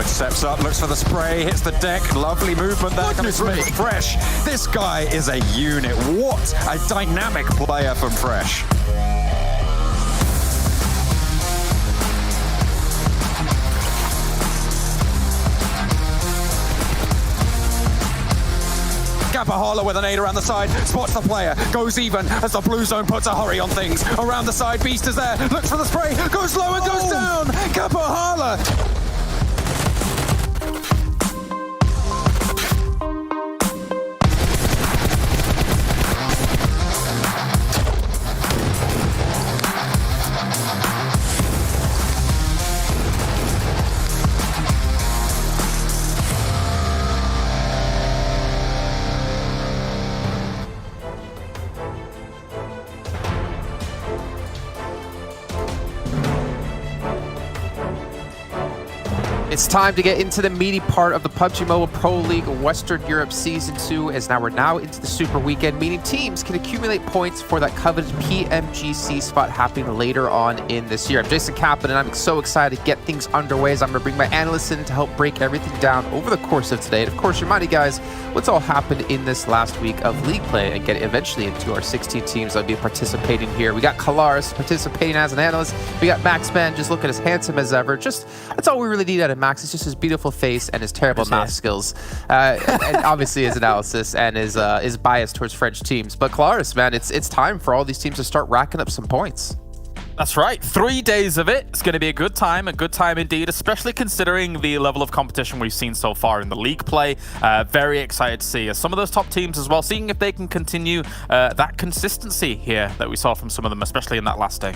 he steps up, looks for the spray, hits the deck. Lovely movement there coming through from Fresh. This guy is a unit. What a dynamic player from Fresh. Gapahala with an aid around the side, spots the player, goes even as the blue zone puts a hurry on things. Around the side, Beast is there, looks for the spray, goes low and goes down. Gapahala. It's time to get into the meaty part of the PUBG Mobile Pro League Western Europe Season 2, as now we're into the Super Weekend, meaning teams can accumulate points for that coveted PMGC spot happening later on in this year. I'm Jason Kaplan, and I'm so excited to get things underway as I'm going to bring my analysts in to help break everything down over the course of today. And of course, remind you guys what's all happened in this last week of league play and get eventually into our 16 teams that will be participating here. We got Kalaris participating as an analyst. We got Maxman just looking as handsome as ever. Just, that's all we really need out of Max. It's just his beautiful face and his terrible math skills, and obviously his analysis and his bias towards French teams. But Kalaris, man, it's time for all these teams to start racking up some points. That's right. 3 days of it. It's going to be a good time indeed, especially considering the level of competition we've seen so far in the league play. Very excited to see some of those top teams as well, seeing if they can continue that consistency here that we saw from some of them, especially in that last day.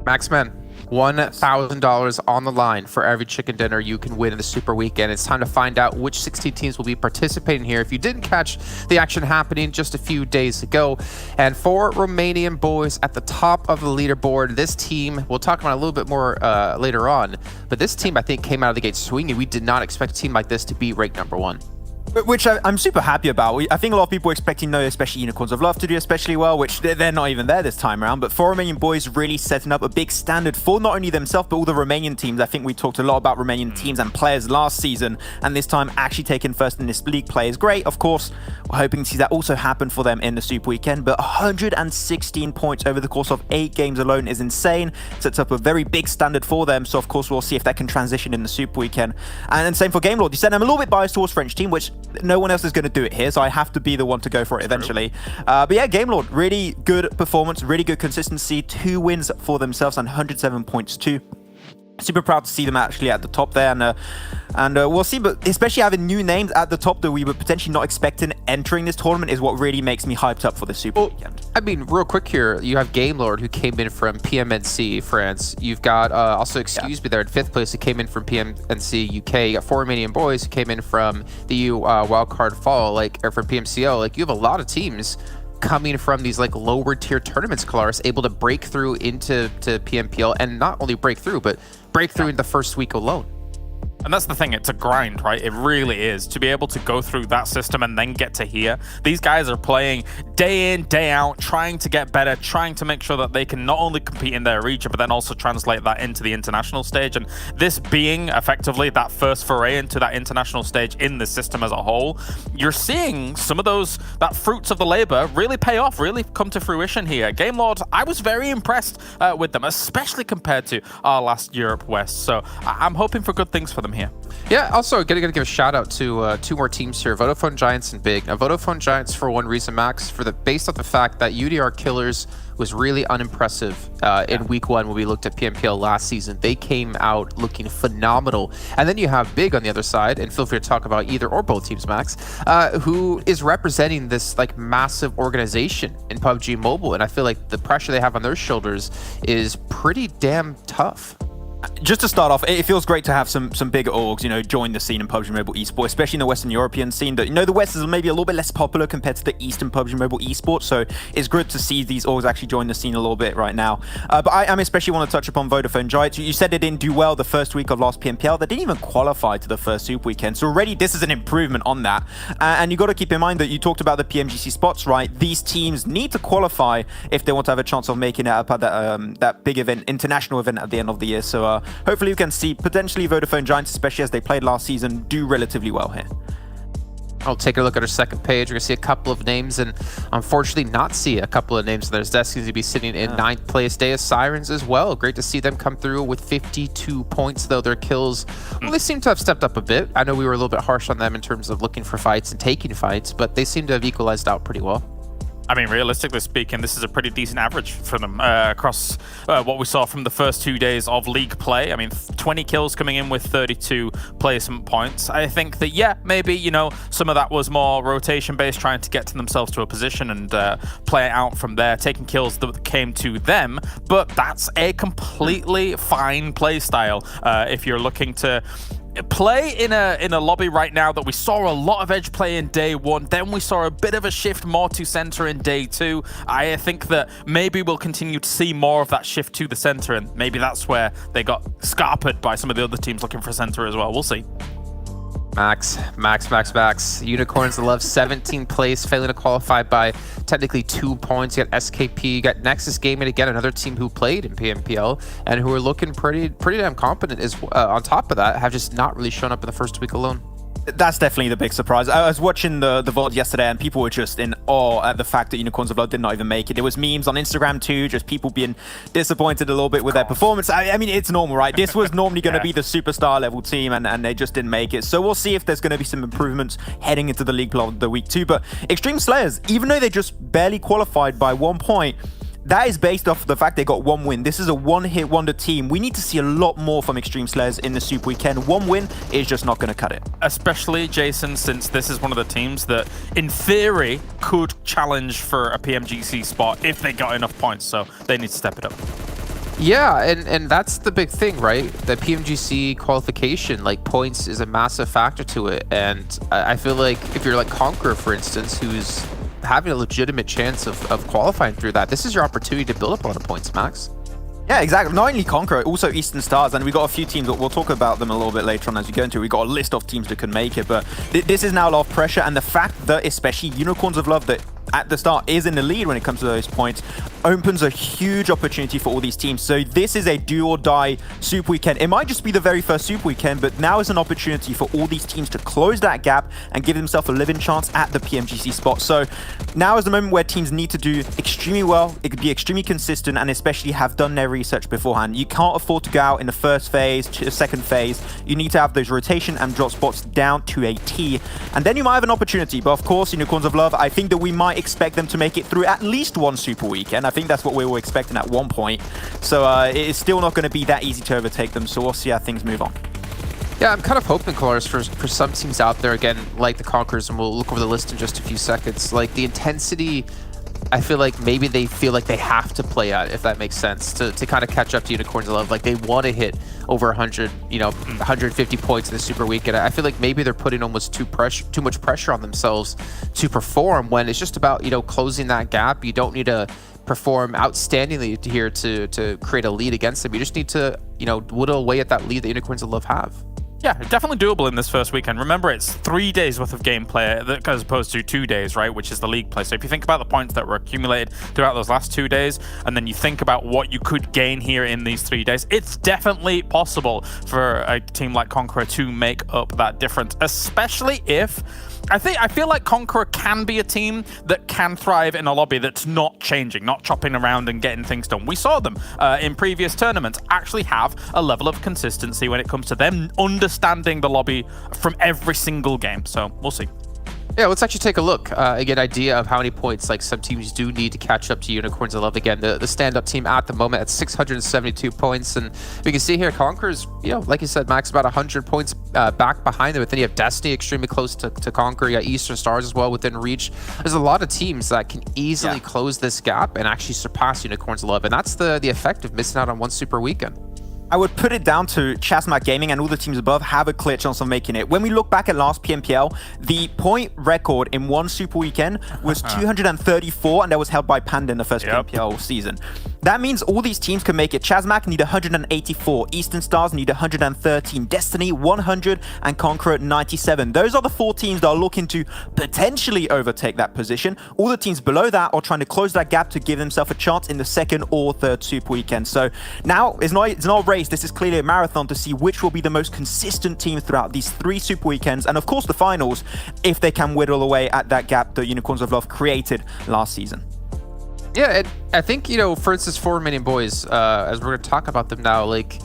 Maxman, $1,000 on the line for every chicken dinner you can win in the Super Weekend. It's time to find out which 16 teams will be participating here. If you didn't catch the action happening just a few days ago, and for Romanian Boys at the top of the leaderboard, this team, we'll talk about it a little bit more later on, but this team I think came out of the gate swinging. We did not expect a team like this to be ranked #1. Which I'm super happy about. I think a lot of people were expecting, especially Unicorns of Love to do especially well, which they're not even there this time around. But for Romanian Boys, really setting up a big standard for not only themselves, but all the Romanian teams. I think we talked a lot about Romanian teams and players last season, and this time actually taking first in this league play is great. Of course, we're hoping to see that also happen for them in the Super Weekend. But 116 points over the course of 8 games alone is insane. Sets up a very big standard for them. So of course, we'll see if that can transition in the Super Weekend. And same for Gamelord. You said I'm a little bit biased towards French team, which no one else is going to do it here, so I have to be the one to go for it eventually. But yeah, Gamelord, really good performance, really good consistency. 2 wins for themselves and 107 points too. Super proud to see them actually at the top there, and we'll see, but especially having new names at the top that we were potentially not expecting entering this tournament is what really makes me hyped up for the Super Weekend. I mean, real quick here, you have Gamelord who came in from PMNC France. You've got also Excuse Me there in 5th place who came in from PMNC UK. You got 4 Romanian Boys who came in from the EU Wildcard Fall, or from PMCO. You have a lot of teams coming from these lower tier tournaments, Kalaris, able to break through into PMPL, and not only break through, but break through in the first week alone. And that's the thing, it's a grind, right? It really is. To be able to go through that system and then get to here, these guys are playing day in, day out, trying to get better, trying to make sure that they can not only compete in their region, but then also translate that into the international stage. And this being effectively that first foray into that international stage in the system as a whole, you're seeing some of that fruits of the labor really pay off, really come to fruition here. Gamelord, I was very impressed with them, especially compared to our last Europe West. So I'm hoping for good things for them here. Yeah, also gotta give a shout out to 2 more teams here, Vodafone Giants and Big. Now, Vodafone Giants for one reason, Max, based off the fact that UDR Killers was really unimpressive in week 1 when we looked at PMPL last season. They came out looking phenomenal. And then you have Big on the other side, and feel free to talk about either or both teams, Max, who is representing this massive organization in PUBG Mobile. And I feel like the pressure they have on their shoulders is pretty damn tough. Just to start off, it feels great to have some bigger orgs, join the scene in PUBG Mobile Esports, especially in the Western European scene. That the West is maybe a little bit less popular compared to the Eastern PUBG Mobile Esports, so it's good to see these orgs actually join the scene a little bit right now. But I especially want to touch upon Vodafone Giants. You said they didn't do well the first week of last PMPL. They didn't even qualify to the first Super Weekend, so already this is an improvement on that. And you got to keep in mind that you talked about the PMGC spots, right? These teams need to qualify if they want to have a chance of making it up at that big event, international event at the end of the year. So So hopefully we can see potentially Vodafone Giants, especially as they played last season, do relatively well here. I'll take a look at our second page. We're going to see a couple of names and unfortunately not see a couple of names. There's Destiny to be sitting in 9th place. Deus Sirens as well. Great to see them come through with 52 points, though their kills, well, they seem to have stepped up a bit. I know we were a little bit harsh on them in terms of looking for fights and taking fights, but they seem to have equalized out pretty well. I mean, realistically speaking, this is a pretty decent average for them across what we saw from the first 2 days of league play. I mean, 20 kills coming in with 32 placement points. I think that, yeah, maybe, you know, some of that was more rotation-based, trying to get to themselves to a position and play it out from there, taking kills that came to them. But that's a completely fine play style if you're looking to play in a lobby right now that we saw a lot of edge play in day 1, then we saw a bit of a shift more to center in day 2. I think that maybe we'll continue to see more of that shift to the center, and maybe that's where they got scarpered by some of the other teams looking for center as well. We'll see. Max. Unicorns love 17th place, failing to qualify by technically 2 points. You got SKP, you got Nexus Gaming, again, another team who played in PMPL and who are looking pretty damn competent. Is on top of that, have just not really shown up in the first week alone. That's definitely the big surprise. I was watching the VOD yesterday and people were just in awe at the fact that Unicorns of Blood did not even make it. There was memes on Instagram too, just people being disappointed a little bit with their performance. I mean, it's normal, right? This was normally going to be the superstar level team and they just didn't make it. So we'll see if there's going to be some improvements heading into the league play of the week 2. But Xtreme Slayers, even though they just barely qualified by 1 point, that is based off the fact they got 1 win. This is a one-hit wonder team. We need to see a lot more from Extreme Slayers in the Super Weekend. 1 win is just not going to cut it. Especially, Jason, since this is one of the teams that, in theory, could challenge for a PMGC spot if they got enough points. So they need to step it up. Yeah, and that's the big thing, right? The PMGC qualification, like, points is a massive factor to it. And I feel like if you're like Conqueror, for instance, who's having a legitimate chance of qualifying through that, this is your opportunity to build up a lot of points, Max. Yeah, exactly. Not only Conqueror, also Eastern Stars, and we got a few teams that we'll talk about them a little bit later on as we go into. We got a list of teams that can make it, but this is now a lot of pressure, and the fact that especially Unicorns of Love that at the start is in the lead when it comes to those points opens a huge opportunity for all these teams. So this is a do or die Super Weekend. It might just be the very first Super Weekend, but now is an opportunity for all these teams to close that gap and give themselves a living chance at the PMGC spot. So now is the moment where teams need to do extremely well, it could be extremely consistent, and especially have done their research beforehand. You can't afford to go out in the first phase, second phase. You need to have those rotation and drop spots down to a T, and then you might have an opportunity. But of course, Unicorns of Love, I think that we might expect them to make it through at least 1 Super Weekend. I think that's what we were expecting at 1 point. So it is still not going to be that easy to overtake them. So we'll see how things move on. Yeah, I'm kind of hoping, Colors, for some teams out there, again, like the Conquerors, and we'll look over the list in just a few seconds. Like, the intensity, I feel like maybe they feel like they have to play at, if that makes sense, to kind of catch up to Unicorns of Love. Like, they want to hit over 100, 150 points in the Super Weekend. I feel like maybe they're putting almost too much pressure on themselves to perform, when it's just about, closing that gap. You don't need to perform outstandingly here to create a lead against them. You just need to, whittle away at that lead that Unicorns of Love have. Yeah, definitely doable in this first weekend. Remember, it's 3 days worth of gameplay as opposed to 2 days, right? Which is the league play. So if you think about the points that were accumulated throughout those last 2 days, and then you think about what you could gain here in these 3 days, it's definitely possible for a team like Conqueror to make up that difference, especially if I feel like Conqueror can be a team that can thrive in a lobby that's not changing, not chopping around and getting things done. We saw them in previous tournaments actually have a level of consistency when it comes to them understanding the lobby from every single game. So we'll see. Yeah, let's actually take a look, get an idea of how many points like some teams do need to catch up to Unicorns of Love. Again, the stand-up team at the moment at 672 points, and we can see here Conqueror's, like you said, Max, about 100 points back behind them. But then you have Destiny extremely close to Conqueror. You got Eastern Stars as well within reach. There's a lot of teams that can easily close this gap and actually surpass Unicorns of Love, and that's the effect of missing out on 1 Super Weekend. I would put it down to ChasMac Gaming and all the teams above have a clear chance of making it. When we look back at last PMPL, the point record in 1 Super Weekend was 234, and that was held by Panda in the first PMPL season. That means all these teams can make it. ChasMac need 184, Eastern Stars need 113, Destiny 100, and Conqueror 97. Those are the 4 teams that are looking to potentially overtake that position. All the teams below that are trying to close that gap to give themselves a chance in the 2nd or 3rd Super Weekend. So now it's not a race race. This is clearly a marathon to see which will be the most consistent team throughout these 3 Super Weekends, and of course the finals, if they can whittle away at that gap that Unicorns of Love created last season. Yeah, and I think, for instance, for Romanian Boys, as we're going to talk about them now, like,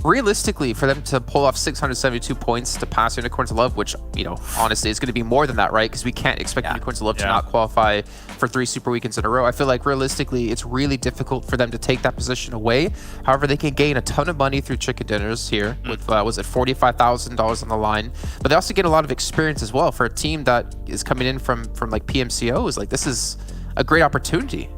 realistically, for them to pull off 672 points to pass Unicorns of Love, which, honestly, is going to be more than that, right? Because we can't expect Unicorns of Love to not qualify for 3 Super Weekends in a row. I feel like, realistically, it's really difficult for them to take that position away. However, they can gain a ton of money through chicken dinners here with, was it $45,000 on the line? But they also get a lot of experience as well for a team that is coming in from like PMCOs. Like, this is a great opportunity.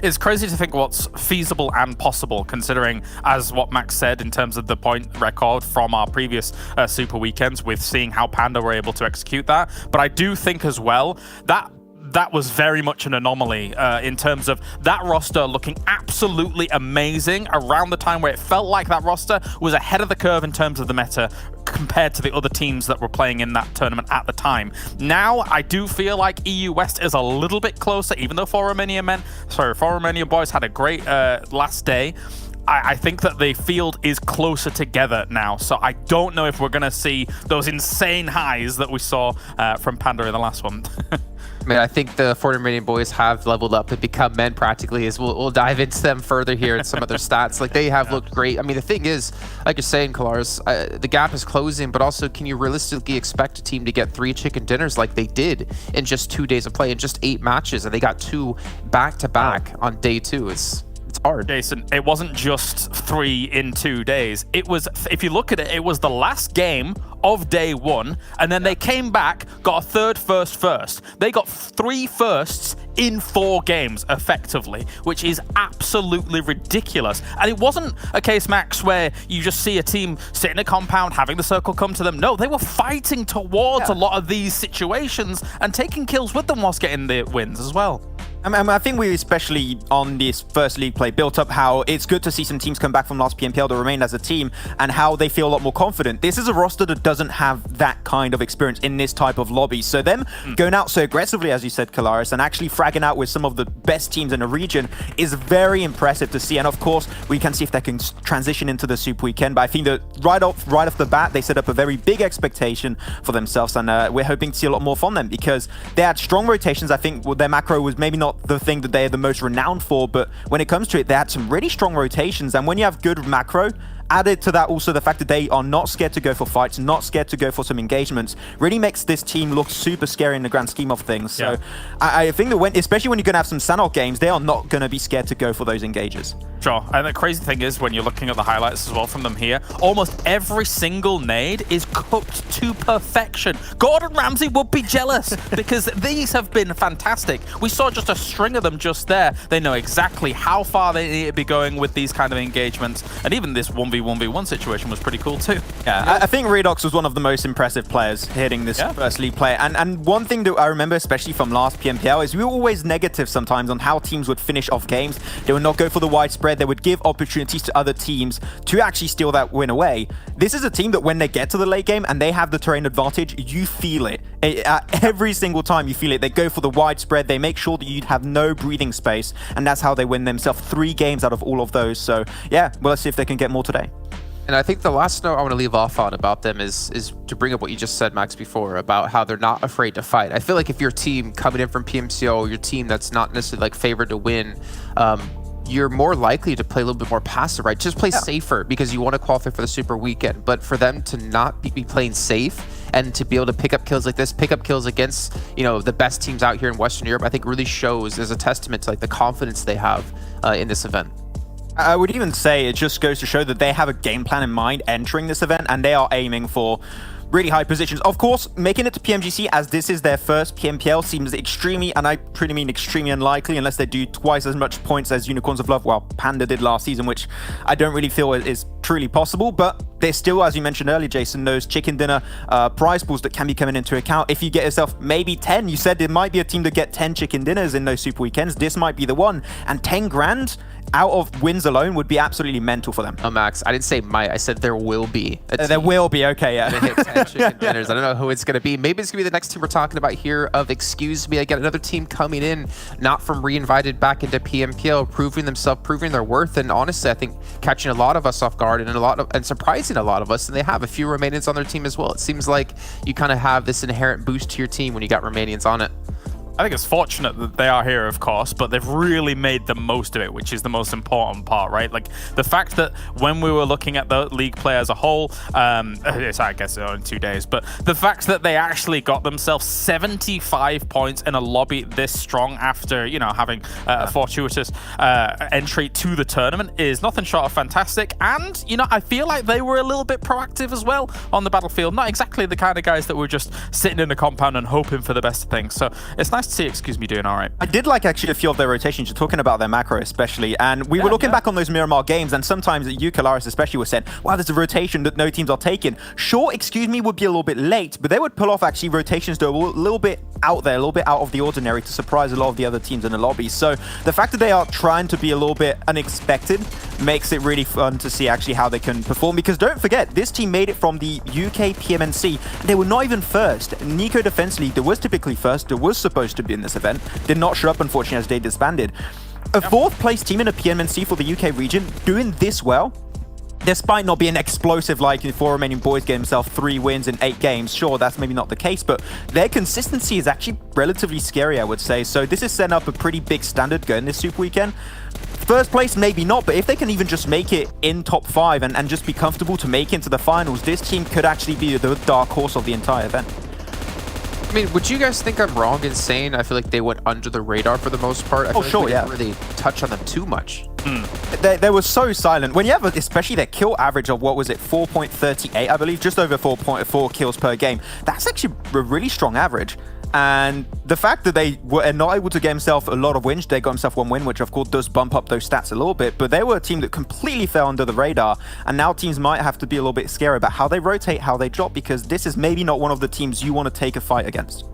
It's crazy to think what's feasible and possible, considering, as what Max said, in terms of the point record from our previous Super Weekends, with seeing how Panda were able to execute that. But I do think as well that was very much an anomaly in terms of that roster looking absolutely amazing around the time where it felt like that roster was ahead of the curve in terms of the meta compared to the other teams that were playing in that tournament at the time. Now, I do feel like EU West is a little bit closer, even though four Romanian Boys had a great last day. I think that the field is closer together now, so I don't know if we're going to see those insane highs that we saw from Panda in the last one. I mean, I think the 4 Romanian Boys have leveled up and become men practically, as we'll dive into them further here in some other stats. Like, they have looked great. I mean, the thing is, like you're saying, Kalaris, the gap is closing, but also, can you realistically expect a team to get 3 chicken dinners like they did in just 2 days of play, in just 8 matches, and they got 2 back-to-back on day 2? It's hard. Jason, it wasn't just 3 in 2 days. It was, if you look at it, it was the last game of day 1, and then they came back, got a 3rd first. They got 3 firsts in 4 games, effectively, which is absolutely ridiculous. And it wasn't a case, Max, where you just see a team sit in a compound, having the circle come to them. No, they were fighting towards a lot of these situations and taking kills with them whilst getting the wins as well. I think we, especially on this first league play, built up how it's good to see some teams come back from last PMPL that remain as a team and how they feel a lot more confident. This is a roster that doesn't have that kind of experience in this type of lobby. So them going out so aggressively, as you said, Kalaris, and actually fragging out with some of the best teams in the region is very impressive to see. And of course, we can see if they can transition into the Super Weekend. But I think that right off the bat, they set up a very big expectation for themselves. And we're hoping to see a lot more from them because they had strong rotations. I think their macro was maybe not the thing that they are the most renowned for, but when it comes to it, they had some really strong rotations. And when you have good macro, added to that also the fact that they are not scared to go for fights, not scared to go for some engagements, really makes this team look super scary in the grand scheme of things. So I think that especially when you're going to have some Sanhok games, they are not going to be scared to go for those engages. Sure, and the crazy thing is, when you're looking at the highlights as well from them here, almost every single nade is cooked to perfection. Gordon Ramsay would be jealous because these have been fantastic. We saw just a string of them just there. They know exactly how far they need to be going with these kind of engagements, and even this 1v1v1 situation was pretty cool too. Yeah, I think Redox was one of the most impressive players hitting this first league play. And one thing that I remember, especially from last PMPL, is we were always negative sometimes on how teams would finish off games. They would not go for the widespread. They would give opportunities to other teams to actually steal that win away. This is a team that when they get to the late game and they have the terrain advantage, you feel it. Every single time you feel it. They go for the widespread. They make sure that you have no breathing space. And that's how they win themselves 3 games out of all of those. So yeah, well, let's see if they can get more today. And I think the last note I want to leave off on about them is to bring up what you just said, Max, before about how they're not afraid to fight. I feel like if your team coming in from PMCO, your team that's not necessarily like favored to win, you're more likely to play a little bit more passive, right? Just play safer because you want to qualify for the Super Weekend. But for them to not be playing safe and to be able to pick up kills like this, pick up kills against, the best teams out here in Western Europe, I think really shows as a testament to like the confidence they have in this event. I would even say it just goes to show that they have a game plan in mind entering this event, and they are aiming for really high positions. Of course, making it to PMGC as this is their first PMPL seems extremely, and I pretty mean extremely unlikely, unless they do twice as much points as Unicorns of Love, well, Panda did last season, which I don't really feel is truly possible. But there's still, as you mentioned earlier, Jason, those chicken dinner prize pools that can be coming into account. If you get yourself maybe 10, you said there might be a team to get 10 chicken dinners in those super weekends. This might be the one. And 10 grand out of wins alone would be absolutely mental for them. Oh, Max, I didn't say might. I said there will be. There will be, okay, yeah. Hit 10 chicken dinners. I don't know who it's going to be. Maybe it's going to be the next team we're talking about here of Excuse Me. I got another team coming in, not from re-invited back into PMPL, proving themselves, proving their worth, and honestly, I think catching a lot of us off guard and surprising a lot of us, and they have a few Romanians on their team as well. It seems like you kind of have this inherent boost to your team when you got Romanians on it. I think it's fortunate that they are here, of course, but they've really made the most of it, which is the most important part, right? Like the fact that when we were looking at the league play as a whole, it's, I guess, in 2 days, but the fact that they actually got themselves 75 points in a lobby this strong after, you know, having a fortuitous entry to the tournament is nothing short of fantastic. And, you know, I feel like they were a little bit proactive as well on the battlefield. Not exactly the kind of guys that were just sitting in a compound and hoping for the best of things. So it's nice to see Excuse Me doing all right. I did like actually a few of their rotations. You're talking about their macro especially, and we were looking back on those Miramar games, and sometimes you, Kalaris especially, were saying, wow, there's a rotation that no teams are taking. Sure, Excuse Me would be a little bit late, but they would pull off actually rotations that were a little bit out there, a little bit out of the ordinary to surprise a lot of the other teams in the lobby. So the fact that they are trying to be a little bit unexpected makes it really fun to see actually how they can perform, because don't forget, this team made it from the UK PMNC, and they were not even first. Nico Defense League, that was typically first, that was supposed to be in this event, did not show up, unfortunately, as they disbanded. A fourth place team in a PMNC for the UK region doing this well, despite not being explosive like the four Romanian boys getting themselves 3 wins in 8 games. Sure, that's maybe not the case, but their consistency is actually relatively scary, I would say. So this is setting up a pretty big standard going this Super Weekend. First place, maybe not, but if they can even just make it in top 5 and just be comfortable to make it into the finals, this team could actually be the dark horse of the entire event. I mean, would you guys think I'm wrong in saying I feel like they went under the radar for the most part? I feel like we didn't really touch on them too much. They were so silent. When you have, especially their kill average of, what was it, 4.38, I believe, just over 4.4 kills per game. That's actually a really strong average. And the fact that they were not able to get themselves a lot of wins, they got themselves 1 win, which of course does bump up those stats a little bit, but they were a team that completely fell under the radar, and now teams might have to be a little bit scary about how they rotate, how they drop, because this is maybe not one of the teams you want to take a fight against.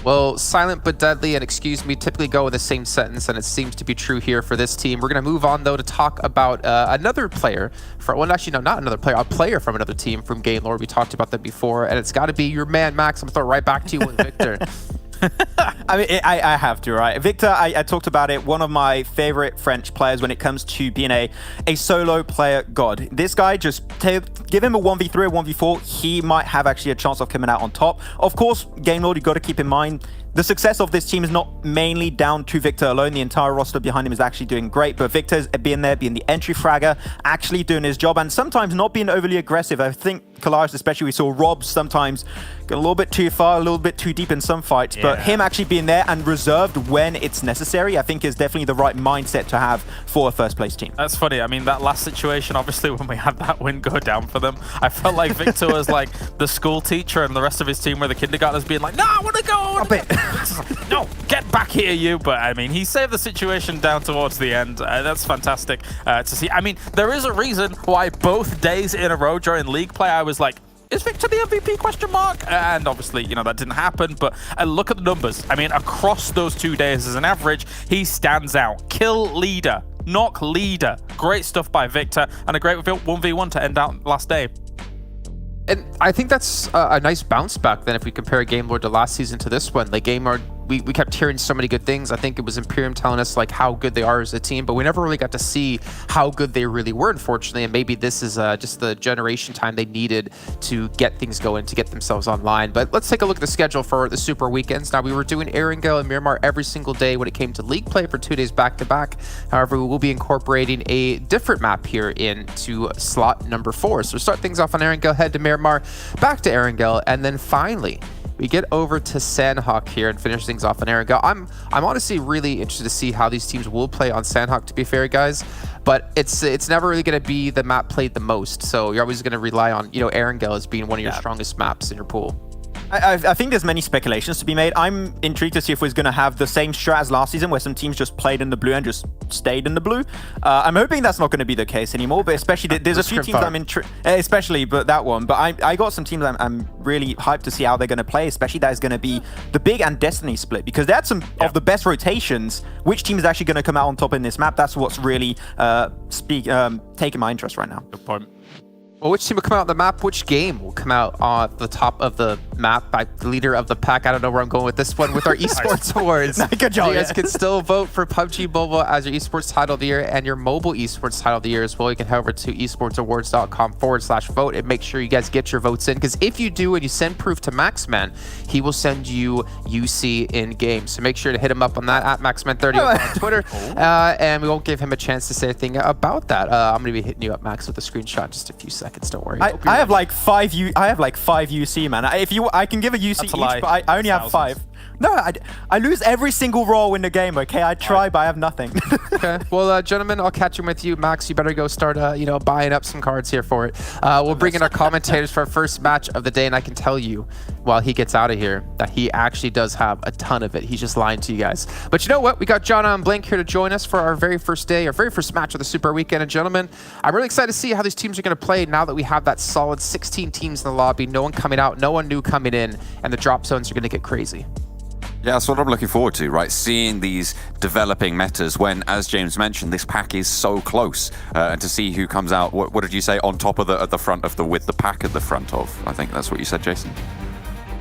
Well, silent but deadly and Excuse Me typically go in the same sentence, and it seems to be true here for this team. We're going to move on, though, to talk about another player. Well, actually, no, not another player. A player from another team from Gaylord. We talked about that before, and it's got to be your man, Max. I'm going to throw it right back to you with Victor. I mean, I have to, right? Victor, I talked about it, one of my favorite French players when it comes to being a solo player god. This guy, just give him a 1v3 or 1v4, he might have actually a chance of coming out on top. Of course, Game Lord, you got to keep in mind, the success of this team is not mainly down to Victor alone. The entire roster behind him is actually doing great, but Victor's being there, being the entry fragger, actually doing his job, and sometimes not being overly aggressive. I think Kalaris especially, we saw Rob sometimes go a little bit too far, a little bit too deep in some fights, but him actually being there and reserved when it's necessary, I think is definitely the right mindset to have for a first place team. That's funny. I mean, that last situation, obviously, when we had that win go down for them, I felt like Victor was like the school teacher and the rest of his team were the kindergartners being like, no, I want to go, I wanna go. No, get back here, you. But I mean, he saved the situation down towards the end. That's fantastic to see. I mean, there is a reason why both days in a row during league play, I was like, is Victor the MVP, question mark? And obviously, you know, that didn't happen, but look at the numbers. I mean, across those 2 days as an average, he stands out. Kill leader, knock leader. Great stuff by Victor, and a great 1v1 to end out last day. And I think that's a nice bounce back then if we compare Game Lord to last season to this one. Like Game Lord, we kept hearing so many good things. I think it was Imperium telling us like how good they are as a team, but we never really got to see how good they really were, unfortunately. And maybe this is just the generation time they needed to get things going, to get themselves online. But let's take a look at the schedule for the Super Weekends. Now, we were doing Erangel and Miramar every single day when it came to league play for 2 days back-to-back. However, we will be incorporating a different map here into slot number 4. So start things off on Erangel, head to Miramar, back to Erangel, and then finally, we get over to Sanhok here and finish things off on Erangel. I'm honestly really interested to see how these teams will play on Sanhok, to be fair, guys. But it's never really going to be the map played the most. So you're always going to rely on, you know, Erangel as being one of your strongest maps in your pool. I think there's many speculations to be made. I'm intrigued to see if we're going to have the same strat as last season, where some teams just played in the blue and just stayed in the blue. I'm hoping that's not going to be the case anymore, but especially there's a few teams I'm intrigued, especially but that one. But I got some teams I'm really hyped to see how they're going to play, especially that is going to be the Big and Destiny split, because they had some of the best rotations. Which team is actually going to come out on top in this map? That's what's really taking my interest right now. Good point. Well, which team will come out on the map? Which game will come out on the top of the map by the leader of the pack? I don't know where I'm going with this one with our esports awards. Good job. So you guys can still vote for PUBG Mobile as your esports title of the year and your mobile esports title of the year as well. You can head over to esportsawards.com/vote and make sure you guys get your votes in, because if you do and you send proof to Maxman, he will send you UC in game. So make sure to hit him up on that at Maxman30 on Twitter, and we won't give him a chance to say anything about that. I'm going to be hitting you up, Max, with a screenshot in just a few seconds. Don't worry. I have like 5 UC, man. If you, I can give a UC each, but I only have 5. No, I lose every single roll in the game. Okay, I try, but I have nothing. Okay. Well, gentlemen, I'll catch you with you, Max. You better go start, buying up some cards here for it. We'll bring in our commentators for our first match of the day, and I can tell you, while he gets out of here, that he actually does have a ton of it. He's just lying to you guys. But you know what? We got John on Blink here to join us for our very first day, our very first match of the Super Weekend. And gentlemen, I'm really excited to see how these teams are going to play now that we have that solid 16 teams in the lobby. No one coming out, no one new coming in, and the drop zones are going to get crazy. Yeah, that's what I'm looking forward to, right? Seeing these developing metas when, as James mentioned, this pack is so close, and to see who comes out. What did you say? On top of at the front of with the pack at the front of? I think that's what you said, Jason.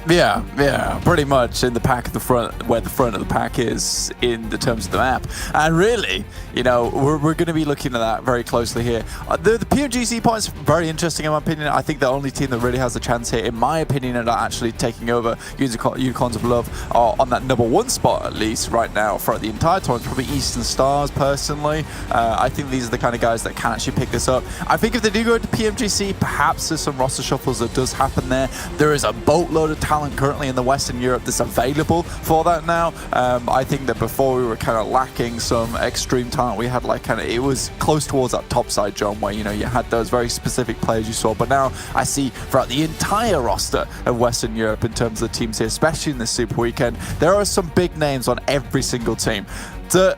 Yeah, pretty much in the pack at the front, where the front of the pack is in the terms of the map. And really, we're going to be looking at that very closely here. The PUBG points, very interesting in my opinion. I think the only team that really has a chance here, in my opinion, at actually taking over Unicorns of Love on that #1 spot, at least right now, for the entire tournament, probably Eastern Stars, personally. I think these are the kind of guys that can actually pick this up. I think if they do go to PMGC, perhaps there's some roster shuffles that does happen there. There is a boatload of talent currently in the Western Europe that's available for that now. I think that before we were kind of lacking some extreme talent. We had it was close towards that top side, John, where you had those very specific players you saw. But now I see throughout the entire roster of Western Europe in terms of the teams here, especially in this Super Weekend, there are some big names on every single team. To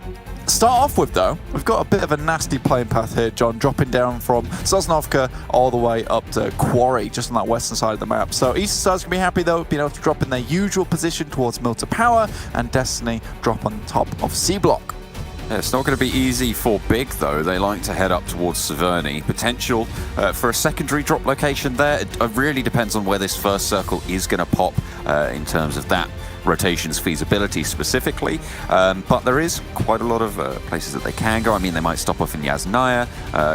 start off with, though, we've got a bit of a nasty playing path here, John, dropping down from Sosnovka all the way up to Quarry, just on that western side of the map. So Eastern Stars can be happy, though, being able to drop in their usual position towards Milta Power, and Destiny drop on top of C Block. Yeah, it's not going to be easy for Big, though. They like to head up towards Severny. Potential for a secondary drop location there. It really depends on where this first circle is going to pop in terms of that rotation's feasibility specifically, but there is quite a lot of places that they can go. I mean, they might stop off in Yasnaya,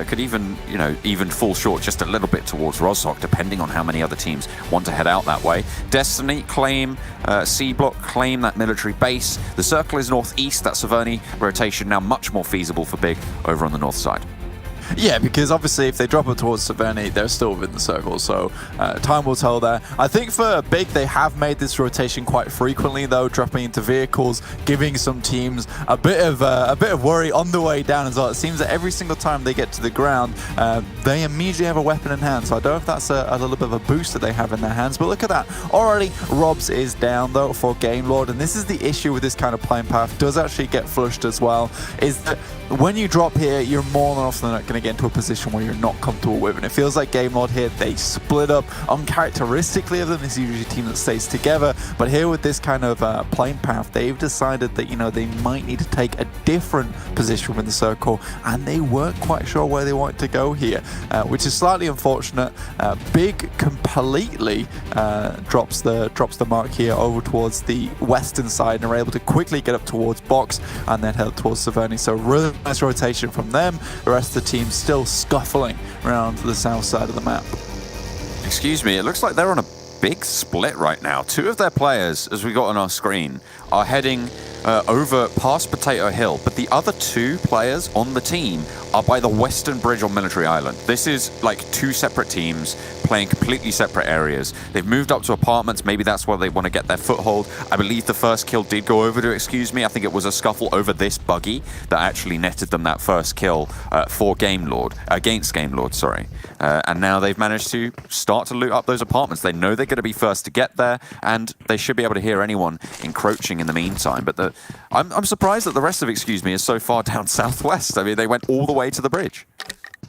could even fall short just a little bit towards Rozhok, depending on how many other teams want to head out that way. Destiny claim C Block, claim that military base. The circle is northeast. That Severny rotation now much more feasible for Big over on the north side. Yeah, because obviously if they drop it towards Severny, they're still within the circle, so time will tell there. I think for Big, they have made this rotation quite frequently, though, dropping into vehicles, giving some teams a bit of worry on the way down as well. It seems that every single time they get to the ground, they immediately have a weapon in hand, so I don't know if that's a little bit of a boost that they have in their hands, but look at that. Already, Robs is down, though, for Game Lord, and this is the issue with this kind of playing path, does actually get flushed as well, is that when you drop here, you're more than often not going to get into a position where you're not comfortable with. And it feels like Game Lord here, they split up. Uncharacteristically of them, this is usually a team that stays together. But here with this kind of playing path, they've decided that, they might need to take a different position within the circle. And they weren't quite sure where they wanted to go here, which is slightly unfortunate. Big completely drops the mark here over towards the western side and are able to quickly get up towards Box and then head towards Severny. So really nice rotation from them. The rest of the team still scuffling around the south side of the map. Excuse me, it looks like they're on a big split right now. Two of their players, as we got on our screen, are heading over past Potato Hill, but the other two players on the team are by the Western Bridge on Military Island. This is like two separate teams playing completely separate areas. They've moved up to apartments. Maybe that's where they want to get their foothold. I believe the first kill did go over to Excuse Me. I think it was a scuffle over this buggy that actually netted them that first kill for against Game Lord, sorry. And now they've managed to start to loot up those apartments. They know they're going to be first to get there, and they should be able to hear anyone encroaching in the meantime. But I'm surprised that the rest of Excuse Me is so far down southwest. I mean, they went all the way to the bridge.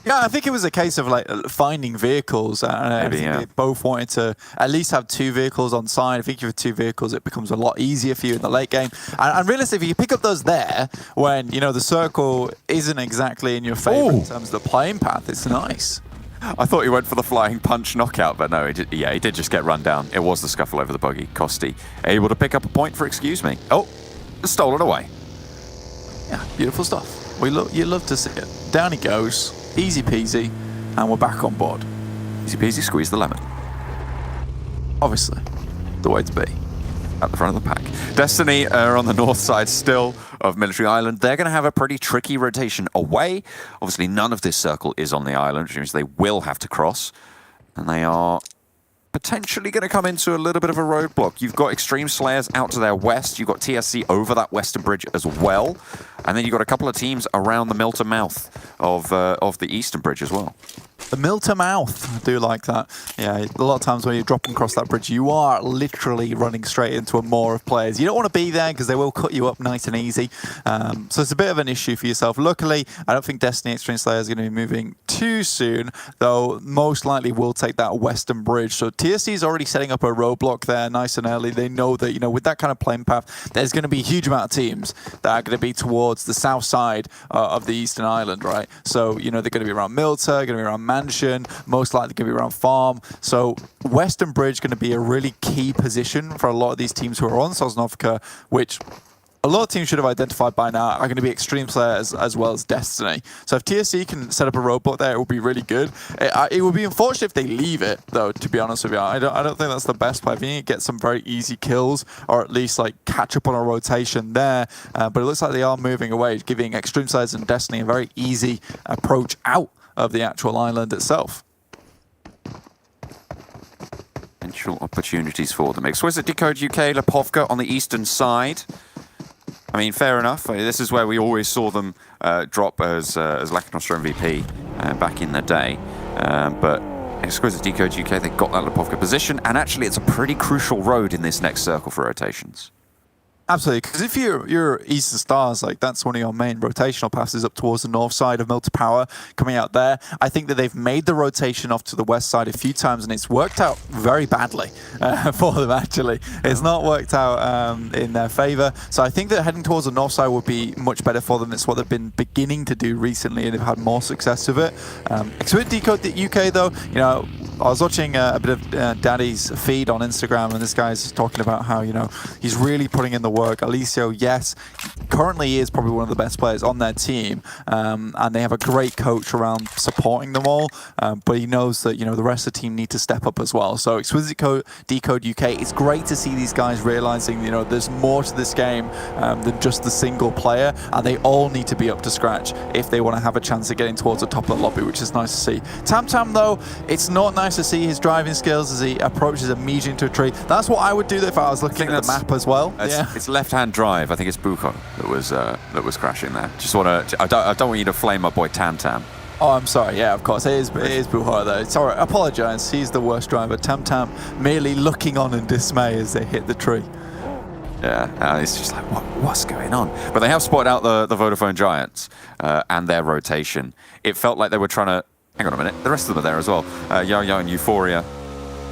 Yeah, I think it was a case of like finding vehicles. Maybe, They both wanted to at least have 2 vehicles on side. I think if you have 2 vehicles, it becomes a lot easier for you in the late game. And realistically, if you pick up those there when, you know, the circle isn't exactly in your favor in terms of the playing path, it's nice. I thought he went for the flying punch knockout, but no, he did just get run down. It was the scuffle over the buggy. Costi able to pick up a point for Excuse Me. Oh, stolen away. Yeah, beautiful stuff. You love to see it. Down he goes, easy peasy, and we're back on board. Easy peasy, squeeze the lemon. Obviously, the way to be. At the front of the pack. Destiny are on the north side still of Military Island. They're going to have a pretty tricky rotation away. Obviously, none of this circle is on the island, which means they will have to cross. And they are potentially going to come into a little bit of a roadblock. You've got Xtreme Slayers out to their west. You've got TSC over that western bridge as well. And then you've got a couple of teams around the mill to mouth of the eastern bridge as well. The mill to mouth, I do like that. Yeah, a lot of times when you're dropping across that bridge, you are literally running straight into a maw of players. You don't want to be there because they will cut you up nice and easy. So it's a bit of an issue for yourself. Luckily, I don't think Destiny Xtreme Slayers are going to be moving too soon, though most likely will take that western bridge. So TSC is already setting up a roadblock there nice and early. They know that, you know, with that kind of playing path, there's going to be a huge amount of teams that are going to be towards the south side of the eastern island, right? So, you know, they're going to be around Milta, going to be around Mansion, most likely going to be around Farm. So Western Bridge going to be a really key position for a lot of these teams who are on Sosnovka, which a lot of teams should have identified by now are going to be Xtreme Slayers as well as Destiny. So if TSC can set up a roadblock there, it will be really good. It would be unfortunate if they leave it, though, to be honest with you. I don't think that's the best play. I think you get some very easy kills, or at least like catch up on a rotation there. But it looks like they are moving away, giving Xtreme Slayers and Destiny a very easy approach out of the actual island itself. Potential opportunities for them. Exquisite Décode UK, Pubg on the eastern side. I mean, fair enough. This is where we always saw them drop as Lacknostra MVP back in the day. But Exquisite Décode UK, they got that Pubg position, and actually it's a pretty crucial road in this next circle for rotations. Absolutely, because if you're Eastern Stars, like that's one of your main rotational passes up towards the north side of Milta Power, coming out there. I think that they've made the rotation off to the west side a few times, and it's worked out very badly for them, actually. It's not worked out in their favor. So I think that heading towards the north side would be much better for them. It's what they've been beginning to do recently, and they've had more success with it. Exquisite Décode UK, though, you know, I was watching a bit of Daddy's feed on Instagram, and this guy's talking about how, you know, he's really putting in the work. Alicio, yes, currently he is probably one of the best players on their team, and they have a great coach around supporting them all, but he knows that, you know, the rest of the team need to step up as well. So Exquisite Décode UK, it's great to see these guys realizing, you know, there's more to this game than just the single player, and they all need to be up to scratch if they want to have a chance of getting towards the top of the lobby, which is nice to see. Tam, though, it's not nice to see his driving skills as he approaches immediately into a tree. That's what I would do if I was looking at the map as well. It's left-hand drive. I think it's Buko that was crashing there. Just want to. I don't want you to flame my boy Tam. Oh, I'm sorry. Yeah, of course. It is Buhar, though. Sorry, I apologise. He's the worst driver. Tam merely looking on in dismay as they hit the tree. Yeah, it's just like, what's going on? But they have spotted out the Vodafone Giants and their rotation. It felt like they were trying to... Hang on a minute. The rest of them are there as well. Yo and Euphoria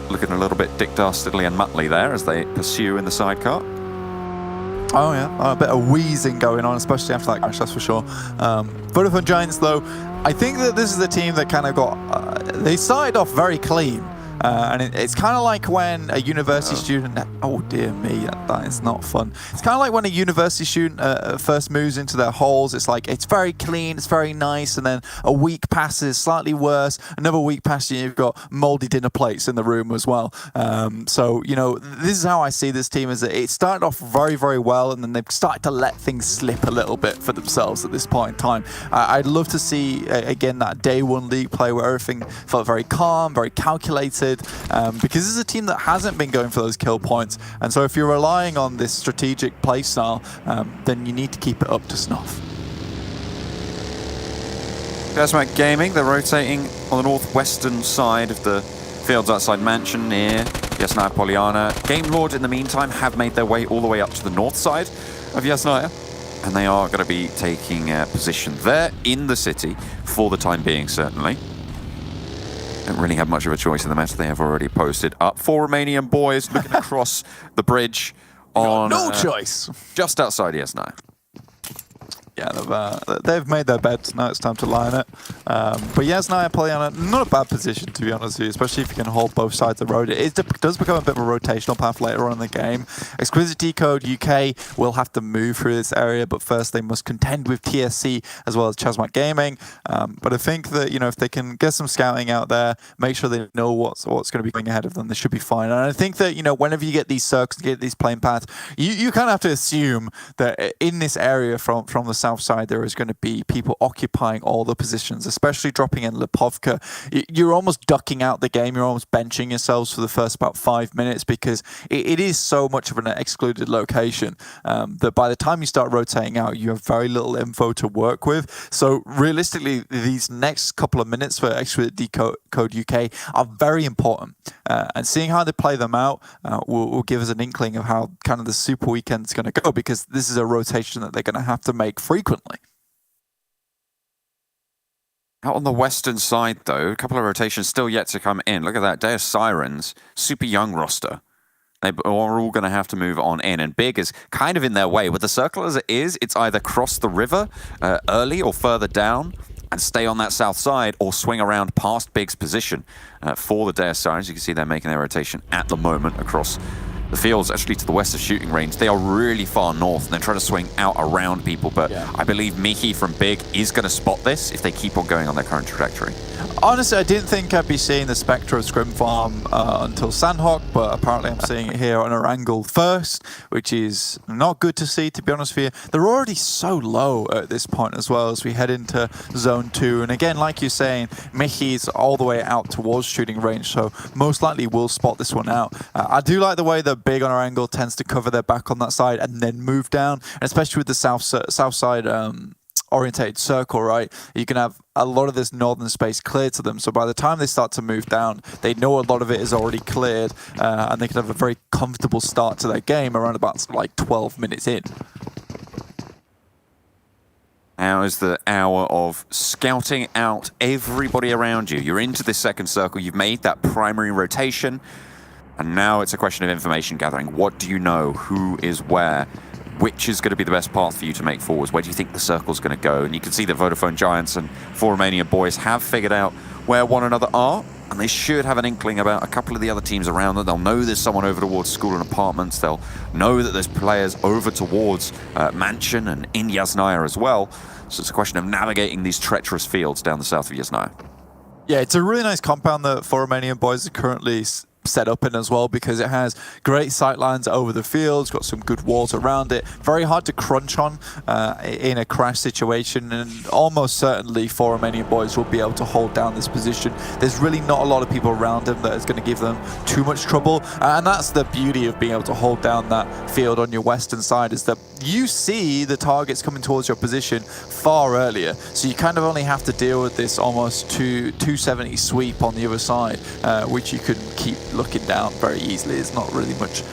looking a little bit Dick Dastardly and Muttley there as they pursue in the sidecar. Oh yeah, a bit of wheezing going on, especially after that crash, that's for sure. Vodafone Giants, though, I think that this is the team that kind of got... they started off very clean, And it's kind of like when a university student, oh dear me, that is not fun. It's kind of like when a university student first moves into their halls. It's like, it's very clean, it's very nice, and then a week passes, slightly worse, another week passes, you've got moldy dinner plates in the room as well. So, you know, this is how I see this team, is that it started off very, very well, and then they've started to let things slip a little bit for themselves at this point in time. I'd love to see, again, that day one league play where everything felt very calm, very calculated, because this is a team that hasn't been going for those kill points. And so if you're relying on this strategic play style, then you need to keep it up to snuff. ChasMac Gaming, they're rotating on the northwestern side of the fields outside Mansion near Yasnaya Poliana. Game Lord, in the meantime, have made their way all the way up to the north side of Yasnaya, and they are going to be taking position there in the city for the time being, certainly. Don't really have much of a choice in the match. They have already posted up. 4 Romanian boys looking across the bridge on... No choice! Just outside Yasnaya. Yeah, they've made their beds. Now it's time to line it. But Yasnaya Poliana, not a bad position, to be honest with you, especially if you can hold both sides of the road. It does become a bit of a rotational path later on in the game. Exquisite Décode UK will have to move through this area, but first they must contend with TSC as well as ChasMac Gaming. But I think that, you know, if they can get some scouting out there, make sure they know what's going to be going ahead of them, they should be fine. And I think that, you know, whenever you get these circles, get these playing paths, you kind of have to assume that in this area from the south side, there is going to be people occupying all the positions, especially dropping in Pubg. You're almost ducking out the game. You're almost benching yourselves for the first about 5 minutes, because it is so much of an excluded location that by the time you start rotating out, you have very little info to work with. So realistically, these next couple of minutes for Exquisite Décode UK are very important. And seeing how they play them out will give us an inkling of how kind of the Super Weekend is going to go, because this is a rotation that they're going to have to make frequently. Out on the western side, though, a couple of rotations still yet to come in. Look at that, Deus Sirens, super young roster. They are all going to have to move on in, and Big is kind of in their way. With the circle as it is, it's either cross the river early or further down and stay on that south side, or swing around past Big's position for the Deus Sirens. You can see they're making their rotation at the moment across the fields, actually to the west of shooting range. They are really far north, and they're trying to swing out around people, but yeah. I believe Mickey from Big is going to spot this if they keep on going on their current trajectory. Honestly, I didn't think I'd be seeing the Spectre of Scrim Farm until Sanhok, but apparently I'm seeing it here on Erangel first, which is not good to see, to be honest with you. They're already so low at this point as well as we head into Zone 2. And again, like you're saying, Mickey's all the way out towards shooting range, so most likely we'll spot this one out. I do like the way that Big on Erangel tends to cover their back on that side and then move down, and especially with the south side orientated circle, right? You can have a lot of this northern space cleared to them, so by the time they start to move down, they know a lot of it is already cleared, and they can have a very comfortable start to their game around about like 12 minutes in. Now is the hour of scouting out everybody around you. You're into this second circle, you've made that primary rotation, and now it's a question of information gathering. What do you know? Who is where? Which is going to be the best path for you to make forwards? Where do you think the circle's going to go? And you can see that Vodafone Giants and 4 Romanian Boys have figured out where one another are, and they should have an inkling about a couple of the other teams around them. They'll know there's someone over towards school and apartments. They'll know that there's players over towards Mansion and in Yasnaya as well. So it's a question of navigating these treacherous fields down the south of Yasnaya. Yeah, it's a really nice compound that 4 Romanian Boys are currently set up in as well, because it has great sightlines over the fields, got some good walls around it, very hard to crunch on in a crash situation, and almost certainly 4 Romanian Boys will be able to hold down this position. There's really not a lot of people around them that is going to give them too much trouble, and that's the beauty of being able to hold down that field on your western side, is that you see the targets coming towards your position far earlier, so you kind of only have to deal with this almost 270 sweep on the other side, which you can keep looking down very easily. It's not really much,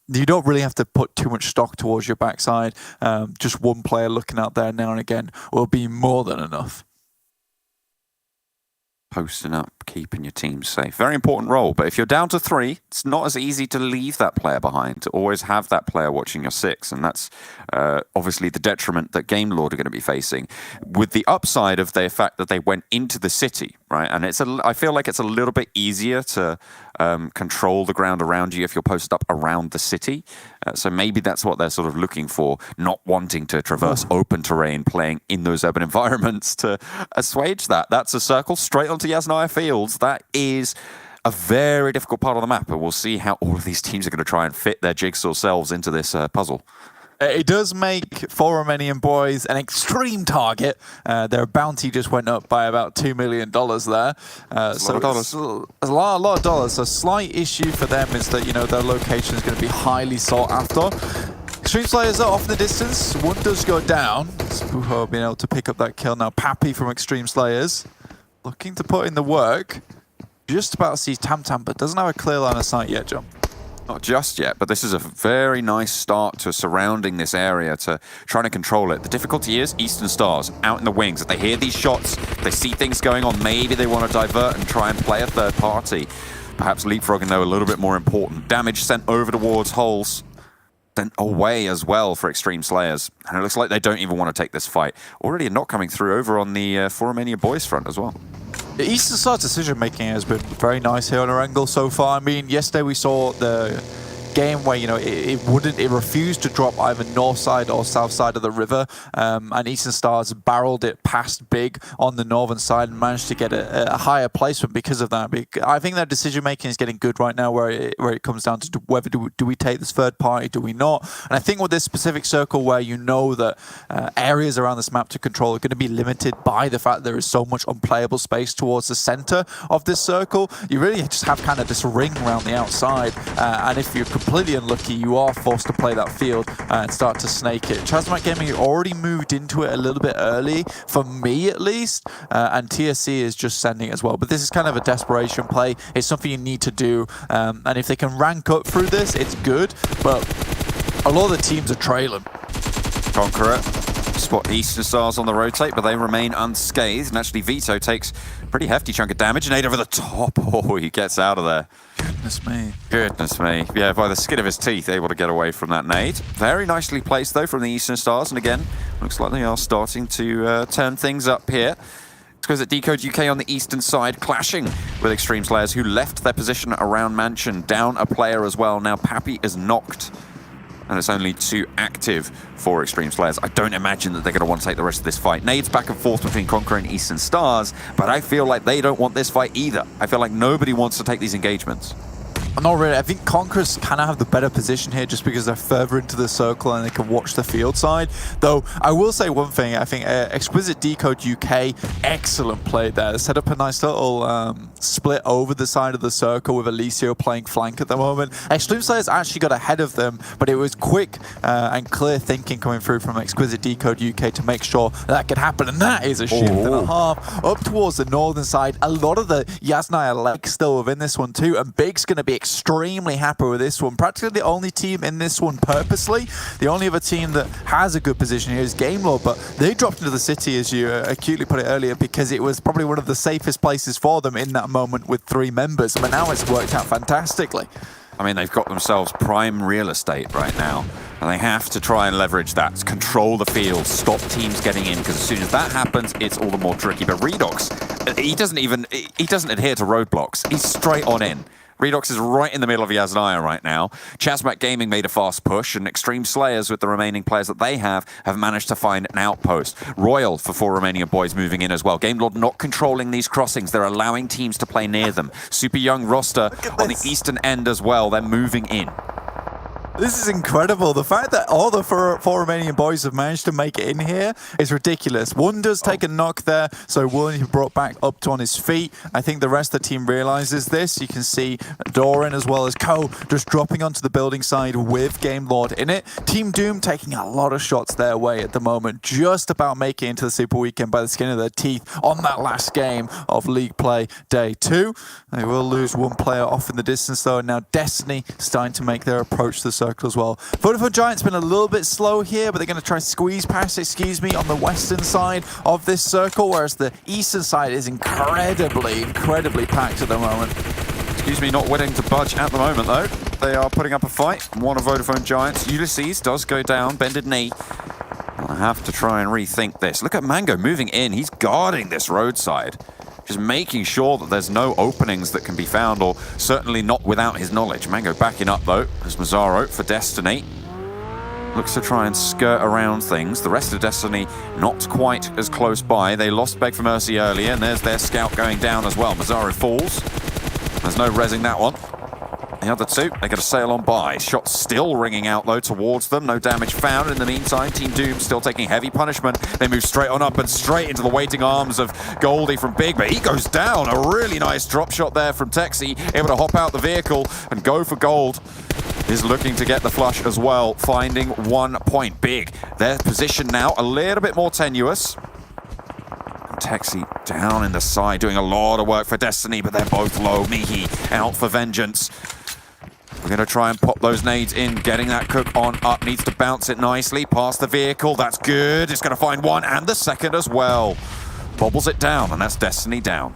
you don't really have to put too much stock towards your backside. Just one player looking out there now and again will be more than enough. posting up, keeping your team safe. Very important role, but if you're down to 3, it's not as easy to leave that player behind, to always have that player watching your 6, and that's obviously the detriment that Game Lord are going to be facing, with the upside of the fact that they went into the city, right? And I feel like it's a little bit easier to control the ground around you if you're posted up around the city. So maybe that's what they're sort of looking for, not wanting to traverse open terrain, playing in those urban environments to assuage that. That's a circle straight onto Yasnaya Fields. That is a very difficult part of the map, and we'll see how all of these teams are going to try and fit their jigsaw selves into this puzzle. It does make, for Romanian Boys, an extreme target. Their bounty just went up by about $2 million there. So it's a lot of dollars. A slight issue for them is that, you know, their location is going to be highly sought after. Xtreme Slayers are off in the distance. One does go down. Spuho being able to pick up that kill now. Pappy from Extreme Slayers looking to put in the work. Just about sees Tam, but doesn't have a clear line of sight yet, John. Not just yet, but this is a very nice start to surrounding this area, to trying to control it. The difficulty is Eastern Stars out in the wings. If they hear these shots, they see things going on, maybe they want to divert and try and play a third party. Perhaps leapfrogging, though, a little bit more important. Damage sent over towards holes, then away as well for Extreme Slayers. And it looks like they don't even want to take this fight. Already a knock coming through over on the For Romania Boys front as well. The Eastern Star's decision making has been very nice here on Erangel so far. I mean, yesterday we saw the game where, you know, it refused to drop either north side or south side of the river, and Eastern Stars barreled it past Big on the northern side and managed to get a higher placement because of that. I think their decision making is getting good right now, where it comes down to whether do we take this third party, do we not? And I think with this specific circle, where you know that areas around this map to control are going to be limited by the fact there is so much unplayable space towards the center of this circle, you really just have kind of this ring around the outside, and if you're completely unlucky, you are forced to play that field and start to snake it. ChasMac Gaming already moved into it a little bit early, for me at least, and TSC is just sending as well. But this is kind of a desperation play. It's something you need to do, and if they can rank up through this, it's good, but a lot of the teams are trailing. Conqueror spot Eastern Stars on the rotate, but they remain unscathed, and actually Vito takes a pretty hefty chunk of damage. Nade over the top. Oh, he gets out of there. Goodness me. Goodness me. Yeah, by the skin of his teeth, able to get away from that nade. Very nicely placed, though, from the Eastern Stars. And again, looks like they are starting to turn things up here. Exquisite Décode UK on the eastern side, clashing with Extreme Slayers, who left their position around Mansion. Down a player as well. Now Pappy is knocked, and it's only 2 active for Extreme Slayers. I don't imagine that they're going to want to take the rest of this fight. Nades back and forth between Conqueror and Eastern Stars, but I feel like they don't want this fight either. I feel like nobody wants to take these engagements. Not really. I think Conquerors kind of have the better position here just because they're further into the circle and they can watch the field side. Though, I will say one thing. I think Exquisite Décode UK, excellent play there. They set up a nice little split over the side of the circle with Alicio playing flank at the moment. Extreme Slayers actually got ahead of them, but it was quick and clear thinking coming through from Exquisite Décode UK to make sure that could happen. And that is a shift and a half up towards the northern side. A lot of the Yasnaya legs still within this one too, and Big's going to be extremely happy with this one. Practically the only team in this one purposely. The only other team that has a good position here is Game Lord, but they dropped into the city, as you acutely put it earlier, because it was probably one of the safest places for them in that moment with 3 members, but now it's worked out fantastically. I mean, they've got themselves prime real estate right now, and they have to try and leverage that, control the field, stop teams getting in, because as soon as that happens, it's all the more tricky. But Redox, he doesn't adhere to roadblocks. He's straight on in. Redox is right in the middle of Yasnaya right now. ChasMac Gaming made a fast push, and Extreme Slayers, with the remaining players that they have managed to find an outpost. Royal for Romanian Boys moving in as well. Game Lord not controlling these crossings. They're allowing teams to play near them. Super young roster on the eastern end as well. They're moving in. This is incredible. The fact that all the four Romanian Boys have managed to make it in here is ridiculous. One does take a knock there, so one who brought back up to on his feet. I think the rest of the team realizes this. You can see Doran as well as Ko just dropping onto the building side with Game Lord in it. Team Doom taking a lot of shots their way at the moment, just about making it into the Super Weekend by the skin of their teeth on that last game of League Play Day 2. They will lose one player off in the distance though, and now Destiny starting to make their approach to the circle as well. Vodafone Giants been a little bit slow here, but they're going to try to squeeze past, on the western side of this circle, whereas the eastern side is incredibly packed at the moment. Excuse me, not willing to budge at the moment, though. They are putting up a fight. One of Vodafone Giants. Ulysses does go down, bended knee. I have to try and rethink this. Look at Mango moving in. He's guarding this roadside. Just making sure that there's no openings that can be found, or certainly not without his knowledge. Mango backing up, though, as Mazzaro for Destiny looks to try and skirt around things. The rest of Destiny not quite as close by. They lost Beg for Mercy earlier, and there's their scout going down as well. Mazzaro falls. There's no rezzing that one. The other two, they're going to sail on by. Shots still ringing out, though, towards them. No damage found. In the meantime, Team Doom still taking heavy punishment. They move straight on up and straight into the waiting arms of Goldie from Big, but he goes down. A really nice drop shot there from Texi, able to hop out the vehicle and go for gold. Is looking to get the flush as well, finding 1 point. Big, their position now a little bit more tenuous. Texi down in the side, doing a lot of work for Destiny, but they're both low. Mihi out for vengeance. We're going to try and pop those nades in. Getting that cook on up. Needs to bounce it nicely past the vehicle. That's good. It's going to find one and the second as well. Bobbles it down, and that's Destiny down.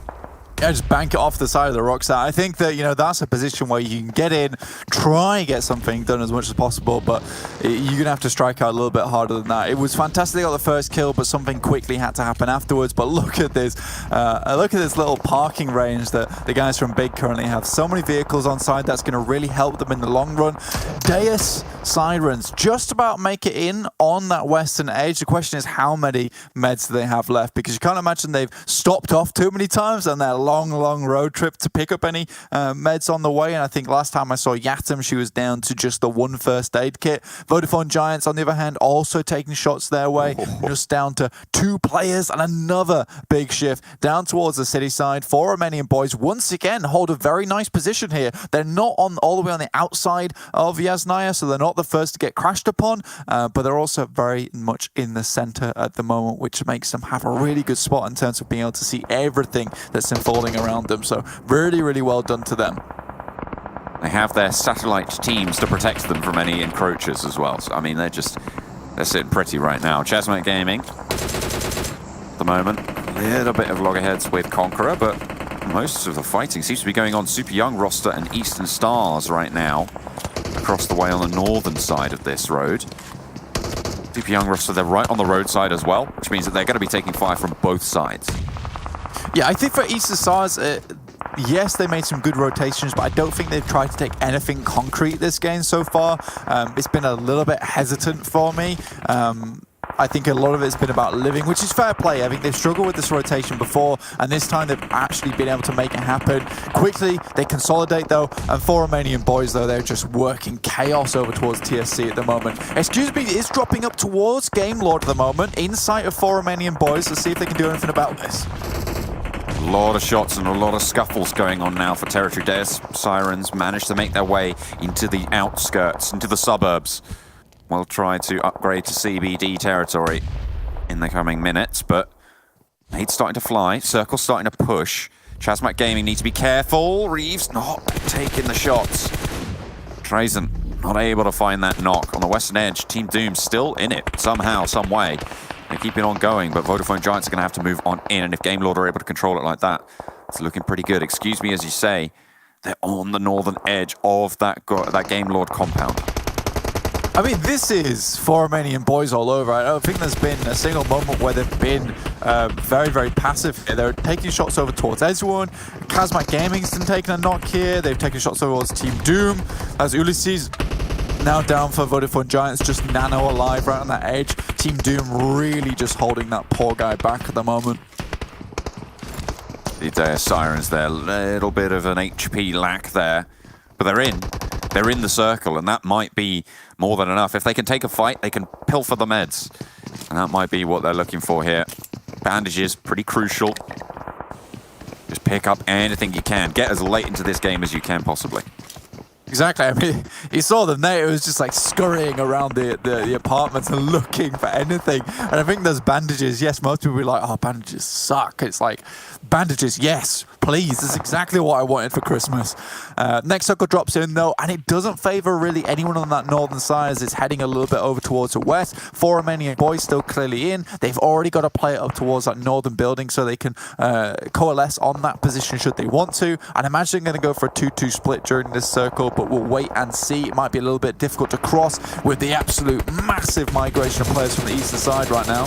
Yeah, just bank it off the side of the rocks. I think that, you know, that's a position where you can get in, try and get something done as much as possible, but you're going to have to strike out a little bit harder than that. It was fantastic on the first kill, but something quickly had to happen afterwards. But look at this. Look at this little parking range that the guys from Big currently have. So many vehicles on side. That's going to really help them in the long run. Deus Sirens just about make it in on that western edge. The question is, how many meds do they have left? Because you can't imagine they've stopped off too many times on that long road trip to pick up any meds on the way. And I think last time I saw Yatum, she was down to just the 1 first aid kit. Vodafone Giants, on the other hand, also taking shots their way, just down to 2 players, and another big shift down towards the city side. 4 Romanian Boys once again hold a very nice position here. They're not on all the way on the outside of Yasnaya, so they're not the first to get crashed upon, but they're also very much in the center at the moment, which makes them have a really good spot in terms of being able to see everything that's unfolding around them. So really well done to them. They have their satellite teams to protect them from any encroachers as well. So, I mean, they're sitting pretty right now. ChasMac Gaming, at the moment, a little bit of loggerheads with Conqueror, but most of the fighting seems to be going on Super Young roster and Eastern Stars right now, across the way on the northern side of this road. Super Young roster, they're right on the roadside as well, which means that they're going to be taking fire from both sides. Yeah, I think for Eastern Stars, yes, they made some good rotations, but I don't think they've tried to take anything concrete this game so far. It's been a little bit hesitant for me. I think a lot of it's been about living, which is fair play. I think they've struggled with this rotation before, and this time they've actually been able to make it happen. Quickly, they consolidate, though, and 4 Romanian Boys, though, they're just working chaos over towards TSC at the moment. Excuse me, is dropping up towards Game Lord at the moment, in sight of 4 Romanian Boys. Let's see if they can do anything about this. A lot of shots and a lot of scuffles going on now for territory. Deus Sirens managed to make their way into the outskirts, into the suburbs. We'll try to upgrade to CBD territory in the coming minutes, but nade's starting to fly. Circle's starting to push. ChasMac Gaming need to be careful. Reeves not taking the shots. Trazen not able to find that knock on the western edge. Team Doom still in it somehow, some way. They keep it on going, but Vodafone Giants are going to have to move on in, and if Game Lord are able to control it like that, it's looking pretty good. Excuse me as you say, they're on the northern edge of that Game Lord compound. I mean, this is 4 Romanian Boys all over. I don't think there's been a single moment where they've been very passive. They're taking shots over towards everyone. ChasMac Gaming's been taking a knock here. They've taken shots towards Team Doom. As Ulysses now down for Vodafone Giants, just nano alive right on that edge. Team Doom really just holding that poor guy back at the moment. The Deus Sirens there, a little bit of an HP lack there, but they're in. They're in the circle, and that might be more than enough. If they can take a fight, they can pilfer the meds. And that might be what they're looking for here. Bandages, pretty crucial. Just pick up anything you can. Get as late into this game as you can possibly. Exactly. I mean, you saw them there. It was just like scurrying around the apartments and looking for anything. And I think those bandages, yes, most people will be like, oh, bandages suck. It's like, bandages, yes, Please, this is exactly what I wanted for Christmas. Next circle drops in though, and it doesn't favor really anyone on that northern side as it's heading a little bit over towards the west. 4 Romanian boys still clearly in. They've already got to play it up towards that northern building so they can coalesce on that position should they want to. And I imagine they're going to go for a 2-2 split during this circle, but we'll wait and see. It might be a little bit difficult to cross with the absolute massive migration of players from the eastern side right now.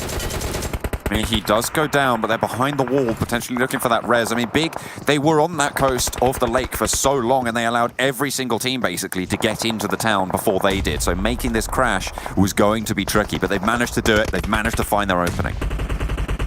I mean, he does go down, but they're behind the wall, potentially looking for that res. I mean, Big, they were on that coast of the lake for so long, and they allowed every single team, basically, to get into the town before they did. So making this crash was going to be tricky, but they've managed to do it. They've managed to find their opening.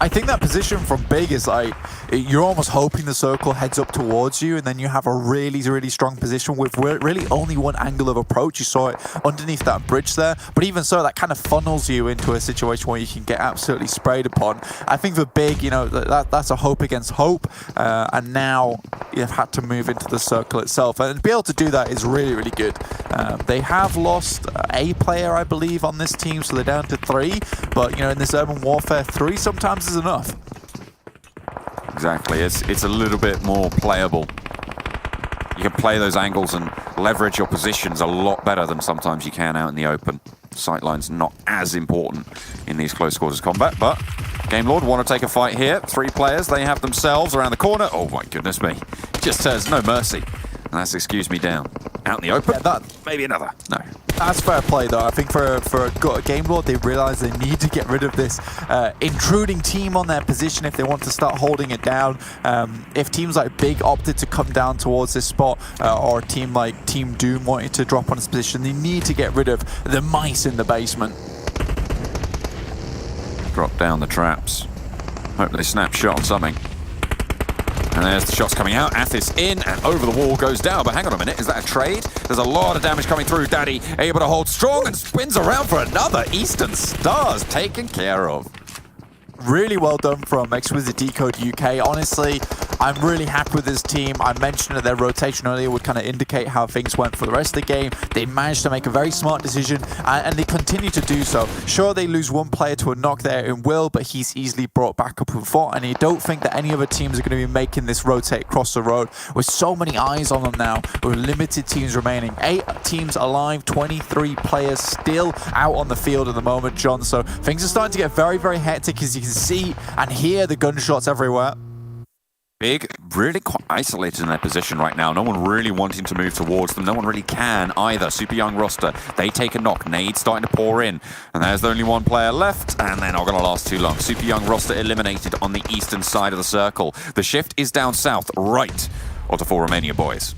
I think that position from Big is like, you're almost hoping the circle heads up towards you, and then you have a really, really strong position with really only one angle of approach. You saw it underneath that bridge there, but even so, that kind of funnels you into a situation where you can get absolutely sprayed upon. I think for Big, you know, that's a hope against hope, and now you've had to move into the circle itself, and to be able to do that is really, really good. They have lost a player, I believe, on this team, so they're down to 3, but, you know, in this urban warfare, 3 sometimes is enough. Exactly, it's a little bit more playable. You can play those angles and leverage your positions a lot better than sometimes you can out in the open. Sightline's not as important in these close quarters combat, but Game Lord want to take a fight here. 3 players, they have themselves around the corner. Oh my goodness me. Just says no mercy. And that's excuse me down. Out in the open, maybe another. No. That's fair play though. I think for a Game Lord, they realize they need to get rid of this intruding team on their position if they want to start holding it down. If teams like Big opted to come down towards this spot, or a team like Team Doom wanted to drop on its position, they need to get rid of the mice in the basement. Drop down the traps. Hope they snap shot on something. And there's the shots coming out. Athis in and over the wall goes down. But hang on a minute, is that a trade? There's a lot of damage coming through. Daddy able to hold strong and spins around for another. Eastern Stars taken care of. Really well done from Exquisite Décode UK. Honestly, I'm really happy with this team. I mentioned that their rotation earlier would kind of indicate how things went for the rest of the game. They managed to make a very smart decision, and they continue to do so. Sure, they lose one player to a knock there in Will, but he's easily brought back up and fought, and you don't think that any other teams are going to be making this rotate across the road with so many eyes on them now, with limited teams remaining. 8 teams alive, 23 players still out on the field at the moment, John. So things are starting to get very, very hectic, as you can see and hear the gunshots everywhere. Big, really quite isolated in their position right now. No one really wanting to move towards them. No one really can either. Super young roster. They take a knock. Nade starting to pour in. And there's only one player left, and they're not going to last too long. Super young roster eliminated on the eastern side of the circle. The shift is down south, right onto 4 Romanian boys.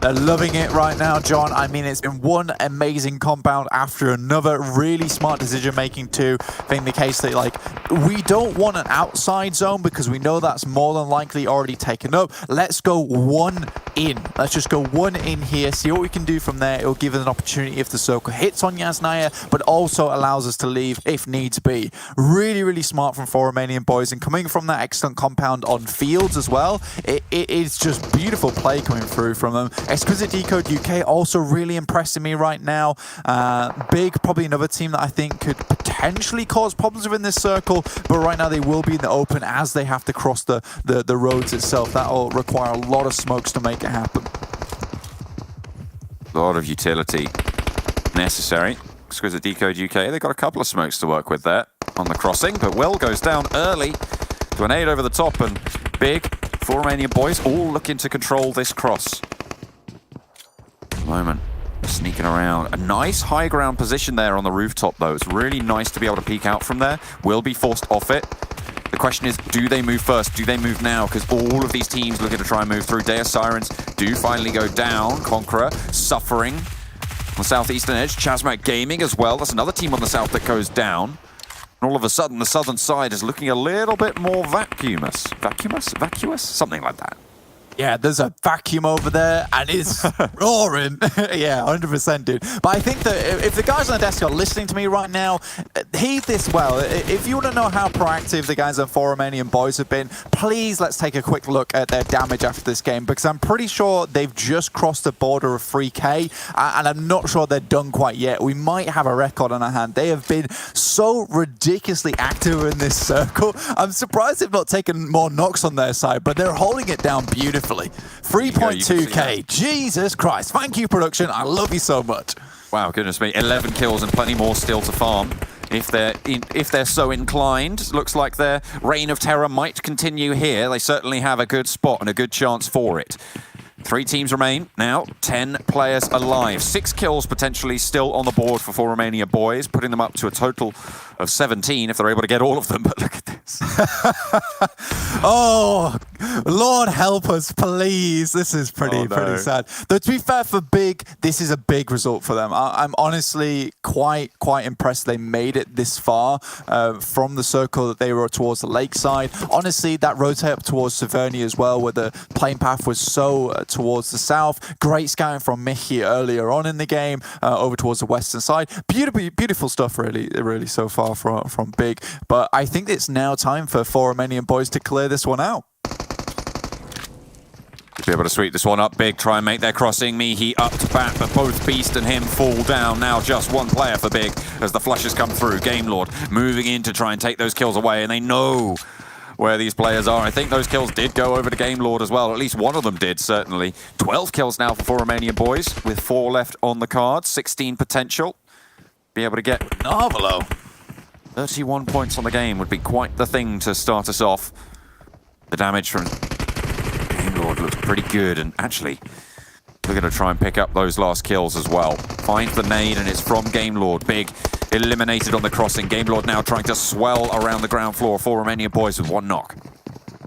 They're loving it right now, John. I mean, it's been one amazing compound after another. Really smart decision making too. Being the case that, like, we don't want an outside zone because we know that's more than likely already taken up. Let's go 1 in. Let's just go 1 in here, see what we can do from there. It'll give us an opportunity if the circle hits on Yasnaya, but also allows us to leave if needs be. Really, really smart from 4 Romanian boys, and coming from that excellent compound on fields as well, it is just beautiful play coming through from them. Exquisite Décode UK also really impressing me right now. Big, probably another team that I think could potentially cause problems within this circle, but right now they will be in the open as they have to cross the roads itself. That will require a lot of smokes to make it happen. A lot of utility necessary. Exquisite Décode UK, they've got a couple of smokes to work with there on the crossing, but Will goes down early to an 8 over the top, and Big, 4 Romanian boys all looking to control this cross. Moment, sneaking around. A nice high ground position there on the rooftop, though. It's really nice to be able to peek out from there. Will be forced off it. The question is, do they move first? Do they move now? Because all of these teams looking to try and move through. Deus Sirens do finally go down. Conqueror suffering on the southeastern edge. ChasMac Gaming as well. That's another team on the south that goes down. And all of a sudden, the southern side is looking a little bit more vacuous? Something like that. Yeah, there's a vacuum over there, and it's roaring. Yeah, 100%, dude. But I think that if the guys on the desk are listening to me right now, heed this well. If you want to know how proactive the guys on Romanian Boys have been, please let's take a quick look at their damage after this game, because I'm pretty sure they've just crossed the border of 3K, and I'm not sure they're done quite yet. We might have a record on our hand. They have been so ridiculously active in this circle. I'm surprised they've not taken more knocks on their side, but they're holding it down beautifully. 3.2k. Jesus Christ. Thank you, production. I love you so much. Wow, goodness me. 11 kills and plenty more still to farm. If they're so inclined, looks like their reign of terror might continue here. They certainly have a good spot and a good chance for it. 3 teams remain now, 10 players alive. 6 kills potentially still on the board for Romanian Boys, putting them up to a total of 17 if they're able to get all of them. But look at this. Oh, Lord help us, please. This is pretty sad. Though to be fair for Big, this is a big result for them. I'm honestly quite impressed they made it this far from the circle that they were towards the lakeside. Honestly, that rotate up towards Severny as well, where the playing path was so towards the south. Great scouting from Mickey earlier on in the game, over towards the western side. Beautiful stuff, really so far from Big. But I think it's now time for Romanian Boys to clear this one out. Be able to sweep this one up. Big try and make their crossing. Mihi up to bat, but both Beast and him fall down. Now just one player for Big as the flushes come through. Game Lord moving in to try and take those kills away, and they know where these players are. I think those kills did go over to Game Lord as well. At least one of them did, certainly. 12 kills now for Romanian Boys, with 4 left on the card. 16 potential. Be able to get Marvelo. 31 points on the game would be quite the thing to start us off. The damage from Game Lord looks pretty good, and actually, we're going to try and pick up those last kills as well. Finds the nade, and it's from Game Lord. Big eliminated on the crossing. Game Lord now trying to swell around the ground floor for Romanian Boys with 1 knock.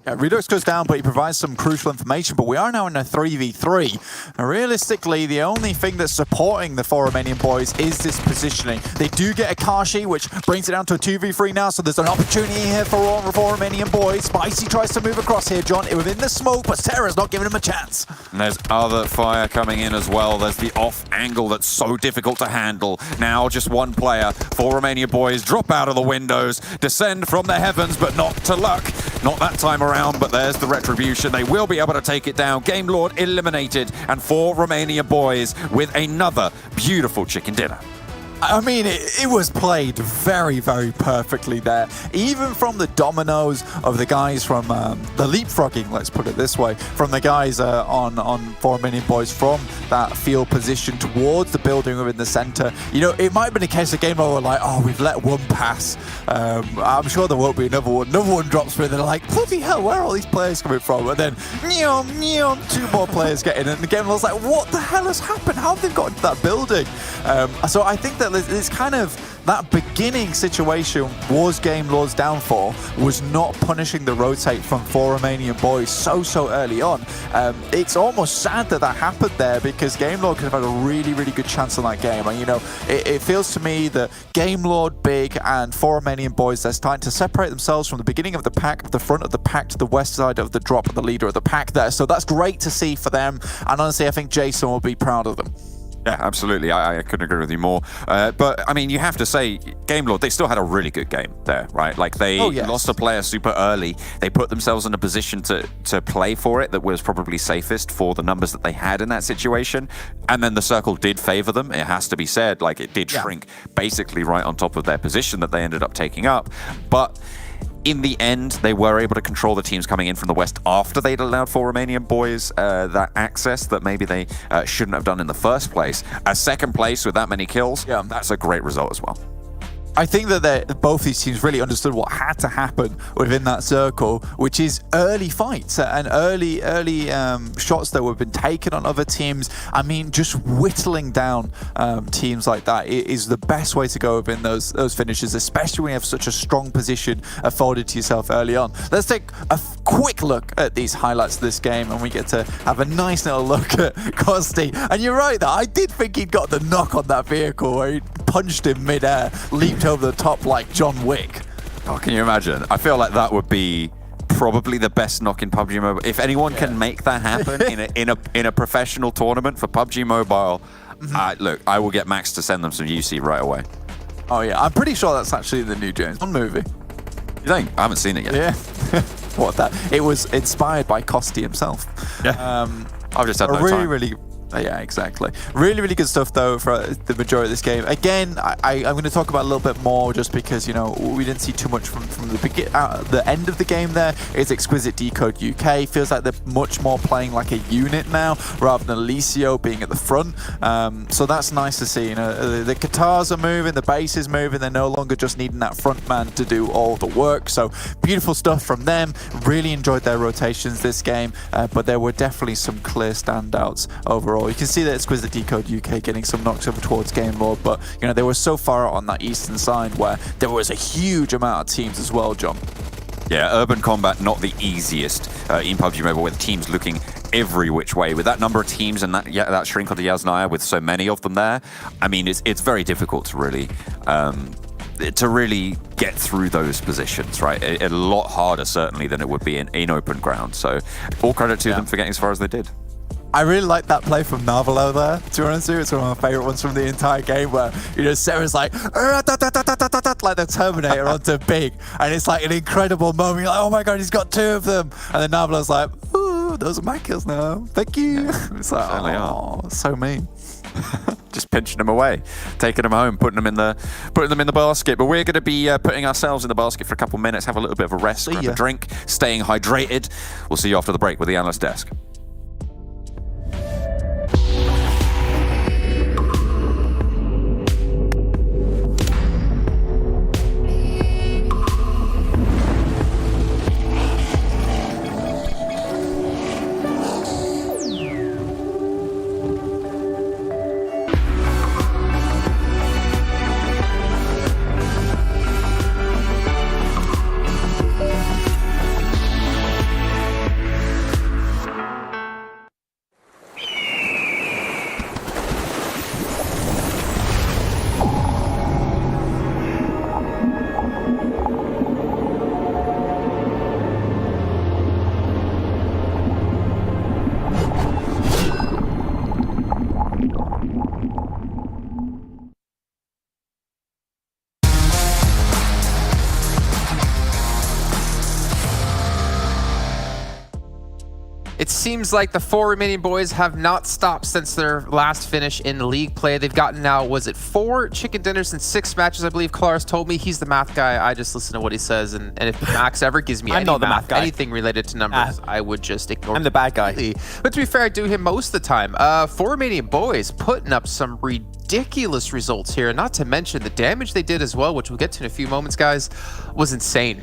Yeah, Redux goes down, but he provides some crucial information. But we are now in a 3v3. And realistically, the only thing that's supporting the Romanian Boys is this positioning. They do get a Kashi, which brings it down to a 2v3 now. So there's an opportunity here for Romanian Boys. Spicy tries to move across here, John, within the smoke, but Terra's not giving him a chance. And there's other fire coming in as well. There's the off angle that's so difficult to handle. Now just one player for Romanian Boys. Drop out of the windows, descend from the heavens, but not to luck. Not that time around, but there's the retribution. They will be able to take it down. Game Lord eliminated, and 4 Romanian Boys with another beautiful chicken dinner. I mean, it was played very perfectly there. Even from the dominoes of the guys from the leapfrogging, let's put it this way, from the guys on Romanian Boys from that field position towards the building within the center. You know, it might have been a case of game where we're like, oh, we've let one pass. I'm sure there won't be another one. Another one drops through, they're like, bloody hell, where are all these players coming from? And then, 2 more players get in, and the game was like, what the hell has happened? How have they got into that building? So I think that it's kind of that beginning situation was Game Lord's downfall, was not punishing the rotate from 4 Romanian Boys so early on. It's almost sad that happened there, because Game Lord could have had a really good chance on that game. And you know, it feels to me that Game Lord, Big, and 4 Romanian Boys, they're starting to separate themselves from the beginning of the pack, the front of the pack, to the west side of the drop, the leader of the pack there. So that's great to see for them, and honestly, I think Jason will be proud of them. Yeah, absolutely. I couldn't agree with you more. But, I mean, you have to say, Game Lord, they still had a really good game there, right? Like, they lost a player super early. They put themselves in a position to play for it that was probably safest for the numbers that they had in that situation. And then the circle did favor them, it has to be said. Like, it did shrink basically right on top of their position that they ended up taking up. But in the end, they were able to control the teams coming in from the west after they'd allowed 4 Romanian Boys that access that maybe they shouldn't have done in the first place. A second place with that many kills, that's a great result as well. I think that both these teams really understood what had to happen within that circle, which is early fights and early shots that have been taken on other teams. I mean, just whittling down teams like that is the best way to go within those finishes, especially when you have such a strong position afforded to yourself early on. Let's take a quick look at these highlights of this game, and we get to have a nice little look at Costi. And you're right, that I did think he'd got the knock on that vehicle where he punched him mid-air, leaped over the top like John Wick. Oh, can you imagine? I feel like that would be probably the best knock in PUBG Mobile. If anyone can make that happen in a professional tournament for PUBG Mobile, look, I will get Max to send them some UC right away. Oh yeah, I'm pretty sure that's actually the new James Bond movie. You think? I haven't seen it yet. Yeah. What that? It was inspired by Costi himself. Yeah. I've just had no time. Really. Yeah, exactly. Really, really good stuff though for the majority of this game. Again, I'm going to talk about a little bit more just because, you know, we didn't see too much from the end of the game there. It's Exquisite Décode UK. Feels like they're much more playing like a unit now rather than Alicio being at the front. So that's nice to see. You know, the guitars are moving, the bass is moving. They're no longer just needing that front man to do all the work. So beautiful stuff from them. Really enjoyed their rotations this game, but there were definitely some clear standouts overall. You can see that Exquisite Décode UK getting some knocks over towards Game Lord, but you know they were so far out on that eastern side where there was a huge amount of teams as well, John. Yeah, urban combat not the easiest in PUBG Mobile, with teams looking every which way. With that number of teams and that shrink onto Yasnaya with so many of them there, I mean it's very difficult to really get through those positions, right? A lot harder certainly than it would be in open ground. So all credit to them for getting as far as they did. I really like that play from Navalo there, to be honest with you. It's one of my favourite ones from the entire game where, you know, Sarah's like like the Terminator onto Big. And it's like an incredible moment. You're like, oh my God, he's got two of them. And then Navalo's like, ooh, those are my kills now. Thank you. Yeah, it's like, oh, so mean. Just pinching them away, taking them home, putting them in the basket. But we're going to be putting ourselves in the basket for a couple minutes, have a little bit of a rest, grab a drink, staying hydrated. We'll see you after the break with the analyst desk. It seems like the 4 Romanian boys have not stopped since their last finish in league play. They've gotten now, was it 4 chicken dinners and 6 matches, I believe Klaris told me. He's the math guy. I just listen to what he says. And if Max ever gives me anything related to numbers, I would just ignore I'm the bad guy. But to be fair, I do him most of the time. 4 Romanian boys putting up some ridiculous results here. Not to mention the damage they did as well, which we'll get to in a few moments, guys, was insane.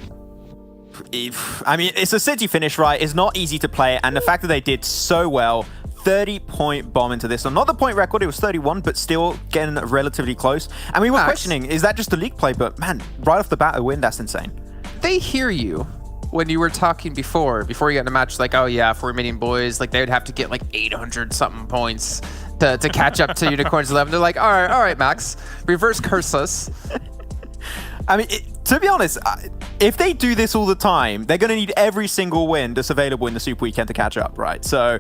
I mean, it's a city finish, right? It's not easy to play, and the fact that they did so well, 30-point bomb into this one. Not the point record, it was 31, but still getting relatively close. And we were questioning, is that just a league play? But man, right off the bat, a win, that's insane. They hear you when you were talking before you got in a match, like, oh yeah, 4 Romanian boys, like they would have to get like 800 something points to catch up to Unicorns 11. They're like, all right, Max, reverse curse us. I mean, to be honest, if they do this all the time, they're going to need every single win that's available in the Super Weekend to catch up, right? So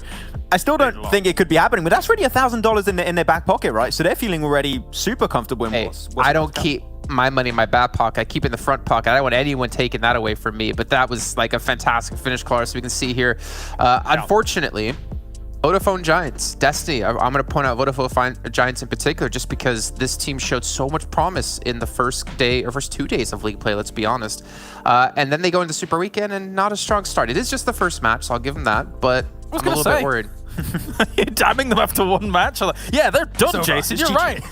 I still don't think it could be happening, but that's already $1,000 in their back pocket, right? So they're feeling already super comfortable in I don't keep my money in my back pocket. I keep it in the front pocket. I don't want anyone taking that away from me, but that was like a fantastic finish, Klaris. We can see here, unfortunately, Vodafone Giants, Destiny. I'm going to point out Vodafone Giants in particular, just because this team showed so much promise in the first 2 days of league play, let's be honest. And then they go into Super Weekend and not a strong start. It is just the first match, so I'll give them that, but I'm a little bit worried. You're damning them after one match. Yeah, they're done, Jason. You're right.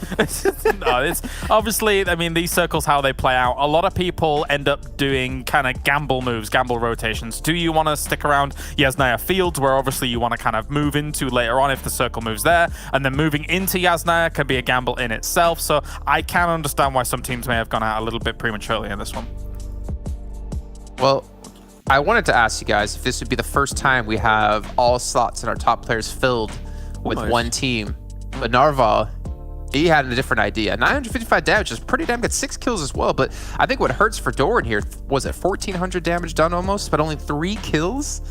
No, it's obviously, I mean, these circles, how they play out. A lot of people end up doing kind of gamble moves, gamble rotations. Do you want to stick around Yasnaya Fields, where obviously you want to kind of move into later on if the circle moves there, and then moving into Yasnaya can be a gamble in itself. So I can understand why some teams may have gone out a little bit prematurely in this one. Well, I wanted to ask you guys if this would be the first time we have all slots in our top players filled with one team. But Narval, He had a different idea. 955 damage is pretty damn good. 6 kills as well, but I think what hurts for Doran here, was it 1,400 damage done almost, but only 3 kills?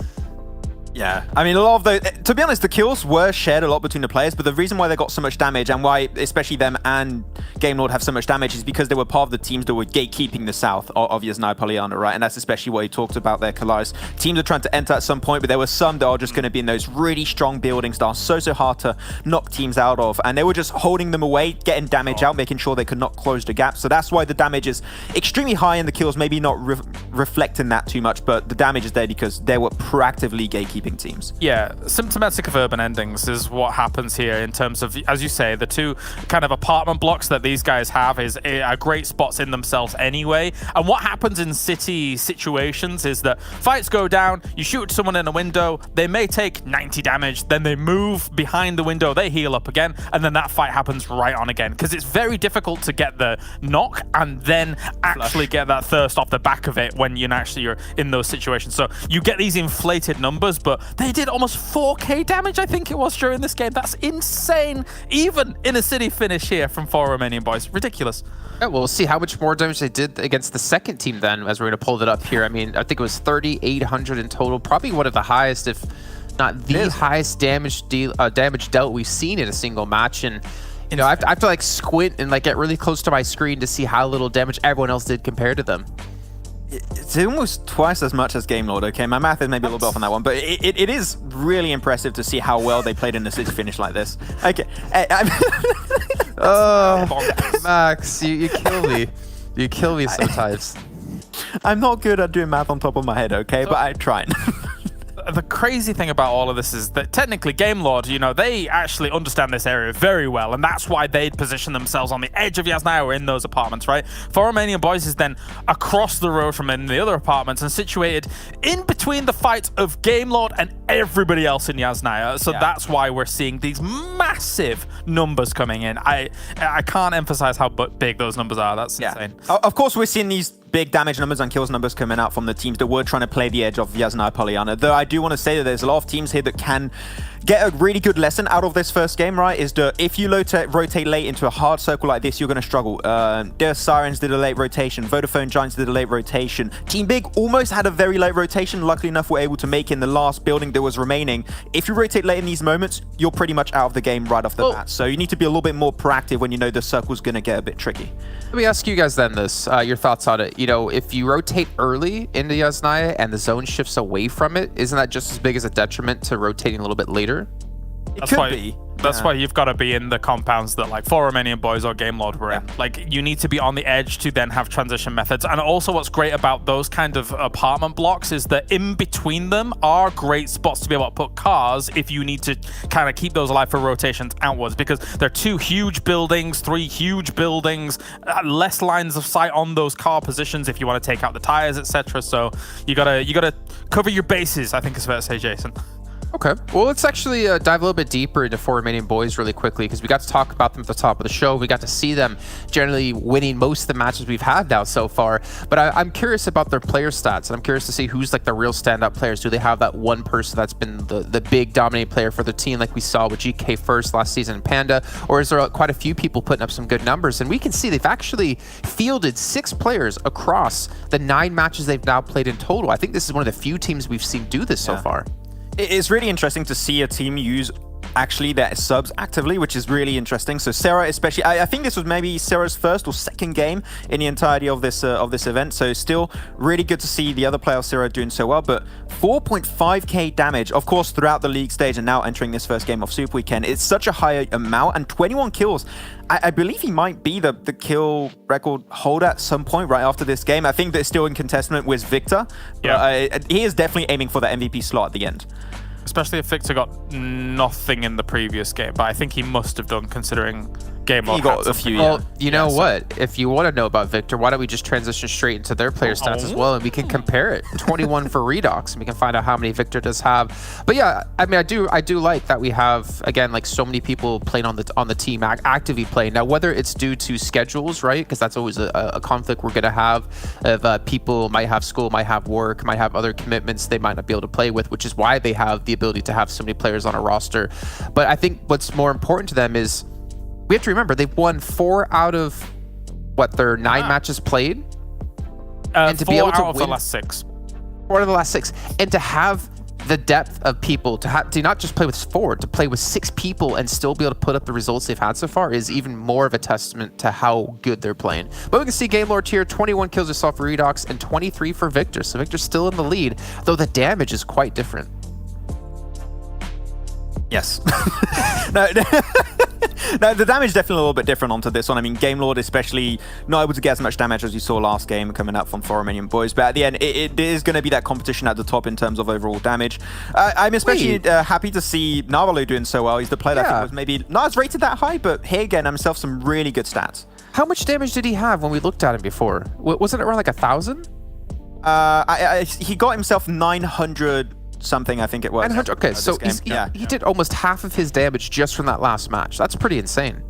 Yeah, I mean, a lot of the, to be honest, the kills were shared a lot between the players, but the reason why they got so much damage and why especially them and Game Lord have so much damage is because they were part of the teams that were gatekeeping the south of Yasnaya Polyana, right? And that's especially what he talked about there, Kalaris. Teams are trying to enter at some point, but there were some that are just going to be in those really strong buildings that are so hard to knock teams out of, and they were just holding them away, getting damage out, making sure they could not close the gap. So that's why the damage is extremely high and the kills maybe not reflecting that too much, but the damage is there because they were proactively gatekeeping teams. Yeah, symptomatic of urban endings is what happens here in terms of, as you say, the 2 kind of apartment blocks that these guys have are great spots in themselves anyway. And what happens in city situations is that fights go down, you shoot someone in a window, they may take 90 damage, then they move behind the window, they heal up again, and then that fight happens right on again. Because it's very difficult to get the knock and then actually get that thirst off the back of it when you're in those situations. So you get these inflated numbers, but they did almost 4k damage, I think it was, during this game. That's insane, even in a city finish here from 4 Romanian Boys. Ridiculous. Yeah, well, we'll see how much more damage they did against the second team then, as we're going to pull it up here. I mean, I think it was 3,800 in total. Probably one of the highest, if not the highest damage dealt we've seen in a single match. And you know, I have to like squint and like get really close to my screen to see how little damage everyone else did compared to them. It's almost twice as much as Game Lord, okay? My math is maybe a little bit off on that one, but it is really impressive to see how well they played in the city finish like this. Okay. Max, you kill me. You kill me sometimes. I'm not good at doing math on top of my head, okay? But I try. The crazy thing about all of this is that technically Game Lord, you know, they actually understand this area very well, and that's why they'd position themselves on the edge of Yasnaya or in those apartments, right? 4 Romanian Boys is then across the road from in the other apartments and situated in between the fight of Game Lord and everybody else in Yasnaya. So that's why we're seeing these massive numbers coming in. I can't emphasize how big those numbers are. That's insane. Of course, we're seeing these big damage numbers and kills numbers coming out from the teams that were trying to play the edge of Yasnaya Polyana. Though I do want to say that there's a lot of teams here that can get a really good lesson out of this first game, right? Is that if you rotate late into a hard circle like this, you're going to struggle. Deus Sirens did a late rotation. Vodafone Giants did a late rotation. Team Big almost had a very late rotation. Luckily enough, we're able to make in the last building that was remaining. If you rotate late in these moments, you're pretty much out of the game right off the bat. So you need to be a little bit more proactive when you know the circle's going to get a bit tricky. Let me ask you guys then this, your thoughts on it. You know, if you rotate early into Yasnaya and the zone shifts away from it, isn't that just as big as a detriment to rotating a little bit later? It could be. That's why you've got to be in the compounds that like 4 Romanian Boys or Game Lord were in. Like, you need to be on the edge to then have transition methods. And also what's great about those kind of apartment blocks is that in between them are great spots to be able to put cars if you need to kind of keep those alive for rotations outwards, because they're 2 huge buildings, 3 huge buildings, less lines of sight on those car positions if you want to take out the tires, etc. So you gotta cover your bases, I think is fair to say, Jason. Okay, well, let's actually dive a little bit deeper into 4 Romanian Boys really quickly, because we got to talk about them at the top of the show. We got to see them generally winning most of the matches we've had now so far. But I'm curious about their player stats, and I'm curious to see who's like the real standout players. Do they have that one person that's been the big dominating player for the team, like we saw with GK First last season in Panda? Or is there quite a few people putting up some good numbers? And we can see they've actually fielded 6 players across the 9 matches they've now played in total. I think this is one of the few teams we've seen do this so far. It's really interesting to see a team use actually their subs actively, which is really interesting. So Sarah, especially, I think this was maybe Sarah's first or second game in the entirety of this event. So still really good to see the other player Sarah doing so well. But 4.5k damage, of course, throughout the league stage and now entering this first game of Super Weekend. It's such a high amount, and 21 kills. I believe he might be the kill record holder at some point right after this game. I think they're still in contestment with Victor. Yeah. He is definitely aiming for the MVP slot at the end. Especially if Victor got nothing in the previous game, but I think he must have done, considering Game Lord got a few. Well, you know what? If you want to know about Victor, why don't we just transition straight into their player stats as well, and we can compare it. 21 for Redox, and we can find out how many Victor does have. But yeah, I mean, I do like that we have, again, like so many people playing on the team, actively playing. Now, whether it's due to schedules, right? Because that's always a conflict we're going to have. Of people might have school, might have work, might have other commitments they might not be able to play with, which is why they have the ability to have so many players on a roster. But I think what's more important to them is we have to remember they've won 4 out of what their 9 matches played, and to be able to 4 out of win the last 6. 4 out of the last 6, and to have the depth of people to not just play with 4, to play with 6 people and still be able to put up the results they've had so far is even more of a testament to how good they're playing. But we can see Game Lord here, 21 kills yourself for Redox and 23 for Victor. So Victor's still in the lead, though the damage is quite different. Yes. No, the damage is definitely a little bit different onto this one. I mean, Game Lord especially not able to get as much damage as you saw last game coming up from Romanian Boys. But at the end, it is going to be that competition at the top in terms of overall damage. I'm especially happy to see Narvalo doing so well. He's the player that I think was maybe not as rated that high, but here again, himself some really good stats. How much damage did he have when we looked at him before? Wasn't it around like 1,000? He got himself 900 something, I think it was. 900. Okay, so he did almost half of his damage just from that last match. That's pretty insane.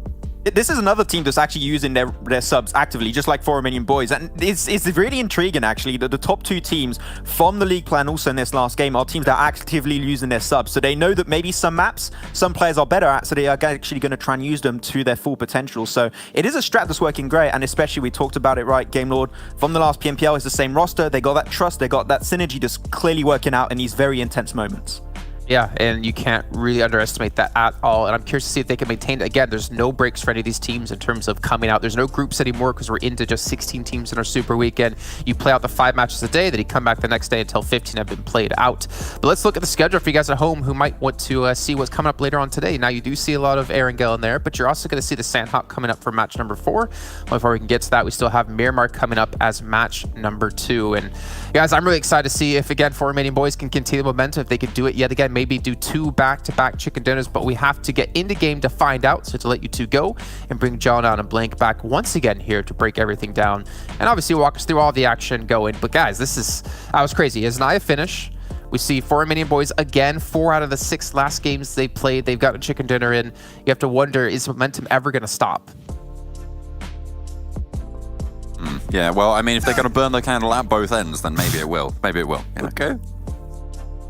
This is another team that's actually using their subs actively, just like Romanian Boys. And it's really intriguing, actually, that the top 2 teams from the league plan also in this last game are teams that are actively using their subs. So they know that maybe some maps, some players are better at, so they are actually going to try and use them to their full potential. So it is a strat that's working great, and especially we talked about it, right? Game Lord from the last PMPL is the same roster. They got that trust, they got that synergy just clearly working out in these very intense moments. Yeah, and you can't really underestimate that at all. And I'm curious to see if they can maintain it. Again, there's no breaks for any of these teams in terms of coming out. There's no groups anymore because we're into just 16 teams in our Super Weekend. You play out the 5 matches a day, then you come back the next day until 15 have been played out. But let's look at the schedule for you guys at home who might want to see what's coming up later on today. Now, you do see a lot of Erangel in there, but you're also going to see the Sanhok coming up for match number 4. Before we can get to that, we still have Miramar coming up as match number 2. And guys, I'm really excited to see if, again, Romanian Boys can continue the momentum, if they can do it yet again, maybe do 2 back-to-back chicken dinners, but we have to get into game to find out. So to let you 2 go and bring John out and Blank back once again here to break everything down and obviously walk us through all the action going. But guys, that was crazy. As Naya finish, we see Romanian Boys again, 4 out of the 6 last games they played. They've gotten chicken dinner in. You have to wonder, is momentum ever going to stop? Yeah, well, I mean, if they're going to burn the candle at both ends, then maybe it will. Maybe it will. Yeah. Okay.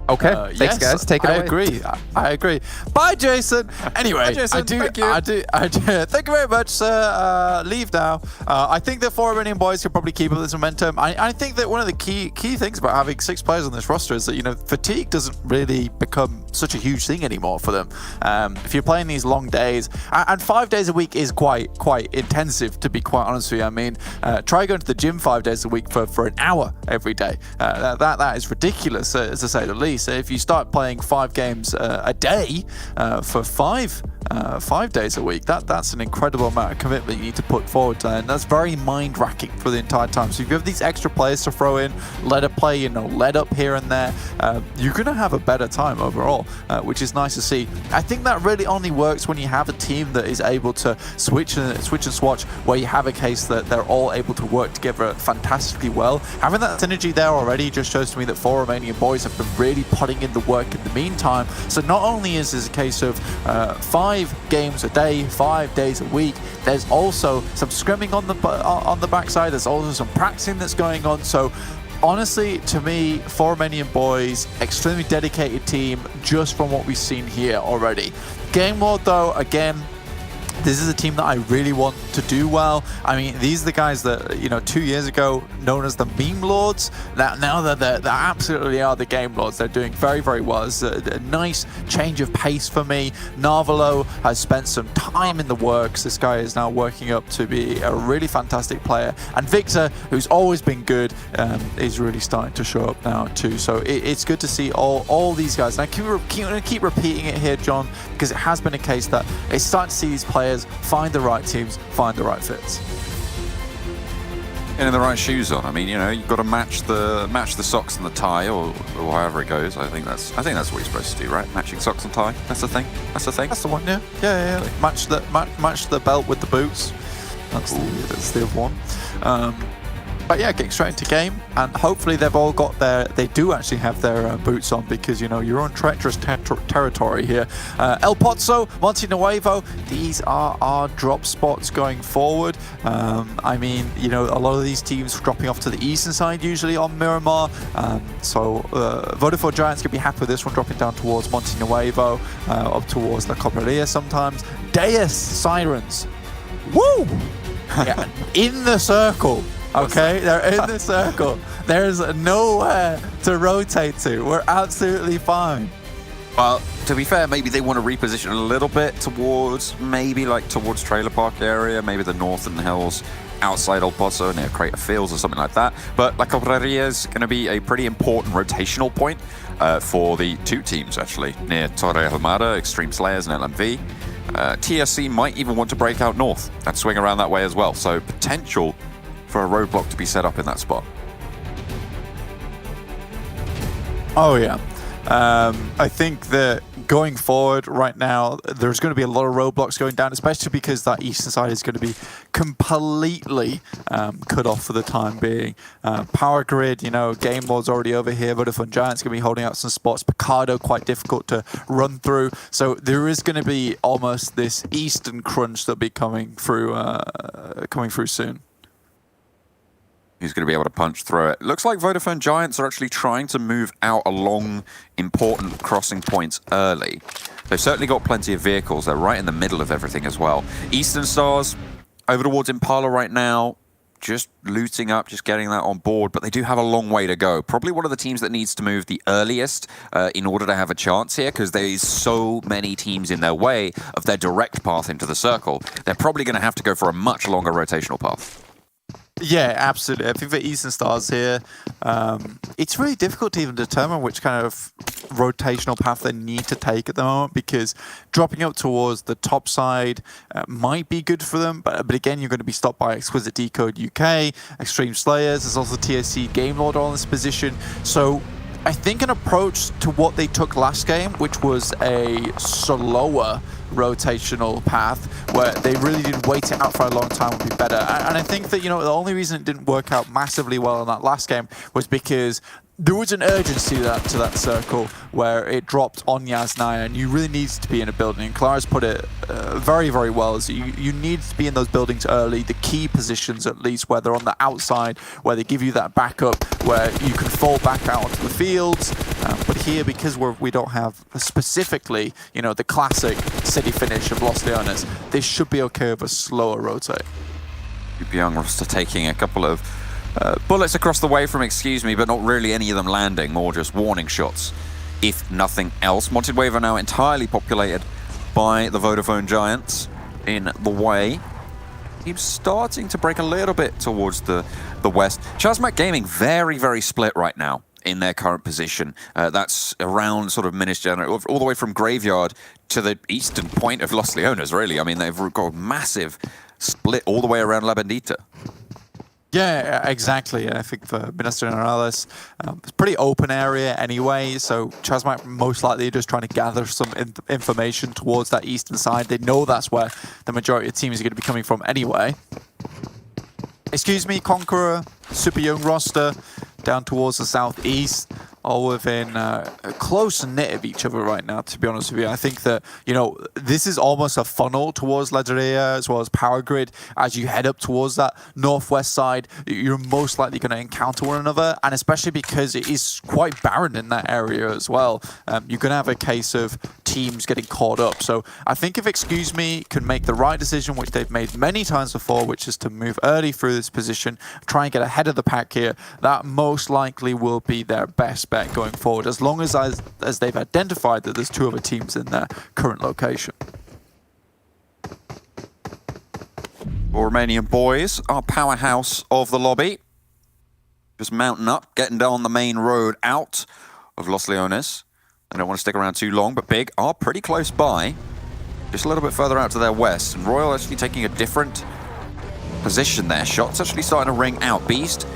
Okay, thanks yes, guys. Take it away. I agree. I agree. Bye, Jason. Anyway, Bye, Jason. Thank you thank you very much, sir. Leave now. I think that Romanian Boys could probably keep up this momentum. I think that one of the key things about having 6 players on this roster is that, you know, fatigue doesn't really become such a huge thing anymore for them. If you're playing these long days, and 5 days a week is quite intensive, to be quite honest with you. I mean, try going to the gym 5 days a week for an hour every day. That is ridiculous, to say the least. So if you start playing 5 games a day for 5 days a week, that's an incredible amount of commitment you need to put forward, and that's very mind-racking for the entire time. So if you have these extra players to throw in, let it play, you know, let up here and there, you're going to have a better time overall, which is nice to see. I think that really only works when you have a team that is able to switch and swatch, where you have a case that they're all able to work together fantastically well. Having that synergy there already just shows to me that 4 Romanian Boys have been really putting in the work in the meantime. So not only is this a case of 5 games a day, 5 days a week, there's also some scrimming on the backside, there's also some practicing that's going on. So honestly, to me, 4 Romanian Boys, extremely dedicated team just from what we've seen here already. Game Lord though, again, this is a team that I really want to do well. I mean, these are the guys that, you know, 2 years ago known as the meme lords. Now they absolutely are the game lords. They're doing very, very well. It's a nice change of pace for me. Narvalo has spent some time in the works. This guy is now working up to be a really fantastic player. And Victor, who's always been good, is really starting to show up now too. So it's good to see all these guys. And I keep repeating it here, John, because it has been a case that it's starting to see these players find the right teams, find the right fits. And in the right shoes on. I mean, you know, you've got to match the socks and the tie, or however it goes. I think that's what you're supposed to do, right? Matching socks and tie. That's the thing. That's the one. Yeah. Okay. Match the belt with the boots. That's the other one. But yeah, getting straight into game, and hopefully they've all got they do actually have their boots on, because, you know, you're on treacherous territory here. El Pozo, Monte Nuevo, these are our drop spots going forward. I mean, you know, a lot of these teams dropping off to the eastern side usually on Miramar, so Vodafone Giants can be happy with this one, dropping down towards Monte Nuevo, up towards La Cobraria sometimes. Deus Sirens, woo! Yeah, in the circle. Okay, they're in the circle. There's nowhere to rotate to. We're absolutely fine. Well, to be fair, maybe they want to reposition a little bit towards, towards Trailer Park area, maybe the northern hills outside El Pozo near Crater Fields or something like that. But La Cobraria is going to be a pretty important rotational point for the two teams, actually, near Torre Almada, Xtreme Slayers and LMV. TSC might even want to break out north and swing around that way as well. So potential for a roadblock to be set up in that spot. Oh yeah, I think that going forward right now, there's going to be a lot of roadblocks going down, especially because that eastern side is going to be completely cut off for the time being. Power grid, you know, game mode's already over here. Vodafone Giants going to be holding out some spots. Picardo quite difficult to run through. So there is going to be almost this eastern crunch that'll be coming through soon. Who's going to be able to punch through it. Looks like Vodafone Giants are actually trying to move out along important crossing points early. They've certainly got plenty of vehicles. They're right in the middle of everything as well. Eastern Stars over towards Impala right now, just looting up, just getting that on board, but they do have a long way to go. Probably one of the teams that needs to move the earliest in order to have a chance here, because there is so many teams in their way of their direct path into the circle. They're probably going to have to go for a much longer rotational path. Yeah, absolutely. I think for Eastern Stars here, it's really difficult to even determine which kind of rotational path they need to take at the moment, because dropping up towards the top side might be good for them, but again, you're going to be stopped by Exquisite Décode UK, Xtreme Slayers, there's also TSC Game Lord on this position. So I think an approach to what they took last game, which was a slower rotational path where they really didn't wait it out for a long time, would be better. And I think that, you know, the only reason it didn't work out massively well in that last game was because there was an urgency to that circle where it dropped on Yasnaya, and you really needed to be in a building. And Clara's put it very, very well. So you need to be in those buildings early, the key positions at least, where they're on the outside, where they give you that backup, where you can fall back out onto the fields. But here, because we don't have specifically, you know, the classic city finish of Los Leones, they should be okay with a slower rotate. Young roster taking a couple of bullets across the way from Excuse Me, but not really any of them landing, more just warning shots, if nothing else. Monte Nuevo now entirely populated by the Vodafone Giants in the way. He's starting to break a little bit towards the west. ChasMac Gaming very, very split right now in their current position. That's around sort of Minas Gerais, all the way from Graveyard to the eastern point of Los Leones, really. I mean, they've got a massive split all the way around La Bendita. Yeah, exactly. I think for Minas Gerais, it's a pretty open area anyway, so ChasMac most likely just trying to gather some information towards that eastern side. They know that's where the majority of teams are going to be coming from anyway. Excuse Me, Conqueror, super young roster, down towards the southeast, all within close knit of each other right now, to be honest with you. I think that, you know, this is almost a funnel towards Ladreria as well as Power Grid. As you head up towards that northwest side, you're most likely going to encounter one another, and especially because it is quite barren in that area as well, you're going to have a case of teams getting caught up. So I think if Excuse Me can make the right decision, which they've made many times before, which is to move early through this position, try and get ahead of the pack here, that most likely will be their best bet going forward, as long as they've identified that there's two other teams in their current location. Romanian Boys are powerhouse of the lobby. Just mounting up, getting down the main road out of Los Leones. They don't want to stick around too long, but Big are pretty close by. Just a little bit further out to their west. And Royal actually taking a different position there. Shots actually starting to ring out. Beast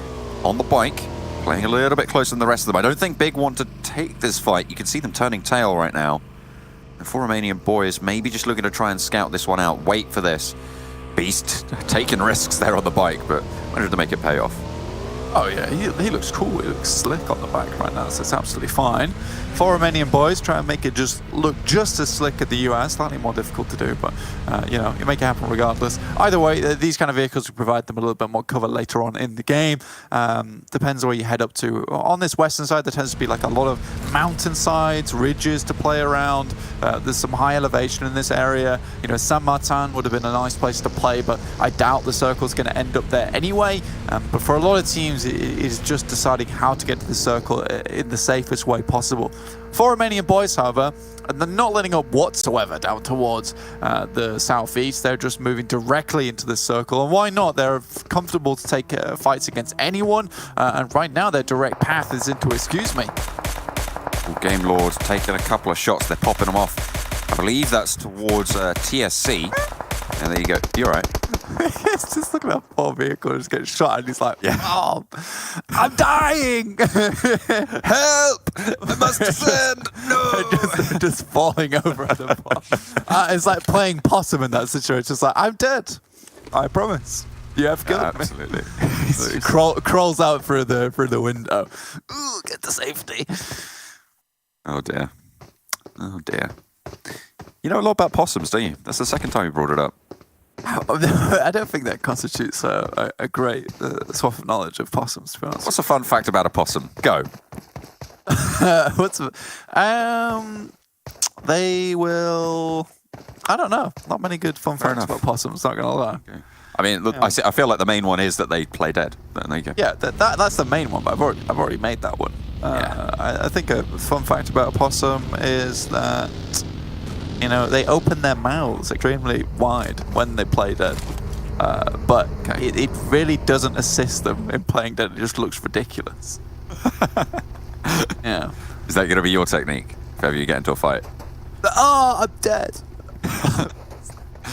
on the bike, playing a little bit closer than the rest of them. I don't think Big want to take this fight. You can see them turning tail right now. And for Romanian Boys, maybe just looking to try and scout this one out. Wait for this. Beast taking risks there on the bike, but managed to make it pay off. Oh yeah, he looks cool. He looks slick on the back right now, so it's absolutely fine. For Romanian Boys, try and make it just look just as slick as the US. Slightly more difficult to do, but you know, you make it happen regardless. Either way, these kind of vehicles will provide them a little bit more cover later on in the game. Depends where you head up to. On this western side, there tends to be like a lot of mountainsides, ridges to play around. There's some high elevation in this area. You know, San Martin would have been a nice place to play, but I doubt the circle's going to end up there anyway. But for a lot of teams, it is just deciding how to get to the circle in the safest way possible. For Romanian Boys, however, they're not letting up whatsoever down towards the southeast. They're just moving directly into the circle. And why not? They're comfortable to take fights against anyone. And right now, their direct path is into Excuse Me. Game Lord taking a couple of shots. They're popping them off. I believe that's towards TSC. And there you go. You're right. It's just looking at that poor vehicle just getting shot, and he's like, "Oh, I'm dying! Help! I must descend! No!" just falling over at the bottom. It's like playing possum in that situation. It's like, I'm dead. I promise. You have killed me. Absolutely. He crawls out through the window. Ooh, get to safety. Oh dear. Oh dear. You know a lot about possums, don't you? That's the second time you brought it up. I don't think that constitutes a great swath of knowledge of possums, to be honest. What's a fun fact about a possum? Go. They will... I don't know. Not many good fun facts about possums, not going to lie. Okay. I mean, look, I feel like the main one is that they play dead. There you go. Yeah, that's the main one, but I've already made that one. I think a fun fact about a possum is that, you know, they open their mouths extremely wide when they play dead. But it really doesn't assist them in playing dead. It just looks ridiculous. Yeah. Is that going to be your technique if ever you get into a fight? Oh, I'm dead.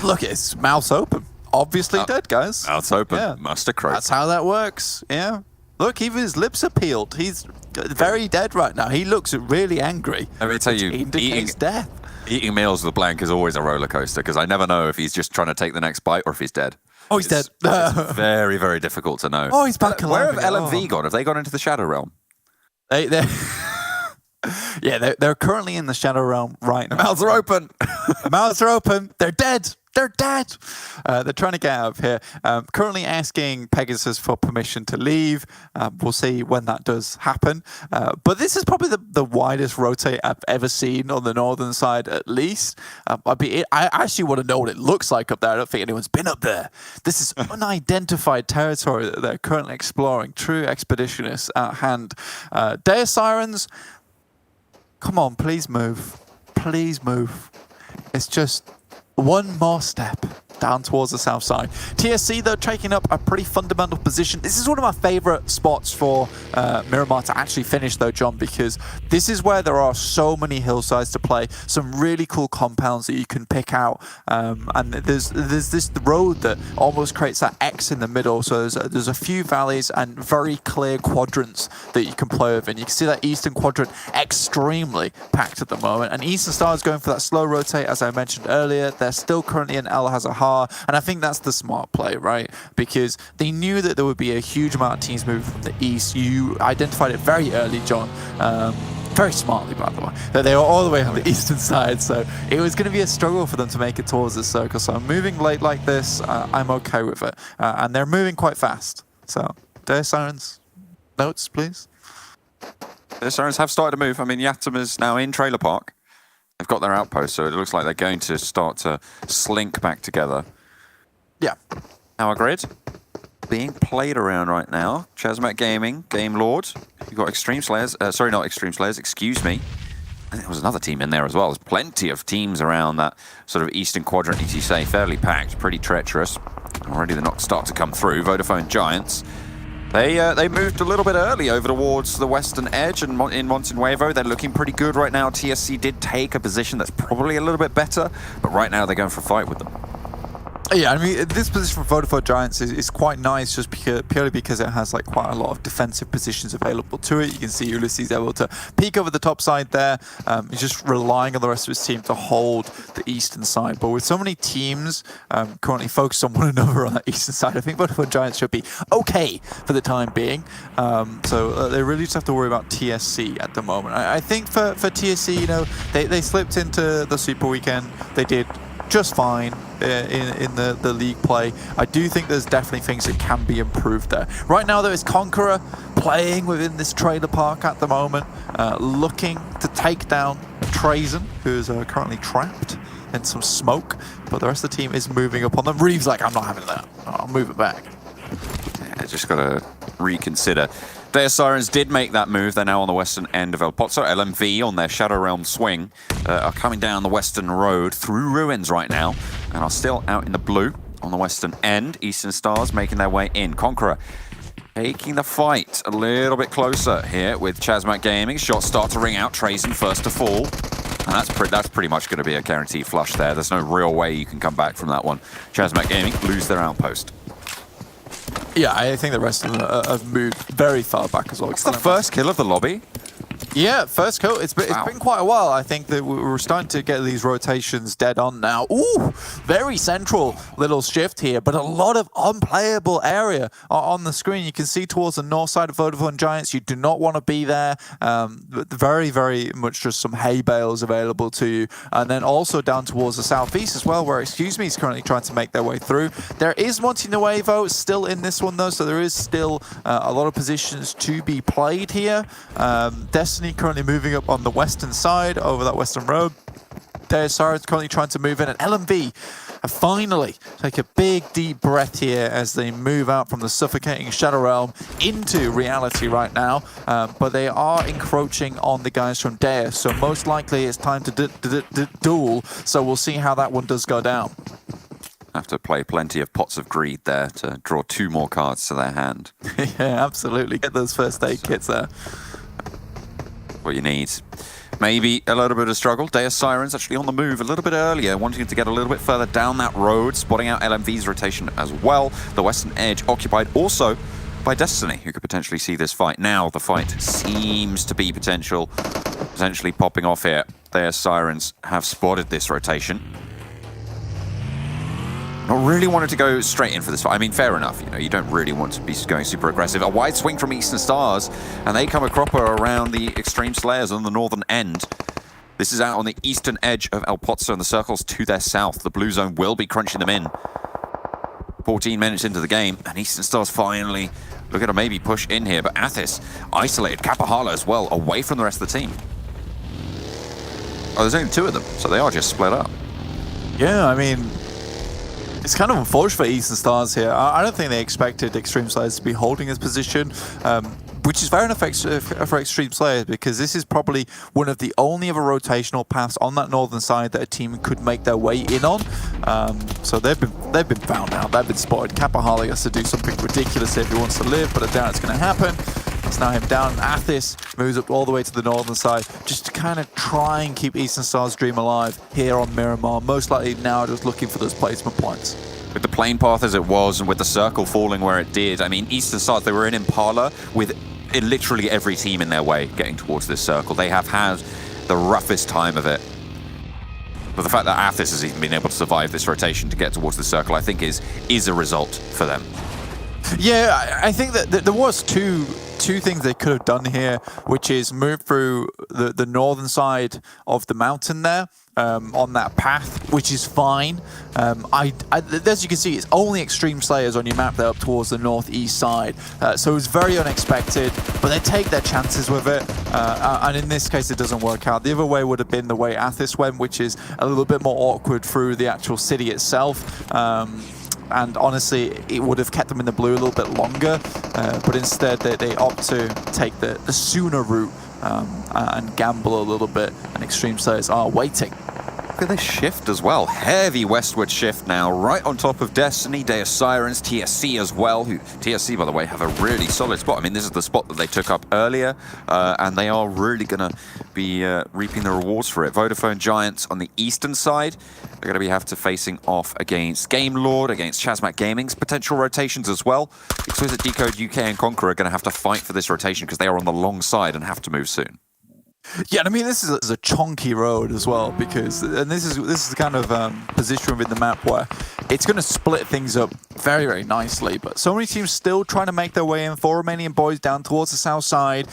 Look, it's mouth's open. Obviously dead, guys. Mouth's open. Yeah. Must have croaked. That's how that works. Yeah. Look, even his lips are peeled. He's very dead right now. He looks really angry. Let me tell you, indicates death. Eating meals with Blank is always a roller coaster because I never know if he's just trying to take the next bite or if he's dead. Oh, he's dead. It's very, very difficult to know. Oh, he's back Where alive. have LMV gone? Have they gone into the Shadow Realm? They're currently in the Shadow Realm right now. Mouths are open. The mouths are open. They're dead. They're dead. They're trying to get out of here. Currently asking Pegasus for permission to leave. We'll see when that does happen. But this is probably the widest rotate I've ever seen on the northern side, at least. I actually want to know what it looks like up there. I don't think anyone's been up there. This is unidentified territory that they're currently exploring. True expeditionists at hand. Deus Sirens, come on, please move. Please move. It's just one more step down towards the south side. TSC, though, taking up a pretty fundamental position. This is one of my favourite spots for Miramar to actually finish, though, John, because this is where there are so many hillsides to play, some really cool compounds that you can pick out, and there's this road that almost creates that X in the middle, so there's a few valleys and very clear quadrants that you can play with, and you can see that eastern quadrant extremely packed at the moment, and Eastern Star is going for that slow rotate, as I mentioned earlier. They're still currently in El Hazahar, and I think that's the smart play, right? Because they knew that there would be a huge amount of teams moving from the east. You identified it very early, John. Very smartly, by the way, that they were all the way on the eastern side, so it was going to be a struggle for them to make it towards the circle. So moving late like this, I'm okay with it. And they're moving quite fast. So, Deus Sirens, notes, please. Deus Sirens have started to move. I mean, Yatum is now in Trailer Park. They've got their outpost, so it looks like they're going to start to slink back together. Yeah. Our grid being played around right now. ChasMac Gaming, Game Lord. You've got Xtreme Slayers. Sorry, not Xtreme Slayers, excuse me. I think there was another team in there as well. There's plenty of teams around that sort of eastern quadrant, as you say, fairly packed, pretty treacherous. Already the knocks start to come through. Vodafone Giants. They moved a little bit early over towards the western edge, and in Montenuevo, they're looking pretty good right now. TSC did take a position that's probably a little bit better, but right now they're going for a fight with them. Yeah, I mean, this position for Vodafone Giants is quite nice just purely because it has like quite a lot of defensive positions available to it. You can see Ulysses able to peek over the top side there. He's just relying on the rest of his team to hold the eastern side. But with so many teams currently focused on one another on that eastern side, I think Vodafone Giants should be okay for the time being. So they really just have to worry about TSC at the moment. I think for TSC, you know, they slipped into the Super Weekend. They did just fine in the league play. I do think there's definitely things that can be improved there. Right now, there is Conqueror playing within this trailer park at the moment, looking to take down Trazen, who is currently trapped in some smoke, but the rest of the team is moving up on them. Reeves like, I'm not having that. I'll move it back. Yeah, just got to reconsider. Deus Sirens did make that move. They're now on the western end of El Pozo. LMV on their Shadow Realm swing are coming down the western road through ruins right now and are still out in the blue on the western end. Eastern Stars making their way in. Conqueror taking the fight a little bit closer here with ChasMac Gaming. Shots start to ring out. Trazen first to fall. And that's pretty much going to be a guaranteed flush there. There's no real way you can come back from that one. ChasMac Gaming lose their outpost. Yeah, I think the rest of them have moved very far back as well. It's the first kill of the lobby. Yeah, first kill. It's been quite a while. I think that we're starting to get these rotations dead on now. Ooh, very central little shift here, but a lot of unplayable area on the screen. You can see towards the north side of Vodafone Giants. You do not want to be there. Very, very much just some hay bales available to you. And then also down towards the southeast as well, where Excuse Me is currently trying to make their way through. There is Montenuevo still in this one though, so there is still a lot of positions to be played here. Destiny currently moving up on the western side over that western road. Deus Sirens currently trying to move in, and LMV finally take a big deep breath here as they move out from the suffocating Shadow Realm into reality right now. But they are encroaching on the guys from Deus, so most likely it's time to duel. So we'll see how that one does go down. Have to play plenty of Pots of Greed there to draw 2 more cards to their hand. Yeah, absolutely. Get those first aid kits there. What you need. Maybe a little bit of struggle. Deus Sirens actually on the move a little bit earlier, wanting to get a little bit further down that road, spotting out LMV's rotation as well. The western edge occupied also by Destiny, who could potentially see this fight. Now the fight seems to be potentially popping off here. Deus Sirens have spotted this rotation. Not really wanted to go straight in for this fight. I mean, fair enough. You know, you don't really want to be going super aggressive. A wide swing from Eastern Stars, and they come a cropper around the Xtreme Slayers on the northern end. This is out on the eastern edge of El Pozo, and the circles to their south. The blue zone will be crunching them in. 14 minutes into the game, and Eastern Stars finally looking to maybe push in here, but Athis isolated. Kapahala as well, away from the rest of the team. Oh, there's only 2 of them, so they are just split up. Yeah, I mean, it's kind of unfortunate for Eastern Stars here. I don't think they expected Xtreme Slayers to be holding this position, which is fair enough for Xtreme Slayers, because this is probably one of the only other rotational paths on that northern side that a team could make their way in on. So they've been found out. They've been spotted. Kapahala has to do something ridiculous if he wants to live, but I doubt it's going to happen. It's now him down. Athis moves up all the way to the northern side just to kind of try and keep Eastern Stars' dream alive here on Miramar. Most likely now just looking for those placement points. With the plane path as it was and with the circle falling where it did, I mean, Eastern Stars, they were in Impala with literally every team in their way getting towards this circle. They have had the roughest time of it. But the fact that Athis has even been able to survive this rotation to get towards the circle, I think is a result for them. Yeah, I think that there was two things they could have done here, which is move through the northern side of the mountain there on that path, which is fine. As you can see, it's only Xtreme Slayers on your map there up towards the northeast side, so it was very unexpected, but they take their chances with it, and in this case it doesn't work out. The other way would have been the way Athis went, which is a little bit more awkward through the actual city itself. And honestly, it would have kept them in the blue a little bit longer, but instead they opt to take the sooner route and gamble a little bit, and Xtreme Slayers are waiting. Look at this shift as well. Heavy westward shift now, right on top of Destiny, Deus Sirens, TSC as well, who TSC, by the way, have a really solid spot. I mean, this is the spot that they took up earlier, and they are really going to be reaping the rewards for it. Vodafone Giants on the eastern side, they're going to have to facing off against Game Lord, against ChasMac Gaming's potential rotations as well. Exquisite Décode UK and Conqueror are going to have to fight for this rotation because they are on the long side and have to move soon. Yeah, I mean, this is a chonky road as well, because, and this is the kind of position within the map where it's going to split things up very, very nicely. But so many teams still trying to make their way in. 4 Romanian Boys down towards the south side.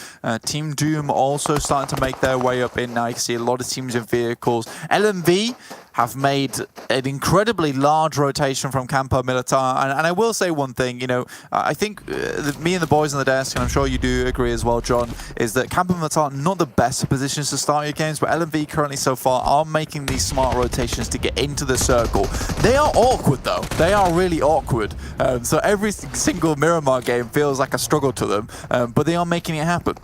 Team Doom also starting to make their way up in. Now you can see a lot of teams in vehicles. LMV have made an incredibly large rotation from Campo Militar. And I will say one thing, you know, I think me and the boys on the desk, and I'm sure you do agree as well, John, is that Campo Militar not the best positions to start your games, but LMV currently so far are making these smart rotations to get into the circle. They are awkward though. They are really awkward. So every single Miramar game feels like a struggle to them, but they are making it happen.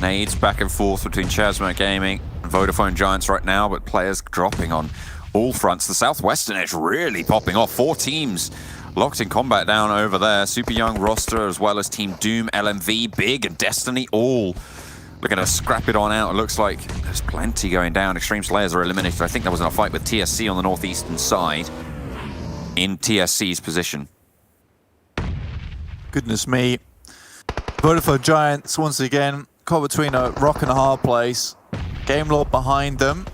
Nades back and forth between ChasMac Gaming and Vodafone Giants right now, but players dropping on all fronts. The Southwestern edge really popping off. 4 teams locked in combat down over there. Super young roster as well as Team Doom, LMV, Big and Destiny all looking to scrap it on out. It looks like there's plenty going down. Extreme Slayers are eliminated. I think that was in a fight with TSC on the northeastern side in TSC's position. Goodness me. Vodafone Giants once again caught between a rock and a hard place. Game Lord behind them,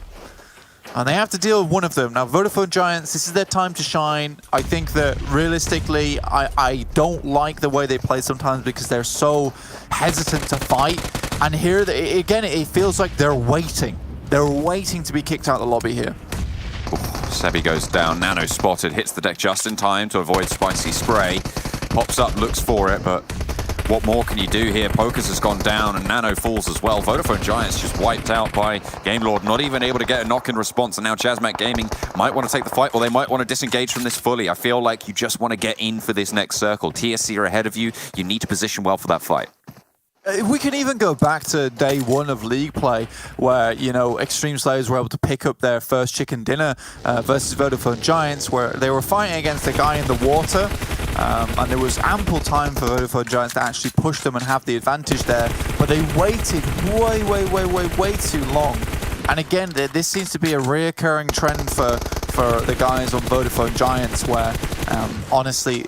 and they have to deal with one of them. Now, Vodafone Giants, this is their time to shine. I think that realistically, I don't like the way they play sometimes because they're so hesitant to fight. And here, again, it feels like they're waiting. They're waiting to be kicked out of the lobby here. Sebi goes down, Nano spotted, hits the deck just in time to avoid spicy spray. Pops up, looks for it, but what more can you do here? Pokers has gone down and Nano falls as well. Vodafone Giants just wiped out by Game Lord, not even able to get a knock in response. And now ChasMac Gaming might want to take the fight, or they might want to disengage from this fully. I feel like you just want to get in for this next circle. TSC are ahead of you. You need to position well for that fight. We can even go back to day 1 of league play where, you know, Xtreme Slayers were able to pick up their first chicken dinner versus Vodafone Giants, where they were fighting against a guy in the water. And there was ample time for Vodafone Giants to actually push them and have the advantage there. But they waited way too long. And again, this seems to be a reoccurring trend for the guys on Vodafone Giants where, honestly,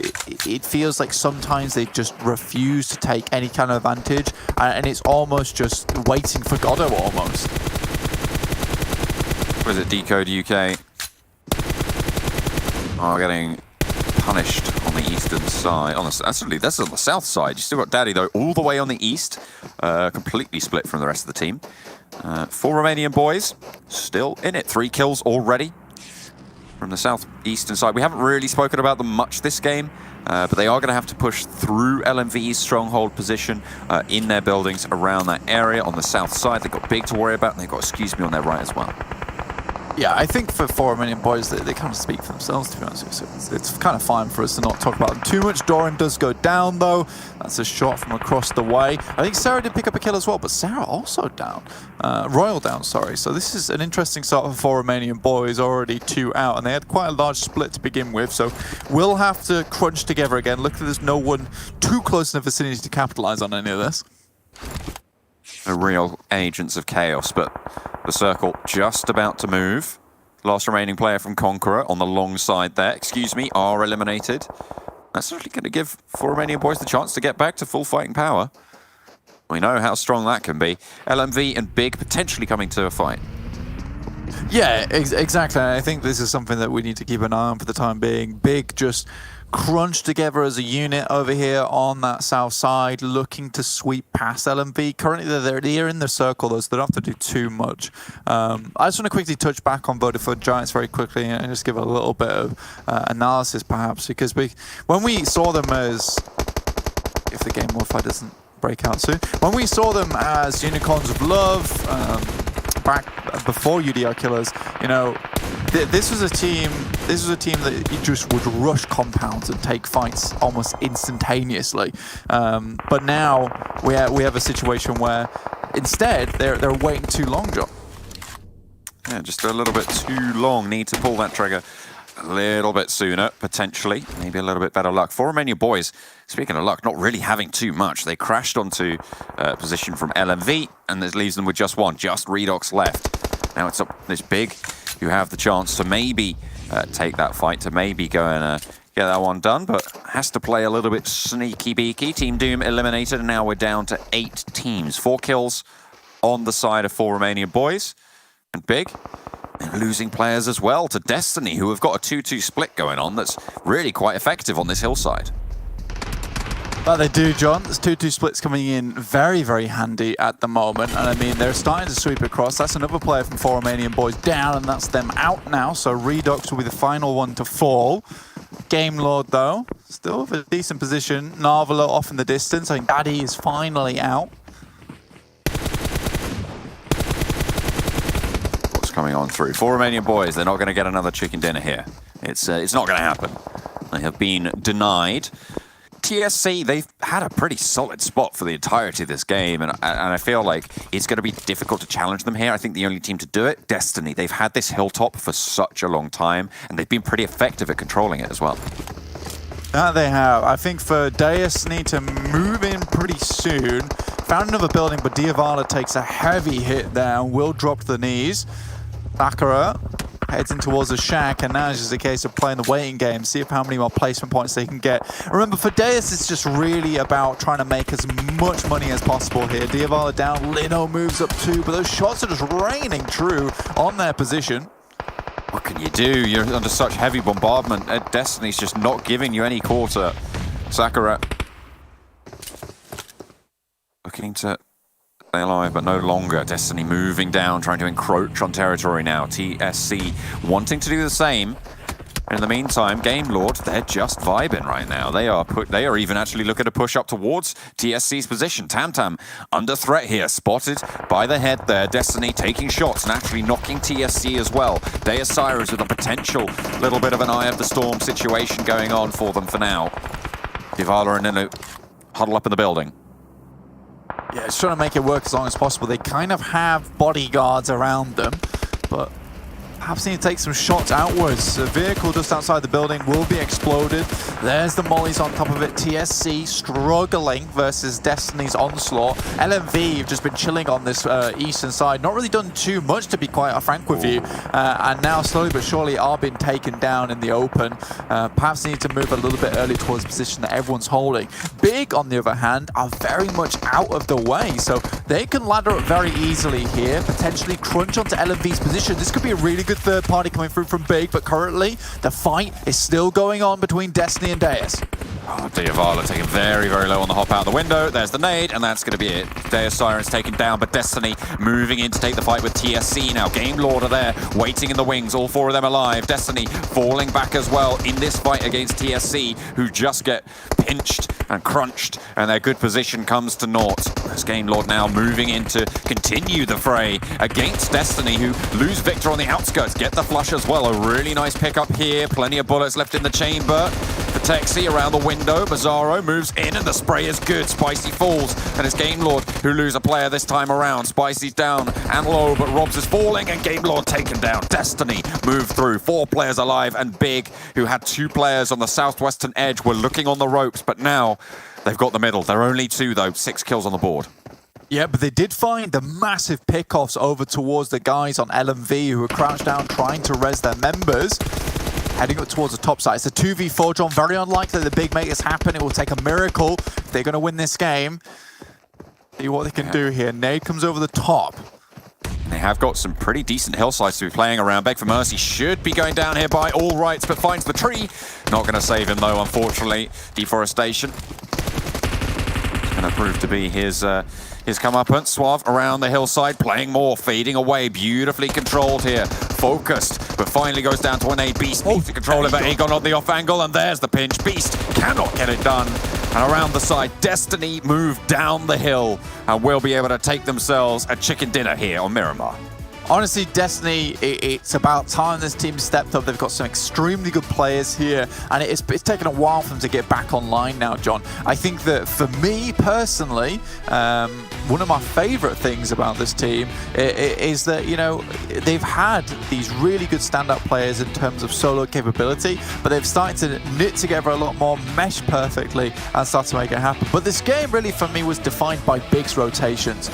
it feels like sometimes they just refuse to take any kind of advantage. And it's almost just waiting for Godot, almost. Was it Decode UK? Oh, getting punished on the eastern side. Actually, that's on the south side. You still got Daddy, though, all the way on the east. Completely split from the rest of the team. 4 Romanian Boys still in it. 3 kills already from the southeastern side. We haven't really spoken about them much this game, but they are going to have to push through LMV's stronghold position in their buildings around that area on the south side. They've got Big to worry about, and they've got Excuse Me on their right as well. Yeah, I think for 4 Romanian Boys, they kind of speak for themselves, to be honest with you. So it's kind of fine for us to not talk about them too much. Doran does go down, though. That's a shot from across the way. I think Sarah did pick up a kill as well, but Sarah also down. Royal down, sorry. So this is an interesting start for 4 Romanian Boys, already 2 out, and they had quite a large split to begin with, so we'll have to crunch together again. Luckily, there's no one too close in the vicinity to capitalize on any of this. Real agents of chaos, but the circle just about to move. Last remaining player from Conqueror on the long side there, Excuse Me, are eliminated. That's certainly going to give 4 Romanian Boys the chance to get back to full fighting power. We know how strong that can be. LMV and Big potentially coming to a fight. Yeah, exactly. I think this is something that we need to keep an eye on for the time being. Big just crunched together as a unit over here on that south side, looking to sweep past LMV. Currently, they're in the circle, though, so they don't have to do too much. I just want to quickly touch back on Vodafone Giants very quickly and just give a little bit of analysis, perhaps, because when we saw them as, if the game Wi-Fi doesn't break out soon, when we saw them as Unicorns of Love, back before UDR Killers, you know, this was a team that just would rush compounds and take fights almost instantaneously. But now we have a situation where instead they're waiting too long, John. Yeah, just a little bit too long. Need to pull that trigger a little bit sooner, potentially. Maybe a little bit better luck. For Romanian Boys, speaking of luck, not really having too much. They crashed onto position from LMV, and this leaves them with just one, just Redox left. Now it's up this Big, who have the chance to maybe take that fight, to maybe go and get that one done, but has to play a little bit sneaky beaky. Team Doom eliminated, and now we're down to 8 teams. 4 kills on the side of 4 Romanian Boys. And Big, and losing players as well to Destiny, who have got a 2-2 split going on that's really quite effective on this hillside. But they do, John. There's 2-2 splits coming in very, very handy at the moment. And I mean, they're starting to sweep across. That's another player from 4 Romanian Boys down, and that's them out now. So Redox will be the final one to fall. Game Lord, though, still with a decent position. Narvalo off in the distance. I think Daddy is finally out. What's coming on through? 4 Romanian Boys, they're not going to get another chicken dinner here. It's not going to happen. They have been denied. TSC, they've had a pretty solid spot for the entirety of this game, and I feel like it's going to be difficult to challenge them here. I think the only team to do it, Destiny. They've had this hilltop for such a long time, and they've been pretty effective at controlling it as well. That they have. I think for Deus need to move in pretty soon. Found another building, but Diavala takes a heavy hit there and will drop to the knees. Conqueror heads in towards the shack, and now it's just a case of playing the waiting game, see if how many more placement points they can get. Remember, for Deus, it's just really about trying to make as much money as possible here. Diavala down, Lino moves up too, but those shots are just raining true on their position. What can you do? You're under such heavy bombardment. Destiny's just not giving you any quarter. Sakura looking to stay alive, but no longer. Destiny moving down, trying to encroach on territory now. TSC wanting to do the same. In the meantime, Game Lord, they're just vibing right now. They are even actually looking to push up towards TSC's position. Tam under threat here, spotted by the head there. Destiny taking shots and actually knocking TSC as well. Deus Sirens with a potential little bit of an eye of the storm situation going on for them for now. Divala and Ninu huddle up in the building. Yeah, it's trying to make it work as long as possible. They kind of have bodyguards around them, but perhaps need to take some shots outwards. The vehicle just outside the building will be exploded. There's the mollies on top of it. TSC struggling versus Destiny's onslaught. LMV have just been chilling on this eastern side. Not really done too much, to be quite frank with you. And now slowly but surely are being taken down in the open. Perhaps need to move a little bit early towards the position that everyone's holding. Big, on the other hand, are very much out of the way. So they can ladder up very easily here. Potentially crunch onto LMV's position. This could be a really good third party coming through from Big, but currently the fight is still going on between Destiny and Deus. Oh, Diavala taken very, very low on the hop out the window. There's the nade, and that's going to be it. Deus Sirens taken down, but Destiny moving in to take the fight with TSC now. Game Lord are there, waiting in the wings, all 4 of them alive. Destiny falling back as well in this fight against TSC, who just get pinched and crunched, and their good position comes to naught. As Game Lord now moving in to continue the fray against Destiny, who lose Victor on the outskirts, get the flush as well. A really nice pickup here, plenty of bullets left in the chamber. For Texi around the window, Bizarro moves in, and the spray is good. Spicy falls, and it's Game Lord who lose a player this time around. Spicy's down and low, but Robs is falling, and Game Lord taken down. Destiny moved through, 4 players alive, and Big, who had 2 players on the southwestern edge, were looking on the ropes, but now they've got the middle. They're only 2 though, 6 kills on the board. Yeah, but they did find the massive pickoffs over towards the guys on LMV who were crouched down trying to res their members. Heading up towards the top side. It's a 2v4, John. Very unlikely that the Big make this happen. It will take a miracle if they're going to win this game. See what they can do here. Nade comes over the top. They have got some pretty decent hillsides to be playing around. Beg for Mercy should be going down here by all rights, but finds the tree. Not going to save him though, unfortunately. Deforestation. It's going to prove to be his comeuppance. Suave around the hillside, playing more, fading away, beautifully controlled here. Focused, but finally goes down to an A. Beast needs to control it, but Aegon on the off angle, and there's the pinch. Beast cannot get it done. And around the side, Destiny move down the hill and will be able to take themselves a chicken dinner here on Miramar. Honestly, Destiny, it's about time this team stepped up. They've got some extremely good players here, and it's taken a while for them to get back online now, John. I think that for me personally, one of my favorite things about this team is that, you know, they've had these really good standout players in terms of solo capability, but they've started to knit together a lot more, mesh perfectly, and start to make it happen. But this game really, for me, was defined by Big's rotations.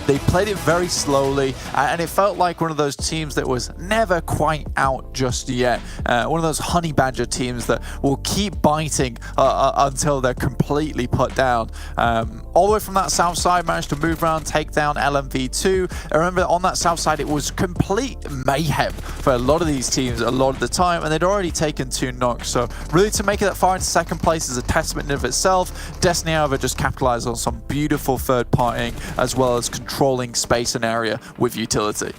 They played it very slowly, and it felt like one of those teams that was never quite out just yet. One of those honey badger teams that will keep biting until they're completely put down. All the way from that south side, managed to move around, take down LMV2. I remember on that south side, it was complete mayhem for a lot of these teams a lot of the time, and they'd already taken 2 knocks. So really to make it that far into second place is a testament in of itself. Destiny, however, just capitalized on some beautiful third partying as well as controlling space and area with utility.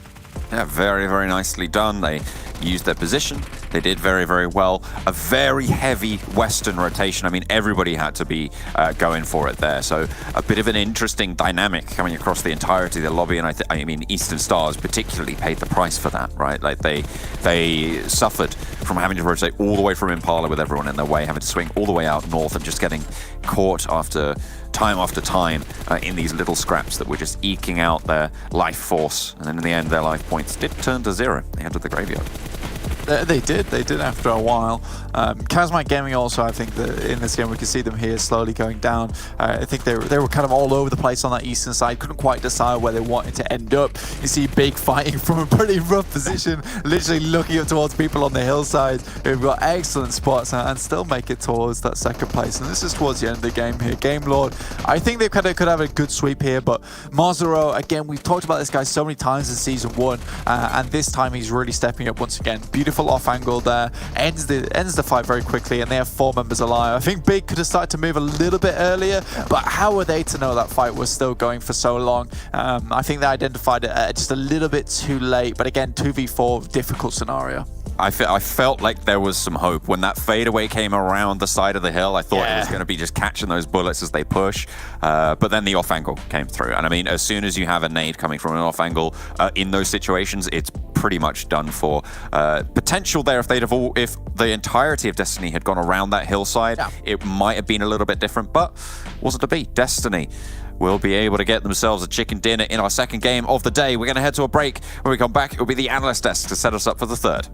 Yeah, very, very nicely done. They used their position. They did very, very well. A very heavy Western rotation. I mean, everybody had to be going for it there. So a bit of an interesting dynamic coming across the entirety of the lobby. And I mean, Eastern Stars particularly paid the price for that, right? Like they suffered from having to rotate all the way from Impala with everyone in their way, having to swing all the way out north and just getting caught after time in these little scraps that were just eking out their life force. And then in the end, their life points did turn to 0. They entered the graveyard. They did after a while. ChasMac Gaming also, I think that in this game we can see them here slowly going down. I think they were kind of all over the place on that eastern side, couldn't quite decide where they wanted to end up. You see Big fighting from a pretty rough position, literally looking up towards people on the hillside who've got excellent spots and still make it towards that second place. And this is towards the end of the game here. Game Lord, I think they could have a good sweep here, but Marzaro, again, we've talked about this guy so many times in Season 1, and this time he's really stepping up once again. Beautiful off angle there, ends the fight very quickly, and they have 4 members alive. I think Big could have started to move a little bit earlier, but how were they to know that fight was still going for so long? I think they identified it just a little bit too late, but again, 2v4, difficult scenario. I felt like there was some hope. When that fadeaway came around the side of the hill, I thought it was going to be just catching those bullets as they push. But then the off angle came through. And I mean, as soon as you have a nade coming from an off angle in those situations, it's pretty much done for. Potential there, if the entirety of Destiny had gone around that hillside, it might have been a little bit different, but wasn't to be. Destiny will be able to get themselves a chicken dinner in our second game of the day. We're going to head to a break. When we come back, it will be the analyst desk to set us up for the third.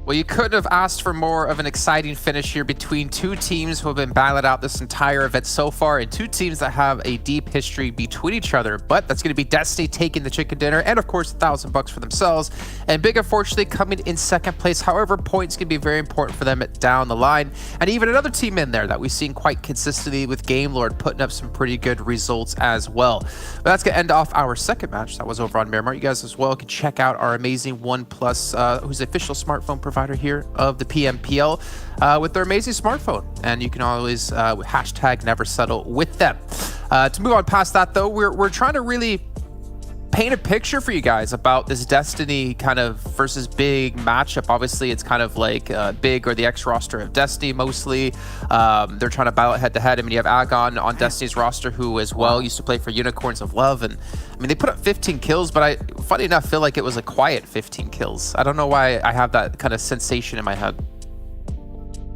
Well, you couldn't have asked for more of an exciting finish here between 2 teams who have been battling out this entire event so far, and 2 teams that have a deep history between each other. But that's going to be Destiny taking the chicken dinner, and of course $1,000 for themselves. And Big, unfortunately, coming in second place. However, points can be very important for them down the line. And even another team in there that we've seen quite consistently with Game Lord putting up some pretty good results as well. But that's going to end off our second match. That was over on Miramar. You guys as well can check out our amazing OnePlus, who's the official smartphone provider here of the PMPL, with their amazing smartphone, and you can always hashtag never settle with them. To move on past that though, we're trying to really paint a picture for you guys about this Destiny kind of versus Big matchup. Obviously it's kind of like Big or the X roster of Destiny mostly. They're trying to battle head to head. I mean, you have Agon on Destiny's roster, who as well used to play for Unicorns of Love, and I mean, they put up 15 kills, but I, funny enough, feel like it was a quiet 15 kills. I don't know why I have that kind of sensation in my head.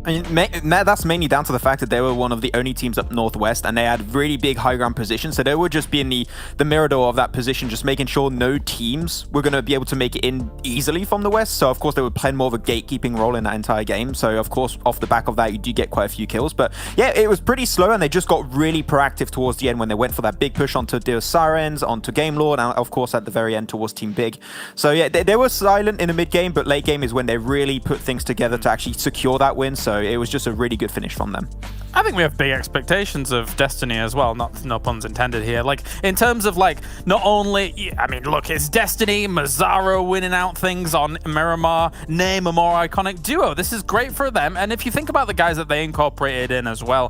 I mean, that's mainly down to the fact that they were one of the only teams up northwest, and they had really big high ground positions. So they would just be in the mirador of that position, just making sure no teams were going to be able to make it in easily from the west. So of course they were playing more of a gatekeeping role in that entire game. So of course off the back of that you do get quite a few kills. But yeah, it was pretty slow, and they just got really proactive towards the end when they went for that big push onto Deus Sirens, onto Game Lord, and of course at the very end towards Team Big. So yeah, they were silent in the mid game, but late game is when they really put things together to actually secure that win. So it was just a really good finish from them. I think we have big expectations of Destiny as well, no puns intended here. Like, in terms of, like, not only, I mean, look, it's Destiny, Mazzaro winning out things on Miramar, name a more iconic duo. This is great for them, and if you think about the guys that they incorporated in as well,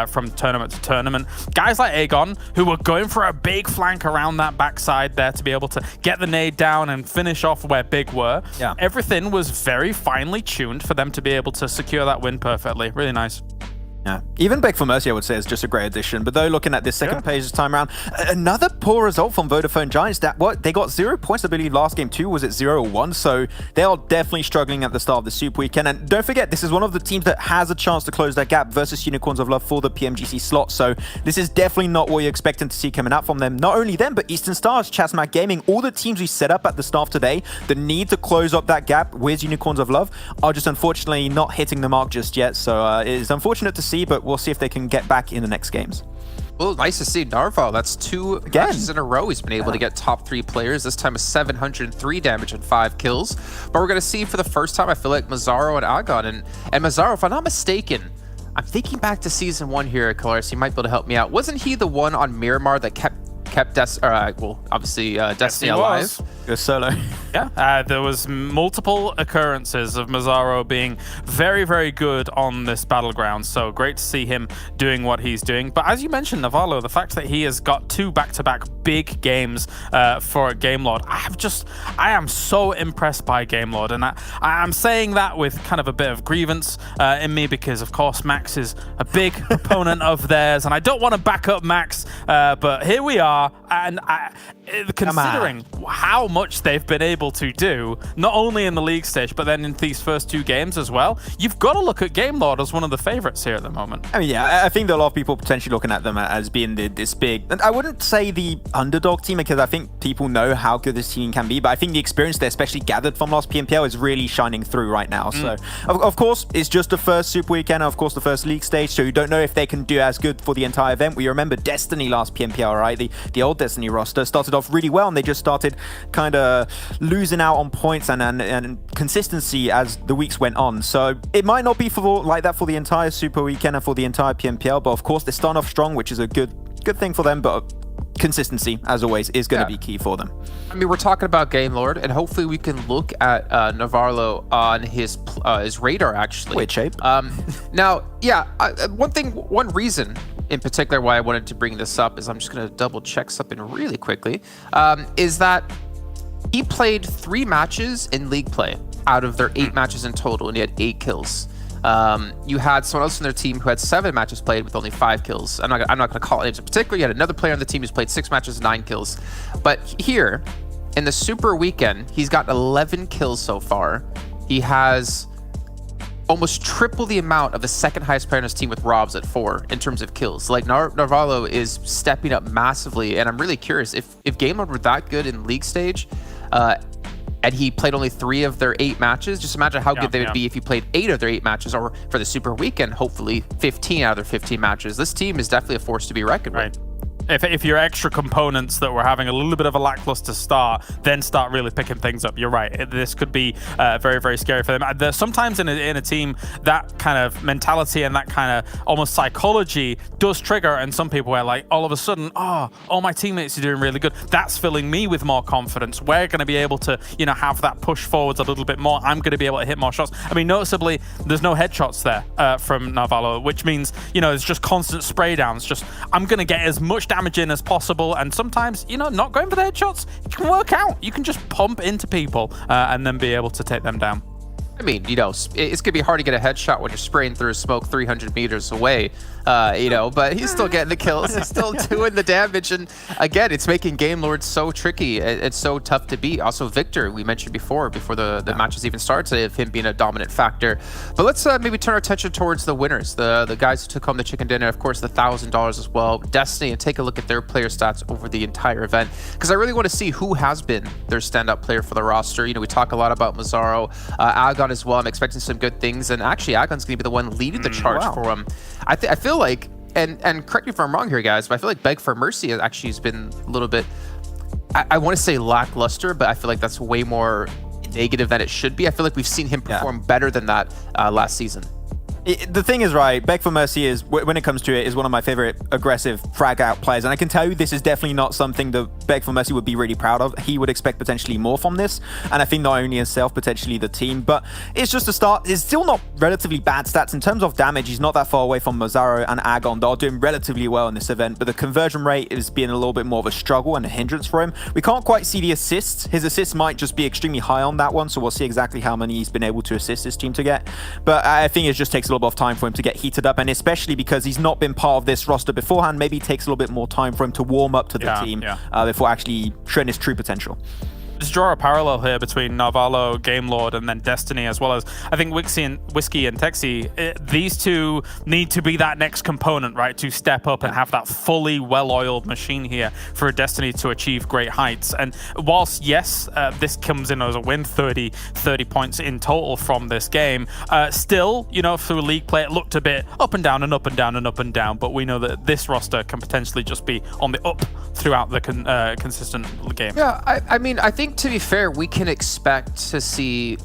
from tournament to tournament, guys like Aegon, who were going for a big flank around that backside there to be able to get the nade down and finish off where Big were. Yeah. Everything was very finely tuned for them to be able to secure that win perfectly. Really nice. Yeah, even Beg for Mercy, I would say, is just a great addition. But though, looking at this second page this time around, another poor result from Vodafone Giants. They got 0 points, I believe, last game too. Was it 0-1? So they are definitely struggling at the start of the Super Weekend. And don't forget, this is one of the teams that has a chance to close that gap versus Unicorns of Love for the PMGC slot. So this is definitely not what you're expecting to see coming out from them. Not only them, but Eastern Stars, ChasMac Gaming, all the teams we set up at the start of today that need to close up that gap with Unicorns of Love are just unfortunately not hitting the mark just yet. So it is unfortunate to see, but we'll see if they can get back in the next games. Well, nice to see Narval. That's 2 matches in a row he's been able to get top 3 players. This time with 703 damage and 5 kills. But we're going to see for the first time, I feel like, Mazzaro and Agon. And Mazzaro, if I'm not mistaken, I'm thinking back to Season 1 here, Kalaris, you might be able to help me out. Wasn't he the one on Miramar that kept Destiny alive? Go solo. Yeah, there was multiple occurrences of Mazzaro being very, very good on this battleground, so great to see him doing what he's doing. But as you mentioned, Navarro, the fact that he has got 2 back-to-back big games for Game Lord, I am so impressed by Game Lord, and I'm saying that with kind of a bit of grievance in me, because of course Max is a big opponent of theirs, and I don't want to back up Max, but here we are. And considering how much they've been able to do, not only in the league stage, but then in these first 2 games as well, you've got to look at Game Lord as one of the favorites here at the moment. I mean, yeah, I think there are a lot of people potentially looking at them as being this big, and I wouldn't say the underdog team, because I think people know how good this team can be, but I think the experience they especially gathered from last PMPL is really shining through right now. So, of course, it's just the first Super Weekend, of course, the first league stage, so you don't know if they can do as good for the entire event. We remember Destiny last PMPL, right? The old Destiny roster started off really well, and they just started kind of losing out on points and consistency as the weeks went on. So it might not be like that for the entire Super Weekend and for the entire PMPL, but of course they're starting off strong, which is a good thing for them. But consistency, as always, is going to be key for them. I mean, we're talking about Game Lord, and hopefully we can look at Navarro on his radar, actually. Wait, shape. Now, yeah, one reason in particular why I wanted to bring this up is I'm just going to double check something really quickly, is that he played 3 matches in league play out of their 8 matches in total, and he had 8 kills. You had someone else on their team who had 7 matches played with only 5 kills. I'm not going to call names in particular. You had another player on the team who's played 6 matches, 9 kills. But here, in the Super Weekend, he's got 11 kills so far. He has almost triple the amount of the second highest player on his team with Robs at 4 in terms of kills. Like, Navarro is stepping up massively, and I'm really curious if Game Lord were that good in league stage, and he played only 3 of their 8 matches. Just imagine how good they would be if he played 8 of their 8 matches, or for the Super Weekend, hopefully 15 out of their 15 matches. This team is definitely a force to be reckoned with. If your extra components that were having a little bit of a lackluster start, then start really picking things up, you're right. This could be very, very scary for them. There's sometimes in a team, that kind of mentality and that kind of almost psychology does trigger, and some people are like, all of a sudden, all my teammates are doing really good. That's filling me with more confidence. We're going to be able to, have that push forwards a little bit more. I'm going to be able to hit more shots. I mean, noticeably, there's no headshots there from Navarro, which means, it's just constant spray downs. Just, I'm going to get as much damage in as possible, and sometimes not going for the headshots, it can work out. You can just pump into people and then be able to take them down. I mean, you know, it's gonna be hard to get a headshot when you're spraying through smoke 300 meters away, you know, but he's still getting the kills, he's still doing the damage, and again, it's making Game Lord so tricky, it's so tough to beat. Also, Victor, we mentioned before the matches even started, of him being a dominant factor. But let's maybe turn our attention towards the winners, the guys who took home the chicken dinner, of course, the $1,000 as well, Destiny, and take a look at their player stats over the entire event, because I really want to see who has been their standout player for the roster. You know, we talk a lot about Mazzaro, Agon as well. I'm expecting some good things, and actually Agon's going to be the one leading the charge for him. I feel like, and correct me if I'm wrong here, guys, but I feel like Beg for Mercy has been a little bit, I want to say lackluster, but I feel like that's way more negative than it should be. I feel like we've seen him perform better than that last season. The thing is, right, Beg for Mercy is, when it comes to it, is one of my favorite aggressive frag out players, and I can tell you this is definitely not something that Beg for Mercy would be really proud of. He would expect potentially more from this, and I think not only himself, potentially the team, but it's just a start. It's still not relatively bad stats. In terms of damage, he's not that far away from Mazzaro and Agon. They're doing relatively well in this event, but the conversion rate is being a little bit more of a struggle and a hindrance for him. We can't quite see the assists. His assists might just be extremely high on that one, so we'll see exactly how many he's been able to assist his team to get, but I think it just takes a little bit of time for him to get heated up, and especially because he's not been part of this roster beforehand, maybe it takes a little bit more time for him to warm up to the team before actually showing his true potential. Just draw a parallel here between Narvalo, Game Lord, and then Destiny, as well as I think Whiskey and Texi. These two need to be that next component, right, to step up and have that fully well-oiled machine here for Destiny to achieve great heights. And whilst, yes, this comes in as a win, 30 points in total from this game, still, you know, through league play, it looked a bit up and down and up and down and up and down, but we know that this roster can potentially just be on the up throughout the consistent game. Yeah, I mean, I think to be fair, we can expect to see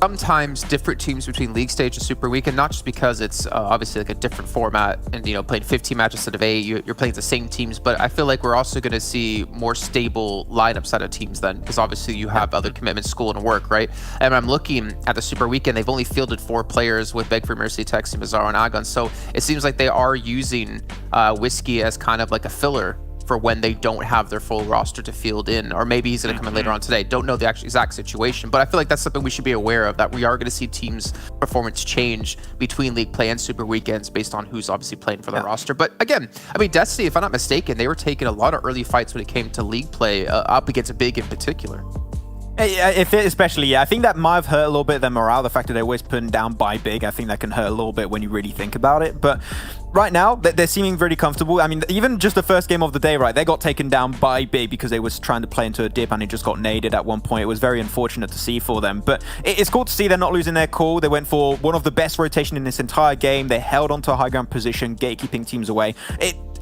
sometimes different teams between league stage and super weekend, not just because it's obviously like a different format and, you know, playing 15 matches instead of 8, you're playing the same teams, but I feel like we're also going to see more stable lineups out of teams then, because obviously you have other commitments, school and work, right? And I'm looking at the super weekend, they've only fielded 4 players with Beg for Mercy, Texi, Mazzaro, and Agon, so it seems like they are using Whiskey as kind of like a filler for when they don't have their full roster to field in, or maybe he's going to come in later on today. Don't know the actual exact situation, but I feel like that's something we should be aware of, that we are going to see teams' performance change between league play and super weekends based on who's obviously playing for the roster. But again, I mean, Destiny, if I'm not mistaken, they were taking a lot of early fights when it came to league play up against Big in particular. Especially, I think that might have hurt a little bit of their morale, the fact that they're always putting down by Big. I think that can hurt a little bit when you really think about it, but right now, they're seeming very comfortable. I mean, even just the first game of the day, right, they got taken down by Big because they was trying to play into a dip and it just got naded at one point. It was very unfortunate to see for them, but it's cool to see they're not losing their cool. They went for one of the best rotation in this entire game. They held onto a high ground position, gatekeeping teams away.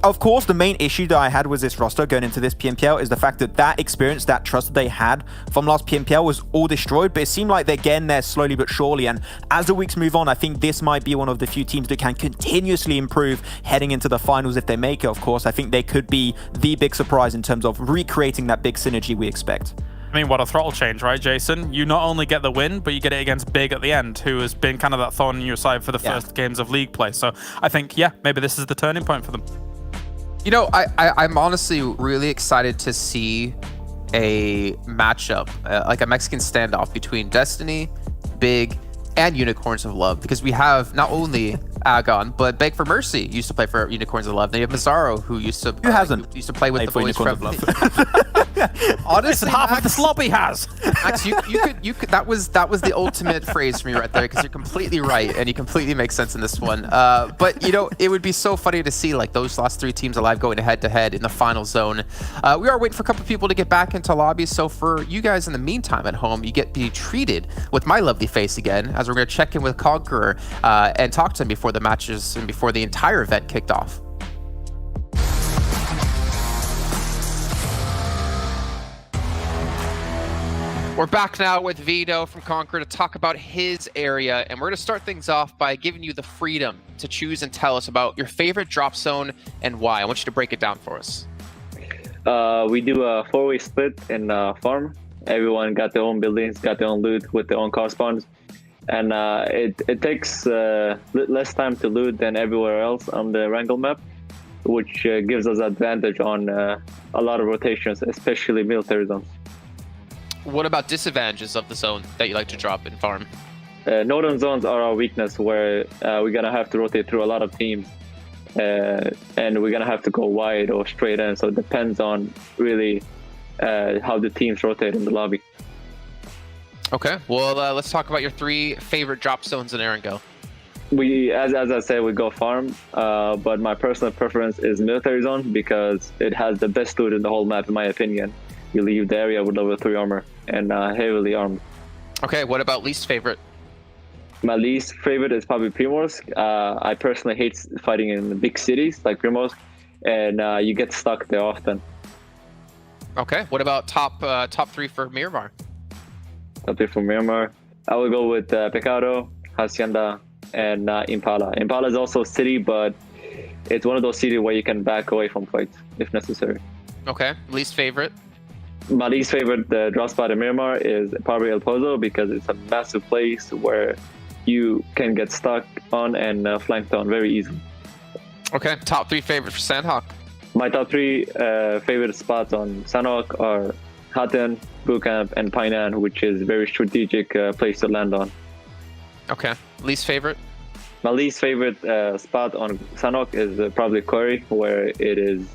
Of course, the main issue that I had with this roster going into this PMPL is the fact that experience, that trust that they had from last PMPL was all destroyed, but it seemed like they're getting there slowly but surely, and as the weeks move on, I think this might be one of the few teams that can continuously improve heading into the finals if they make it, of course. I think they could be the big surprise in terms of recreating that big synergy we expect. I mean, what a throttle change, right, Jason? You not only get the win, but you get it against Big at the end, who has been kind of that thorn in your side for the first games of league play. So I think, yeah, maybe this is the turning point for them. You know, I'm honestly really excited to see a matchup, like a Mexican standoff between Destiny, Big, and Unicorns of Love, because we have not only Agon, but Beg for Mercy used to play for Unicorns of Love. Then you have Mazzaro, who used to play with the boys from Honestly, half of the sloppy has. Max, you could. That was the ultimate phrase for me right there, because you're completely right, and you completely make sense in this one. But you know, it would be so funny to see like those last 3 teams alive going head to head in the final zone. We are waiting for a couple of people to get back into lobbies. So for you guys in the meantime at home, you get to be treated with my lovely face again, as we're going to check in with Conqueror and talk to him before the matches and before the entire event kicked off. We're back now with Vito from Conqueror to talk about his area, and we're going to start things off by giving you the freedom to choose and tell us about your favorite drop zone and why. I want you to break it down for us. We do a 4-way split in farm. Everyone got their own buildings, got their own loot with their own car spawns, and it takes less time to loot than everywhere else on the Erangel map, which gives us advantage on a lot of rotations, especially military zones. What about disadvantages of the zone that you like to drop in farm? northern zones are our weakness, where we're gonna have to rotate through a lot of teams, and we're gonna have to go wide or straight in. So it depends on really how the teams rotate in the lobby. Okay, well, let's talk about your 3 favorite drop zones in Erangel. We, as I said, we go farm, but my personal preference is military zone because it has the best loot in the whole map, in my opinion. You leave the area with level 3 armor and heavily armed. Okay, what about least favorite? My least favorite is probably Primorsk. I personally hate fighting in big cities like Primorsk, and you get stuck there often. Okay, what about top 3 for Miramar? Top 3 for Miramar, I would go with Pecado, Hacienda, and Impala. Impala is also a city, but it's one of those cities where you can back away from fights if necessary. Okay, least favorite? My least favorite drop spot in Miramar is probably El Pozo because it's a massive place where you can get stuck on and flanked on very easily. Okay, top 3 favorite for Sanhok? My top 3 favorite spots on Sanhok are Hatten, Bootcamp, and Painan, which is a very strategic place to land on. Okay, least favorite? My least favorite spot on Sanhok is probably Quarry, where it is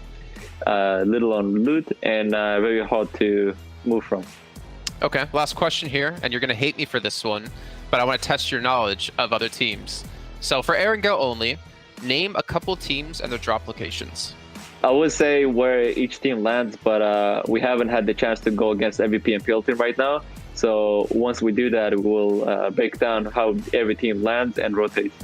little on loot and very hard to move from. Okay, last question here, and you're going to hate me for this one, but I want to test your knowledge of other teams. So for Erangel only, name a couple teams and their drop locations. I would say where each team lands, but we haven't had the chance to go against every PMPL team right now. So once we do that, we'll break down how every team lands and rotates.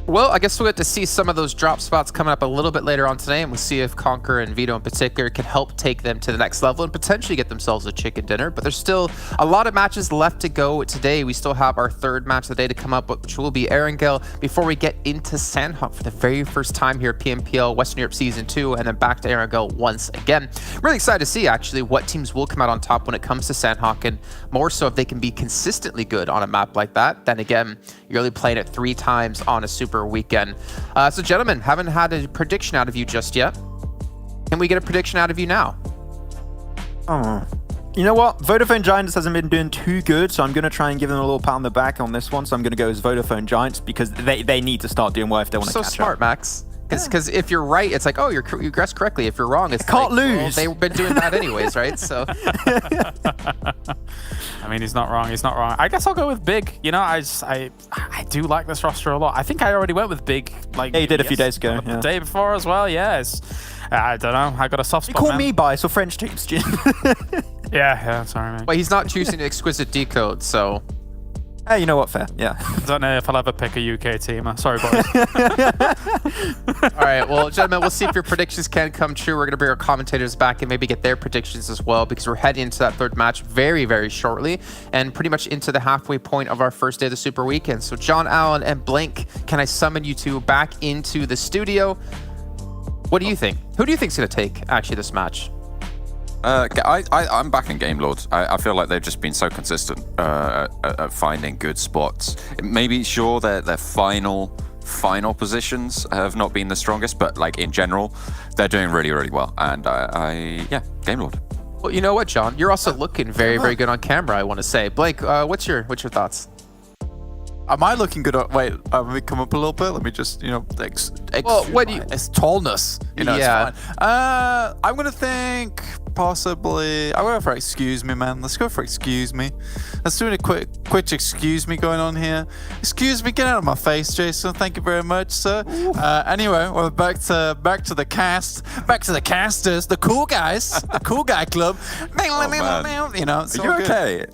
Well, I guess we'll get to see some of those drop spots coming up a little bit later on today, and we'll see if Conqueror and Vito in particular can help take them to the next level and potentially get themselves a chicken dinner. But there's still a lot of matches left to go today. We still have our 3rd match of the day to come up, which will be Erangel, before we get into Sanhok for the very first time here at PMPL Western Europe Season 2, and then back to Erangel once again. Really excited to see, actually, what teams will come out on top when it comes to Sanhok, and more so if they can be consistently good on a map like that. Then again, you're only playing it 3 times on a super weekend. So gentlemen, haven't had a prediction out of you just yet. Can we get a prediction out of you now? Oh, you know what? Vodafone Giants hasn't been doing too good, so I'm going to try and give them a little pat on the back on this one. So I'm going to go as Vodafone Giants because they need to start doing well if they want to catch up. So smart, Max. Because if you're right, it's like, oh, you guessed correctly. If you're wrong, it's can't like, lose. Well, they've been doing that anyways, right? So, I mean, he's not wrong. He's not wrong. I guess I'll go with Big. You know, I do like this roster a lot. I think I already went with Big. Like, yeah, you did a few days ago. The day before as well. Yeah, I don't know. I got a soft spot. You call me biased or French teams, Jim. Yeah, sorry, man. but he's not choosing Exquisite Décode, so. Hey, you know what? Fair. Yeah. I don't know if I'll ever pick a UK team. Sorry, boys. All right, well, gentlemen, we'll see if your predictions can come true. We're going to bring our commentators back and maybe get their predictions as well, because we're heading into that 3rd match very, very shortly, and pretty much into the halfway point of our first day of the Super Weekend. So John Allen and Blink, can I summon you two back into the studio? What do you think? Who do you think is going to take, actually, this match? I'm backing Game Lord. I feel like they've just been so consistent at finding good spots. Maybe, sure, their final positions have not been the strongest, but like in general, they're doing really, really well. And yeah, Game Lord. Well, you know what, John? You're also looking very, very good on camera, I want to say. Blake, what's your thoughts? Am I looking good? Wait, let me come up a little bit. Let me just, well, what do you? It's tallness. Yeah. It's fine. I'm gonna think possibly. I'm going for excuse me, man. Let's go for excuse me. Let's do a quick excuse me going on here. Excuse me, get out of my face, Jason. Thank you very much, sir. Anyway, we're back to the cast, back to the casters, the cool guys, the cool guy club. It's Are you okay?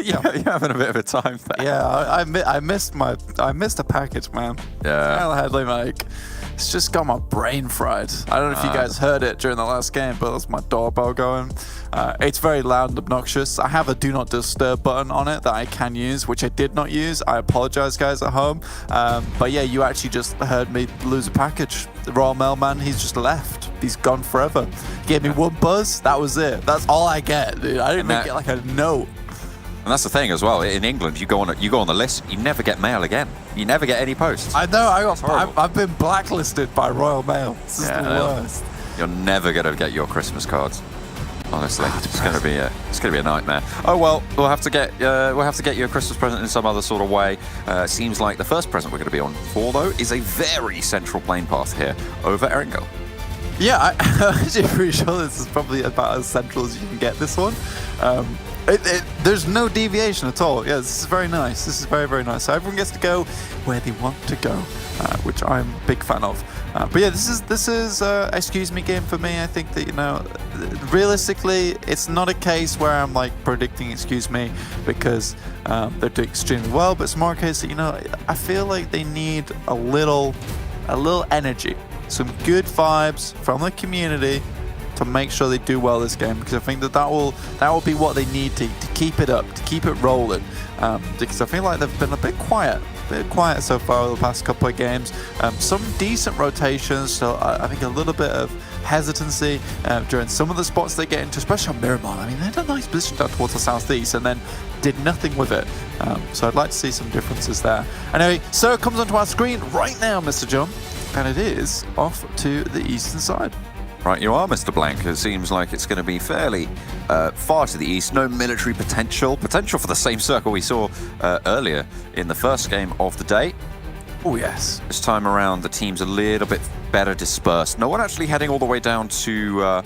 Yeah, You're having a bit of a time there. Yeah, I missed a package, man. Yeah. Hell, Hadley, like, it's just got my brain fried. I don't know if you guys heard it during the last game, but that's my doorbell going. It's very loud and obnoxious. I have a do not disturb button on it that I can use, which I did not use. I apologize, guys at home. But yeah, you actually just heard me lose a package. The Royal Mailman, he's just left. He's gone forever. He gave me one buzz. That was it. That's all I get, dude. I didn't even get like a note. And that's the thing as well. In England, you go on the list, you never get mail again. You never get any posts. I know. I've been blacklisted by Royal Mail. This is the worst. You're never going to get your Christmas cards. Honestly, it's going to be a nightmare. Oh well, we'll have to get you a Christmas present in some other sort of way. Seems like the first present we're going to be on for though is a very central plane path here over Erangel. Yeah, I'm actually pretty sure this is probably about as central as you can get this one. There's no deviation at all. Yeah, this is very nice. This is very, very nice. So everyone gets to go where they want to go, which I'm a big fan of. But yeah, this is excuse me game for me. I think that, you know, realistically, it's not a case where I'm like predicting excuse me because they're doing extremely well, but it's more a case that, you know, I feel like they need a little energy, some good vibes from the community to make sure they do well this game, because I think that will be what they need to keep it up, to keep it rolling. Because I feel like they've been a bit quiet so far over the past couple of games. Some decent rotations, so I think a little bit of hesitancy during some of the spots they get into, especially on Miramar. I mean, they had a nice position down towards the southeast and then did nothing with it. So I'd like to see some differences there. Anyway, so it comes onto our screen right now, Mr. John, and it is off to the eastern side. Right, you are, Mr. Blank. It seems like it's going to be fairly far to the east. No military potential for the same circle we saw earlier in the first game of the day. Oh, yes. This time around, the team's a little bit better dispersed. No one actually heading all the way down to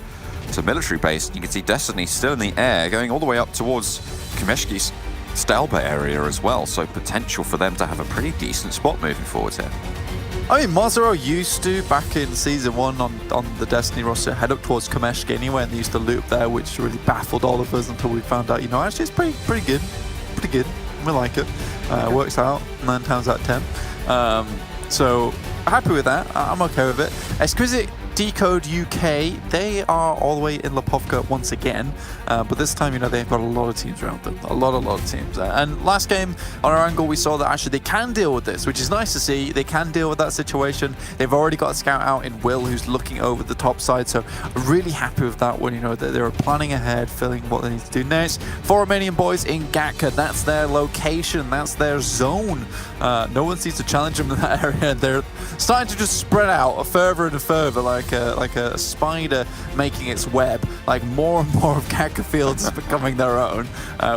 military base. You can see Destiny still in the air, going all the way up towards Kameshki's Stalba area as well. So potential for them to have a pretty decent spot moving forward here. I mean, Mazaro used to, back in Season 1 on the Destiny roster, head up towards Kameshki anyway, and they used to loop there, which really baffled all of us until we found out, you know, actually it's pretty good. Pretty good. We like it. Works out 9 times out of 10. So, happy with that. I'm okay with it. Exquisite Décode UK, they are all the way in Lipovka once again, but this time, you know, they've got a lot of teams around them, a lot of teams. And last game on our angle, we saw that actually they can deal with this, which is nice to see. They can deal with that situation. They've already got a scout out in Will, who's looking over the top side, so really happy with that one. You know, they're planning ahead, feeling what they need to do next. For Romanian Boys in Gatka, that's their location, that's their zone. No one seems to challenge them in that area. They're starting to just spread out further and further, like a spider making its web. Like more and more of Gatka fields becoming their own,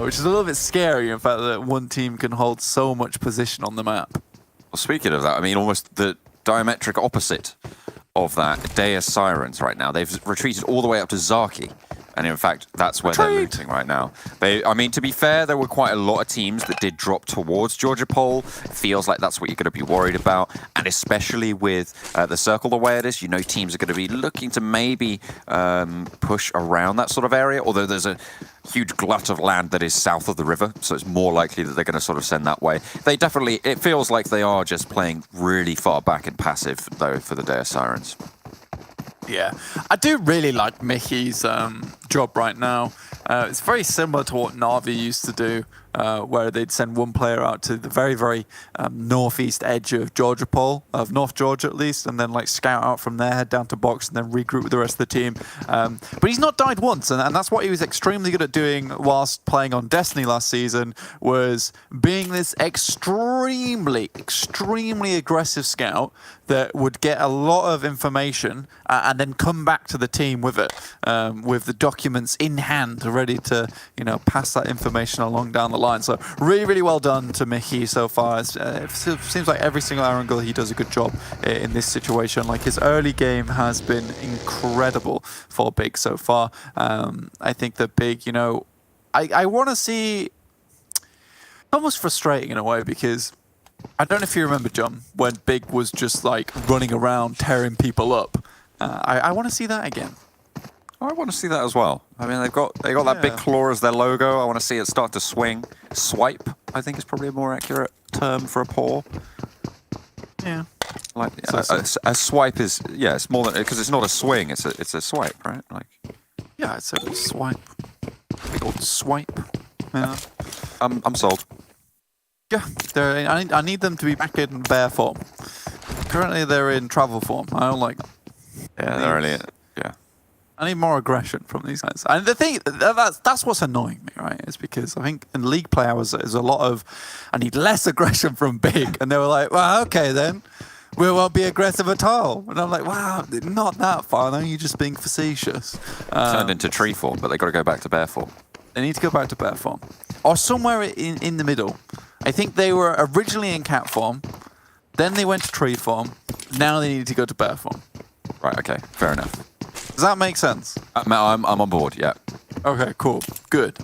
which is a little bit scary, in fact, that one team can hold so much position on the map. Well, speaking of that, I mean, almost the diametric opposite of that, Deus Sirens right now. They've retreated all the way up to Zaki. And in fact, that's where they're looting right now. I mean, to be fair, there were quite a lot of teams that did drop towards Georgia Pole. It feels like that's what you're going to be worried about. And especially with the circle the way it is, you know teams are going to be looking to maybe push around that sort of area. Although there's a huge glut of land that is south of the river, so it's more likely that they're going to sort of send that way. They definitely, it feels like they are just playing really far back and passive, though, for the Deus Sirens. Yeah, I do really like Mickey's job right now. It's very similar to what Na'Vi used to do, where they'd send one player out to the very, very northeast edge of Georgia Pole, of North Georgia at least, and then like scout out from there, head down to box, and then regroup with the rest of the team. But he's not died once, and that's what he was extremely good at doing whilst playing on Destiny last season, was being this extremely aggressive scout that would get a lot of information and then come back to the team with it, with the documents in hand, ready to, you know, pass that information along down the line. So really, really well done to Mickey so far. It seems like every single Erangel, he does a good job in this situation. Like, his early game has been incredible for Big so far. I think that Big, you know, I want to see, almost frustrating in a way, because I don't know if you remember, John, when Big was just like running around tearing people up. I want to see that again. I want to see that as well. I mean, they've got that big claw as their logo. I want to see it start to swing. Swipe, I think, is probably a more accurate term for a paw. Yeah. Like a swipe is, yeah, it's more than, because it's not a swing. It's a swipe, right? Like. Yeah, it's a swipe. Big old swipe. Yeah. I'm sold. Yeah, I need them to be back in bear form. Currently, they're in travel form. I don't like them. Yeah, they're really, yeah. I need more aggression from these guys. And the thing, that's what's annoying me, right? Is because I think in league play hours, there's a lot of, I need less aggression from Big. And they were like, well, okay then. we won't be aggressive at all. And I'm like, wow, not that far. No, you're just being facetious. Turned into tree form, but they got to go back to bear form. They need to go back to bear form. Or somewhere in the middle. I think they were originally in cat form, then they went to tree form, now they need to go to bear form. Right, okay, fair enough. Does that make sense? I'm on board, yeah. Okay, cool. Good.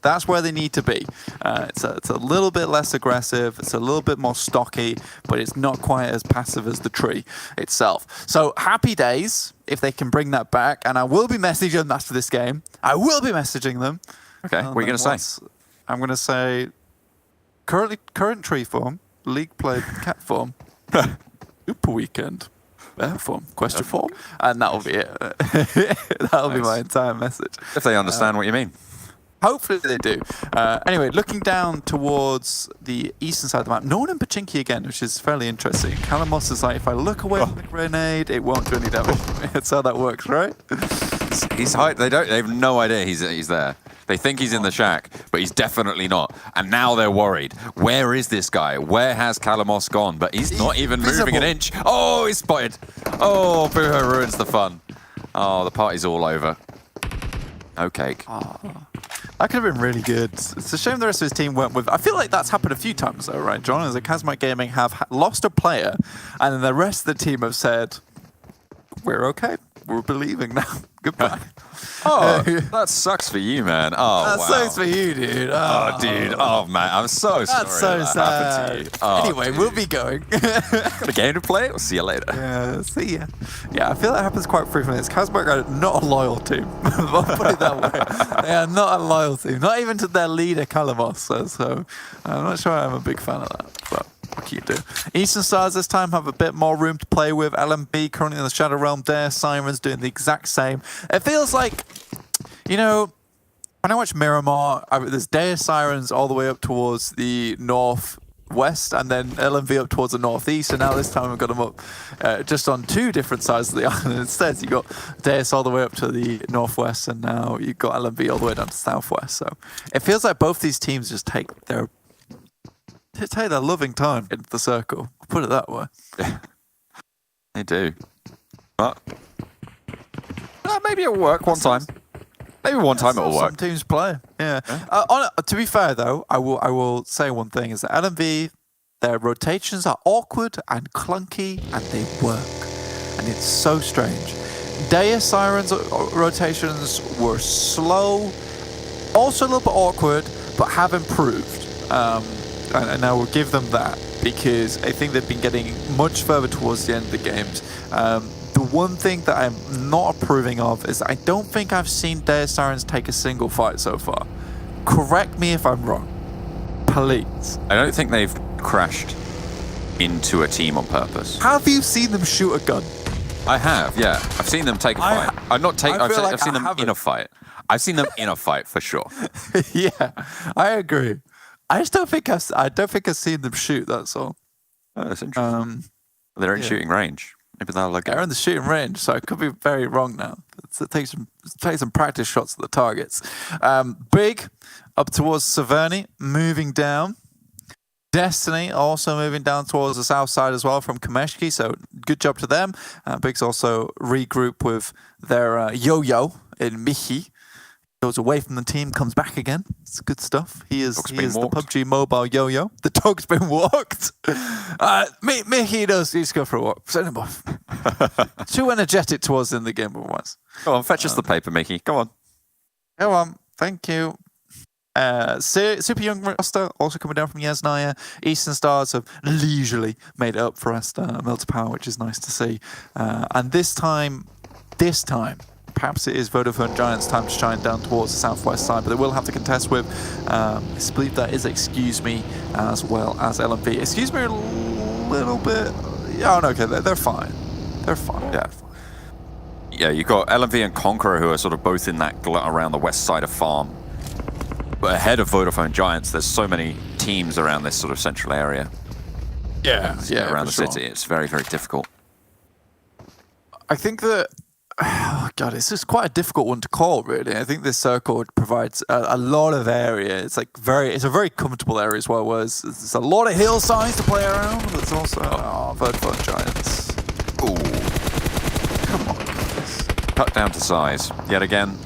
That's where they need to be. It's a little bit less aggressive. It's a little bit more stocky, but it's not quite as passive as the tree itself. So happy days if they can bring that back. And I will be messaging them after this game. I will be messaging them. Okay, what are you going to say? I'm going to say current tree form, league played cat form, super weekend. Bear form, question form, and that'll be it. That'll be my entire message. If they understand what you mean. Hopefully they do. Anyway, looking down towards the eastern side of the map, no one in Pachinki again, which is fairly interesting. Kalamos is like, if I look away from the grenade, it won't do any damage. That's how that works, right? He's high. They have no idea he's there. They think he's in the shack, but he's definitely not. And now they're worried. Where is this guy? Where has Kalamos gone? But he's not even moving an inch. Oh, he's spotted. Oh, Buho ruins the fun. Oh, the party's all over. No cake. Oh, that could have been really good. It's a shame the rest of his team weren't with. I feel like that's happened a few times though, right, John? As a ChasMac Gaming have lost a player, and then the rest of the team have said, we're okay. We're believing now. Goodbye. Oh, that sucks for you, man. Oh, that wow. sucks for you, dude. Oh, dude. Oh, man. I'm so sorry. That's so that sad. happened to you. Oh, anyway, dude. we'll be going. The game to play? We'll see you later. Yeah, see ya. Yeah, I feel that happens quite frequently. It's ChasMac are not a loyal team. I'll put it that way. They are not a loyal team. Not even to their leader, Kalamos. So I'm not sure I'm a big fan of that. But what can you do? Eastern Stars this time have a bit more room to play with. LMV currently in the Shadow Realm. Deus Sirens doing the exact same. It feels like, you know, when I watch Miramar, there's Deus Sirens all the way up towards the northwest, and then LMV up towards the northeast, and now this time we've got them up just on two different sides of the island. Instead, you got Deus all the way up to the northwest, and now you've got LMV all the way down to southwest. So it feels like both these teams just take their loving time into the circle. Put it that way. They do. But maybe it'll work one time. Maybe one time it'll work. Some teams play. Yeah. To be fair though, I will say one thing is that LMV, their rotations are awkward and clunky, and they work, and it's so strange. Deus Sirens rotations were slow, also a little bit awkward, but have improved. And I will give them that, because I think they've been getting much further towards the end of the games. The one thing that I'm not approving of is I don't think I've seen Deus Sirens take a single fight so far. Correct me if I'm wrong, please. I don't think they've crashed into a team on purpose. Have you seen them shoot a gun? I have, yeah. I've seen them take a fight. I've seen them in a fight. I've seen them in a fight for sure. Yeah, I agree. I just don't think I've seen them shoot. That's all. Oh, that's interesting. They're in shooting range. Maybe they'll look at. They're in the shooting range, so I could be very wrong now. Take some practice shots at the targets. Big up towards Severny, moving down. Destiny also moving down towards the south side as well from Kameshki, so good job to them. Big's also regroup with their yo-yo in Michi. Goes away from the team, comes back again. It's good stuff. He is the PUBG Mobile yo-yo. The dog's been walked. Mickey does. He's go for a walk. Send him off. Too energetic towards the end of the game otherwise. Go on, fetch us the paper, Mickey. Go on. Go on. Thank you. Super Young roster also coming down from Yasnaya. Eastern Stars have leisurely made it up for Esther Power, which is nice to see. And this time, perhaps it is Vodafone Giants' time to shine down towards the southwest side, but they will have to contest with, I believe that is Excuse Me as well as LMV. Excuse Me a little bit. Yeah, okay, they're fine. They're fine. Yeah. Yeah, you've got LMV and Conqueror who are sort of both in that glut around the west side of Farm. But ahead of Vodafone Giants, there's so many teams around this sort of central area. Yeah, around the city. It's very, very difficult. I think that God, it's just quite a difficult one to call, really. I think this circle provides a lot of area. It's like it's a very comfortable area as well, whereas there's a lot of hillsides to play around. There's also Vodafone Giants. Ooh. Come on. Cut down to size. Yet again,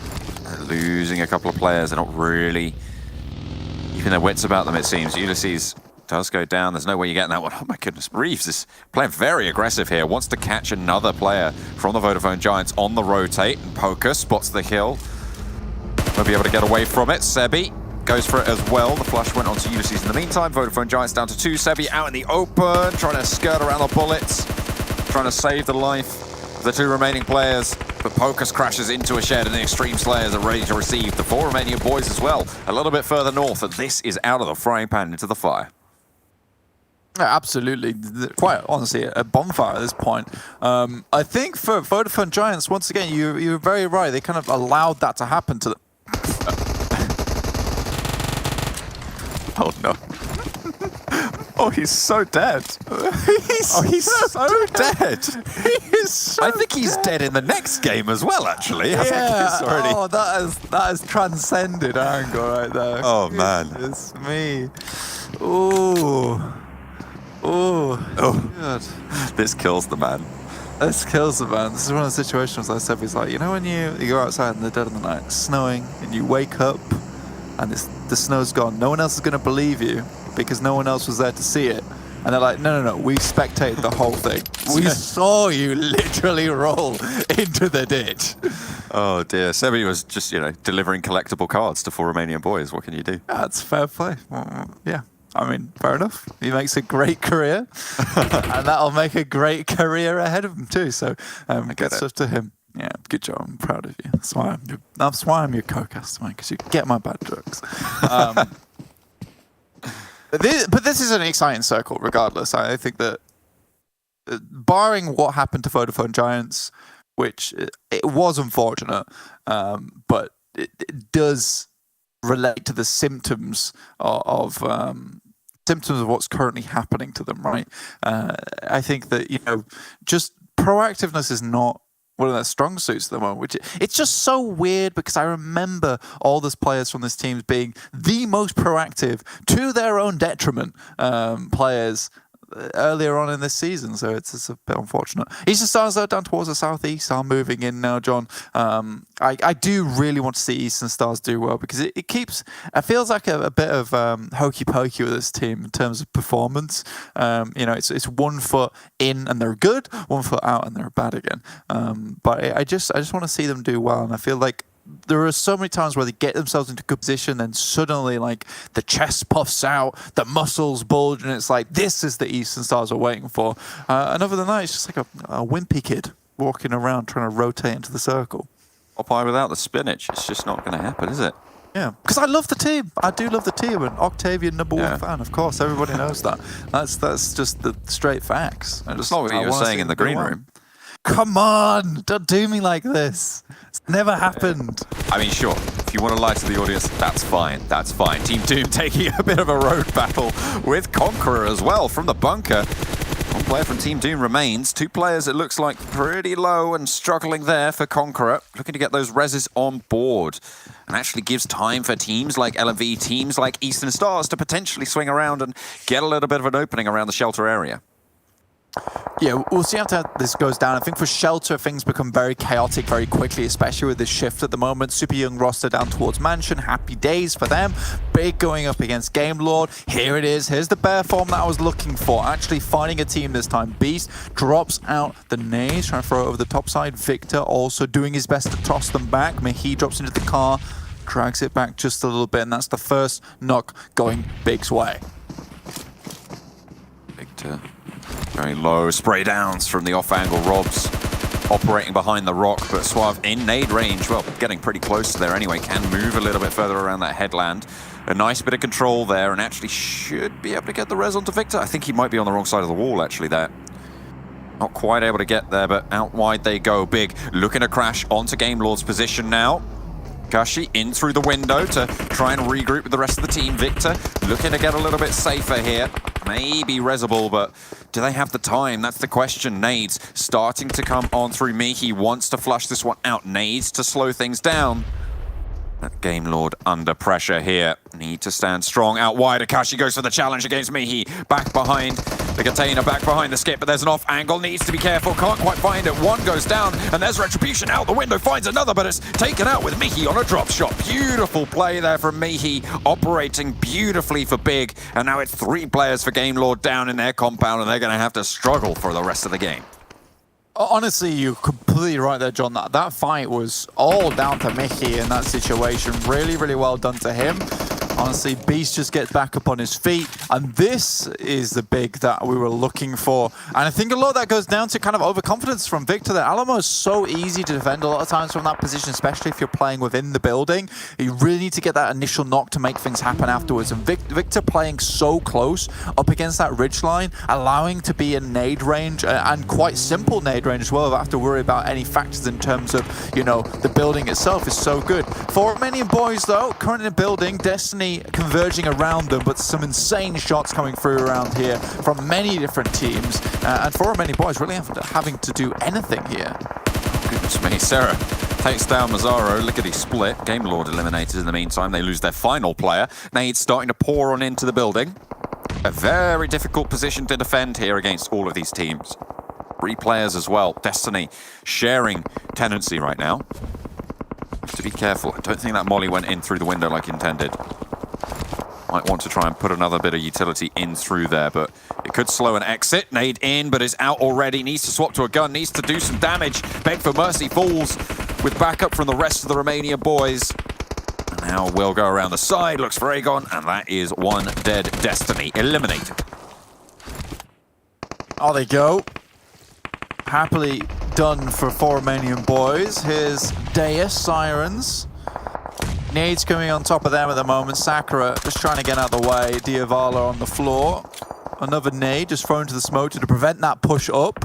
losing a couple of players. They're not really keeping their wits about them, it seems. Ulysses does go down. There's no way you're getting that one. Oh my goodness. Reeves is playing very aggressive here. Wants to catch another player from the Vodafone Giants on the rotate. And Poker spots the kill. Won't be able to get away from it. Sebi goes for it as well. The flush went on to Ulysses in the meantime. Vodafone Giants down to 2. Sebi out in the open, trying to skirt around the bullets, trying to save the life of the 2 remaining players. But Pocus crashes into a shed and the Xtreme Slayers are ready to receive the 4 Romanian boys as well. A little bit further north, and this is out of the frying pan into the fire. Yeah, absolutely. Quite honestly, a bonfire at this point. I think for Vodafone Giants, once again, you're very right. They kind of allowed that to happen to them. Oh no. Oh, he's so dead. He's so dead. He is so I think he's dead in the next game as well, actually. I think Yeah. he's already... Oh, that has transcended Erangel right there. Oh, man. It's me. Ooh. Ooh. Oh. God. This kills the man. This kills the man. This is one of the situations I said, it's like, you know when you go outside in the dead of the night, it's snowing, and you wake up, and the snow's gone. No one else is going to believe you, because no one else was there to see it. And they're like, no, we spectated the whole thing. We saw you literally roll into the ditch. Oh dear. Sebi was just, delivering collectible cards to 4 Romanian boys. What can you do? That's fair play. Yeah. I mean, fair enough. He makes a great career, and that'll make a great career ahead of him too. So, good stuff to him. Yeah, good job. I'm proud of you. That's why I'm your co-caster, man, because you get my bad jokes. But this is an exciting circle, regardless. I think that, barring what happened to Vodafone Giants, which it was unfortunate, but it does relate to the symptoms of what's currently happening to them, right? I think that, just proactiveness is not one of their strong suits at the moment, which it's just so weird, because I remember all these players from this team being the most proactive, to their own detriment, players earlier on in this season, so it's a bit unfortunate. Eastern Stars, though, down towards the southeast, are moving in now, John. I do really want to see Eastern Stars do well, because it feels like a bit of hokey pokey with this team in terms of performance. It's 1 foot in and they're good, 1 foot out and they're bad again. But I just want to see them do well, and I feel like there are so many times where they get themselves into good position, then suddenly, like, the chest puffs out, the muscles bulge, and it's like, this is the Eastern Stars we're waiting for. And other than that, it's just like a wimpy kid walking around trying to rotate into the circle. Popeye without the spinach, it's just not going to happen, is it? Yeah, because I love the team. I do love the team, and Octavian #1 fan, of course. Everybody knows that. That's just the straight facts. It's not what you were saying in the green room. Come on, don't do me like this. It's never happened. I mean, sure, if you want to lie to the audience, that's fine. That's fine. Team Doom taking a bit of a road battle with Conqueror as well from the bunker. One player from Team Doom remains. 2 players, it looks like, pretty low and struggling there for Conqueror. Looking to get those reses on board. And actually gives time for teams like LMV, teams like Eastern Stars to potentially swing around and get a little bit of an opening around the shelter area. Yeah, we'll see how this goes down. I think for Shelter, things become very chaotic very quickly, especially with this shift at the moment. Super young roster down towards Mansion. Happy days for them. Big going up against Game Lord. Here it is. Here's the bear form that I was looking for. Actually finding a team this time. Beast drops out the nades, trying to throw it over the top side. Victor also doing his best to toss them back. Mahi drops into the car, drags it back just a little bit, and that's the first knock going Big's way. Victor. Very low spray downs from the off-angle Robs, operating behind the rock, but Suave in nade range, well, getting pretty close to there anyway, can move a little bit further around that headland. A nice bit of control there, and actually should be able to get the res onto Victor. I think he might be on the wrong side of the wall, actually, there. Not quite able to get there, but out wide they go. Big looking to crash onto Game Lord's position now. Kashi in through the window to try and regroup with the rest of the team. Victor looking to get a little bit safer here. maybe Rezable, but do they have the time? That's the question. Nades starting to come on through Mihi, wants to flush this one out. Nades to slow things down. That Game Lord under pressure here. Need to stand strong out wide. Akashi goes for the challenge against Mihi. Back behind the container, back behind the skip, but there's an off angle. Needs to be careful. Can't quite find it. One goes down, and there's Retribution out the window. Finds another, but it's taken out with Mihi on a drop shot. Beautiful play there from Mihi, operating beautifully for Big. And now it's 3 players for Game Lord down in their compound, and they're going to have to struggle for the rest of the game. Honestly, you're completely right there, John. That fight was all down to Mihi in that situation. Really, really well done to him. Honestly, Beast just gets back up on his feet, and this is the big that we were looking for. And I think a lot of that goes down to kind of overconfidence from Victor. The Alamo is so easy to defend a lot of times from that position, especially if you're playing within the building. You really need to get that initial knock to make things happen afterwards. And Victor playing so close up against that ridgeline, allowing to be in nade range, and quite simple nade range as well. Don't have to worry about any factors in terms of, you know, the building itself is so good. For Romanian Boys, though, currently in building, Destiny converging around them, but some insane shots coming through around here from many different teams. And for Romanian Boys, really having to do anything here. Goodness me, Sarah takes down Mazzaro. Look at his split. Game Lord eliminated in the meantime. They lose their final player. Nades starting to pour on into the building. A very difficult position to defend here against all of these teams. 3 players as well. Destiny sharing tenancy right now. Have to be careful. I don't think that molly went in through the window like intended. Might want to try and put another bit of utility in through there, but it could slow an exit. Nade in, but is out already. Needs to swap to a gun, needs to do some damage. Beg for mercy, falls with backup from the rest of the Romanian Boys. And now will go around the side, looks for Aegon, and that is 1 dead. Destiny eliminated. Oh, they go. Happily done for 4 Romanian Boys. Here's Deus Sirens. Nades coming on top of them at the moment. Sakura just trying to get out of the way. Diavala on the floor. Another nade just thrown to the smoke to prevent that push up.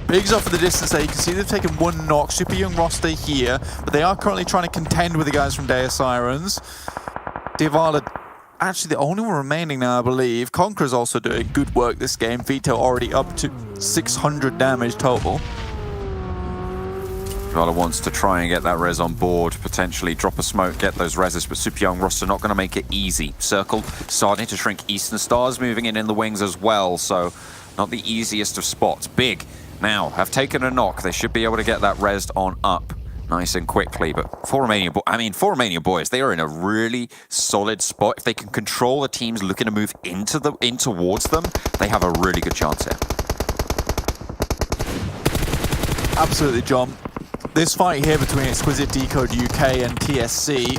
Big's off at the distance there. You can see they've taken 1 knock. Super young roster here, but they are currently trying to contend with the guys from Deus Sirens. Diavala actually the only one remaining now, I believe. Conqueror's also doing good work this game. Vito already up to 600 damage total. Diavala wants to try and get that res on board, potentially drop a smoke, get those reses, but Super Young roster not going to make it easy. Circle starting to shrink. Eastern Stars moving in the wings as well, so not the easiest of spots. Big now have taken a knock. They should be able to get that res on up nice and quickly, but for Romanian Boys, they are in a really solid spot. If they can control the teams looking to move in towards them, they have a really good chance here. Absolutely, John. This fight here between Exquisite Décode UK and TSC,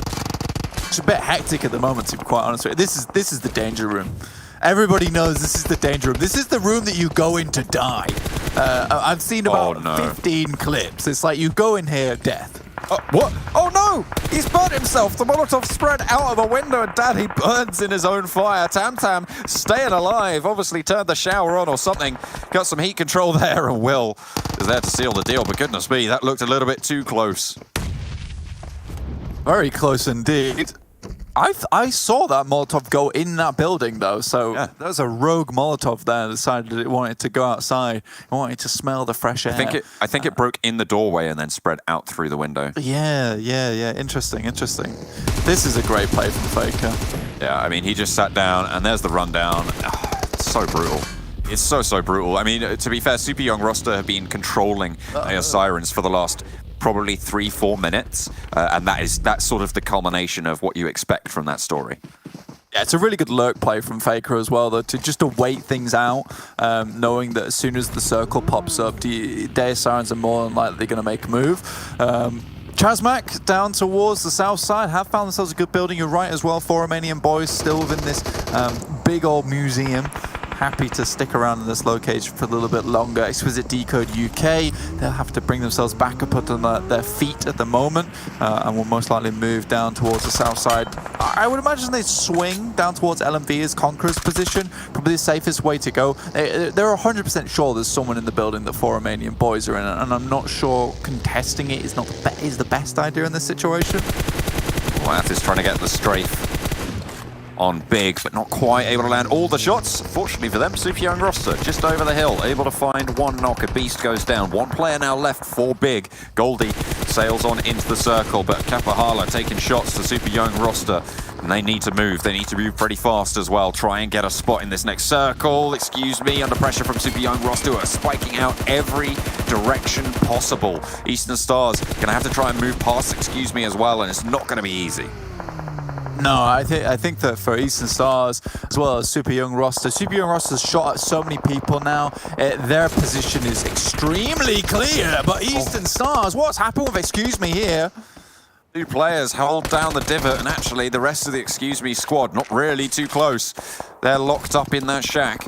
it's a bit hectic at the moment, to be quite honest with you. This is the danger room. Everybody knows this is the danger room. This is the room that you go in to die. I've seen about 15 clips. It's like you go in here, death. What? Oh no! He's burnt himself! The Molotov spread out of the window and Daddy burns in his own fire. Tam Tam staying alive, obviously turned the shower on or something. Got some heat control there, and Will is there to seal the deal. But goodness me, that looked a little bit too close. Very close indeed. I saw that Molotov go in that building though, so yeah. That was a rogue Molotov there. Decided it wanted to go outside. It wanted to smell the fresh air. I think it broke in the doorway and then spread out through the window. Yeah. Interesting. This is a great play from Faker. Yeah, I mean, he just sat down and there's the rundown. It's so brutal. It's so brutal. I mean, to be fair, Super Young roster have been controlling Deus Sirens for the last probably 3-4 minutes, and that's sort of the culmination of what you expect from that story. Yeah, it's a really good lurk play from Faker as well, though, to wait things out, knowing that as soon as the circle pops up, Deus Sirens are more than likely going to make a move. ChasMac down towards the south side have found themselves a good building. You're right as well, 4 Romanian Boys still within this big old museum. Happy to stick around in this location for a little bit longer. Exquisite Décode UK, they'll have to bring themselves back up on their feet at the moment, and will most likely move down towards the south side. I would imagine they swing down towards LMV as Conqueror's position, probably the safest way to go. They're 100% sure there's someone in the building that 4 Romanian Boys are in, and I'm not sure contesting it is the best idea in this situation. Wath is trying to get the strafe. on Big, but not quite able to land all the shots. Fortunately for them, Super Young roster just over the hill, able to find one knock. A Beast goes down. One player now left for Big. Goldie sails on into the circle, but Kapahala taking shots to Super Young roster. And they need to move. They need to move pretty fast as well. Try and get a spot in this next circle. Excuse me, under pressure from Super Young roster, who are spiking out every direction possible. Eastern Stars gonna have to try and move past Excuse Me as well, and it's not gonna be easy. No, I think that for Eastern Stars as well as Super Young roster's shot at so many people now. Their position is extremely clear, but Eastern Stars, what's happened with Excuse Me here? Two players hold down the divot, and actually the rest of the Excuse Me squad not really too close. They're locked up in that shack.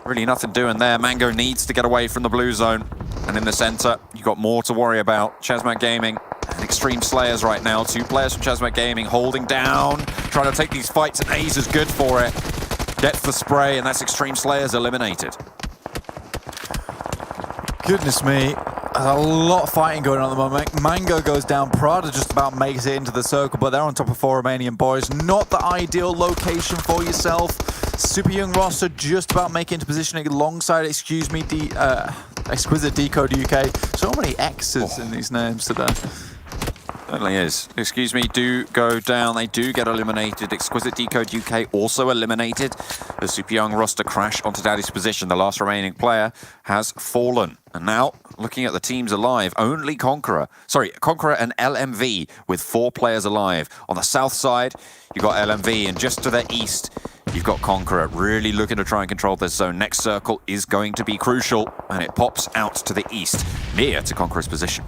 Really nothing doing there. Mango needs to get away from the blue zone. And in the center, you've got more to worry about. ChasMac Gaming and Xtreme Slayers right now. Two players from ChasMac Gaming holding down, trying to take these fights, and Ace is good for it. Gets the spray, and that's Xtreme Slayers eliminated. Goodness me. There's a lot of fighting going on at the moment. Mango goes down. Prada just about makes it into the circle, but they're on top of 4 Romanian boys. Not the ideal location for yourself. Super Young roster just about making into position alongside Excuse Me, Exquisite Décode UK. So many X's in these names today. Certainly is. Excuse Me do go down. They do get eliminated. Exquisite Décode UK also eliminated. The Super Young roster crash onto Daddy's position. The last remaining player has fallen. And now, looking at the teams alive, only Conqueror and LMV with 4 players alive. On the south side, you've got LMV, and just to the east, you've got Conqueror, really looking to try and control this zone. Next circle is going to be crucial, and it pops out to the east, near to Conqueror's position.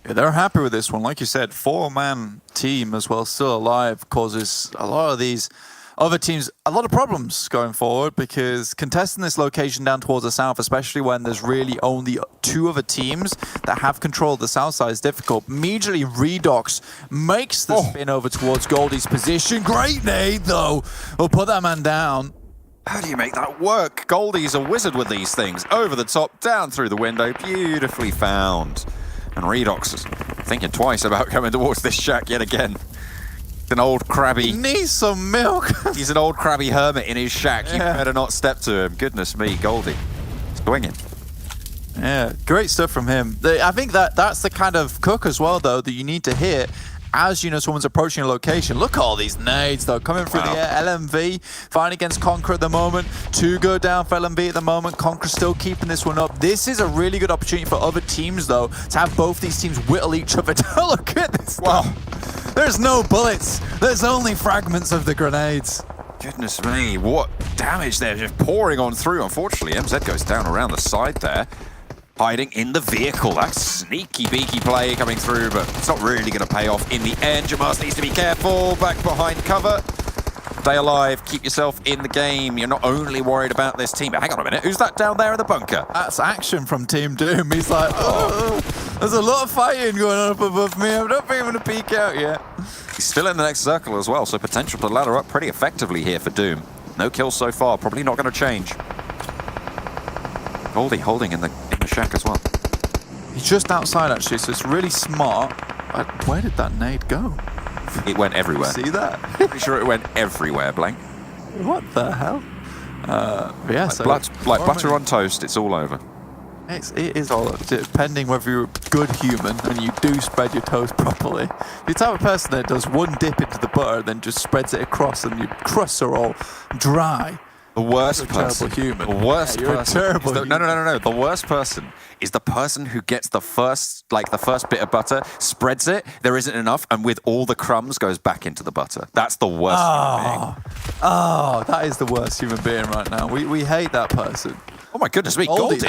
Yeah, they're happy with this one. Like you said, 4-man team as well, still alive, causes a lot of these other teams a lot of problems going forward, because contesting this location down towards the south, especially when there's really only 2 other teams that have control of the south side, is difficult. Immediately, Redox makes the spin over towards Goldie's position. Great nade, though. We'll put that man down. How do you make that work? Goldie's a wizard with these things. Over the top, down through the window, beautifully found. And Redox is thinking twice about coming towards this shack yet again. An old crabby. He needs some milk. He's an old crabby hermit in his shack. You better not step to him. Goodness me, Goldie. Swinging. Yeah, great stuff from him. I think that's the kind of cook as well, though, that you need to hit as, you know, someone's approaching a location. Look at all these nades, though, coming through the air. LMV fighting against Conqueror at the moment. 2 go down for LMV at the moment. Conqueror still keeping this one up. This is a really good opportunity for other teams, though, to have both these teams whittle each other down. Look at this. Wow. There's no bullets. There's only fragments of the grenades. Goodness me, what damage they're just pouring on through. Unfortunately, MZ goes down around the side there. Hiding in the vehicle. That's sneaky beaky play coming through, but it's not really going to pay off in the end. Jamas needs to be careful. Back behind cover. Stay alive. Keep yourself in the game. You're not only worried about this team, but hang on a minute. Who's that down there in the bunker? That's action from Team Doom. He's like, oh, there's a lot of fighting going on up above me. I'm not being able to peek out yet. He's still in the next circle as well, so potential to ladder up pretty effectively here for Doom. No kills so far. Probably not going to change. Goldie holding in the shack as well. He's just outside, actually, so it's really smart. Where did that nade go? It went everywhere. See that? Pretty sure it went everywhere, Blank. What the hell? Yeah, so like butter on toast, it's all over. It is all over, depending whether you're a good human and you do spread your toast properly. If you're the type of person that does one dip into the butter, then just spreads it across and your crusts are all dry. The worst person. Terrible human. The worst you're person. A terrible human. No. The worst person is the person who gets the first bit of butter, spreads it, there isn't enough, and with all the crumbs goes back into the butter. That's the worst human being. Oh, that is the worst human being right now. We hate that person. Oh my goodness me, Goldie.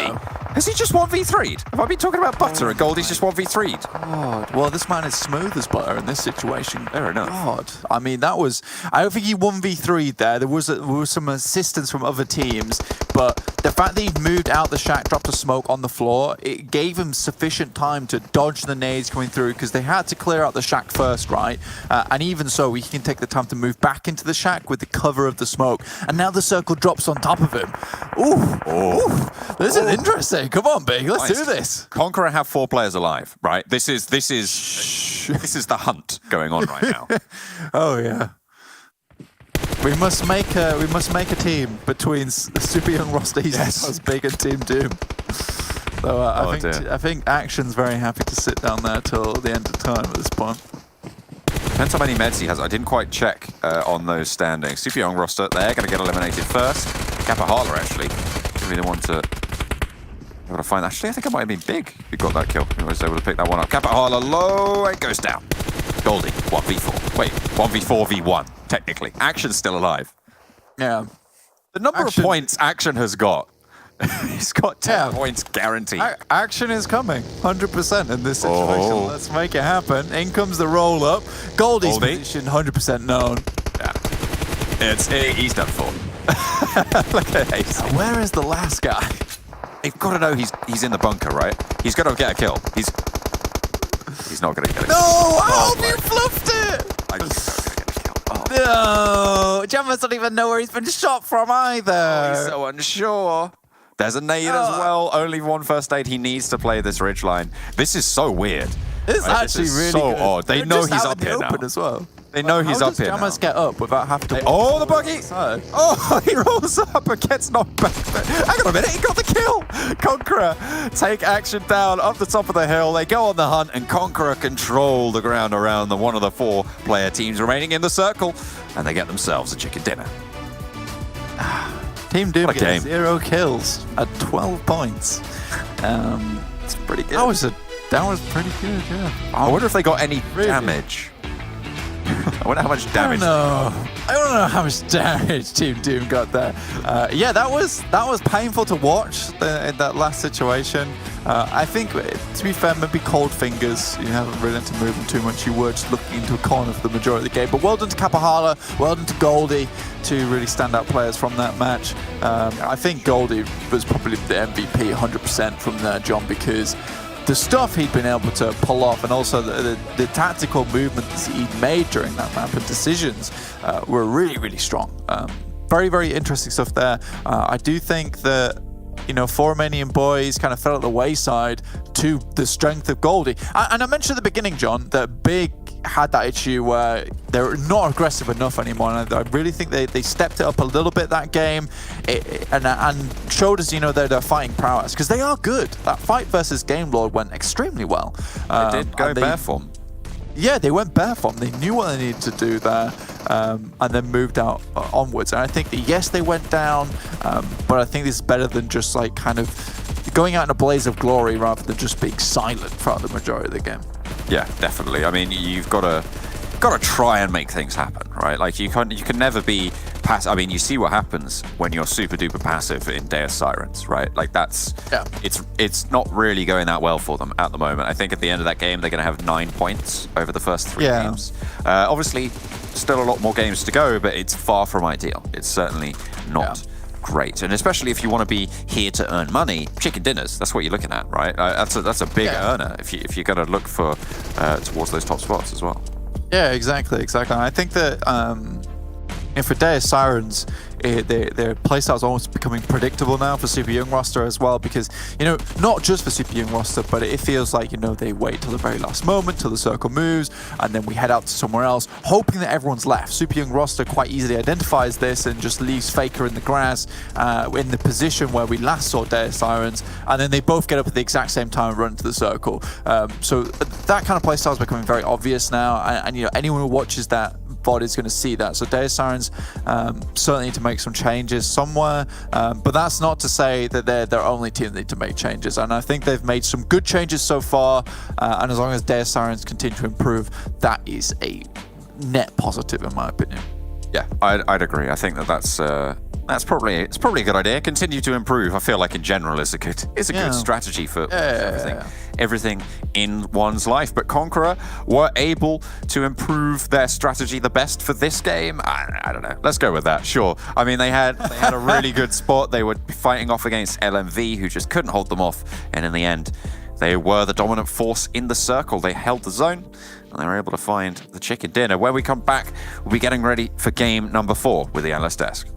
Has he just 1v3'd? Have I been talking about butter and Goldie's just 1v3'd? God. Well, this man is smooth as butter in this situation. Fair enough. God. I mean, that was... I don't think he 1v3'd there. There was some assistance from other teams, but the fact that he moved out the shack, dropped a smoke on the floor, it gave him sufficient time to dodge the nades coming through, because they had to clear out the shack first, right? And even so, he can take the time to move back into the shack with the cover of the smoke. And now the circle drops on top of him. Ooh. This is interesting. Come on, Big. Let's do this. Conqueror have 4 players alive, right? This is the hunt going on right now. Oh yeah. We must make a team between the Super Young roster, Big, and Team Doom. So I think Action's very happy to sit down there till the end of time at this point. Depends how many meds he has. I didn't quite check on those standings. Super Young roster, they're going to get eliminated first. Kappa Harler, actually. Really the one to... Able to find... Actually, I think it might have been Big who got that kill. He was able to pick that one up. Kappa Harler low, it goes down. Goldie, 1v4. Wait, 1v4 v1, technically. Action's still alive. Yeah. The number of points Action has got. He's got 10 points guaranteed. Action is coming, 100% in this situation. Let's make it happen. In comes the roll up. Goldie's position, 100% known. Yeah. He's done for. Look at Ace. Where is the last guy? They've got to know he's in the bunker, right? He's got to get a kill. He's not going to get a kill. No! I hope you fluffed it! I just don't get a kill. No! Jammer's don't even know where he's been shot from either. He's so unsure. There's a nade as well. Only one first aid. He needs to play this ridgeline. This is so weird. It's actually really so good. odd. They know he's up here now. As well. They know he's up here now. How does Jammers get up without having to... Oh, the buggy! Oh, he rolls up and gets knocked back. Hang on a minute, he got the kill! Conqueror take Action down up the top of the hill. They go on the hunt, and Conqueror control the ground around one of the 4-player teams remaining in the circle, and they get themselves a chicken dinner. Team Doom gets 0 kills at 12 points. It's pretty good. That was pretty good, yeah. I wonder if they got any damage. I wonder how much damage. I don't know how much damage Team Doom got there. Yeah, that was painful to watch in that last situation. I think, to be fair, maybe cold fingers. You haven't really had to move them too much. You were just looking into a corner for the majority of the game. But well done to Kapahala, well done to Goldie, two really standout players from that match. I think Goldie was probably the MVP 100% from there, John, because the stuff he'd been able to pull off, and also the tactical movements he'd made during that map and decisions were really, really strong. Very, very interesting stuff there. I do think that, you know, 4 Romanian Boys kind of fell at the wayside to the strength of Goldie. And I mentioned at the beginning, John, that Big had that issue where they're not aggressive enough anymore, and I really think they stepped it up a little bit that game and showed us, you know, their fighting prowess, because they are good. That fight versus Game Lord went extremely well. They did go bare form. Yeah, they went bare form. They knew what they needed to do there, and then moved out onwards. And I think that, yes, they went down, but I think this is better than just like kind of going out in a blaze of glory rather than just being silent throughout the majority of the game. Yeah, definitely. I mean, you've got to try and make things happen, right? Like you can never be passive. I mean, you see what happens when you're super duper passive in Deus Sirens, right? Like it's not really going that well for them at the moment. I think at the end of that game they're going to have 9 points over the first 3 games. Obviously, still a lot more games to go, but it's far from ideal. It's certainly not great, and especially if you want to be here to earn money, chicken dinners, that's what you're looking at, right? That's a big earner if you're going to look for towards those top spots as well. Yeah, exactly. I think that for Deus Sirens, their playstyle is almost becoming predictable now for Super Young roster as well, because, you know, not just for Super Young roster, but it feels like, you know, they wait till the very last moment, till the circle moves, and then we head out to somewhere else, hoping that everyone's left. Super Young roster quite easily identifies this and just leaves Faker in the grass in the position where we last saw Deus Sirens, and then they both get up at the exact same time and run into the circle. So that kind of playstyle is becoming very obvious now, and you know, anyone who watches that VOD is going to see that. So Deus Sirens certainly need to make some changes somewhere, but that's not to say that they're their only team that need to make changes, and I think they've made some good changes so far, and as long as Deus Sirens continue to improve, that is a net positive in my opinion. Yeah, I'd agree. I think that's probably a good idea. Continue to improve. I feel like in general it's a good strategy for everything in one's life. But Conqueror were able to improve their strategy the best for this game. I don't know. Let's go with that. Sure. I mean, they had a really good spot. They were fighting off against LMV, who just couldn't hold them off. And in the end, they were the dominant force in the circle. They held the zone, and they were able to find the chicken dinner. When we come back, we'll be getting ready for game number 4 with the analyst desk.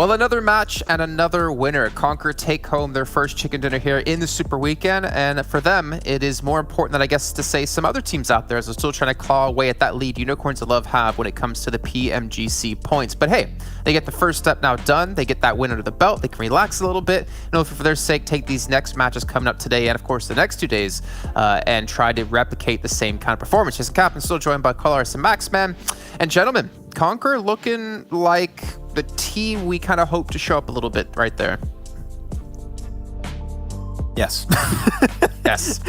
Well, another match and another winner. Conqueror take home their first chicken dinner here in the Super Weekend, and for them, it is more important than I guess to say some other teams out there as they're still trying to claw away at that lead Unicorns of Love have when it comes to the PMGC points. But hey, they get the first step now done. They get that win under the belt. They can relax a little bit, and hopefully for their sake, take these next matches coming up today and of course the next 2 days and try to replicate the same kind of performance. Jason Captain still joined by Colaris and Maxman. And gentlemen, Conqueror looking like the team we kind of hope to show up a little bit right there. Yes. Yes.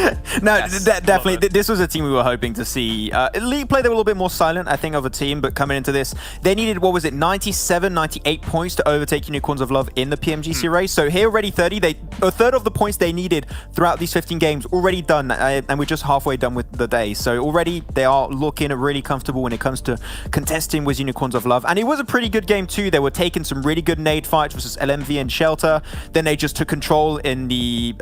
No, Yes. definitely. This was a team we were hoping to see. League play, they were a little bit more silent, I think, of a team, but coming into this, they needed, what was it, 97, 98 points to overtake Unicorns of Love in the PMGC race. So here already 30, a third of the points they needed throughout these 15 games already done, and we're just halfway done with the day. So already they are looking really comfortable when it comes to contesting with Unicorns of Love. And it was a pretty good game too. They were taking some really good nade fights versus LMV and Shelter. Then they just took control in the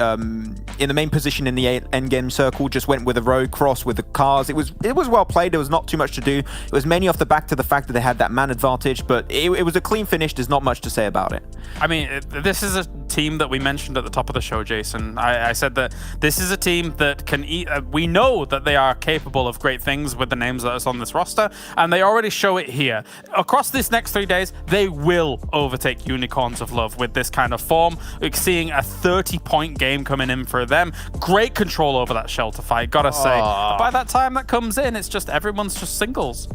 main position in the endgame circle, just went with a road cross with the cars. It was well played. There was not too much to do. It was mainly off the back to the fact that they had that man advantage, but it was a clean finish. There's not much to say about it. I mean, this is a team that we mentioned at the top of the show, Jason. I said that this is a team that can eat. We know that they are capable of great things with the names that are on this roster, and they already show it here. Across these next 3 days, they will overtake Unicorns of Love with this kind of form. We're seeing a 30-point game coming in for them. Great control over that Shelter fight, gotta say. By that time that comes in, it's just everyone's just singles.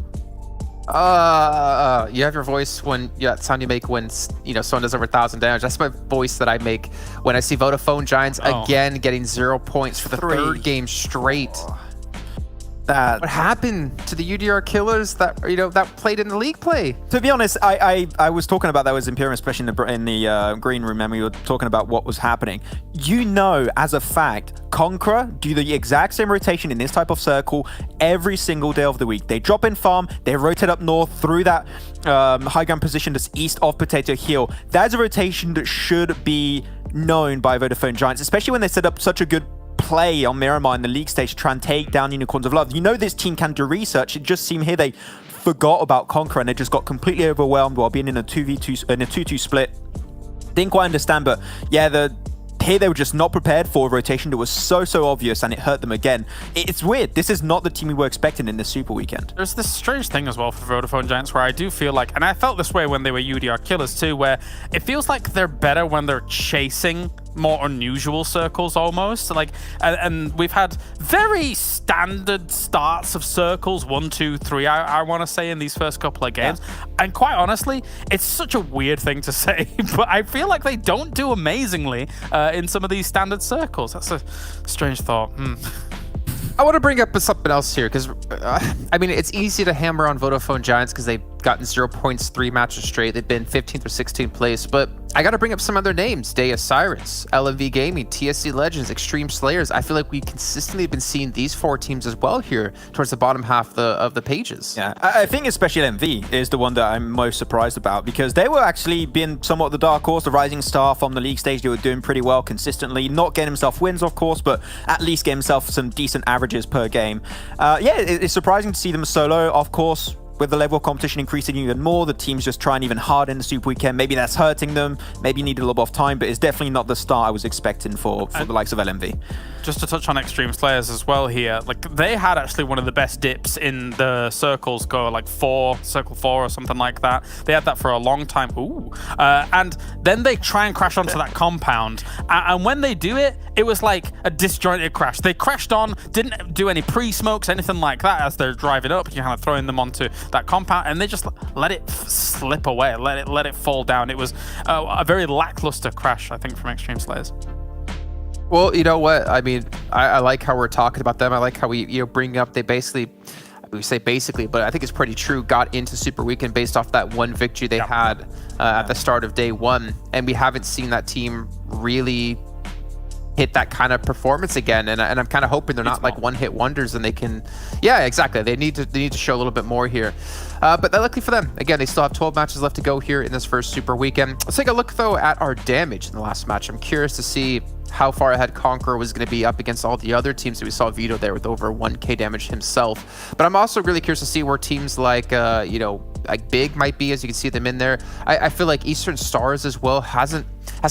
You have your voice when that sound you make when someone does over 1,000 damage. That's my voice that I make when I see Vodafone Giants again getting 0 points for the third game straight. What happened to the UDR killers that that played in the league play? To be honest, I was talking about that with Imperium, especially in the green room, and we were talking about what was happening. As a fact, Conqueror do the exact same rotation in this type of circle every single day of the week. They drop in farm, they rotate up north through that high ground position that's east of Potato Hill. That's a rotation that should be known by Vodafone Giants, especially when they set up such a good play on Miramar in the league stage to try and take down Unicorns of Love. This team can do research. It just seemed here they forgot about Conqueror and they just got completely overwhelmed while being in a 2v2 split. Didn't quite understand, but yeah, here they were just not prepared for a rotation that was so obvious, and it hurt them again. It's weird. This is not the team we were expecting in this Super Weekend. There's this strange thing as well for Vodafone Giants where I do feel like, and I felt this way when they were UDR killers too, where it feels like they're better when they're chasing more unusual circles almost. And we've had very standard starts of circles, 1, 2, 3, I want to say, in these first couple of games. Yeah. And quite honestly, it's such a weird thing to say, but I feel like they don't do amazingly in some of these standard circles. That's a strange thought. I want to bring up something else here because, I mean, it's easy to hammer on Vodafone Giants because they've gotten 0 points 3 matches straight. They've been 15th or 16th place, but I got to bring up some other names. Deus Sirens, LMV Gaming, TSC Legends, Xtreme Slayers. I feel like we consistently been seeing these 4 teams as well here towards the bottom half of the pages. Yeah, I think especially LMV is the one that I'm most surprised about because they were actually being somewhat the dark horse, the rising star from the league stage. They were doing pretty well consistently, not getting himself wins, of course, but at least getting himself some decent averages per game. Yeah, it's surprising to see them solo, of course. With the level of competition increasing even more, the team's just trying even harder in the Super Weekend. Maybe that's hurting them. Maybe needed a little bit of time, but it's definitely not the start I was expecting for the likes of LMV. Just to touch on Xtreme Slayers as well here, they had actually one of the best dips in the circles go, circle 4 or something like that. They had that for a long time. And then they try and crash onto that compound. And when they do it, it was like a disjointed crash. They crashed on, didn't do any pre-smokes, anything like that as they're driving up. You're kind of throwing them onto that compound, and they just let it slip away, let it fall down. It was a very lackluster crash, I think, from Xtreme Slayers. Well, you know what? I mean, I like how we're talking about them. I like how we bring up we say basically, but I think it's pretty true, got into Super Weekend based off that one victory they had at the start of day 1, and we haven't seen that team really hit that kind of performance again, and I'm kind of hoping they're not like one-hit wonders, and they can, yeah, exactly. They need to show a little bit more here. But luckily for them, again, they still have 12 matches left to go here in this first Super Weekend. Let's take a look though at our damage in the last match. I'm curious to see how far ahead Conqueror was going to be up against all the other teams that we saw Vito there with over 1k damage himself. But I'm also really curious to see where teams like, you know, like Big might be, as you can see them in there. I feel like Eastern Stars as well has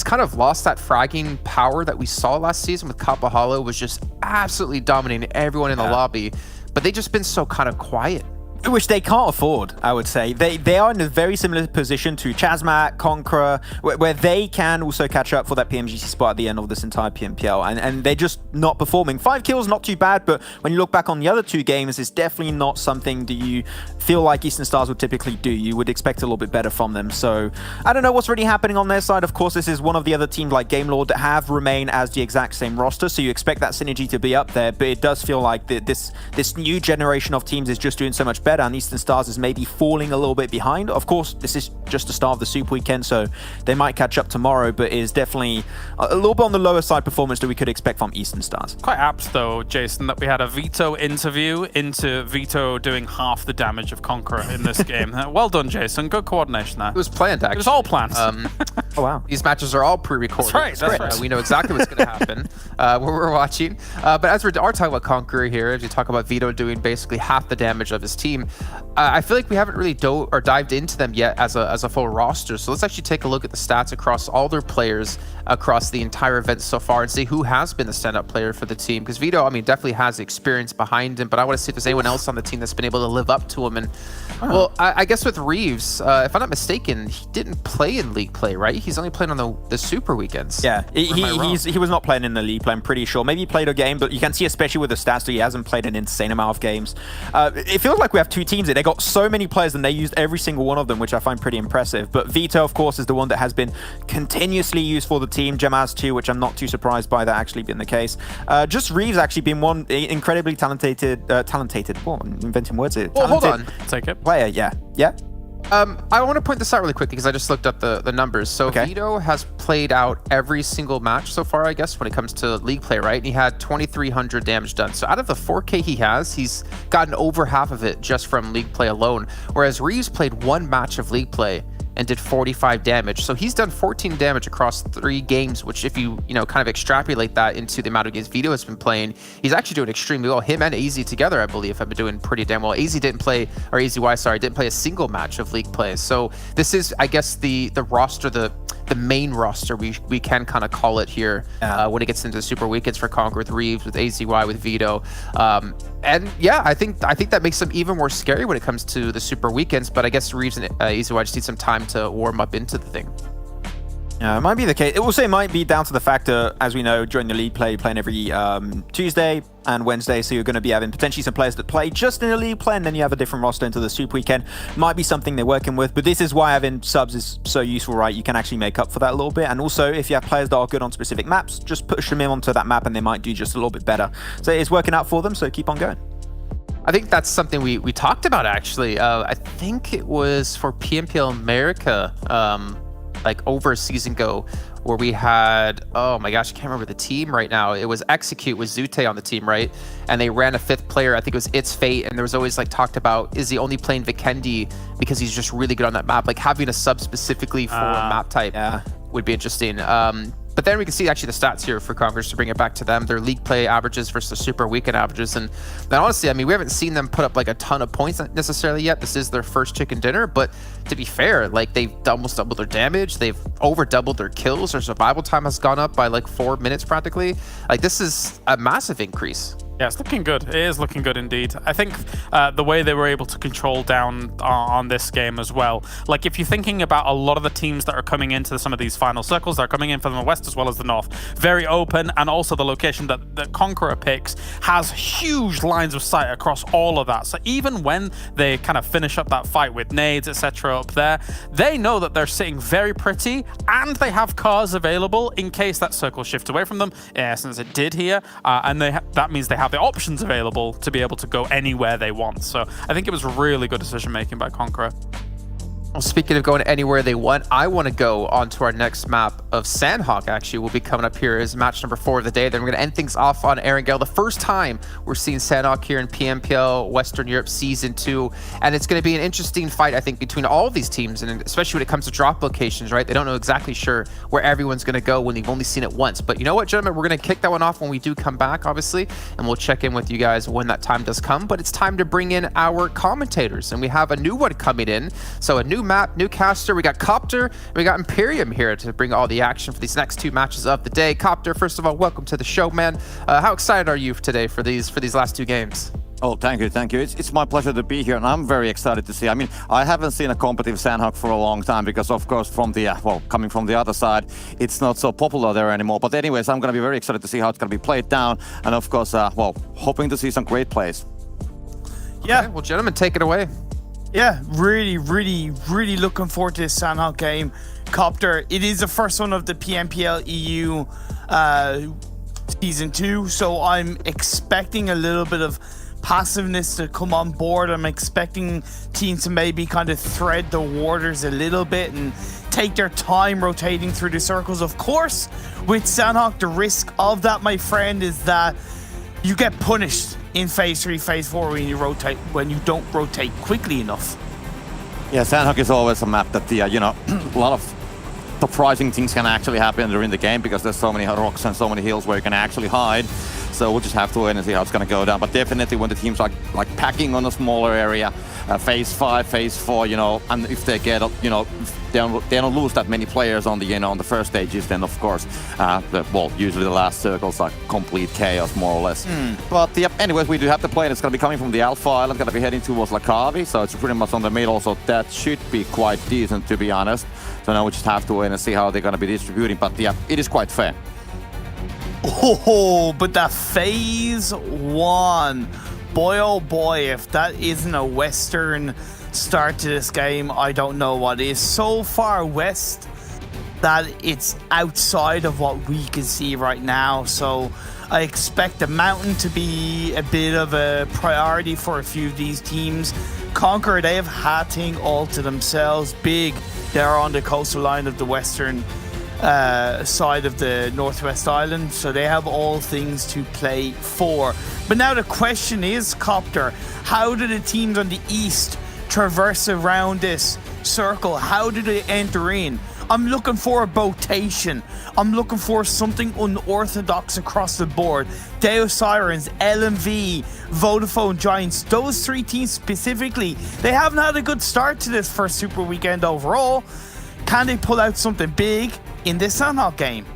kind of lost that fragging power that we saw last season with Kappa Hollow, was just absolutely dominating everyone in the lobby. But they've just been so kind of quiet. Which they can't afford, I would say. They are in a very similar position to ChasMac, Conqueror, where they can also catch up for that PMGC spot at the end of this entire PMPL, and they're just not performing. 5 kills, not too bad, but when you look back on the other 2 games, it's definitely not something that you feel like Eastern Stars would typically do. You would expect a little bit better from them. So I don't know what's really happening on their side. Of course, this is one of the other teams like Gamelord that have remained as the exact same roster, so you expect that synergy to be up there, but it does feel like this new generation of teams is just doing so much better, and Eastern Stars is maybe falling a little bit behind. Of course, this is just the start of the Super Weekend, so they might catch up tomorrow, but it is definitely a little bit on the lower side performance that we could expect from Eastern Stars. Quite apt, though, Jason, that we had a Vito interview into Vito doing half the damage of Conqueror in this game. Well done, Jason. Good coordination there. It was planned, actually. It was all planned. Oh, wow. These matches are all pre-recorded. That's right. We know exactly what's going to happen when we're watching. But as we are talking about Conqueror here, as you talk about Vito doing basically half the damage of his team, I feel like we haven't really dived into them yet as a full roster. So let's actually take a look at the stats across all their players across the entire event so far and see who has been the stand-up player for the team. Because Vito, I mean, definitely has the experience behind him, but I want to see if there's anyone else on the team that's been able to live up to him. And well, I guess with Reeves, if I'm not mistaken, he didn't play in league play, right? He's only playing on the Super Weekends. Yeah, he was not playing in the league play, I'm pretty sure. Maybe he played a game, but you can see, especially with the stats, that he hasn't played an insane amount of games. It feels like we have 2 teams here. They got so many players and they used every single one of them, which I find pretty impressive. But Vito, of course, is the one that has been continuously used for the team. Jamaz too, which I'm not too surprised by that actually being the case. Just Reeves actually being one incredibly talented, well, I'm inventing words here. Well, hold on. Take it. Player, yeah. I want to point this out really quickly because I just looked up the numbers. So Vito has played out every single match so far, I guess, when it comes to league play, right? And he had 2,300 damage done. So out of the 4K he has, he's gotten over half of it just from league play alone. Whereas Reeves played 1 match of league play and did 45 damage. So he's done 14 damage across 3 games, which if you kind of extrapolate that into the amount of games Vito has been playing, he's actually doing extremely well. Him and AZ together, I believe, have been doing pretty damn well. AZ didn't play, or AZY, sorry, didn't play a single match of league play. So this is, I guess, the roster, the main roster, we can kind of call it here when it gets into the Super Weekends for Conqueror, with Reeves, with AZY, with Vito. And yeah, I think that makes them even more scary when it comes to the Super Weekends, but I guess Reeves and AZY just need some time to warm up into the thing. Yeah, it might be the case. It also might be down to the fact that, as we know, during the league play, you're playing every Tuesday and Wednesday, so you're going to be having potentially some players that play just in the league play, and then you have a different roster into the Super Weekend. Might be something they're working with, but this is why having subs is so useful, right? You can actually make up for that a little bit, and also if you have players that are good on specific maps, just push them in onto that map and they might do just a little bit better. So it's working out for them, so keep on going. I think that's something we talked about, actually. I think it was for PMPL America, like over a season ago, where we had, oh my gosh, I can't remember the team right now. It was Execute with Zute on the team, right? And they ran a 5th player. I think it was It's Fate. And there was always like talked about, is he only playing Vikendi because he's just really good on that map? Like having a sub specifically for a map type would be interesting. But then we can see actually the stats here for Conqueror, to bring it back to them. Their league play averages versus the Super Weekend averages. And honestly, I mean, we haven't seen them put up like a ton of points necessarily yet. This is their first chicken dinner. But to be fair, like they've almost doubled their damage. They've over doubled their kills. Their survival time has gone up by like 4 minutes practically. Like this is a massive increase. Yeah, it's looking good. It is looking good indeed. I think the way they were able to control down on this game as well. Like if you're thinking about a lot of the teams that are coming into some of these final circles, they're coming in from the west as well as the north. Very open, and also the location that Conqueror picks has huge lines of sight across all of that. So even when they kind of finish up that fight with nades, etc. up there, they know that they're sitting very pretty, and they have cars available in case that circle shifts away from them, since it did here, and that means they have the options available to be able to go anywhere they want. So I think it was really good decision making by Conqueror. Well, speaking of going anywhere they want, I want to go on to our next map of Sanhok, actually. Will be coming up here as match number 4 of the day. Then we're going to end things off on Erangel. The first time we're seeing Sanhok here in PMPL Western Europe Season 2. And it's going to be an interesting fight, I think, between all of these teams, and especially when it comes to drop locations, right? They don't know exactly sure where everyone's going to go when they've only seen it once. But you know what, gentlemen? We're going to kick that one off when we do come back, obviously. And we'll check in with you guys when that time does come. But it's time to bring in our commentators. And we have a new one coming in. So a new map, new caster. We got Copter, we got Imperium here to bring all the action for these next 2 matches of the day. Copter, first of all, welcome to the show, man. How excited are you today for these last 2 games? Oh, thank you. It's my pleasure to be here, and I'm very excited to see. I mean, I haven't seen a competitive Sanhok for a long time because, of course, from the coming from the other side, it's not so popular there anymore. But anyways, I'm going to be very excited to see how it's going to be played down, and of course, hoping to see some great plays. Yeah. Okay, well, gentlemen, take it away. Yeah, really looking forward to this Sanhok game. Copter, it is the first one of the PMPL EU Season 2, so I'm expecting a little bit of passiveness to come on board. I'm expecting teams to maybe kind of thread the waters a little bit and take their time rotating through the circles. Of course, with Sanhok, the risk of that, my friend, is that you get punished in Phase 3, Phase 4 when you don't rotate quickly enough. Yeah, Sanhok is always a map that a lot of surprising things can actually happen during the game because there's so many rocks and so many hills where you can actually hide. So we'll just have to wait and see how it's going to go down. But definitely when the teams are like packing on a smaller area, Phase 5, Phase 4, and if they get, they don't lose that many players on the, on the first stages, then of course, usually the last circles are complete chaos, more or less. But anyways, we do have to play, and it's going to be coming from the Alpha Island, going to be heading towards Lakavi, so it's pretty much on the middle, so that should be quite decent, to be honest. So now we just have to wait and see how they're going to be distributing, but it is quite fair. Oh, but that Phase 1, boy oh boy, if that isn't a Western start to this game, I don't know what is. So far west that it's outside of what we can see right now, so I expect the mountain to be a bit of a priority for a few of these teams. Conqueror, they have Hatting all to themselves. Big, they're on the coastal line of the western side of the Northwest Island, so they have all things to play for. But now the question is, Copter, how do the teams on the east traverse around this circle? How do they enter in? I'm looking for a rotation. I'm looking for something unorthodox across the board. Deus Sirens, LMV, Vodafone Giants, those 3 teams specifically, they haven't had a good start to this first Super Weekend overall. Can they pull out something big in this Sanhok game?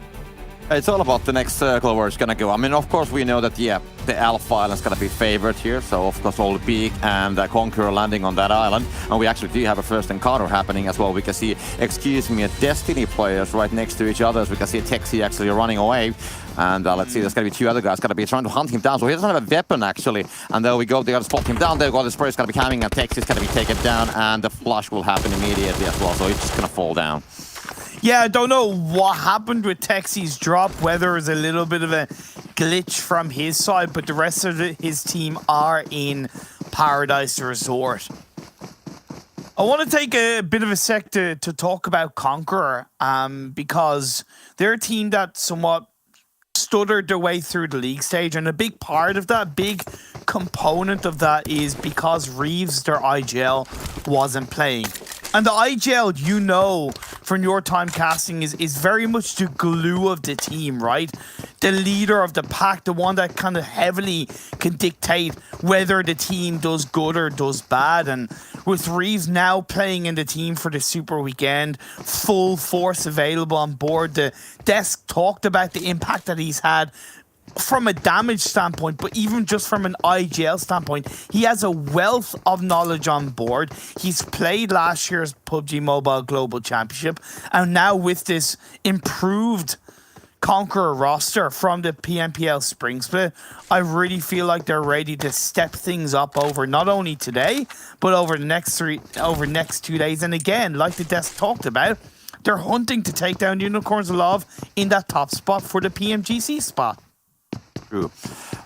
It's all about the next circle where it's going to go. I mean, of course, we know that, the Alpha Island's going to be favored here. So, of course, all the Peak and Conqueror landing on that island. And we actually do have a first encounter happening as well. We can see, Destiny players right next to each other. So we can see Texi actually running away. And let's see, there's going to be 2 other guys going to be trying to hunt him down. So he doesn't have a weapon, actually. And there we go. They got to spot him down. There we go. The spray is going to be coming, and Texi's going to be taken down. And the flush will happen immediately as well. So he's just going to fall down. Yeah, I don't know what happened with Texi's drop, whether it's a little bit of a glitch from his side, but the rest of his team are in Paradise Resort. I want to take a bit of a sec to talk about Conqueror, because they're a team that somewhat stuttered their way through the league stage, and a big part of that, big component of that, is because Reeves, their IGL, wasn't playing. And the IGL, from your time casting, is very much the glue of the team, right? The leader of the pack, the one that kind of heavily can dictate whether the team does good or does bad. And with Reeves now playing in the team for the Super Weekend, full force available on board, the desk talked about the impact that he's had from a damage standpoint, but even just from an IGL standpoint, he has a wealth of knowledge on board. He's played last year's PUBG Mobile Global Championship, and now with this improved Conqueror roster from the PMPL Spring Split, I really feel like they're ready to step things up over not only today, but over the next 2 days. And again, like the desk talked about, they're hunting to take down Unicorns of Love in that top spot for the PMGC spot. True.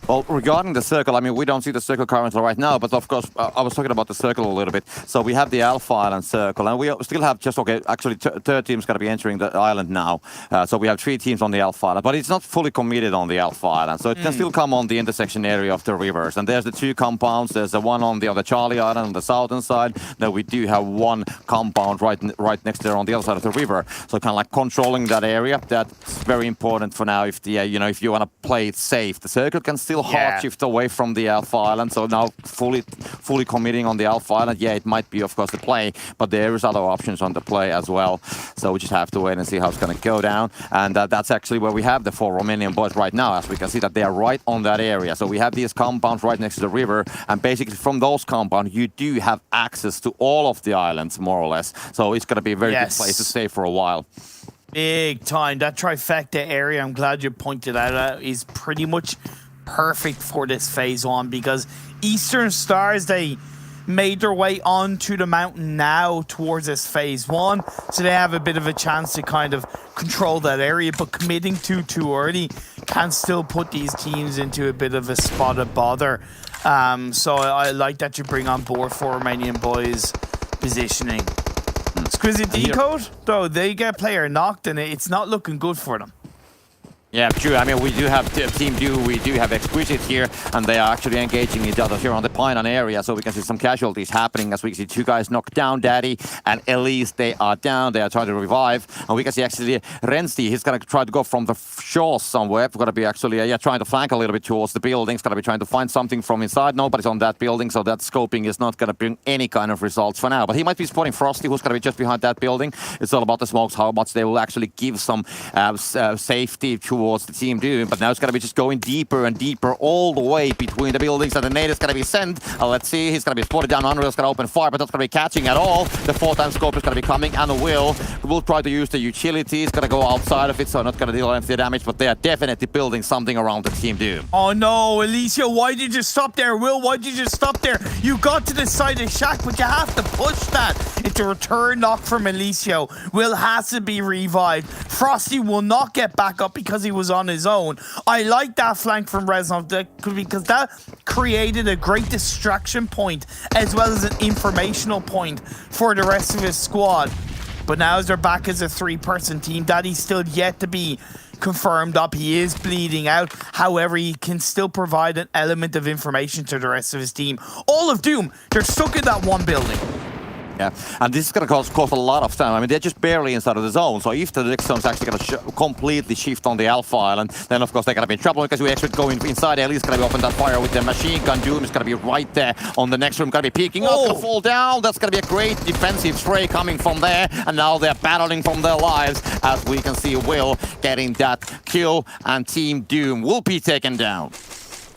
Well, regarding the circle, I mean, we don't see the circle currently right now, but of course, I was talking about the circle a little bit. So we have the Alpha Island circle, and we still have just, actually third team's going to be entering the island now. So we have 3 teams on the Alpha Island, but it's not fully committed on the Alpha Island. So it can still come on the intersection area of the rivers. And there's the 2 compounds. There's the one on the Charlie Island on the southern side. Then we do have 1 compound right next there on the other side of the river. So kind of like controlling that area, that's very important for now. If the if you want to play it safe, the circle can still hard shift away from the Alpha Island. So now fully committing on the Alpha Island, it might be of course the play, but there is other options on the play as well. So we just have to wait and see how it's going to go down. And that's actually where we have the 4 Romanian boys right now, as we can see that they are right on that area. So we have these compounds right next to the river, and basically from those compounds you do have access to all of the islands more or less. So it's going to be a very good place to stay for a while. Big time. That trifecta area, I'm glad you pointed out, is pretty much perfect for this phase 1, because Eastern Stars, they made their way onto the mountain now towards this phase 1, so they have a bit of a chance to kind of control that area, but committing too early can still put these teams into a bit of a spot of bother. So I like that you bring on board 4 Romanian boys positioning. Exquisite Décode, though, they get player knocked and it's not looking good for them. Yeah, true. I mean, we do have Team Do, we do have Exquisite here, and they are actually engaging each other here on the Painan area, so we can see some casualties happening as we can see 2 guys knocked down, Daddy and Elise, they are down, they are trying to revive, and we can see actually Rensti, he's going to try to go from the shore somewhere, we're going to be actually trying to flank a little bit towards the buildings, going to be trying to find something from inside, nobody's on that building, so that scoping is not going to bring any kind of results for now, but he might be spotting Frosty, who's going to be just behind that building. It's all about the smokes, how much they will actually give some safety towards the Team Doom, but now it's going to be just going deeper and deeper all the way between the buildings, and the nade is going to be sent. Let's see, he's going to be spotted down, Unreal's going to open fire, but that's going to be catching at all. The 4-time scope is going to be coming, and will try to use the utility. He's going to go outside of it, so not going to deal any of the damage, but they are definitely building something around the Team Doom. Oh no, Alicia, why did you stop there? Will, why did you stop there? You got to the side of Shaq, but you have to push that. It's a return knock from Alicia. Will has to be revived. Frosty will not get back up because he was on his own. I like that flank from Reznov because that created a great distraction point as well as an informational point for the rest of his squad. But now as they're back as a 3-person team, Daddy's still yet to be confirmed up. He is bleeding out. However, he can still provide an element of information to the rest of his team. All of Doom, they're stuck in that one building. Yeah, and this is going to cost a lot of time. I mean, they're just barely inside of the zone, so if the next zone is actually going to completely shift on the Alpha Island, then of course they're going to be in trouble because we actually go inside. Ellie is going to be open that fire with their machine gun. Doom is going to be right there on the next room, going to be peeking up, going to fall down. That's going to be a great defensive spray coming from there, and now they're battling from their lives as we can see Will getting that kill, and Team Doom will be taken down.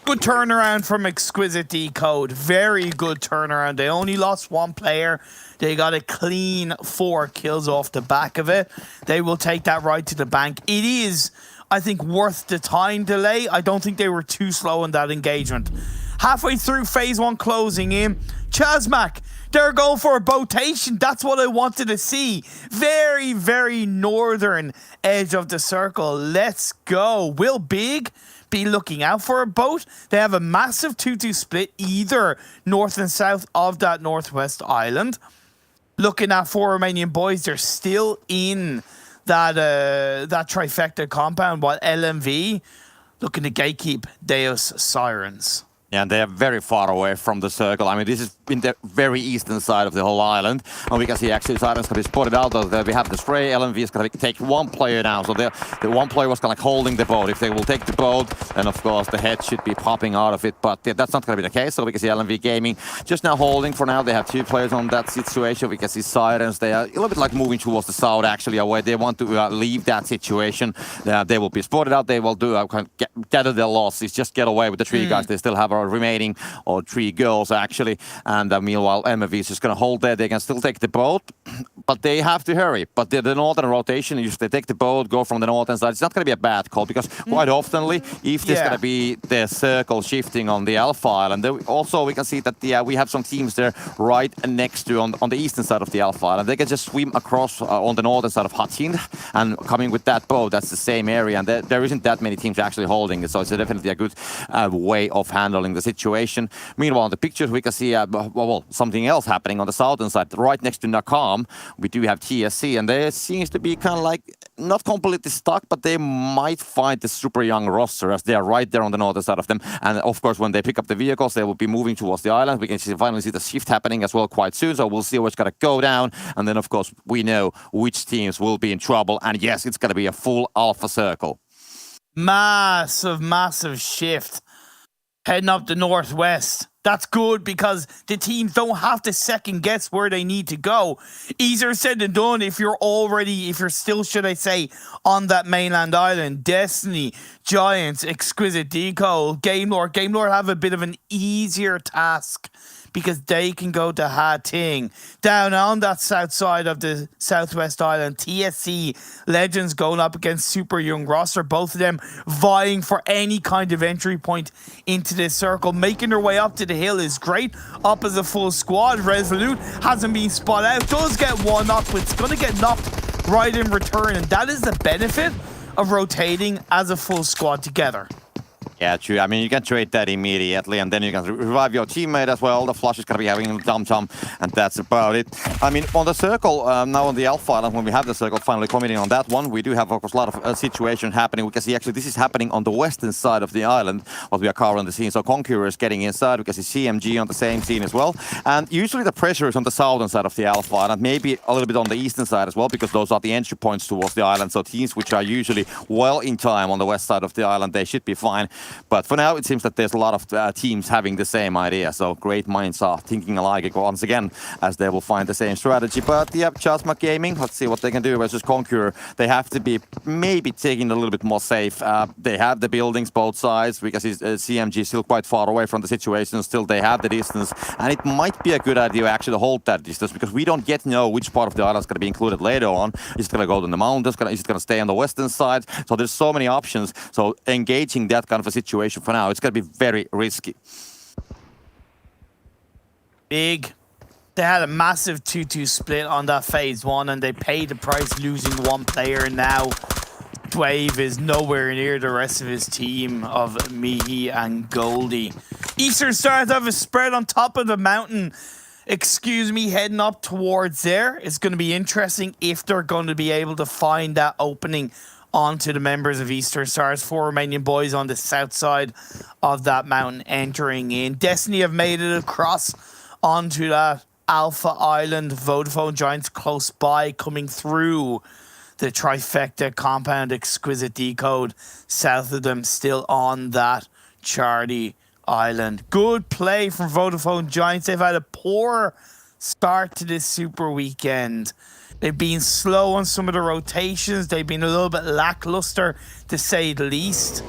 Good turnaround from Exquisite Décode. Very good turnaround. They only lost 1 player. They got a clean 4 kills off the back of it. They will take that right to the bank. It is, I think, worth the time delay. I don't think they were too slow in that engagement. Halfway through phase 1 closing in, ChasMac, they're going for a botation. That's what I wanted to see. Very, very northern edge of the circle. Let's go. Will Big be looking out for a boat? They have a massive 2-2 split, either north and south of that northwest island. Looking at 4 Romanian boys, they're still in that trifecta compound, while LMV looking to gatekeep Deus Sirens. Yeah, and they are very far away from the circle. I mean, this is in the very eastern side of the whole island. And we can see actually Sirens can be spotted out. There we have the spray. LMV is going to take 1 player down. So the 1 player was kind of like holding the boat. If they will take the boat, then of course the head should be popping out of it. But that's not going to be the case. So we can see LMV Gaming just now holding for now. They have 2 players on that situation. We can see Sirens. They are a little bit like moving towards the south actually, away. They want to leave that situation. They will be spotted out. They will gather their losses. Just get away with the 3 guys. They still have remaining, or 3 girls actually, And meanwhile, LMV is just going to hold there. They can still take the boat, but they have to hurry. But the northern rotation, if they take the boat, go from the northern side, it's not going to be a bad call because quite oftenly, if there's going to be the circle shifting on the Alpha Island, also we can see that we have some teams there right next to on the eastern side of the Alpha Island. They can just swim across on the northern side of Hatchind and coming with that boat, that's the same area. And there isn't that many teams actually holding it, so it's definitely a good way of handling the situation. Meanwhile, on the pictures, we can see something else happening on the southern side. Right next to Nakam, we do have TSC, and there seems to be kind of like not completely stuck, but they might find the super young roster as they are right there on the northern side of them. And of course, when they pick up the vehicles, they will be moving towards the island. We can finally see the shift happening as well quite soon, so we'll see what's going to go down. And then, of course, we know which teams will be in trouble. And yes, it's going to be a full Alpha circle. Massive shift heading up the northwest. That's good because the teams don't have to second guess where they need to go. Easier said than done if you're still, should I say, on that mainland island. Destiny, Giants, Exquisite Décode, Game Lord. Game Lord have a bit of an easier task because they can go to Ha Ting. Down on that south side of the southwest island, TSC Legends going up against Super Young roster. Both of them vying for any kind of entry point into this circle. Making their way up to the hill is great. Up as a full squad. Resolute hasn't been spot out. Does get one knock, but it's going to get knocked right in return. And that is the benefit of rotating as a full squad together. Yeah, true. I mean, you can trade that immediately, and then you can revive your teammate as well. The Flush is going to be having a dum-dum, and that's about it. I mean, on the circle, now on the Alpha Island, when we have the circle finally committing on that one, we do have, of course, a lot of situation happening. We can see, actually, this is happening on the western side of the island, what we are currently seeing. So Conqueror is getting inside. We can see CMG on the same scene as well. And usually the pressure is on the southern side of the Alpha Island, maybe a little bit on the eastern side as well, because those are the entry points towards the island. So teams which are usually well in time on the west side of the island, they should be fine. But for now, it seems that there's a lot of teams having the same idea. So great minds are thinking alike once again, as they will find the same strategy. But yeah, ChasMac Gaming, let's see what they can do versus Conqueror. They have to be maybe taking it a little bit more safe. They have the buildings both sides because CMG is still quite far away from the situation. Still, they have the distance. And it might be a good idea actually to hold that distance because we don't yet know which part of the island is going to be included later on. Is it going to go to the mountains? Is it going to stay on the western side? So there's so many options. So engaging that kind of a situation for now, it's going to be very risky. Big. They had a massive 2-2 split on that phase one, and they paid the price losing one player. Now Dwave is nowhere near the rest of his team of Mihi and Goldie. Eastern Stars have a spread on top of the mountain. Heading up towards there. It's going to be interesting if they're going to be able to find that opening onto the members of Eastern Stars. 4 Romanian boys on the south side of that mountain entering in. Destiny have made it across onto that Alpha Island. Vodafone Giants close by, coming through the trifecta compound. Exquisite Décode south of them, still on that Charlie Island. Good play from Vodafone Giants. They've had a poor start to this super weekend. They've been slow on some of the rotations. They've been a little bit lackluster, to say the least.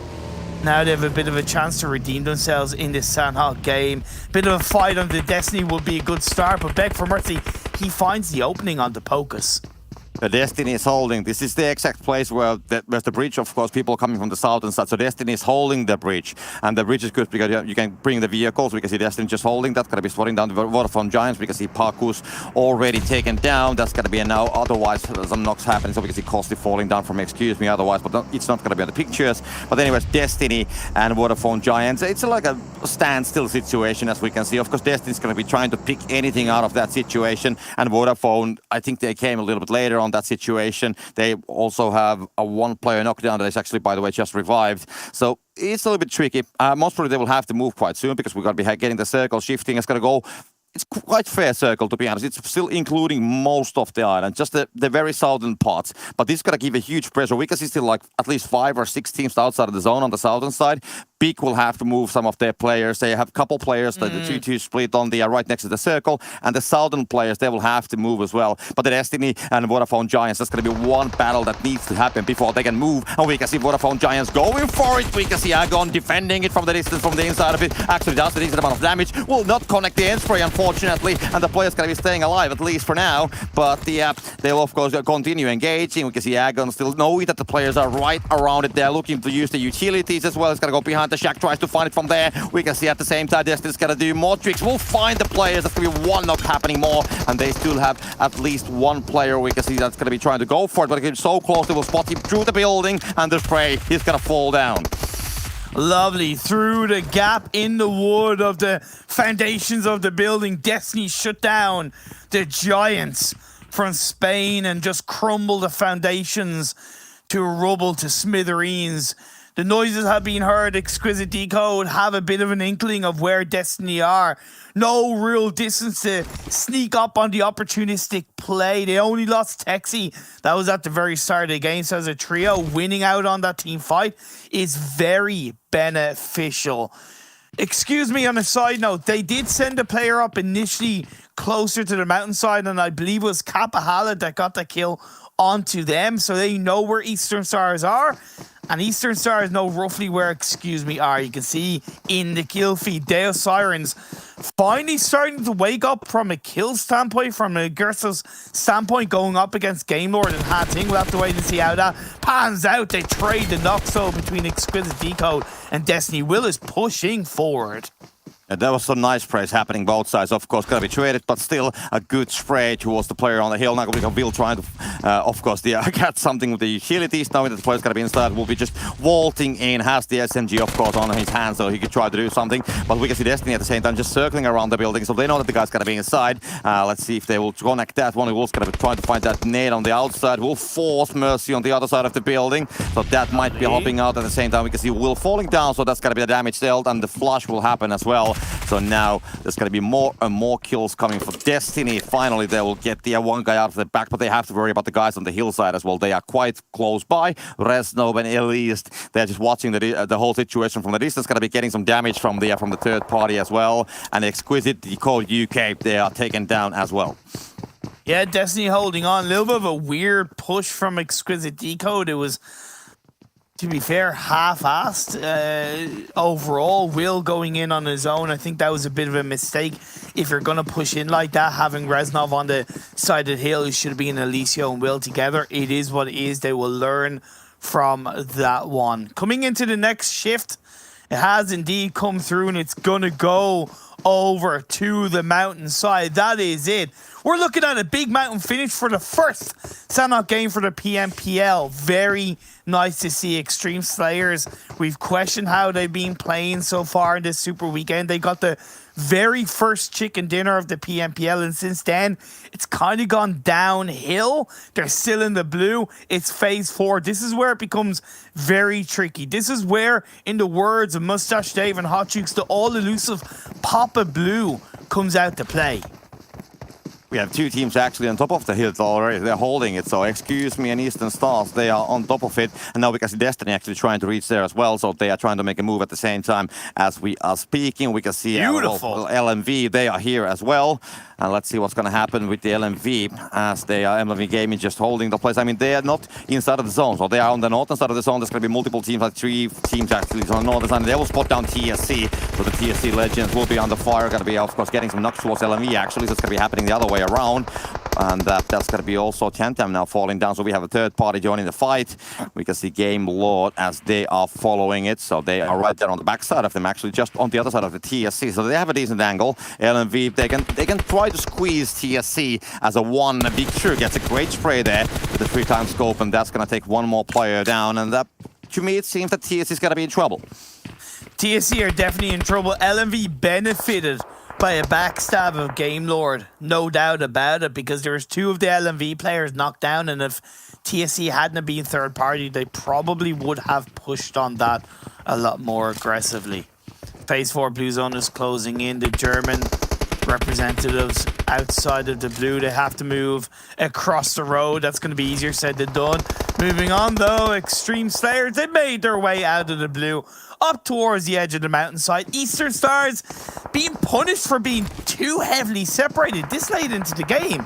Now they have a bit of a chance to redeem themselves in this Sanhok game. Bit of a fight on the Destiny would be a good start, but Beg for Mercy, he finds the opening on the Pocus. The Destiny is holding. This is the exact place where there's the bridge, of course, people coming from the southern side. So Destiny is holding the bridge. And the bridge is good because you can bring the vehicles. We can see Destiny just holding that. Going to be swatting down the Vodafone Giants. We can see Parkus already taken down. That's going to be a no. Otherwise, some knocks happening. So we can see Costly falling down from Excuse Me. Otherwise, but it's not going to be on the pictures. But anyways, Destiny and Vodafone Giants. It's like a standstill situation, as we can see. Of course, Destiny's going to be trying to pick anything out of that situation. And Vodafone, I think they came a little bit later on that situation. They also have a 1-player knockdown that is actually, by the way, just revived. So it's a little bit tricky. Most probably they will have to move quite soon because we're going to be getting the circle shifting. It's going to go. It's quite fair circle, to be honest. It's still including most of the island, just the very southern parts. But this is going to give a huge pressure. We can see still like at least 5 or 6 teams outside of the zone on the southern side. Big will have to move some of their players. They have a couple players, the 2-2 split on the right next to the circle, and the southern players, they will have to move as well. But the Destiny and Vodafone Giants, that's going to be one battle that needs to happen before they can move. And we can see Vodafone Giants going for it. We can see Agon defending it from the distance, from the inside of it. Actually does a decent amount of damage. Will not connect the end spray, unfortunately, and the player's going to be staying alive, at least for now. But they'll, of course, continue engaging. We can see Agon still knowing that the players are right around it. They're looking to use the utilities as well. It's going to go behind the shack, tries to find it from there. We can see at the same time Destiny's going to do more tricks. We'll find the players. That's going to be one knock happening more, and they still have at least one player. We can see that's going to be trying to go for it, but it's so close they will spot him through the building, and the spray is going to fall down. Lovely. Through the gap in the wood of the foundations of the building, Destiny shut down the Giants from Spain and just crumble the foundations to rubble, to smithereens. The noises have been heard. Exquisite Décode have a bit of an inkling of where Destiny are. No real distance to sneak up on the opportunistic play. They only lost Texi. That was at the very start of the game. So as a trio, winning out on that team fight is very beneficial. Excuse me, on a side note, they did send a player up initially closer to the mountainside, and I believe it was Kapahala that got the kill onto them, so they know where Eastern Stars are. And Eastern Stars know roughly where are. You can see in the kill feed, Deus Sirens finally starting to wake up from a kill standpoint, from a Gerso's standpoint, going up against Game Lord and Hatting. We'll have to wait and see how that pans out. They trade the knock-so between Exquisite Décode and Destiny. Will is pushing forward. And there was some nice sprays happening both sides. Of course, gotta be traded, but still a good spray towards the player on the hill. Now we can Will trying to, of course, get something with the utilities. Knowing that the player's gonna be inside, will be just vaulting in. Has the SMG, of course, on his hand, so he could try to do something. But we can see Destiny at the same time just circling around the building, so they know that the guy's gonna be inside. Let's see if they will connect that one. Wolf's gonna be trying to find that nade on the outside. Will force Mercy on the other side of the building, so that might be hopping out at the same time. We can see Will falling down, so that's gonna be the damage dealt, and the flush will happen as well. So now there's going to be more and more kills coming for Destiny. Finally, they will get the one guy out of the back, but they have to worry about the guys on the hillside as well. They are quite close by. Resnov and Elist, they're just watching the whole situation from the distance. Going to be getting some damage from the third party as well. And Exquisite Décode UK, they are taken down as well. Yeah, Destiny holding on. A little bit of a weird push from Exquisite Décode. It was, to be fair, half-assed overall. Will going in on his own, I think that was a bit of a mistake. If you're going to push in like that, having Resnov on the side of the hill, it should have been Alicio and Will together. It is what it is. They will learn from that one. Coming into the next shift, it has indeed come through, and it's going to go over to the mountainside. That is it. We're looking at a big mountain finish for the first Sanhok game for the PMPL. Very nice to see Xtreme Slayers. We've questioned how they've been playing so far in this super weekend. They got the very first chicken dinner of the PMPL, and since then it's kind of gone downhill. They're still in the blue. It's phase 4. This is where it becomes very tricky. This is where, in the words of Mustache Dave and Hot Chooks, the all-elusive Papa Blue comes out to play. We have two teams actually on top of the hill already. They're holding it. So Excuse Me and Eastern Stars, they are on top of it. And now we can see Destiny actually trying to reach there as well. So they are trying to make a move at the same time as we are speaking. We can see LMV, they are here as well. And let's see what's going to happen with the LMV as they are LMV Gaming just holding the place. I mean, they are not inside of the zone. So they are on the northern side of the zone. There's going to be multiple teams, like 3 teams actually on the northern side. They will spot down TSC. So the TSC Legends will be under fire. Going to be, of course, getting some knocks towards LMV actually. So it's going to be happening the other way around. And that's going to be also Tantam now falling down. So we have a third party joining the fight. We can see Game Lord as they are following it. So they are right there on the backside of them, actually just on the other side of the TSC. So they have a decent angle. LMV, they can try to squeeze TSC as a one. Big Sure gets a great spray there with the 3x scope, and that's going to take one more player down. And that, to me, it seems that TSC is going to be in trouble. TSC are definitely in trouble. LMV benefited by a backstab of Game Lord, no doubt about it, because there was 2 of the LMV players knocked down, and if TSC hadn't been third party, they probably would have pushed on that a lot more aggressively. Phase 4 Blue Zone is closing in. The German representatives outside of the blue. They have to move across the road. That's going to be easier said than done. Moving on, though, Xtreme Slayers, they made their way out of the blue up towards the edge of the mountainside. Eastern Stars being punished for being too heavily separated this late into the game.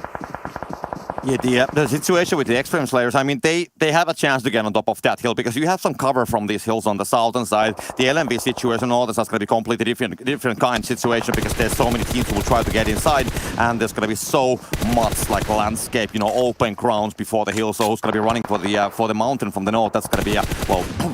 Yeah, the situation with the Extreme Slayers, I mean, they have a chance to get on top of that hill because you have some cover from these hills on the southern side. The LMV situation, all this is going to be completely different kind of situation because there's so many teams who will try to get inside, and there's going to be so much like landscape, open grounds before the hill. So who's going to be running for the mountain from the north? That's going to be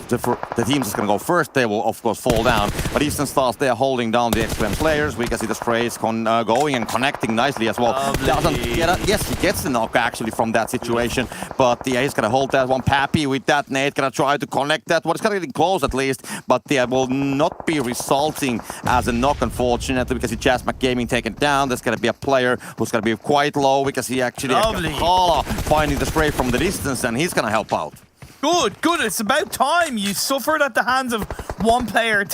the teams that's going to go first. They will of course fall down, but Eastern Stars, they are holding down the Extreme Slayers. We can see the sprays going and connecting nicely as well. Yes, he gets the knock actually from that situation, but he's gonna hold that one. Pappy with that nade gonna try to connect that one. It's gonna get close at least, but will not be resulting as a knock, unfortunately, because ChasMac Gaming taken down. There's gonna be a player who's gonna be quite low because he actually finding the spray from the distance, and he's gonna help out. Good. It's about time. You suffered at the hands of one player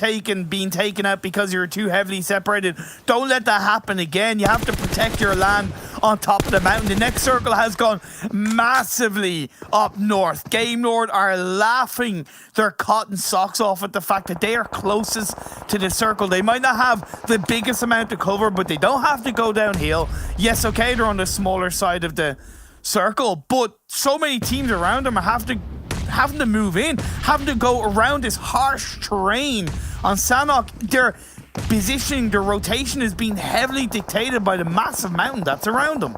being taken out because you were too heavily separated. Don't let that happen again. You have to protect your land on top of the mountain. The next circle has gone massively up north. Game Lord are laughing their cotton socks off at the fact that they are closest to the circle. They might not have the biggest amount to cover, but they don't have to go downhill. Yes, okay, they're on the smaller side of the circle, but so many teams around them are having to move in, having to go around this harsh terrain. On Sanhok, their positioning, their rotation is being heavily dictated by the massive mountain that's around them.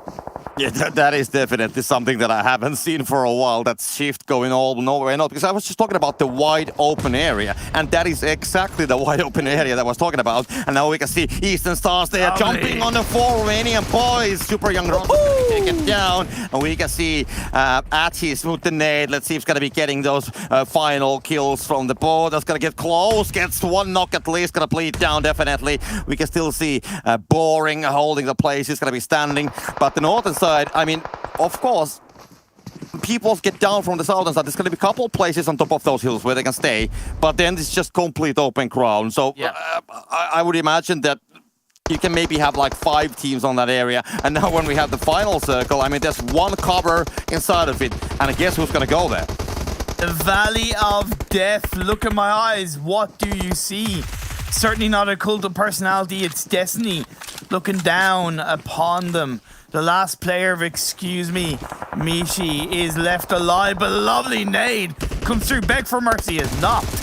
Yeah, that is definitely something that I haven't seen for a while, that shift going all nowhere not, because I was just talking about the wide open area, and that is exactly the wide open area that I was talking about. And now we can see Eastern Stars, they are jumping on the 4 Romanian boys. Super young Rock taken down, and we can see Atchis with the nade. Let's see if he's going to be getting those final kills from the board. That's going to get close, gets one knock at least, going to bleed down definitely. We can still see Boring holding the place. He's going to be standing, but the northern side, I mean, of course, people get down from the southern side. There's going to be a couple of places on top of those hills where they can stay, but then it's just complete open ground. So I would imagine that you can maybe have like 5 teams on that area. And now when we have the final circle, I mean, there's one cover inside of it, and I guess who's going to go there? The Valley of Death. Look in my eyes. What do you see? Certainly not a cult of personality. It's Destiny looking down upon them. The last player of Mishi is left alive, but lovely nade comes through. Beg for mercy is knocked.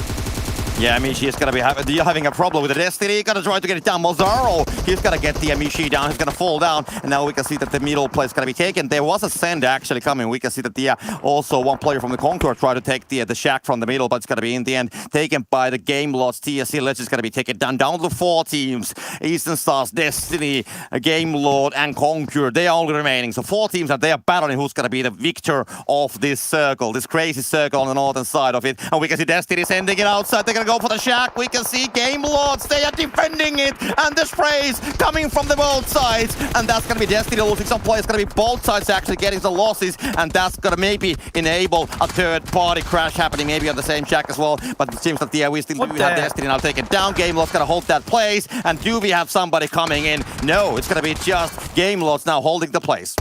Yeah, Mishi is going to be having a problem with the Destiny. He's going to try to get it down. Mozaro, he's going to get the Mishi down. He's going to fall down. And now we can see that the middle play is going to be taken. There was a send actually coming. We can see that also one player from the Conqueror tried to take the shack from the middle, but it's going to be in the end taken by the Game Lords. TSC Legends is going to be taken down to 4 teams. Eastern Stars, Destiny, Game Lord, and Conqueror. They are only remaining. So 4 teams, and they are battling who's going to be the victor of this circle, this crazy circle on the northern side of it. And we can see Destiny sending it outside. They're going to go for the shack. We can see Game Lords, they are defending it, and the sprays coming from the both sides, and that's going to be Destiny losing some players. It's going to be both sides actually getting the losses, and that's going to maybe enable a third party crash happening maybe on the same shack as well. But it seems that we still do have Destiny now taken down. Game Lords going to hold that place, and do we have somebody coming in? No, it's going to be just Game Lords now holding the place.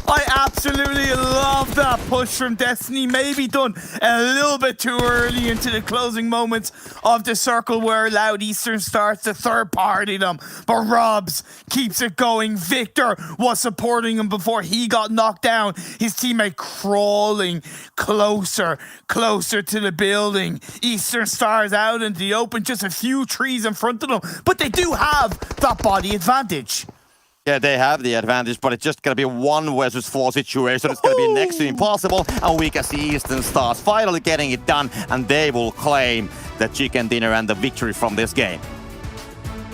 I absolutely love that push from Destiny. Maybe done a little bit too early into the closing moments of the circle where allowed Eastern Stars to third party them. But Robs keeps it going. Victor was supporting him before he got knocked down. His teammate crawling closer to the building. Eastern Stars out into the open, just a few trees in front of them. But they do have that body advantage. Yeah, they have the advantage, but it's just going to be a 1 versus 4 situation. It's going to be next to impossible, and we can see Eastern Stars finally getting it done, and they will claim the chicken dinner and the victory from this game.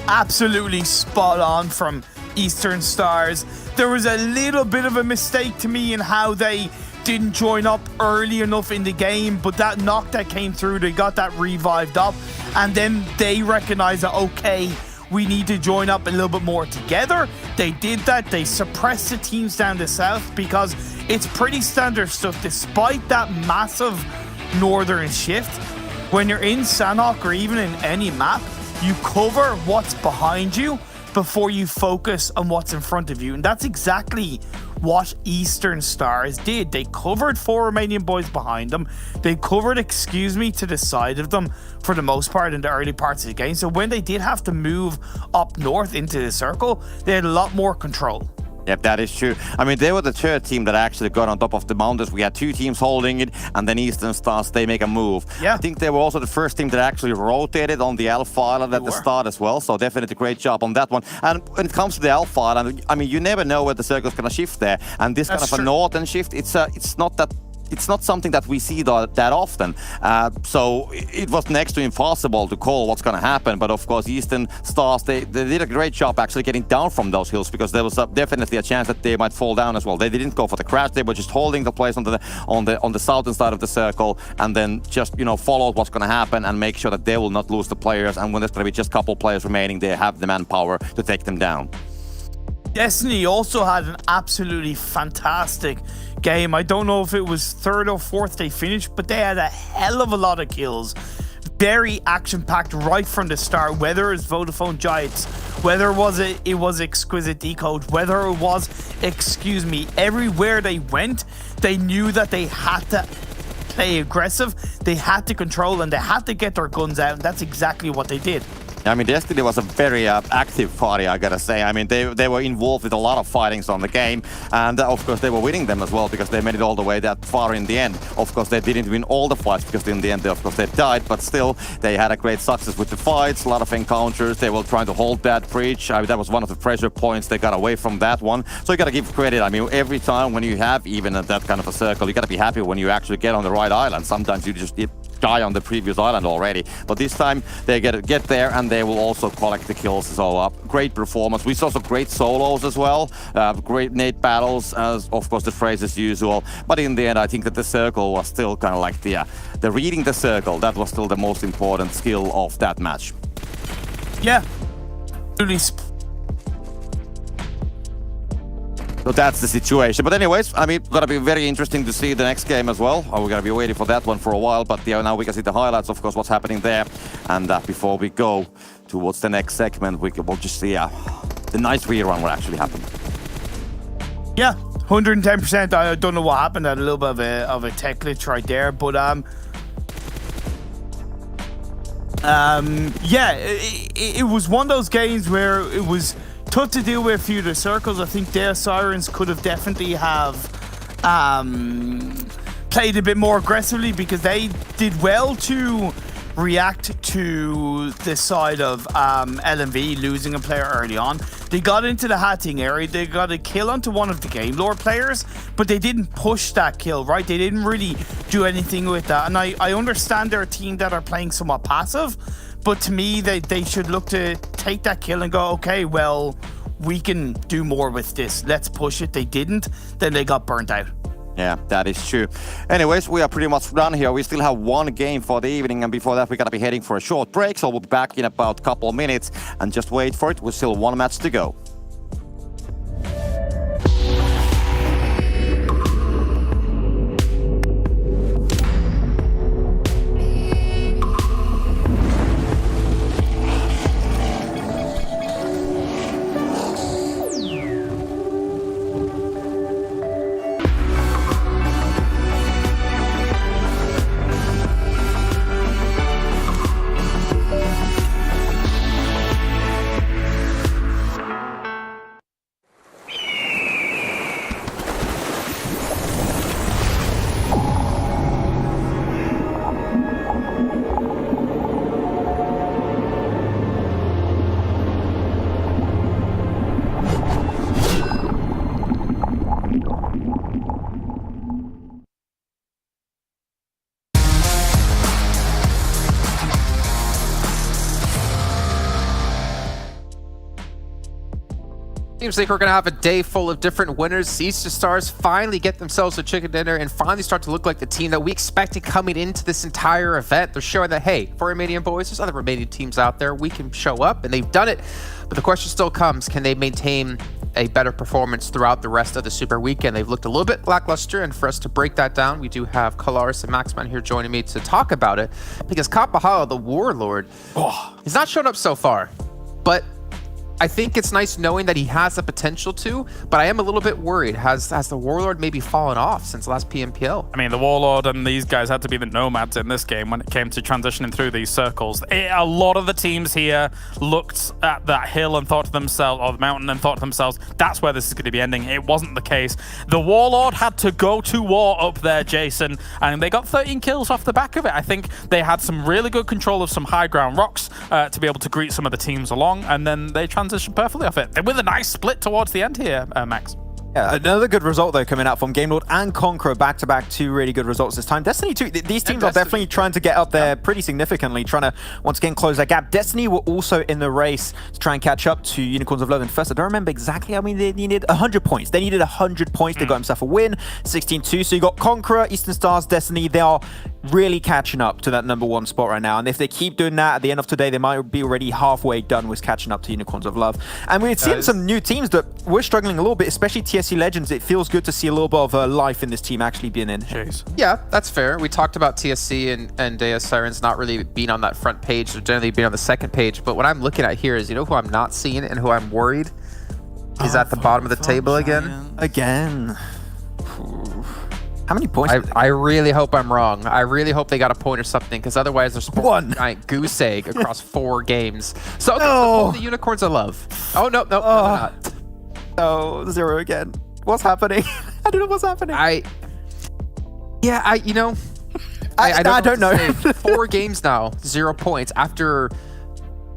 Absolutely spot on from Eastern Stars. There was a little bit of a mistake to me in how they didn't join up early enough in the game, but that knock that came through, they got that revived up, and then they recognized that, okay, we need to join up a little bit more together. They did that. They suppressed the teams down the south because it's pretty standard stuff. Despite that massive northern shift, when you're in Sanhok or even in any map, you cover what's behind you before you focus on what's in front of you. And that's exactly what Eastern Stars did. They covered 4 Romanian boys behind them. They covered, to the side of them for the most part in the early parts of the game. So when they did have to move up north into the circle, they had a lot more control. Yep, that is true. I mean, they were the third team that actually got on top of the mountains. We had 2 teams holding it, and then Eastern Stars, they make a move. Yeah. I think they were also the first team that actually rotated on the Alpha Island at the start as well, so definitely great job on that one. And when it comes to the Alpha Island, I mean, you never know where the circle's going to shift there, and this kind of a northern shift, it's not something that we see that often. So it was next to impossible to call what's going to happen. But of course, Eastern Stars, they did a great job actually getting down from those hills, because there was definitely a chance that they might fall down as well. They didn't go for the crash. They were just holding the place on the southern side of the circle, and then just, you know, follow what's going to happen and make sure that they will not lose the players. And when there's going to be just a couple players remaining, they have the manpower to take them down. Destiny also had an absolutely fantastic game. I don't know if it was 3rd or 4th they finished, but they had a hell of a lot of kills. Very action-packed right from the start, whether it was Vodafone Giants, whether it was Exquisite Décode, whether it was, everywhere they went, they knew that they had to play aggressive, they had to control, and they had to get their guns out, and that's exactly what they did. I mean, Destiny was a very active party, I gotta say. I mean, they were involved with a lot of fightings on the game, and of course they were winning them as well, because they made it all the way that far in the end. Of course, they didn't win all the fights, because in the end, they died, but still, they had a great success with the fights, a lot of encounters. They were trying to hold that breach. I mean, that was one of the pressure points. They got away from that one. So you gotta give credit. I mean, every time when you have even that kind of a circle, you gotta be happy when you actually get on the right island. Sometimes you just die on the previous island already, but this time they get there, and they will also collect the kills. So great performance. We saw some great solos as well, great nade battles, as of course the phrase as usual, but in the end I think that the circle was still kind of like the reading the circle. That was still the most important skill of that match. Yeah, really. So that's the situation. But anyways, I mean, gonna be very interesting to see the next game as well. We're gonna be waiting for that one for a while, but yeah, now we can see the highlights, of course, what's happening there. And before we go towards the next segment, we'll just see the nice rerun what actually happened. Yeah, 110%. I don't know what happened. I had a little bit of a tech glitch right there, but yeah, it was one of those games where it was tough to deal with a few of the circles. I think Deus Sirens could have definitely have played a bit more aggressively, because they did well to react to the side of LMV losing a player early on. They got into the hatting area, they got a kill onto one of the Game Lord players, but they didn't push that kill, right? They didn't really do anything with that. And I understand they're a team that are playing somewhat passive, but to me, they should look to take that kill and go, okay, well, we can do more with this. Let's push it. They didn't. Then they got burnt out. Yeah, that is true. Anyways, we are pretty much done here. We still have one game for the evening, and before that, we're going to be heading for a short break. So we'll be back in about a couple of minutes, and just wait for it. We're still one match to go. Seems like we're going to have a day full of different winners. Eastern Stars finally get themselves a chicken dinner and finally start to look like the team that we expected coming into this entire event. They're showing that, hey, for Romanian boys, there's other Romanian teams out there. We can show up, and they've done it. But the question still comes, can they maintain a better performance throughout the rest of the Super Weekend? They've looked a little bit lackluster, and for us to break that down, we do have Kalaris and Maxman here joining me to talk about it, because Kapahala, the Warlord, he's not shown up so far, but I think it's nice knowing that he has the potential to, but I am a little bit worried. Has the Warlord maybe fallen off since last PMPL? I mean, the Warlord and these guys had to be the nomads in this game when it came to transitioning through these circles. A lot of the teams here looked at that hill and thought to themselves, or the mountain, and thought to themselves, that's where this is going to be ending. It wasn't the case. The Warlord had to go to war up there, Jason, and they got 13 kills off the back of it. I think they had some really good control of some high ground rocks to be able to greet some of the teams along, and then they transitioned perfectly off it. With a nice split towards the end here, Max. Yeah, another good result though coming out from Game Lord and Conqueror, back-to-back, 2 really good results this time. Destiny 2, these teams are definitely trying to get up there pretty significantly, trying to once again close that gap. Destiny were also in the race to try and catch up to Unicorns of Love. And first, I don't remember exactly how many they needed. 100 points. They needed 100 points. They got themselves a win, 16-2. So you got Conqueror, Eastern Stars, Destiny. They are really catching up to that #1 spot right now. And if they keep doing that at the end of today, they might be already halfway done with catching up to Unicorns of Love. And we've seen some new teams that we're struggling a little bit, especially TSC Legends. It feels good to see a little bit of life in this team actually being in. Jeez. Yeah, that's fair. We talked about TSC and Deus Sirens not really being on that front page, or generally being on the second page. But what I'm looking at here is, you know who I'm not seeing and who I'm worried is at the bottom of the table again? Again. How many points? I really hope I'm wrong. I really hope they got a point or something, because otherwise they're sporting a giant goose egg across 4 games. So the Unicorns of Love. Oh, no, they're not. Oh, 0 again. What's happening? I don't know what's happening. I don't know. 4 games now, 0 points after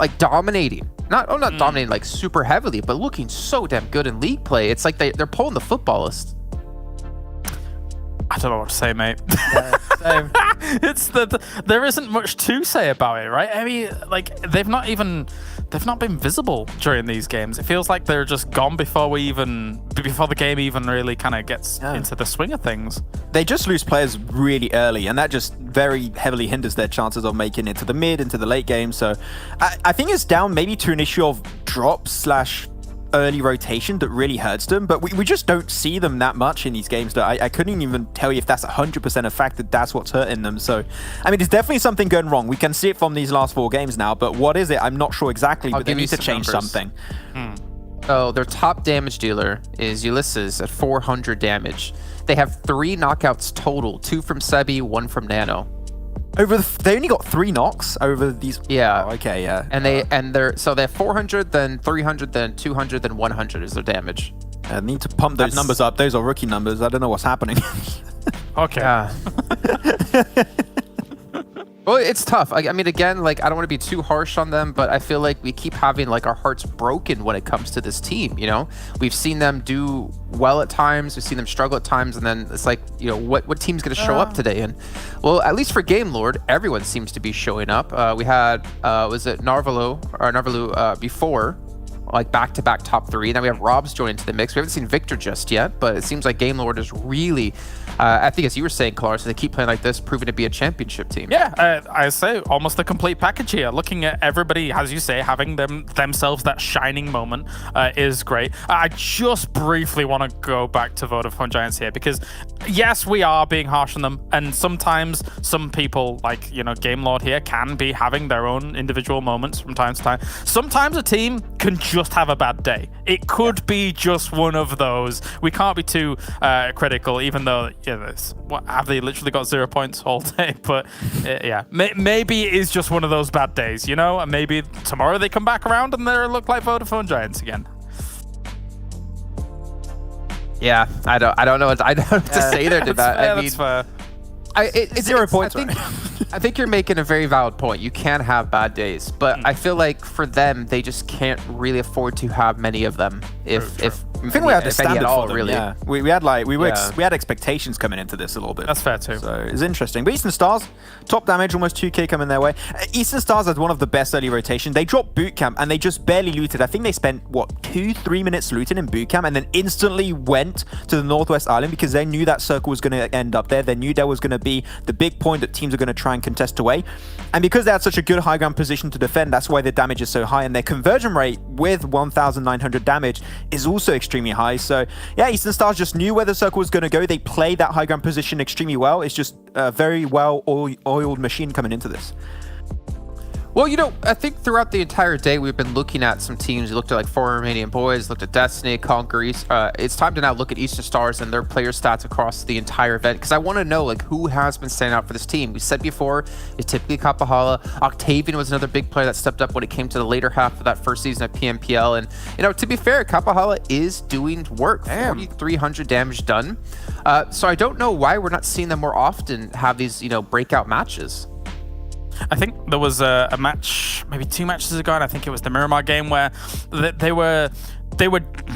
like dominating. Not dominating like super heavily, but looking so damn good in league play. It's like they're pulling the footballist. I don't know what to say, mate. Yeah, same. It's there isn't much to say about it, right? I mean, like they've not been visible during these games. It feels like they're just gone before the game even really kind of gets into the swing of things. They just lose players really early, and that just very heavily hinders their chances of making it to the mid, into the late game. So I think it's down maybe to an issue of drops / early rotation that really hurts them, but we just don't see them that much in these games. That I couldn't even tell you if that's 100% a fact that that's what's hurting them. So, I mean, there's definitely something going wrong. We can see it from these last 4 games now, but what is it? I'm not sure exactly, but they need to change something. So their top damage dealer is Ulysses at 400 damage. They have 3 knockouts total, 2 from Sebi, 1 from Nano. They only got 3 knocks over these. Yeah. Oh, okay. Yeah. And they have 400, then 300, then 200, then 100 is their damage. I need to pump those numbers up. Those are rookie numbers. I don't know what's happening. Okay. Yeah. Well, it's tough. I mean, again, like, I don't want to be too harsh on them, but I feel like we keep having like our hearts broken when it comes to this team. You know, we've seen them do well at times, we've seen them struggle at times, and then it's like, you know, what team's going to show up today? And well, at least for Game Lord, everyone seems to be showing up. We had was it Narvalu before, like back-to-back top 3. Now we have Rob's joined into the mix. We haven't seen Victor just yet, but it seems like Game Lord is really, I think as you were saying, Clark, so they keep playing like this, proving to be a championship team. Yeah, I say almost the complete package here. Looking at everybody, as you say, having themselves that shining moment is great. I just briefly want to go back to Vodafone Giants here, because yes, we are being harsh on them, and sometimes some people, like, you know, Game Lord here, can be having their own individual moments from time to time. Sometimes a team can just have a bad day. It could be just one of those. We can't be too critical, even though, yeah, what have they literally got 0 points all day? But yeah, maybe it is just one of those bad days, you know. And maybe tomorrow they come back around and they look like Vodafone Giants again. Yeah, I don't know what to say there to that. I mean, that's fair. It's 0 points. I think you're making a very valid point. You can have bad days, but I feel like for them, they just can't really afford to have many of them. I think we had the standard for them, really. Yeah. We had expectations coming into this a little bit. That's fair too. So it's interesting. But Eastern Stars, top damage, almost 2k coming their way. Eastern Stars had one of the best early rotation. They dropped boot camp and they just barely looted. I think they spent 2-3 minutes looting in boot camp and then instantly went to the Northwest Island because they knew that circle was going to end up there. They knew there was going to be the big point that teams are going to try and contest away. And because they had such a good high ground position to defend, that's why their damage is so high. And their conversion rate with 1,900 damage is also extremely high. So yeah, Eastern Stars just knew where the circle was going to go. They played that high ground position extremely well. It's just a very well oiled machine coming into this. Well, you know, I think throughout the entire day, we've been looking at some teams. We looked at like 4 Romanian Boys, looked at Destiny, Conqueror. It's time to now look at Eastern Stars and their player stats across the entire event, because I want to know like who has been standing out for this team. We said before, it's typically Kapahala. Octavian was another big player that stepped up when it came to the later half of that first season at PMPL. And, you know, to be fair, Kapahala is doing work. 4,300 damage done. So I don't know why we're not seeing them more often have these, you know, breakout matches. I think there was a match, maybe 2 matches ago, and I think it was the Miramar game where they were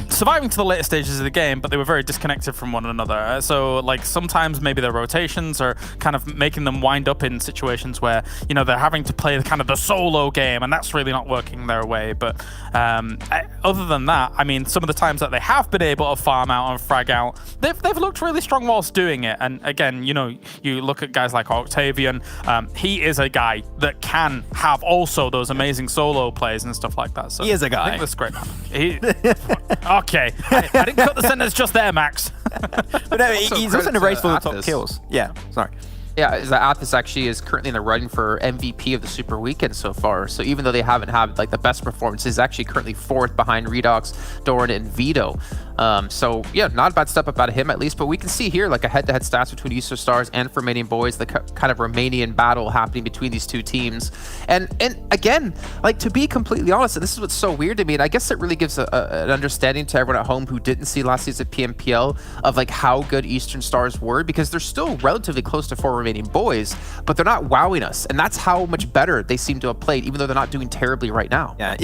surviving to the later stages of the game, but they were very disconnected from one another. So, like, sometimes maybe their rotations are kind of making them wind up in situations where, you know, they're having to play kind of the solo game, and that's really not working their way. But other than that, I mean, some of the times that they have been able to farm out and frag out, they've looked really strong whilst doing it. And again, you know, you look at guys like Octavian, he is a guy that can have also those amazing solo plays and stuff like that. So he is a guy. I think that's great. Okay, I didn't cut the sentence just there, Max. But no, he's also in a race for the top kills. Yeah, sorry. Yeah, Athos actually is currently in the running for MVP of the Super Weekend so far. So even though they haven't had like the best performances, he's actually currently 4th behind Redox, Doran, and Vito. So yeah, not a bad step up out of him at least. But we can see here like a head-to-head stats between Eastern Stars and Romanian Boys, the kind of Romanian battle happening between these two teams. And again, like to be completely honest, and this is what's so weird to me, and I guess it really gives an understanding to everyone at home who didn't see last season at PMPL of like how good Eastern Stars were, because they're still relatively close to 4 Romanian Boys, but they're not wowing us, and that's how much better they seem to have played, even though they're not doing terribly right now. Yeah,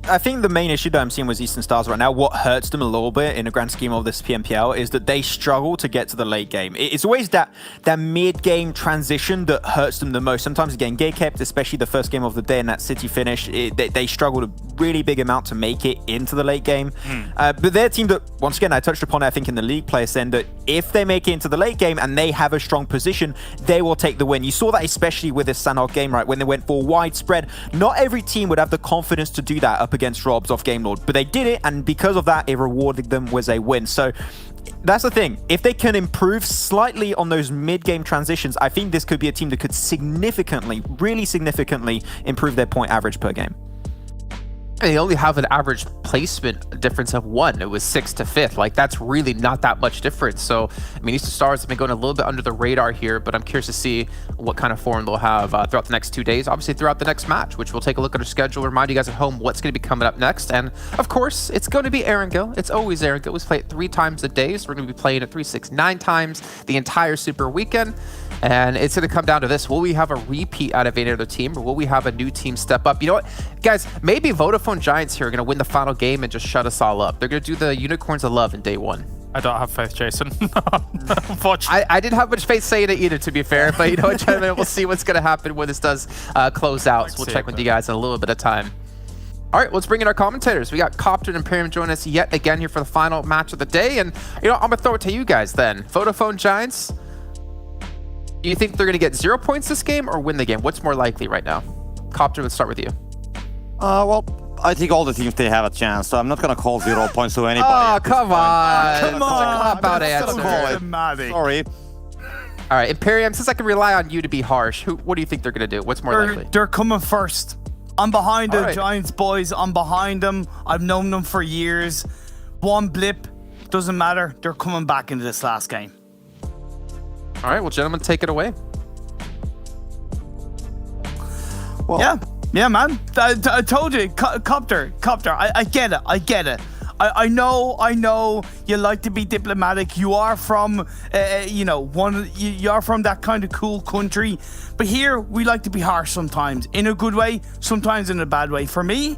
I think the main issue that I'm seeing with Eastern Stars right now, what hurts them a little bit in the grand scheme of this PMPL, is that they struggle to get to the late game. It's always that mid-game transition that hurts them the most. Sometimes getting gate-kept, especially the first game of the day in that city finish, they struggled a really big amount to make it into the late game. But they're a team that, once again, I touched upon it, I think, in the league play end, that if they make it into the late game and they have a strong position, they will take the win. You saw that especially with this Sanhok game, right, when they went for widespread. Not every team would have the confidence to do that up against Robs off Game Lord, but they did it, and because of that, it rewarded them with a win. So that's the thing. If they can improve slightly on those mid-game transitions, I think this could be a team that could significantly, really significantly improve their point average per game. And they only have an average placement difference of 1. It was 6th to 5th. Like, that's really not that much difference. So, I mean, Eastern Stars have been going a little bit under the radar here, but I'm curious to see what kind of form they'll have throughout the next 2 days. Obviously, throughout the next match, which we'll take a look at our schedule, remind you guys at home what's going to be coming up next. And, of course, it's going to be Erangel. It's always Erangel. We play it 3 times a day, so we're going to be playing it 3, 6, 9 times the entire Super Weekend. And it's going to come down to this. Will we have a repeat out of any other team, or will we have a new team step up? You know what, guys, maybe Vodafone Giants here are going to win the final game and just shut us all up. They're going to do the Unicorns of Love in day 1. I don't have faith, Jason. Unfortunately. I didn't have much faith saying it either, to be fair. But you know what, gentlemen, we'll see what's going to happen when this does close out. So we'll check with you guys in a little bit of time. All right, let's bring in our commentators. We got Copter and Imperium joining us yet again here for the final match of the day. And, you know, I'm going to throw it to you guys then. Vodafone Giants, do you think they're going to get 0 points this game or win the game? What's more likely right now? Copter, let's start with you. Well, I think all the teams, they have a chance, so I'm not going to call 0 points to anybody. Oh, come on. Come on. Cop-out answer. Sorry. All right, Imperium, since I can rely on you to be harsh, what do you think they're going to do? What's more likely? They're coming first. I'm behind the right. Giants boys. I'm behind them. I've known them for years. One blip, doesn't matter. They're coming back into this last game. All right, well, gentlemen, take it away. Well, yeah, man. I told you, Copter. I get it. I know. You like to be diplomatic. You are from, you are from that kind of cool country. But here, we like to be harsh sometimes, in a good way, sometimes in a bad way. For me,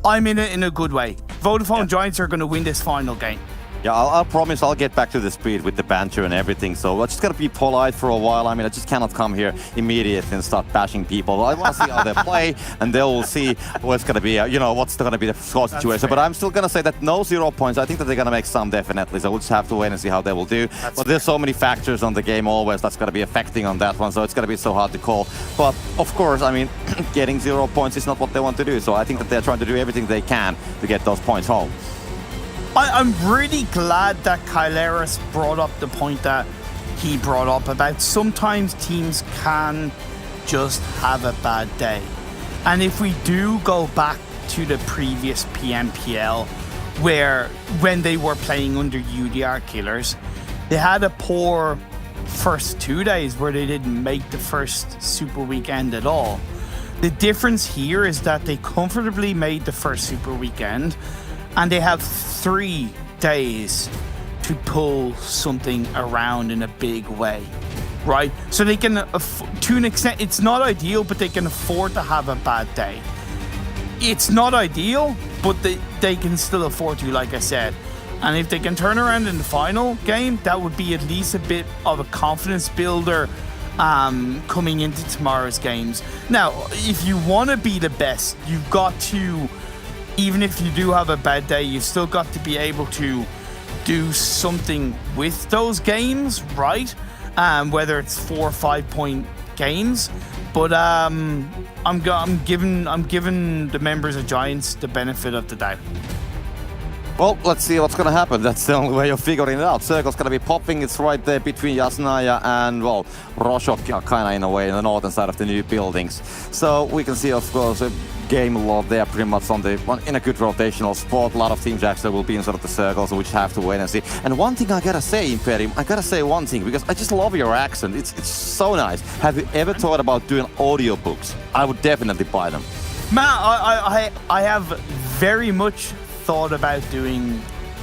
I'm in it in a good way. Vodafone Giants are going to win this final game. Yeah, I'll promise I'll get back to the speed with the banter and everything. So we're just going to be polite for a while. I mean, I just cannot come here immediately and start bashing people. I want to see how they play, and they will see what's going to be, what's going to be the score situation. But I'm still going to say that no 0 points. I think that they're going to make some definitely. So we'll just have to wait and see how they will do. But there's so many factors on the game always that's going to be affecting on that one. So it's going to be so hard to call. But of course, I mean, getting 0 points is not what they want to do. So I think that they're trying to do everything they can to get those points home. I'm really glad that Kyleris brought up the point that he brought up about sometimes teams can just have a bad day. And if we do go back to the previous PMPL, where when they were playing under UDR Killers, they had a poor first 2 days where they didn't make the first Super Weekend at all. The difference here is that they comfortably made the first Super Weekend, and they have 3 days to pull something around in a big way, right? So they can, to an extent, it's not ideal, but they can afford to have a bad day. It's not ideal, but they can still afford to, like I said. And if they can turn around in the final game, that would be at least a bit of a confidence builder coming into tomorrow's games. Now, if you want to be the best, you've got to, even if you do have a bad day, you've still got to be able to do something with those games, right? Whether it's 4 or 5 point games. But I'm giving the members of Giants the benefit of the doubt. Well, let's see what's gonna happen. That's the only way of figuring it out. Circle's gonna be popping. It's right there between Yasnaya and, well, Roshok, kinda in a way, in the northern side of the new buildings. So we can see, of course, a game lot there pretty much in a good rotational spot. A lot of teams actually will be in sort of the circle, so we just have to wait and see. And one thing I gotta say, Imperium, because I just love your accent. It's so nice. Have you ever thought about doing audiobooks? I would definitely buy them. Man, I have very much thought about doing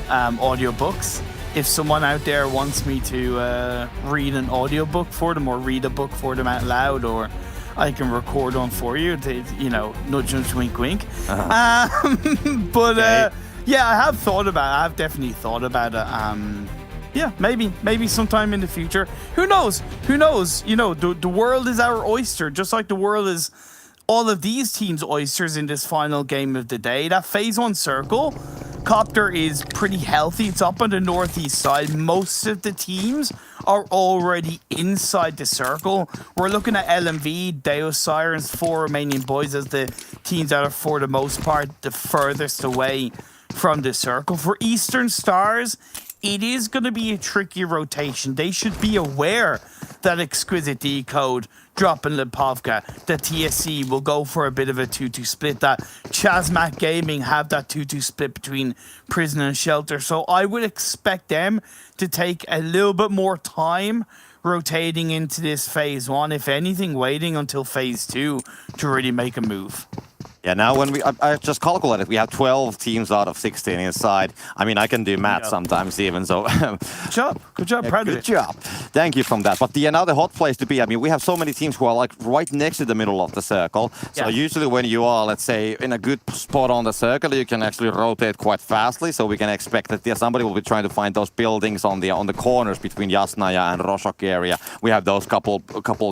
audiobooks. If someone out there wants me to read an audiobook for them or read a book for them out loud, or I can record one for you, to, nudge, nudge, wink, wink. But okay. Yeah, I have definitely thought about it. Yeah, maybe sometime in the future. Who knows? The world is our oyster, just like the world is all of these teams' oysters in this final game of the day. That Phase 1 circle, Copter is pretty healthy. It's up on the northeast side. Most of the teams are already inside the circle. We're looking at LMV, Deus Sirens, 4 Romanian Boys as the teams that are, for the most part, the furthest away from the circle. For Eastern Stars, it is going to be a tricky rotation. They should be aware that Exquisite Décode dropping Pubg, the TSC will go for a bit of a 2-2 split. That ChasMac Gaming have that 2-2 split between Prison and Shelter. So I would expect them to take a little bit more time rotating into this Phase 1. If anything, waiting until Phase 2 to really make a move. Yeah, now when I just calculated, we have 12 teams out of 16 inside. I mean, I can do math sometimes even, so... Good job, proud of it. Good job. Thank you from that. But now the hot place to be, I mean, we have so many teams who are like right next to the middle of the circle. So usually when you are, let's say, in a good spot on the circle, you can actually rotate quite fastly. So we can expect that somebody will be trying to find those buildings on the corners between Yasnaya and Roshok area. We have those couple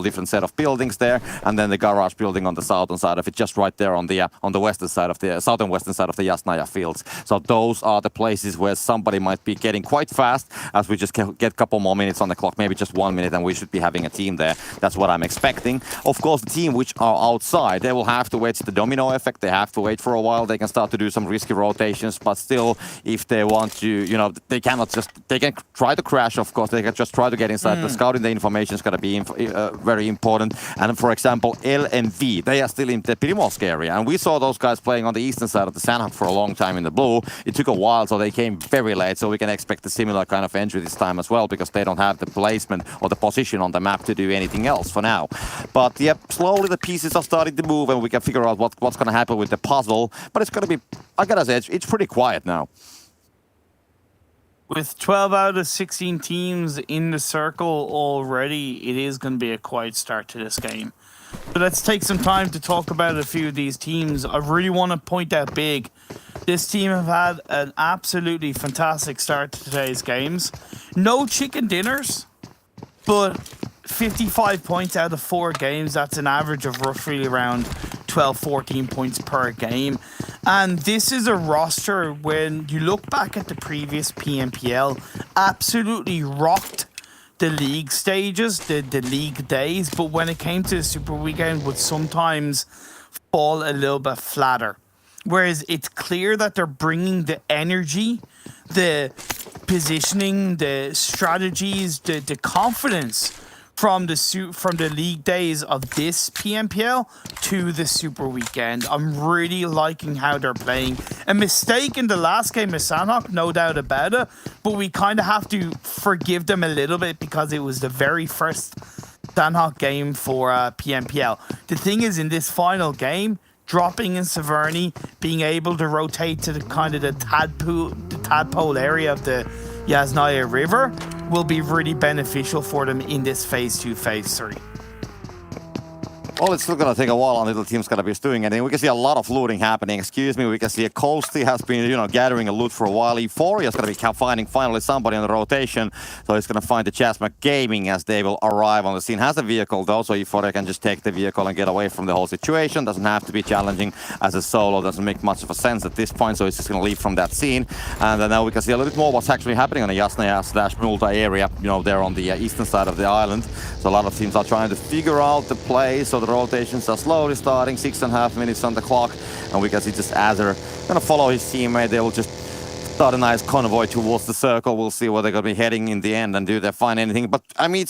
different set of buildings there, and then the garage building on the southern side of it, just right there on the western side of the southern western side of the Yasnaya fields. So those are the places where somebody might be getting quite fast, as we just get a couple more minutes on the clock, maybe just 1 minute, and we should be having a team there. That's what I'm expecting. Of course, the team which are outside, they will have to wait the domino effect. They have to wait for a while. They can start to do some risky rotations, but still, if they want to, they can try to crash, of course. They can just try to get inside. The scouting, the information is going to be very important. And for example, LMV, they are still in the Primorsk area, and we saw those guys playing on the eastern side of the Sanhok for a long time in the blue. It took a while, so they came very late, so we can expect a similar kind of entry this time as well, because they don't have the placement or the position on the map to do anything else for now. But yeah, slowly the pieces are starting to move, and we can figure out what's going to happen with the puzzle. But it's going to be, I gotta say, it's pretty quiet now. With 12 out of 16 teams in the circle already, it is going to be a quiet start to this game. But let's take some time to talk about a few of these teams. I really want to point out big. This team have had an absolutely fantastic start to today's games. No chicken dinners, but 55 points out of 4 games. That's an average of roughly around 12-14 points per game. And this is a roster, when you look back at the previous PMPL, absolutely rocked the league stages, the league days, but when it came to the Super Weekend would sometimes fall a little bit flatter. Whereas it's clear that they're bringing the energy, the positioning, the strategies, the confidence from the league days of this PMPL to the Super Weekend. I'm really liking how they're playing. A mistake in the last game of Sanhok, no doubt about it, but we kind of have to forgive them a little bit because it was the very first Sanhok game for PMPL. The thing is, in this final game, dropping in Severny, being able to rotate to the kind of the tadpole area of the Yasnaya River will be really beneficial for them in this Phase 2, Phase 3. Well, it's still going to take a while until the team's going to be doing anything. We can see a lot of looting happening. Excuse me, we can see a Coasty has been, gathering a loot for a while. Euphoria is going to be finding finally somebody on the rotation. So he's going to find the ChasMac Gaming as they will arrive on the scene. Has a vehicle though, so Euphoria can just take the vehicle and get away from the whole situation. Doesn't have to be challenging as a solo. Doesn't make much of a sense at this point, so he's just going to leave from that scene. And then now we can see a little bit more what's actually happening on the Yasnaya/Multa area, there on the eastern side of the island. So a lot of teams are trying to figure out the play, so the rotations are slowly starting, 6.5 minutes on the clock, and we can see just as they're gonna follow his teammate, they will just start a nice convoy towards the circle. We'll see where they're gonna be heading in the end and do they find anything. But I mean,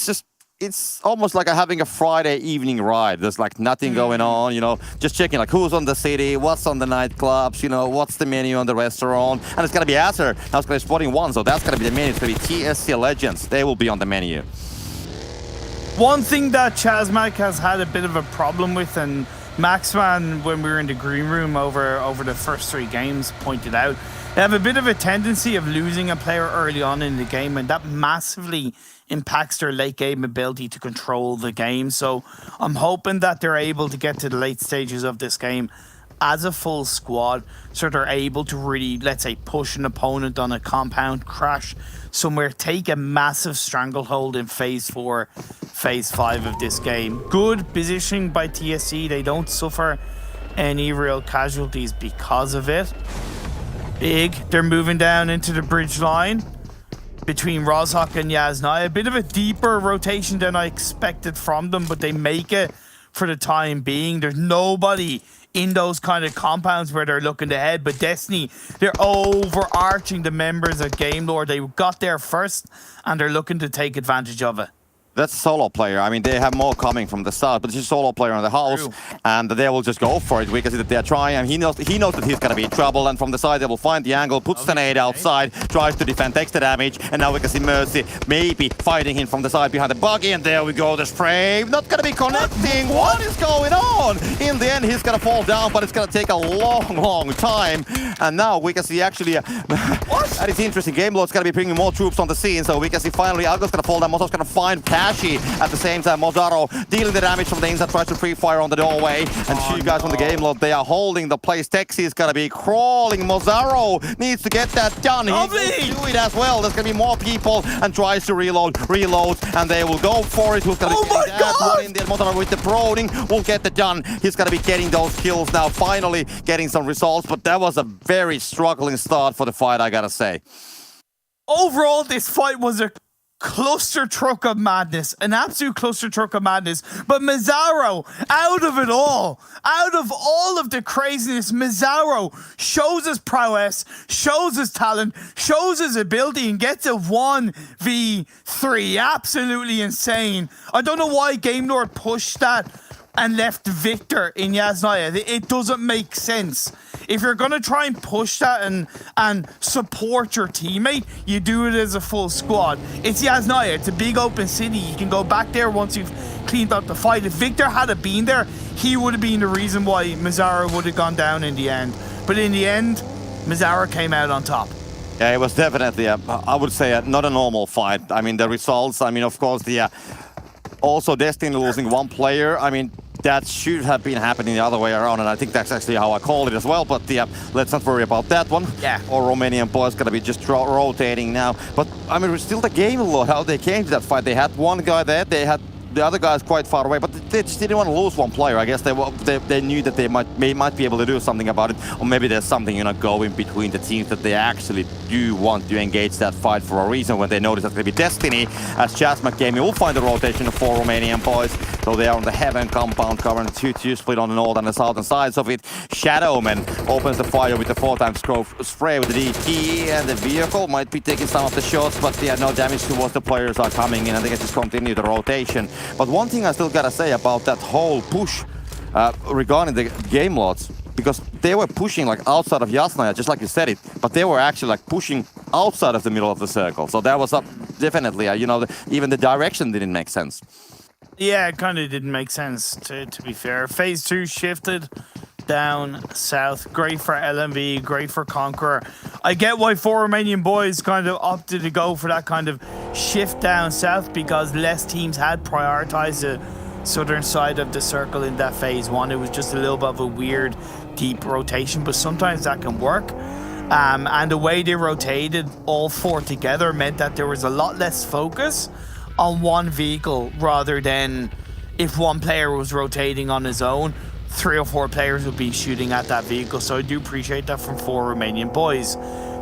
it's almost like having a Friday evening ride. There's like nothing going on, just checking like who's on the city, what's on the nightclubs, what's the menu on the restaurant. And it's gonna be Acer. Now it's gonna be spotting one, so that's gonna be the menu. It's gonna be TSC Legends. They will be on the menu. One thing that ChasMac has had a bit of a problem with, and Maxman, when we were in the green room over the first 3 games, pointed out, they have a bit of a tendency of losing a player early on in the game, and that massively impacts their late game ability to control the game. So I'm hoping that they're able to get to the late stages of this game as a full squad, so they're able to really, let's say, push an opponent on a compound, crash somewhere, take a massive stranglehold in Phase 4, Phase 5 of this game. Good positioning by TSC. They don't suffer any real casualties because of it. Big, they're moving down into the bridge line between Rozhok and Yasnaya. A bit of a deeper rotation than I expected from them, but they make it for the time being. There's nobody in those kind of compounds where they're looking to head, but Destiny, they're overarching the members of Game Lord. They got there first and they're looking to take advantage of it. That's a solo player. I mean, they have more coming from the south, but it's a solo player on the house, True. and they will just go for it. We can see that they're trying, and he knows that he's going to be in trouble, and from the side they will find the angle, puts the nade outside, tries to defend, takes the damage, and now we can see Mercy maybe fighting him from the side behind the buggy, and there we go, the spray. Not going to be connecting. What is going on? In the end, he's going to fall down, but it's going to take a long time, and now we can see actually, that is interesting. Game Lord's going to be bringing more troops on the scene, so we can see finally Algo's going to fall down, Mozar's going to find at the same time. Mozaro dealing the damage from the inside, tries to free fire on the doorway, and 2 guys on the Game Lord, they are holding the place. Texi is gonna be crawling. Mozaro needs to get that done. He will do it as well. There's gonna be more people, and tries to reloads, and they will go for it. Who's gonna be getting that one in there? Mozaro with the proning will get the done. He's gonna be getting those kills now, finally getting some results, but that was a very struggling start for the fight, I gotta say. Overall, this fight was a cluster truck of madness, an absolute cluster truck of madness. But Mazzaro, out of it all, out of all of the craziness, Mazzaro shows his prowess, shows his talent, shows his ability, and gets a 1v3. Absolutely insane. I don't know why Game Lord pushed that and left Victor in Yasnaya. It doesn't make sense. If you're going to try and push that and support your teammate, you do it as a full squad. It's Yasnaya. It's a big open city. You can go back there once you've cleaned up the fight. If Victor had been there, he would have been the reason why Mazzaro would have gone down in the end. But in the end, Mazzaro came out on top. Yeah, it was definitely, I would say, not a normal fight. I mean, the results, of course, also Destiny losing 1 player. I mean, that should have been happening the other way around, and I think that's actually how I called it as well. But let's not worry about that one. Yeah. Or Romanian Boys gonna be just rotating now. But I mean, still the game Lord, how they came to that fight. They had 1 guy there. They had the other guys quite far away, but they just didn't want to lose 1 player. I guess they knew that they might be able to do something about it, or maybe there's something going between the teams that they actually do want to engage that fight for a reason. When they notice that's going to be Destiny, as ChasMac Gaming will find the rotation of 4 Romanian Boys. So they are on the Heaven compound, covering 2-2 split on the north and the southern sides of it. Shadowman opens the fire with the 4x spray with the DT, and the vehicle might be taking some of the shots, but yeah, no damage towards the players are coming in, and they can just continue the rotation. But one thing I still gotta say about that whole push regarding the game lots, because they were pushing like outside of Yasnaya, just like you said it, but they were actually like pushing outside of the middle of the circle. So that was definitely, you know, even the direction didn't make sense. Yeah, it kind of didn't make sense, to be fair. Phase 2 shifted down south. Great for LMV, great for Conqueror. I get why 4 Romanian Boys kind of opted to go for that kind of shift down south, because less teams had prioritized the southern side of the circle in that phase 1. It was just a little bit of a weird, deep rotation, but sometimes that can work. And the way they rotated all 4 together meant that there was a lot less focus on one vehicle, rather than if one player was rotating on his own, 3 or 4 players would be shooting at that vehicle. So I do appreciate that from 4 Romanian Boys.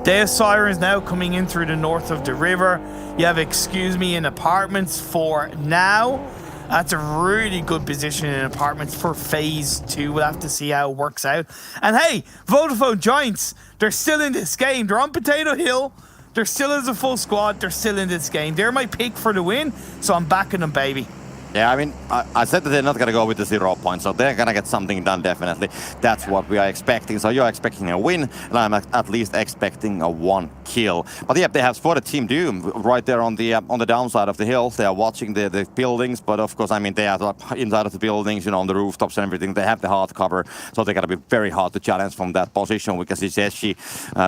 Deus Sirens now coming in through the north of the river. You have Excuse Me in apartments for now. That's a really good position in apartments for phase 2. We'll have to see how it works out. And hey, Vodafone Giants, they're still in this game. They're on Potato Hill. They're still as a full squad. They're still in this game. They're my pick for the win, so I'm backing them, baby. Yeah, I mean, I said that they're not going to go with the 0 points, so they're going to get something done, definitely. That's what we are expecting. So you're expecting a win, and I'm at least expecting a 1 kill. But yeah, they have spotted Team Doom right there on the downside of the hill. They are watching the buildings, but of course, I mean, they are inside of the buildings, you know, on the rooftops and everything. They have the hard cover, so they're going to be very hard to challenge from that position, because it's actually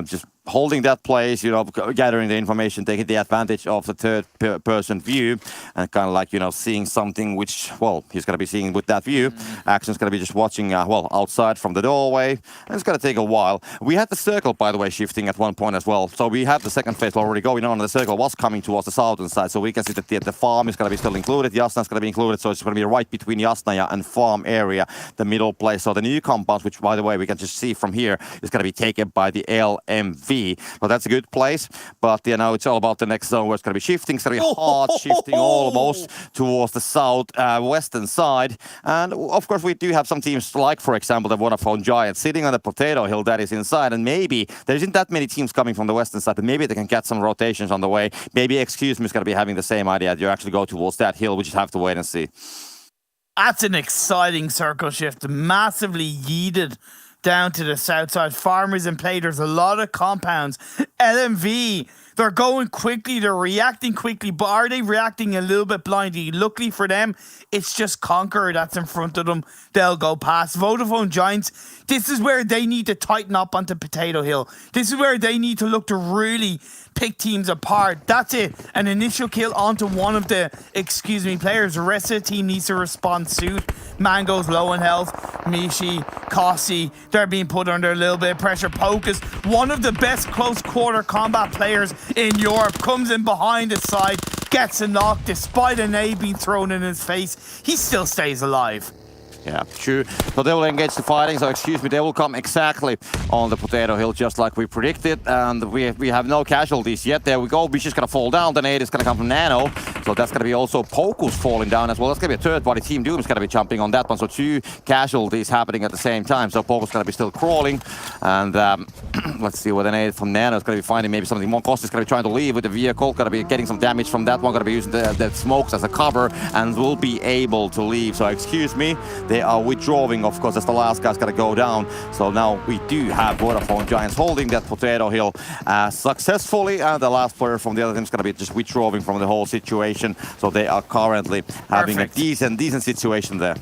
just holding that place, you know, gathering the information, taking the advantage of the third-person view, and kind of like, you know, seeing something which, well, he's going to be seeing with that view. Action's going to be just watching, well, outside from the doorway, and it's going to take a while. We had the circle, by the way, shifting at one point as well. So we had the second phase already going on, and the circle was coming towards the southern side, so we can see that the farm is going to be still included, Jasna's going to be included, so it's going to be right between Jasnaya and farm area, the middle place. So the new compounds, which, by the way, we can just see from here, is going to be taken by the LMV. So that's a good place, but you know, it's all about the next zone where it's going to be shifting. It's going to be hard shifting almost towards the south western side. And of course, we do have some teams like, for example, the Vodafone Giants sitting on the potato hill that is inside. And maybe there isn't that many teams coming from the western side, but maybe they can get some rotations on the way. Maybe Excuse Me is going to be having the same idea. You actually go towards that hill. We just have to wait and see. That's an exciting circle shift, massively yeeted down to the south side. Farmers in play. There's a lot of compounds. LMV, they're going quickly. They're reacting quickly, but are they reacting a little bit blindly? Luckily for them, it's just Conqueror that's in front of them. They'll go past. Vodafone Giants, this is where they need to tighten up onto Potato Hill. This is where they need to look to really pick teams apart. That's it. An initial kill onto one of the Excuse Me players. The rest of the team needs to respond suit. Mango's low in health. Mishi, Kossi, they're being put under a little bit of pressure. Pokus, one of the best close quarter combat players in Europe, comes in behind the side, gets a knock. Despite an A being thrown in his face, he still stays alive. Yeah, true. So they will engage the fighting, so Excuse Me, they will come exactly on the Potato Hill, just like we predicted, and we have no casualties yet. There we go, Bish is gonna fall down, the nade is gonna come from Nano, so that's gonna be also Pokus falling down as well. That's gonna be a third party. Team Doom is gonna be jumping on that one, so 2 casualties happening at the same time, so Pokus is gonna be still crawling, and let's see what the nade from Nano is gonna be finding, maybe something more. Cost is gonna be trying to leave with the vehicle, gonna be getting some damage from that one, gonna be using the smokes as a cover, and will be able to leave. So Excuse Me, they are withdrawing, of course, as the last guy's gonna go down. So now we do have Vodafone Giants holding that Potato Hill successfulully, and the last player from the other team is gonna be just withdrawing from the whole situation. So they are currently having a decent situation there.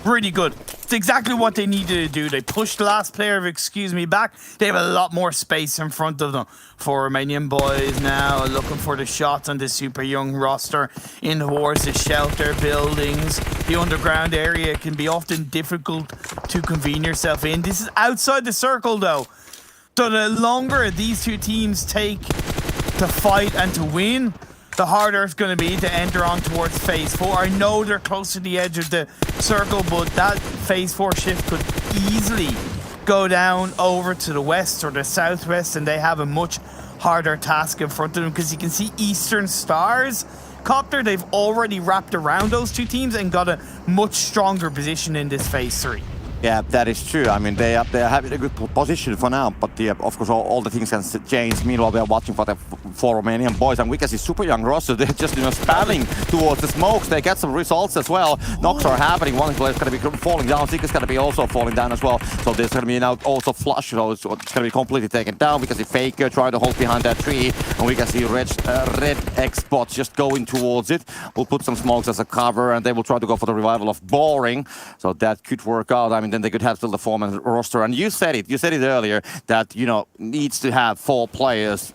Really good. It's exactly what they needed to do. They pushed the last player of Excuse Me back. They have a lot more space in front of them. 4 Romanian Boys now looking for the shots on the super young roster in towards the shelter buildings. The underground area can be often difficult to convene yourself in. This is outside the circle though. So the longer these two teams take to fight and to win, the harder it's going to be to enter on towards phase 4. I know they're close to the edge of the circle, but that phase 4 shift could easily go down over to the west or the southwest, and they have a much harder task in front of them, because you can see Eastern Stars Copter, they've already wrapped around those two teams and got a much stronger position in this phase 3. Yeah, that is true. I mean, they are having a good position for now, but of course, all the things can change. Meanwhile, we are watching for the 4 Romanian boys, and we can see super young roster. They're just spamming towards the smokes. They get some results as well. Knocks are happening. One player is going to be falling down. Zig is going to be also falling down as well. So there's going to be now also flush. So it's going to be completely taken down because the Faker trying to hold behind that tree, and we can see red Xbots just going towards it. We'll put some smokes as a cover, and they will try to go for the revival of Boring. So that could work out. I mean, then they could have still the 4-man roster. And you said it earlier that, needs to have 4 players,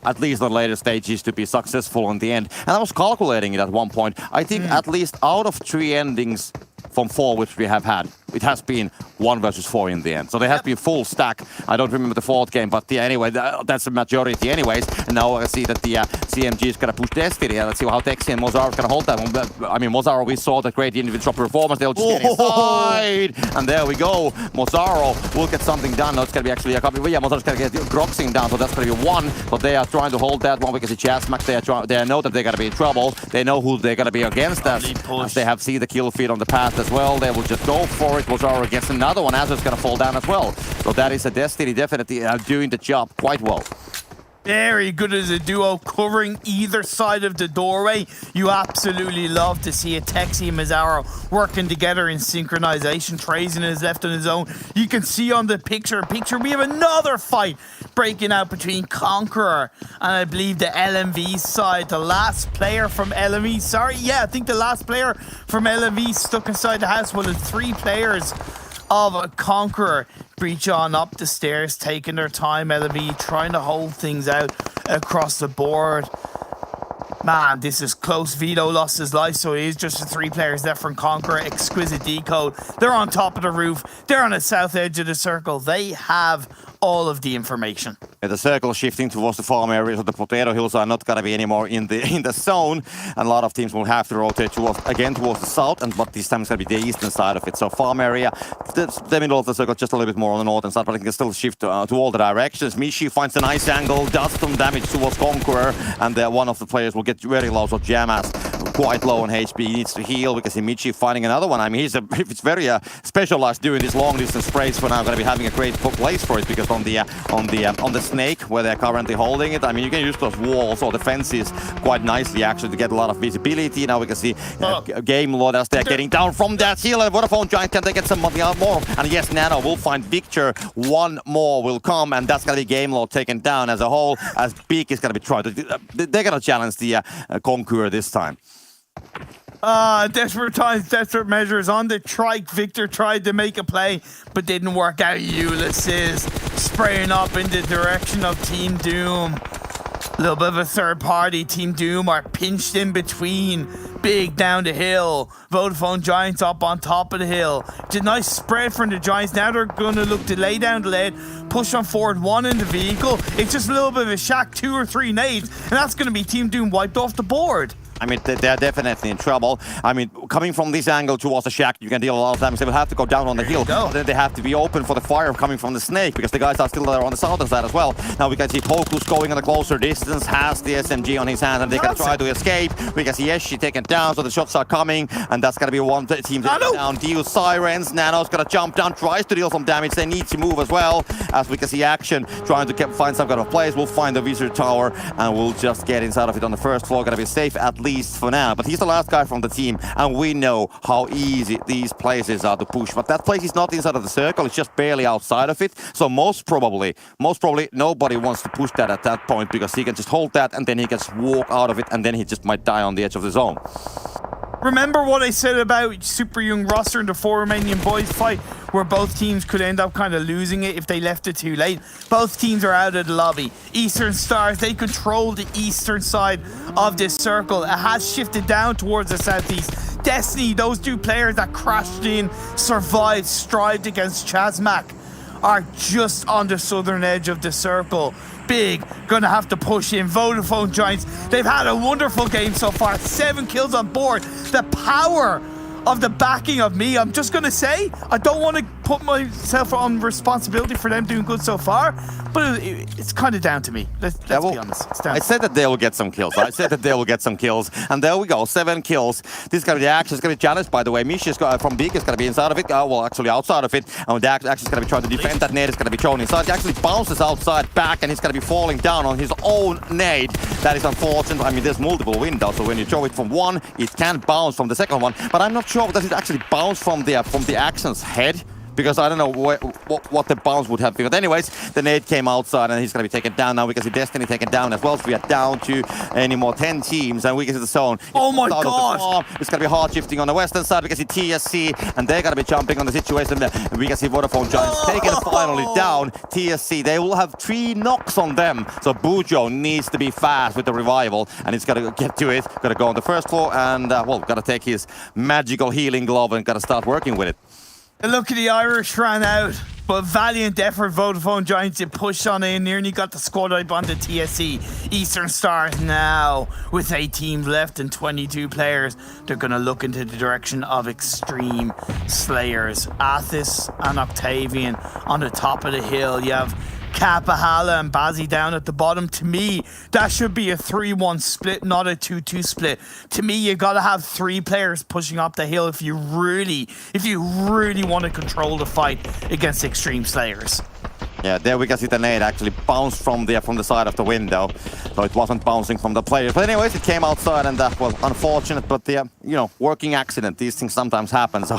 at least on later stages, to be successful in the end. And I was calculating it at one point. I think at least out of 3 endings from 4 which we have had, it has been 1 versus 4 in the end. So there has been full stack. I don't remember the 4th game, but anyway, that's the majority anyways. And now I see that the CMG is going to push Destiny. Let's see how Texi and Mozaro are going to hold that one. I mean, Mozaro, we saw the great individual performance. They'll just get inside. And there we go. Mozaro will get something done. No, it's going to be actually a copy. Yeah, Mozaro's going to get Groxing down, so that's going to be 1. So they are trying to hold that one because the ChasMac, they know that they're going to be in trouble. They know who they're going to be against us. As they have seen the kill feed on the path as well. They will just go for it. Mozaro gets another one. Azur's going to fall down as well. So that is a Destiny definitely doing the job quite well. Very good as a duo, covering either side of the doorway. You absolutely love to see a Texi and Mazzaro working together in synchronization. Trazen is left on his own. You can see on the picture, we have another fight breaking out between Conqueror and I believe the LMV side. The last player from LMV, I think the last player from LMV stuck inside the house. Well, the 3 players of a Conqueror breach on up the stairs, taking their time. LMV trying to hold things out across the board. Man, this is close. Vito lost his life, so it is just the 3 players left from Conqueror. Exquisite Décode. They're on top of the roof. They're on the south edge of the circle. They have all of the information. The circle shifting towards the farm areas of the potato hills are not going to be anymore in the zone, and a lot of teams will have to rotate towards the south, but this time it's going to be the eastern side of it. So farm area, the middle of the circle, just a little bit more on the northern side, but it can still shift to all the directions. Mishi finds a nice angle, does some damage towards Conqueror, and one of the players will get very low, so Jamas quite low on HP. He needs to heal because Michi finding another one. I mean, it's very specialized doing these long distance sprays for now. Going to be having a great place for it because on the snake where they're currently holding it, I mean, you can use those walls or the fences quite nicely actually to get a lot of visibility. Now we can see Game Lord as they're getting down from that hill, and Vodafone Giants, can they get some money out more? And yes, Nano will find Victor. 1 more will come, and that's going to be Game Lord taken down as a whole, as Beak is going to be trying to... They're going to challenge the Conqueror this time. Desperate times, desperate measures. On the trike, Victor tried to make a play, but didn't work out. Ulysses spraying up in the direction of Team Doom. A little bit of a third party. Team Doom are pinched in between. Big down the hill. Vodafone Giants up on top of the hill. It's a nice spread from the Giants. Now they're going to look to lay down the lead. Push on forward 1 in the vehicle. It's just a little bit of a shack, 2 or 3 nades. And that's going to be Team Doom wiped off the board. I mean, they're definitely in trouble. I mean, coming from this angle towards the shack, you can deal a lot of damage. They will have to go down on the hill. Then they have to be open for the fire coming from the snake because the guys are still there on the southern side as well. Now we can see Pokus going on a closer distance, has the SMG on his hands, and they can try to escape. We can see Yeshi taken down, so the shots are coming, and that's going to be 1 team down. Deus Sirens, Nano's going to jump down, tries to deal some damage. They need to move as well, as we can see Action trying to find some kind of place. We'll find the Wizard Tower, and we'll just get inside of it on the first floor. Going to be safe at least for now. But he's the last guy from the team, and we know how easy these places are to push. But that place is not inside of the circle, it's just barely outside of it. So most probably nobody wants to push that at that point because he can just hold that and then he can just walk out of it and then he just might die on the edge of the zone. Remember what I said about super young roster in the 4 Romanian Boys fight, where both teams could end up kind of losing it if they left it too late? Both teams are out of the lobby. Eastern Stars, they control the eastern side of this circle. It has shifted down towards the southeast. Destiny, those 2 players that crashed in, survived, strived against ChasMac, are just on the southern edge of the circle. Big, gonna have to push in. Vodafone Giants, they've had a wonderful game so far. 7 kills on board. The power of the backing of me. I'm just going to say, I don't want to put myself on responsibility for them doing good so far, but it's kind of down to me. Let's be honest. It's down I said that they will get some kills. I said that they will get some kills. And there we go, 7 kills. This is going to be the action. It's going to be Janice, by the way. Misha's from Big is going to be inside of it. Well, actually outside of it. And the action is going to be trying to defend that nade. It's going to be thrown inside. He actually bounces outside back, and he's going to be falling down on his own nade. That is unfortunate. I mean, there's multiple windows, so when you throw it from one, it can bounce from the second one. But I'm not sure does it actually bounce from the action's head, because I don't know what the bounce would have been. But anyways, the nade came outside, and he's going to be taken down now. We can see Destiny taken down as well. So we are down to any more 10 teams, and we can see the zone. Oh my God! It's going to be hard shifting on the western side. We can see TSC, and they're going to be jumping on the situation there. And we can see Vodafone Giants taken finally down. TSC, they will have 3 knocks on them. So Bujo needs to be fast with the revival, and he's got to get to it. Got to go on the first floor, and well, got to take his magical healing glove and got to start working with it. Look at the Irish ran out, but valiant effort. Vodafone Giants to push on in, nearly got the squad wipe onto TSC. Eastern Stars now, with 8 teams left and 22 players, they're going to look into the direction of Xtreme Slayers. Athis and Octavian on the top of the hill. You have Kapahala and Bazzi down at the bottom. To me, that should be a 3-1 split, not a 2-2 split. To me, you got to have 3 players pushing up the hill if you really want to control the fight against Xtreme Slayers. Yeah, there we can see the nade actually bounced from the side of the window, so it wasn't bouncing from the players. But anyways, it came outside, and that was unfortunate. But working accident. These things sometimes happen, so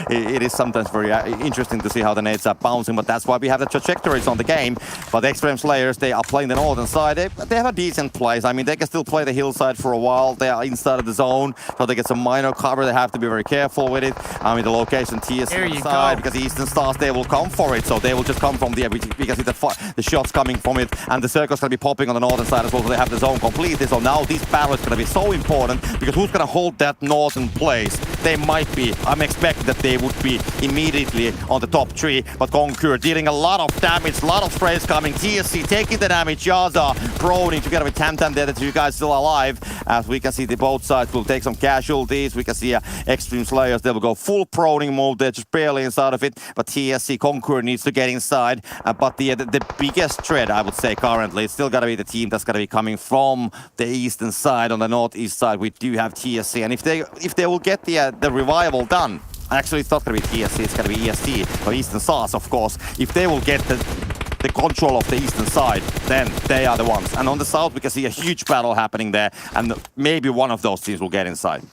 it is sometimes very interesting to see how the nades are bouncing. But that's why we have the trajectories on the game. But the Xtreme Slayers, they are playing the northern side. They have a decent place. I mean, they can still play the hillside for a while. They are inside of the zone, so they get some minor cover. They have to be very careful with it. I mean, the location TSC side, because the Eastern Stars, they will come for it, so they will just come from the. We can see the shots coming from it, and the circle's going to be popping on the northern side as well, so they have the zone completely. So now this battle is going to be so important, because who's going to hold that northern place? They might be. I'm expecting that they would be immediately on the top 3, but Conqueror dealing a lot of damage, a lot of sprays coming. TSC taking the damage. Yaza proning together with Tamtam there, the 2 guys still alive. As we can see, the both sides will take some casualties. We can see Xtreme Slayers, they will go full proning mode. They're just barely inside of it, but TSC Conqueror needs to get inside. But the biggest threat, I would say, currently, it's still got to be the team that's going to be coming from the eastern side. On the northeast side, we do have TSC, and if they will get the revival done, actually it's not going to be TSC, it's going to be EST, or Eastern Stars, of course. If they will get the control of the eastern side, then they are the ones. And on the south, we can see a huge battle happening there, and maybe one of those teams will get inside.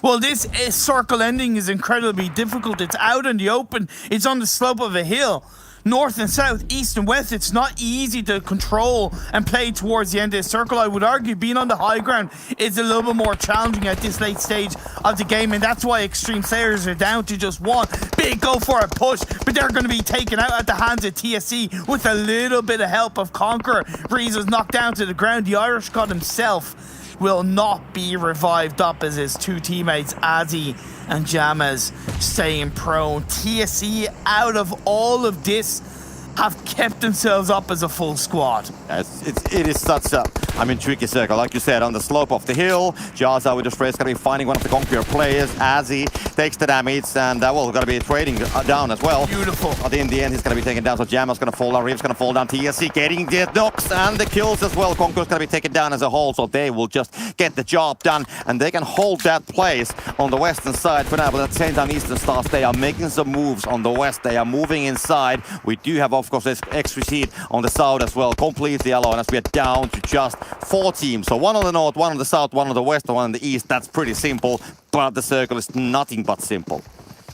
Well, this circle ending is incredibly difficult. It's out in the open. It's on the slope of a hill. North and south, east and west, it's not easy to control and play towards the end of the circle. I would argue being on the high ground is a little bit more challenging at this late stage of the game, and that's why Xtreme Slayers are down to just one big go for a push, but they're going to be taken out at the hands of TSC with a little bit of help of Conqueror. Breeze was knocked down to the ground. The Irish God himself will not be revived up as his 2 teammates, Azzy and Jammaz, staying prone. TSC, out of all of this, have kept themselves up as a full squad. It is such a, tricky circle. Like you said, on the slope of the hill, Jaza with the spray is going to be finding one of the Conqueror players. Azzy takes the damage, and we're going to be trading down as well. Beautiful. But in the end, he's going to be taken down, so Jamma's going to fall down, Reeves going to fall down, TSC getting the knocks and the kills as well. Conqueror's going to be taken down as a whole, so they will just get the job done, and they can hold that place on the western side for now. But at the same time, Eastern Stars, they are making some moves on the west. They are moving inside. We do have, of course, Exquisite on the south as well, completely alone, as we are down to just 4 teams. So 1 on the north, 1 on the south, 1 on the west, and 1 on the east. That's pretty simple, but the circle is nothing but simple.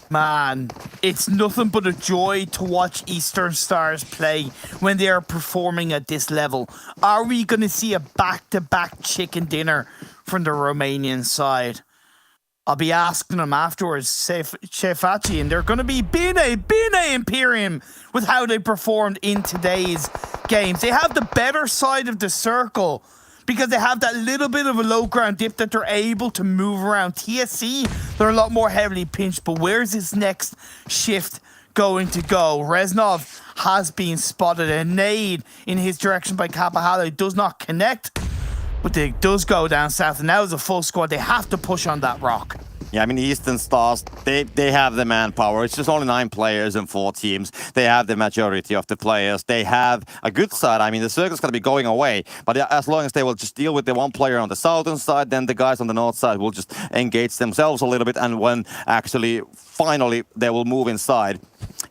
Man, it's nothing but a joy to watch Eastern Stars play when they are performing at this level. Are we going to see a back-to-back chicken dinner from the Romanian side? I'll be asking them afterwards, Shefachi, and they're going to be Bine Imperium with how they performed in today's games. They have the better side of the circle because they have that little bit of a low ground dip that they're able to move around. TSC, they're a lot more heavily pinched, but where's this next shift going to go? Reznov has been spotted. A nade in his direction by Kapahala does not connect, but it does go down south, and now as a full squad, they have to push on that rock. Yeah, I mean, Eastern Stars, they have the manpower. It's just only 9 players and 4 teams. They have the majority of the players. They have a good side. I mean, the circle's going to be going away. But as long as they will just deal with the one player on the southern side, then the guys on the north side will just engage themselves a little bit. And when actually, finally, they will move inside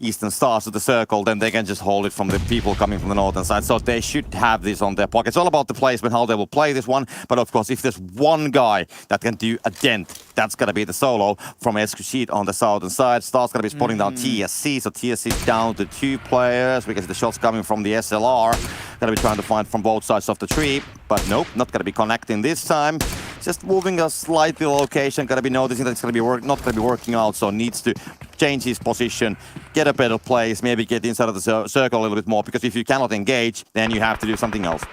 Eastern Stars to the circle, then they can just hold it from the people coming from the northern side. So they should have this on their pocket. It's all about the placement, how they will play this one. But of course, if there's one guy that can do a dent, that's going to be the solo from Exquisite on the southern side. Stars going to be spotting down TSC. So TSC is down to 2 players because the shots coming from the SLR. Going to be trying to find from both sides of the tree. But nope, not going to be connecting this time. Just moving a slightly location. Going to be noticing that it's going to be not going to be working out. So needs to change his position, get a better place, maybe get inside of the circle a little bit more. Because if you cannot engage, then you have to do something else.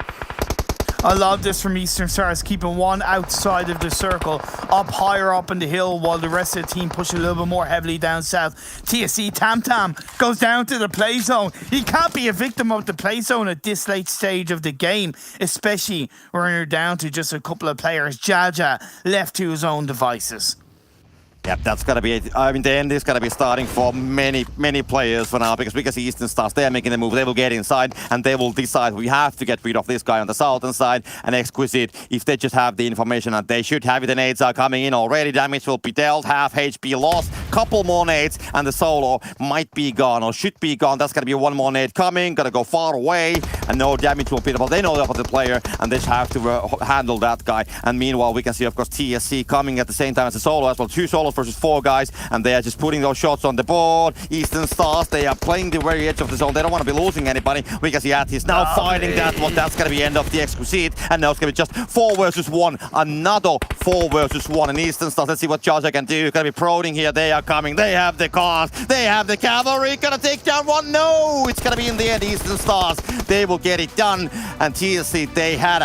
I love this from Eastern Stars, keeping one outside of the circle, up higher up in the hill, while the rest of the team push a little bit more heavily down south. TSC Tam goes down to the play zone. He can't be a victim of the play zone at this late stage of the game, especially when you're down to just a couple of players. Jaja left to his own devices. Yep, that's going to be it. I mean, the end is going to be starting for many players for now because Eastern Stars, they are making the move. They will get inside and they will decide we have to get rid of this guy on the southern side. And Exquisite, if they just have the information and they should have it, the nades are coming in already. Damage will be dealt, half HP lost, couple more nades, and the solo might be gone or should be gone. That's going to be one more nade coming, going to go far away, and no damage will be dealt. They know the player and they just have to handle that guy. And meanwhile, we can see, of course, TSC coming at the same time as the solo as well. 2 solos versus 4 guys, and they are just putting those shots on the board. Eastern Stars, they are playing the very edge of the zone. They don't want to be losing anybody. We can see Atis now fighting that one. That's going to be end of the Exquisite, and now it's going to be just 4 versus 1. Another 4 versus 1. And Eastern Stars, let's see what Jaja can do. Going to be prodding here. They are coming. They have the cars. They have the cavalry. Going to take down one. No, it's going to be in the end. Eastern Stars, they will get it done. And TSC, they had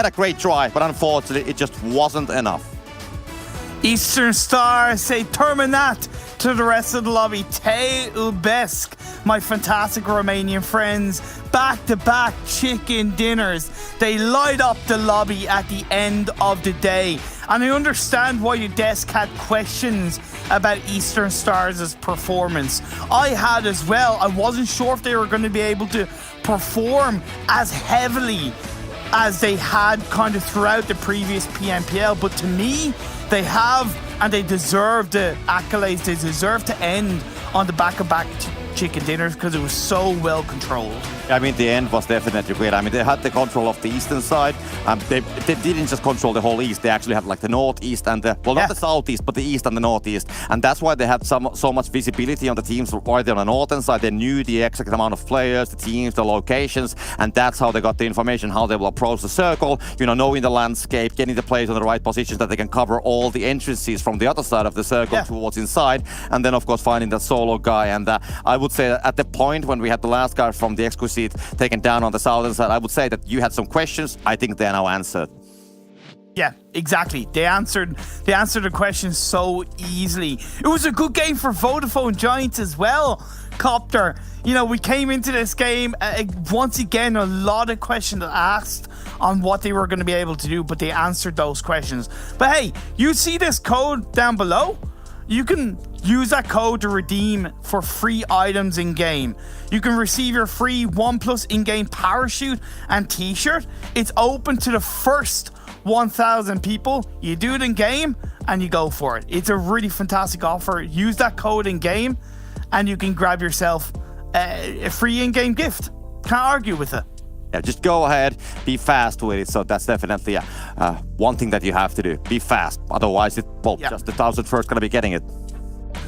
a great try, but unfortunately, it just wasn't enough. Eastern Stars say terminat to the rest of the lobby. Te ubesk, my fantastic Romanian friends. Back-to-back chicken dinners. They light up the lobby at the end of the day. And I understand why your desk had questions about Eastern Stars' performance. I had as well. I wasn't sure if they were going to be able to perform as heavily as they had kind of throughout the previous PMPL. But to me, they have, and they deserve the accolades. They deserve to end on the back-to-back chicken dinners because it was so well controlled. I mean, the end was definitely great. I mean, they had the control of the eastern side. They didn't just control the whole east. They actually had like the northeast and the, well, not the southeast, but the east and the northeast. And that's why they had so much visibility on the teams right there on the northern side. They knew the exact amount of players, the teams, the locations, and that's how they got the information, how they will approach the circle, you know, knowing the landscape, getting the players on the right positions that they can cover all the entrances from the other side of the circle towards inside. And then, of course, finding that solo guy. And I would say that at the point when we had the last guy from the Exquisite taken down on the southern side, I would say that you had some questions. I think they are now answered. Yeah, exactly. They answered the question so easily. It was a good game for Vodafone Giants as well, Copter. You know, we came into this game, once again, a lot of questions asked on what they were going to be able to do, but they answered those questions. But hey, you see this code down below? You can use that code to redeem for free items in-game. You can receive your free 1+ in-game parachute and t-shirt. It's open to the first 1,000 people. You do it in-game and you go for it. It's a really fantastic offer. Use that code in-game and you can grab yourself a free in-game gift. Can't argue with it. Yeah, just go ahead, be fast with it. So that's definitely one thing that you have to do. Be fast. Otherwise, just the 1,000 first going to be getting it.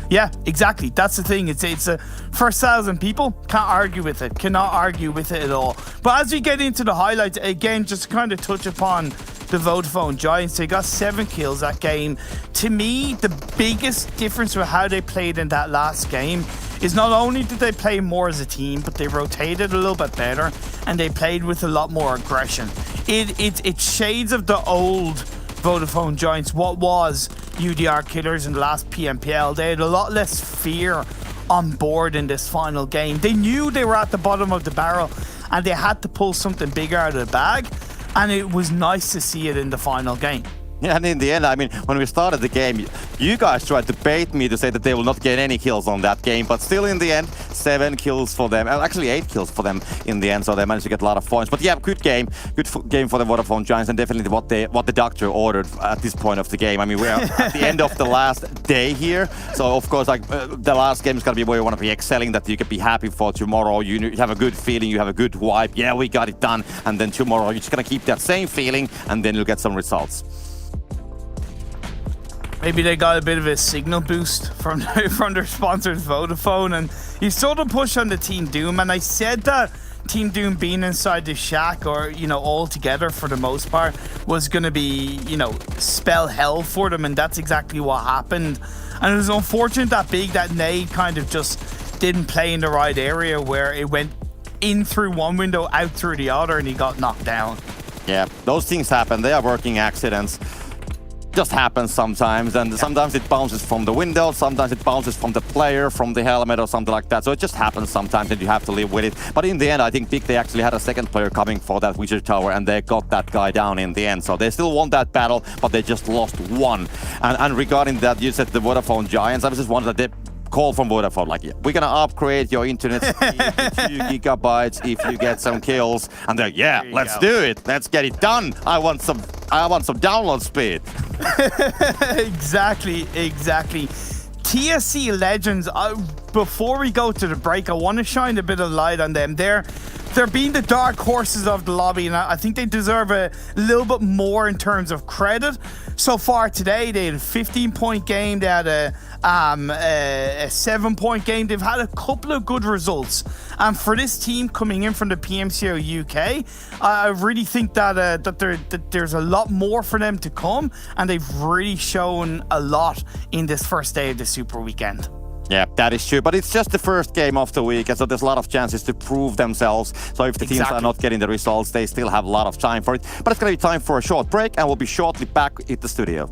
Yeah, exactly. That's the thing. It's a first 1,000 people. Can't argue with it. Cannot argue with it at all. But as we get into the highlights, again, just to kind of touch upon the Vodafone Giants, they got 7 kills that game. To me, the biggest difference with how they played in that last game is not only did they play more as a team, but they rotated a little bit better and they played with a lot more aggression. It's shades of the old Vodafone Giants, what was UDR Killers in the last PMPL. They had a lot less fear on board in this final game. They knew they were at the bottom of the barrel and they had to pull something bigger out of the bag, and it was nice to see it in the final game. Yeah, and in the end, I mean, when we started the game, you guys tried to bait me to say that they will not get any kills on that game, but still in the end, 7 kills for them. Actually, 8 kills for them in the end, so they managed to get a lot of points. But yeah, good game. Good game for the Vodafone Giants, and definitely what the doctor ordered at this point of the game. I mean, we're at the end of the last day here, so of course, like the last game is going to be where you want to be excelling, that you can be happy for tomorrow. You have a good feeling, you have a good vibe. Yeah, we got it done. And then tomorrow, you're just going to keep that same feeling, and then you'll get some results. Maybe they got a bit of a signal boost from their sponsors, Vodafone, and you saw the push on the Team Doom, and I said that Team Doom being inside the shack, or, you know, all together for the most part, was going to be, you know, spell hell for them, and that's exactly what happened. And it was unfortunate that that nade kind of just didn't play in the right area, where it went in through one window, out through the other, and he got knocked down. Yeah, those things happen. They are working accidents. Just happens sometimes, and sometimes it bounces from the window, sometimes it bounces from the player, from the helmet or something like that. So it just happens sometimes, and you have to live with it. But in the end, I think Big, they actually had a second player coming for that wizard tower, and they got that guy down in the end. So they still won that battle, but they just lost one. And regarding that, you said the Vodafone Giants. I was just wondering that call from Vodafone, like, yeah, we're gonna upgrade your internet speed to 2 gigabytes if you get some kills. And they're, yeah, let's do it. Let's get it done. I want some download speed. Exactly. TSC Legends, before we go to the break, I want to shine a bit of light on them. They're being the dark horses of the lobby, and I think they deserve a little bit more in terms of credit. So far today, they had a 15-point game, they had a 7-point game. They've had a couple of good results. And for this team coming in from the PMPL UK, I really think that there's a lot more for them to come, and they've really shown a lot in this first day of the Super Weekend. Yeah, that is true, but it's just the first game of the week, and so there's a lot of chances to prove themselves. So if the teams are not getting the results, they still have a lot of time for it. But it's going to be time for a short break, and we'll be shortly back in the studio.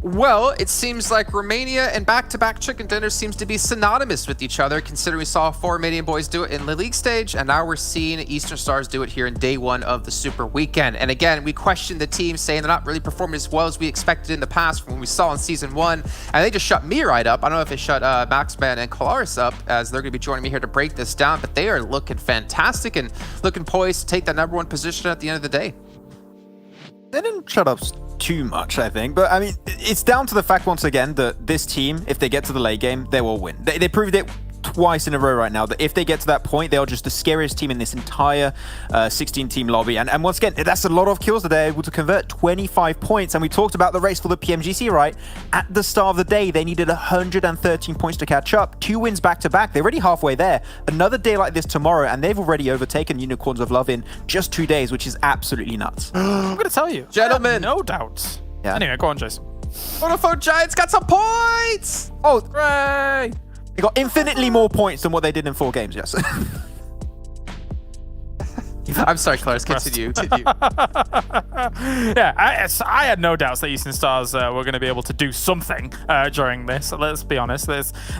Well, it seems like Romania and back-to-back chicken dinners seems to be synonymous with each other, considering we saw 4 Romanian boys do it in the league stage, and now we're seeing Eastern Stars do it here in day 1 of the Super Weekend. And again, we questioned the team, saying they're not really performing as well as we expected in the past from what we saw in Season 1, and they just shut me right up. I don't know if they shut Maxman and Kalaris up, as they're going to be joining me here to break this down, but they are looking fantastic and looking poised to take that #1 position at the end of the day. They didn't shut up too much, I think. But, I mean, it's down to the fact, once again, that this team, if they get to the late game, they will win. They proved it twice in a row right now, that if they get to that point, they are just the scariest team in this entire 16-team lobby. And once again, that's a lot of kills that they're able to convert, 25 points. And we talked about the race for the PMGC, right? At the start of the day, they needed 113 points to catch up. 2 wins back-to-back. They're already halfway there. Another day like this tomorrow, and they've already overtaken Unicorns of Love in just 2 days, which is absolutely nuts. I'm going to tell you. Gentlemen. No doubts. Yeah. Anyway, go on, Jace. Vodafone Giants got some points! Oh, Hooray! they got infinitely more points than what they did in 4 games, yes. I'm sorry, Clarence, continue. Yeah, I had no doubts that Eastern Stars were going to be able to do something during this. Let's be honest.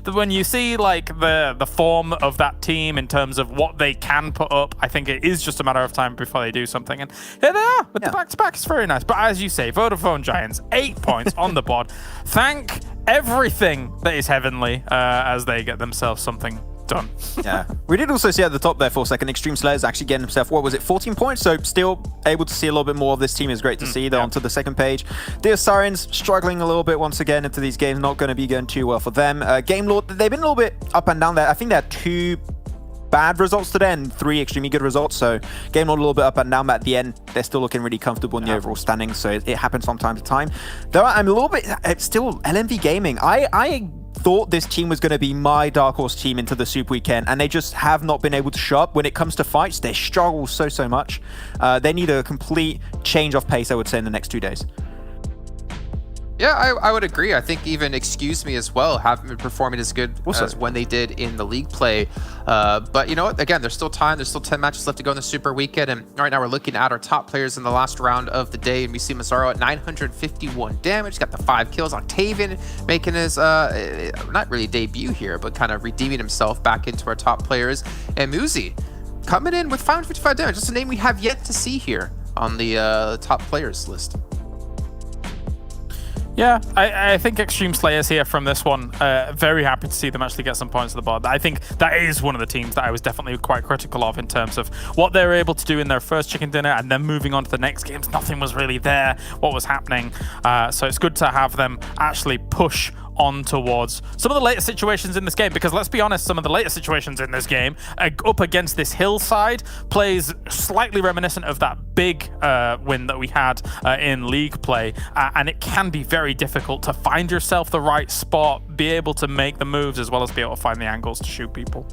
When you see like the form of that team in terms of what they can put up, I think it is just a matter of time before they do something. And here they are with the back-to-back. It's very nice. But as you say, Vodafone Giants, 8 points on the board. Thank everything that is heavenly as they get themselves something done. Yeah. We did also see at the top there for a second, Xtreme Slayers actually getting himself, what was it, 14 points? So still able to see a little bit more of this team is great to see. They're onto the second page. Deus Sirens struggling a little bit once again into these games, not going to be going too well for them. Game Lord, they've been a little bit up and down there. I think they had 2 bad results today and 3 extremely good results. So Game Lord a little bit up and down, but at the end, they're still looking really comfortable in the overall standings. So it happens from time to time. Though I'm a little bit, still LMV Gaming. I thought this team was going to be my dark horse team into the Super Weekend, and they just have not been able to show up. When it comes to fights, they struggle so much. They need a complete change of pace, I would say, in the next 2 days. Yeah, I would agree. I think even Excuse Me as well haven't been performing as good as when they did in the league play. But you know what? Again, there's still time. There's still 10 matches left to go in the Super Weekend. And right now we're looking at our top players in the last round of the day. And we see Mazzaro at 951 damage. Got the 5 kills. Octavian making his, not really debut here, but kind of redeeming himself back into our top players. And Muzi coming in with 555 damage. That's a name we have yet to see here on the top players list. Yeah, I think Xtreme Slayers here from this one, very happy to see them actually get some points on the board. I think that is one of the teams that I was definitely quite critical of in terms of what they were able to do in their first chicken dinner and then moving on to the next games. Nothing was really there, what was happening. So it's good to have them actually push on towards some of the later situations in this game, because let's be honest, some of the later situations in this game up against this hillside plays slightly reminiscent of that big win that we had in league play, and it can be very difficult to find yourself the right spot, be able to make the moves as well as be able to find the angles to shoot people.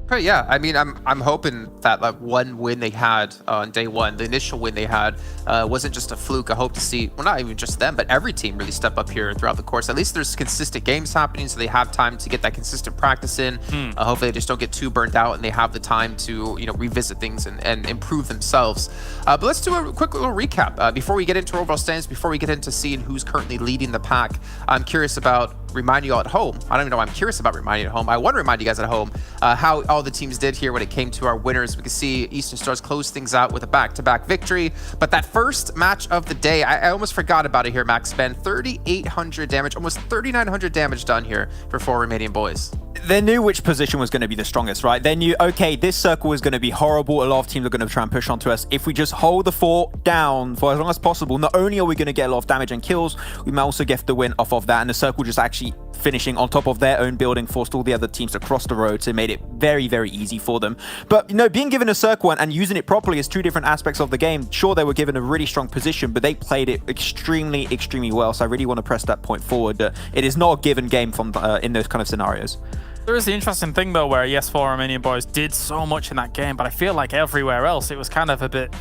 But yeah, I mean, I'm hoping that like one win they had on day one, the initial win they had, wasn't just a fluke. I hope to see, well, not even just them, but every team really step up here throughout the course. At least there's consistent games happening, so they have time to get that consistent practice in. Hopefully they just don't get too burnt out and they have the time to, you know, revisit things and improve themselves. But let's do a quick little recap before we get into overall standings, before we get into seeing who's currently leading the pack. I'm curious about reminding you all at home. I don't even know why I'm curious about reminding you at home. I want to remind you guys at home how all the teams did here when it came to our winners. We can see Eastern Stars close things out with a back-to-back victory. But that first match of the day, I almost forgot about it here, Max. Spend 3,800 damage, almost 3,900 damage done here for 4 Romanian boys. They knew which position was going to be the strongest, right? They knew, okay, this circle is going to be horrible. A lot of teams are going to try and push onto us. If we just hold the fort down for as long as possible, not only are we going to get a lot of damage and kills, we might also get the win off of that. And the circle just actually finishing on top of their own building forced all the other teams to cross the road, so it made it very, very easy for them. But, you know, being given a circle and using it properly is 2 different aspects of the game. Sure, they were given a really strong position, but they played it extremely, extremely well. So I really want to press that point forward. It is not a given game from in those kind of scenarios. There is the interesting thing, though, where yes, 4 Romanian boys did so much in that game, but I feel like everywhere else it was kind of a bit,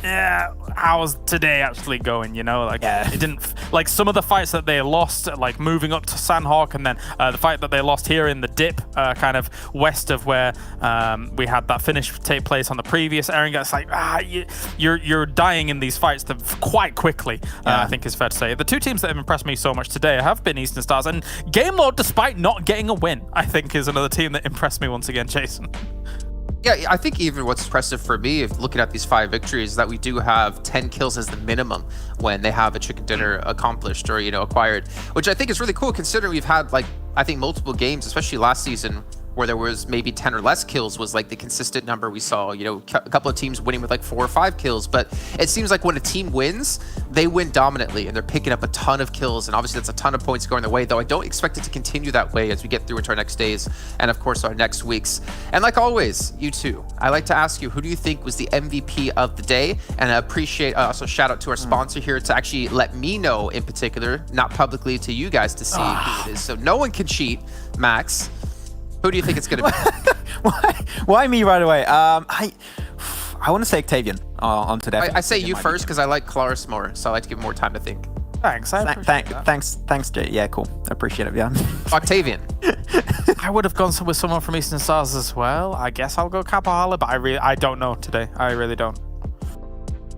how's today actually going, you know? Like, it didn't, like some of the fights that they lost, like moving up to Sanhok, and then the fight that they lost here in the dip, kind of west of where we had that finish take place on the previous Erangel. It's like, you're dying in these fights quite quickly, I think is fair to say. The 2 teams that have impressed me so much today have been Eastern Stars, and Game Lord, despite not getting a win, I think is another team that impressed me once again, Jason. Yeah, I think even what's impressive for me, if looking at these 5 victories, is that we do have 10 kills as the minimum when they have a chicken dinner accomplished or, you know, acquired, which I think is really cool considering we've had, like, I think multiple games, especially last season, where there was maybe 10 or less kills was like the consistent number we saw. You know, a couple of teams winning with like 4 or 5 kills, but it seems like when a team wins, they win dominantly and they're picking up a ton of kills, and obviously that's a ton of points going their way, though I don't expect it to continue that way as we get through into our next days and of course our next weeks. And like always, you two, I like to ask you, who do you think was the MVP of the day? And I appreciate, also shout out to our sponsor here to actually let me know in particular, not publicly to you guys to see who it is, so no one can cheat. Max, who do you think it's going to be? Why me right away? I want to say Octavian on today. I say you first because I like Claris more, so I like to give him more time to think. Thanks. Thanks, Jay. Yeah, cool. I appreciate it. Yeah. Octavian. I would have gone with someone from Eastern Stars as well. I guess I'll go Kapahala, but I don't know today. I really don't.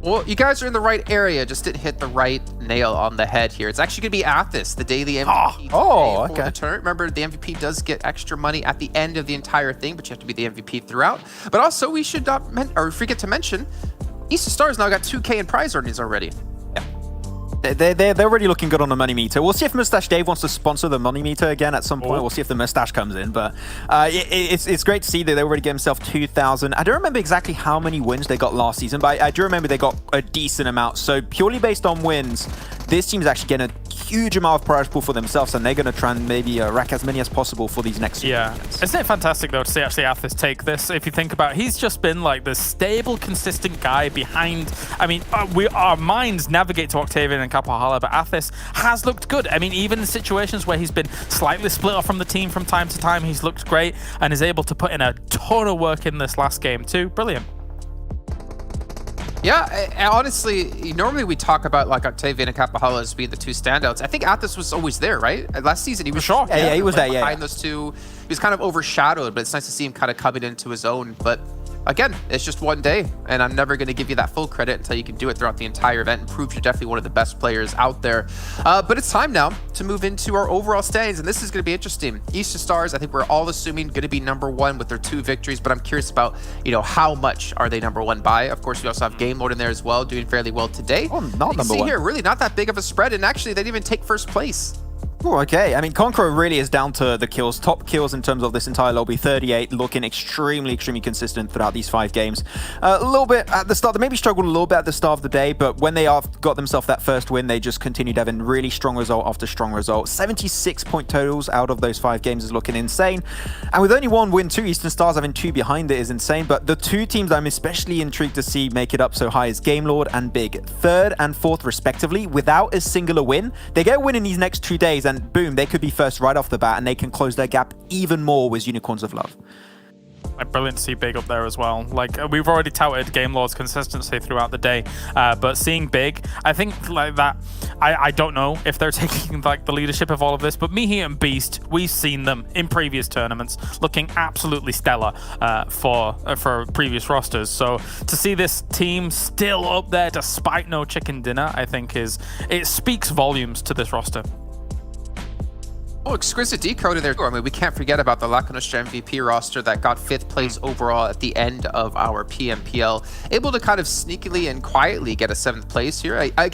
Well, you guys are in the right area, just didn't hit the right nail on the head here. It's actually going to be Athos, the daily MVP for the tournament. Remember, the MVP does get extra money at the end of the entire thing, but you have to be the MVP throughout. But also, we should not forget to mention, Eastern Stars now got 2K in prize earnings already. They're already looking good on the money meter. We'll see if Mustache Dave wants to sponsor the money meter again at some point. We'll see if the mustache comes in. But it's great to see that they already get themselves 2,000. I don't remember exactly how many wins they got last season, but I do remember they got a decent amount. So purely based on wins, this team's actually getting a huge amount of prize pool for themselves, and they're going to try and maybe rack as many as possible for these next weekends. Isn't it fantastic though to see actually Athis take this? If you think about it, he's just been like the stable, consistent guy behind. I mean, our minds navigate to Octavian and Kapahala, but Athis has looked good. I mean, even in situations where he's been slightly split off from the team from time to time, he's looked great and is able to put in a ton of work in this last game too. Brilliant. Yeah, honestly, normally we talk about like Octavian and Kapahala as being the two standouts. I think Athis was always there, right? Last season he was sure. Yeah, he was there. Yeah, behind those two, he was kind of overshadowed, but it's nice to see him kind of coming into his own. But again, it's just one day, and I'm never going to give you that full credit until you can do it throughout the entire event and prove you're definitely one of the best players out there. But it's time now to move into our overall standings, and this is going to be interesting. Eastern Stars, I think we're all assuming going to be #1 with their 2 victories, but I'm curious about, how much are they #1 by? Of course, we also have Game Lord in there as well, doing fairly well today. Oh, not you #1. see here, really not that big of a spread, and actually they didn't even take first place. Oh, okay. I mean, Conqueror really is down to the kills. Top kills in terms of this entire lobby, 38, looking extremely consistent throughout these 5 games. A little bit at the start, they maybe struggled a little bit at the start of the day, but when they got themselves that first win, they just continued having really strong result after strong result. 76 point totals out of those 5 games is looking insane. And with only 1 win too, Eastern Stars having 2 behind it is insane. But the 2 teams I'm especially intrigued to see make it up so high is Game Lord and Big. 3rd and 4th respectively, without a singular win. They get a win in these next 2 days, and boom, they could be first right off the bat, and they can close their gap even more with Unicorns of Love. Brilliant to see Big up there as well. Like, we've already touted Game Lord's consistency throughout the day, but seeing Big, I think like that, I don't know if they're taking like the leadership of all of this, but Mihi and Beast, we've seen them in previous tournaments looking absolutely stellar for previous rosters. So to see this team still up there despite no chicken dinner, I think it speaks volumes to this roster. Oh, Exquisite Décode in there. I mean, we can't forget about the Lacunostra MVP roster that got 5th place overall at the end of our PMPL. Able to kind of sneakily and quietly get a 7th place here. I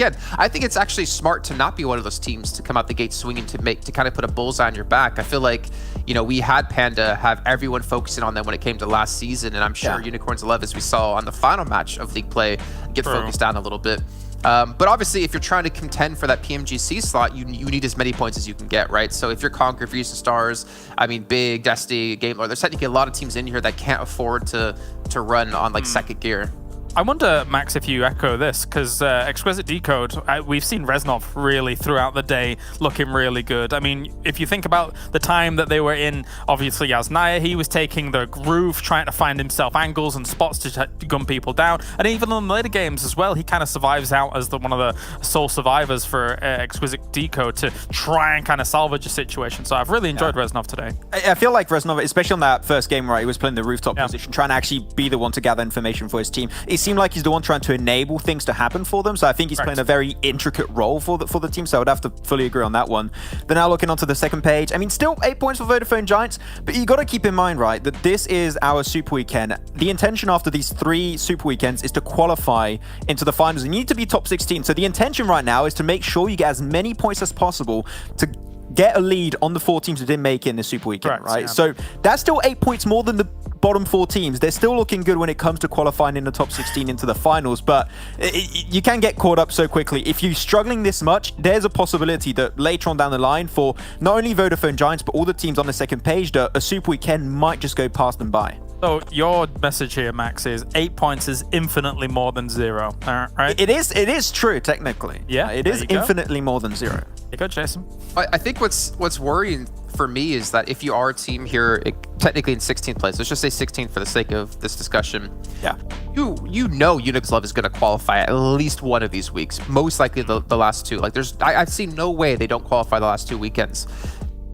think it's actually smart to not be one of those teams to come out the gate swinging to kind of put a bullseye on your back. I feel like, we had Panda have everyone focusing on them when it came to last season, and I'm sure Unicorns of Love, as we saw on the final match of League Play, get focused down a little bit. But obviously, if you're trying to contend for that PMGC slot, you need as many points as you can get, right? So if you're Conqueror, for Eastern Stars, I mean, Big, Destiny, Game Lord, there's technically a lot of teams in here that can't afford to run on like second gear. I wonder, Max, if you echo this, because Exquisite Décode, we've seen Reznov really throughout the day looking really good. I mean, if you think about the time that they were in, obviously, Yaznaya, he was taking the roof, trying to find himself angles and spots to gun people down. And even in the later games as well, he kind of survives out as one of the sole survivors for Exquisite Décode to try and kind of salvage a situation. So I've really enjoyed Reznov today. I feel like Reznov, especially on that first game where he was playing the rooftop position, trying to actually be the one to gather information for his team. It seemed like he's the one trying to enable things to happen for them. So I think he's playing a very intricate role for the team. So I would have to fully agree on that one. Then now looking onto the second page, I mean, still 8 points for Vodafone Giants, but you got to keep in mind, right, that this is our Super Weekend. The intention after these 3 Super Weekends is to qualify into the finals. You need to be top 16. So the intention right now is to make sure you get as many points as possible to get a lead on the 4 teams that didn't make it in the Super Weekend, right? Yeah. So that's still 8 points more than the bottom 4 teams. They're still looking good when it comes to qualifying in the top 16 into the finals, but you can get caught up so quickly. If you're struggling this much, there's a possibility that later on down the line for not only Vodafone Giants, but all the teams on the second page, that a Super Weekend might just go past them by. So your message here, Max, is 8 points is infinitely more than 0, right? It is true, technically. Yeah, it is infinitely more than 0. There you go, Jason. I think what's worrying for me is that if you are a team here, technically in 16th place, let's just say 16th for the sake of this discussion. Yeah. You know Unix Love is going to qualify at least one of these weeks, most likely the last 2. Like I see no way they don't qualify the last 2 weekends.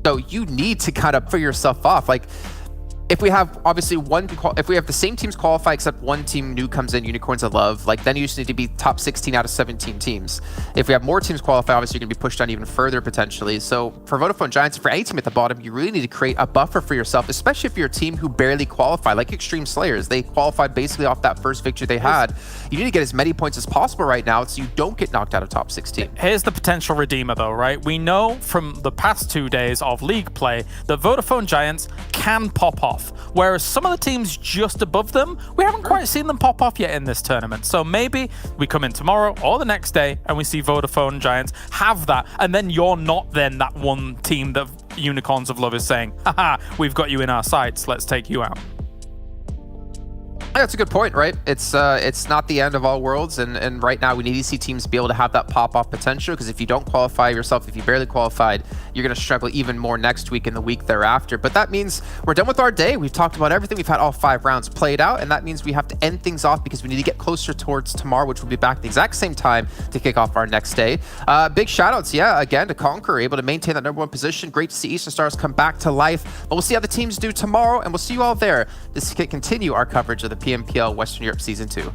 So you need to kind of figure yourself off. Like, if we have obviously if we have the same teams qualify except one team new comes in, Unicorns of Love, like then you just need to be top 16 out of 17 teams. If we have more teams qualify, obviously you're going to be pushed down even further potentially. So for Vodafone Giants, for any team at the bottom, you really need to create a buffer for yourself, especially if you're a team who barely qualify, like Xtreme Slayers. They qualified basically off that first victory they had. You need to get as many points as possible right now so you don't get knocked out of top 16. Here's the potential redeemer though, right? We know from the past 2 days of league play that Vodafone Giants can pop off, whereas some of the teams just above them, we haven't quite seen them pop off yet in this tournament. So maybe we come in tomorrow or the next day and we see Vodafone Giants have that, and then you're not then that one team that Unicorns of Love is saying, haha, we've got you in our sights, let's take you out. That's a good point, right? It's not the end of all worlds, and right now we need to see teams be able to have that pop-off potential, because if you don't qualify yourself, if you barely qualified, you're going to struggle even more next week and the week thereafter. But that means we're done with our day. We've talked about everything. We've had all 5 rounds played out, and that means we have to end things off because we need to get closer towards tomorrow, which will be back at the exact same time to kick off our next day. Big shout-outs, yeah, again, to Conqueror, able to maintain that #1 position. Great to see Eastern Stars come back to life. But we'll see how the teams do tomorrow, and we'll see you all there to continue our coverage of the PMPL Western Europe Season 2.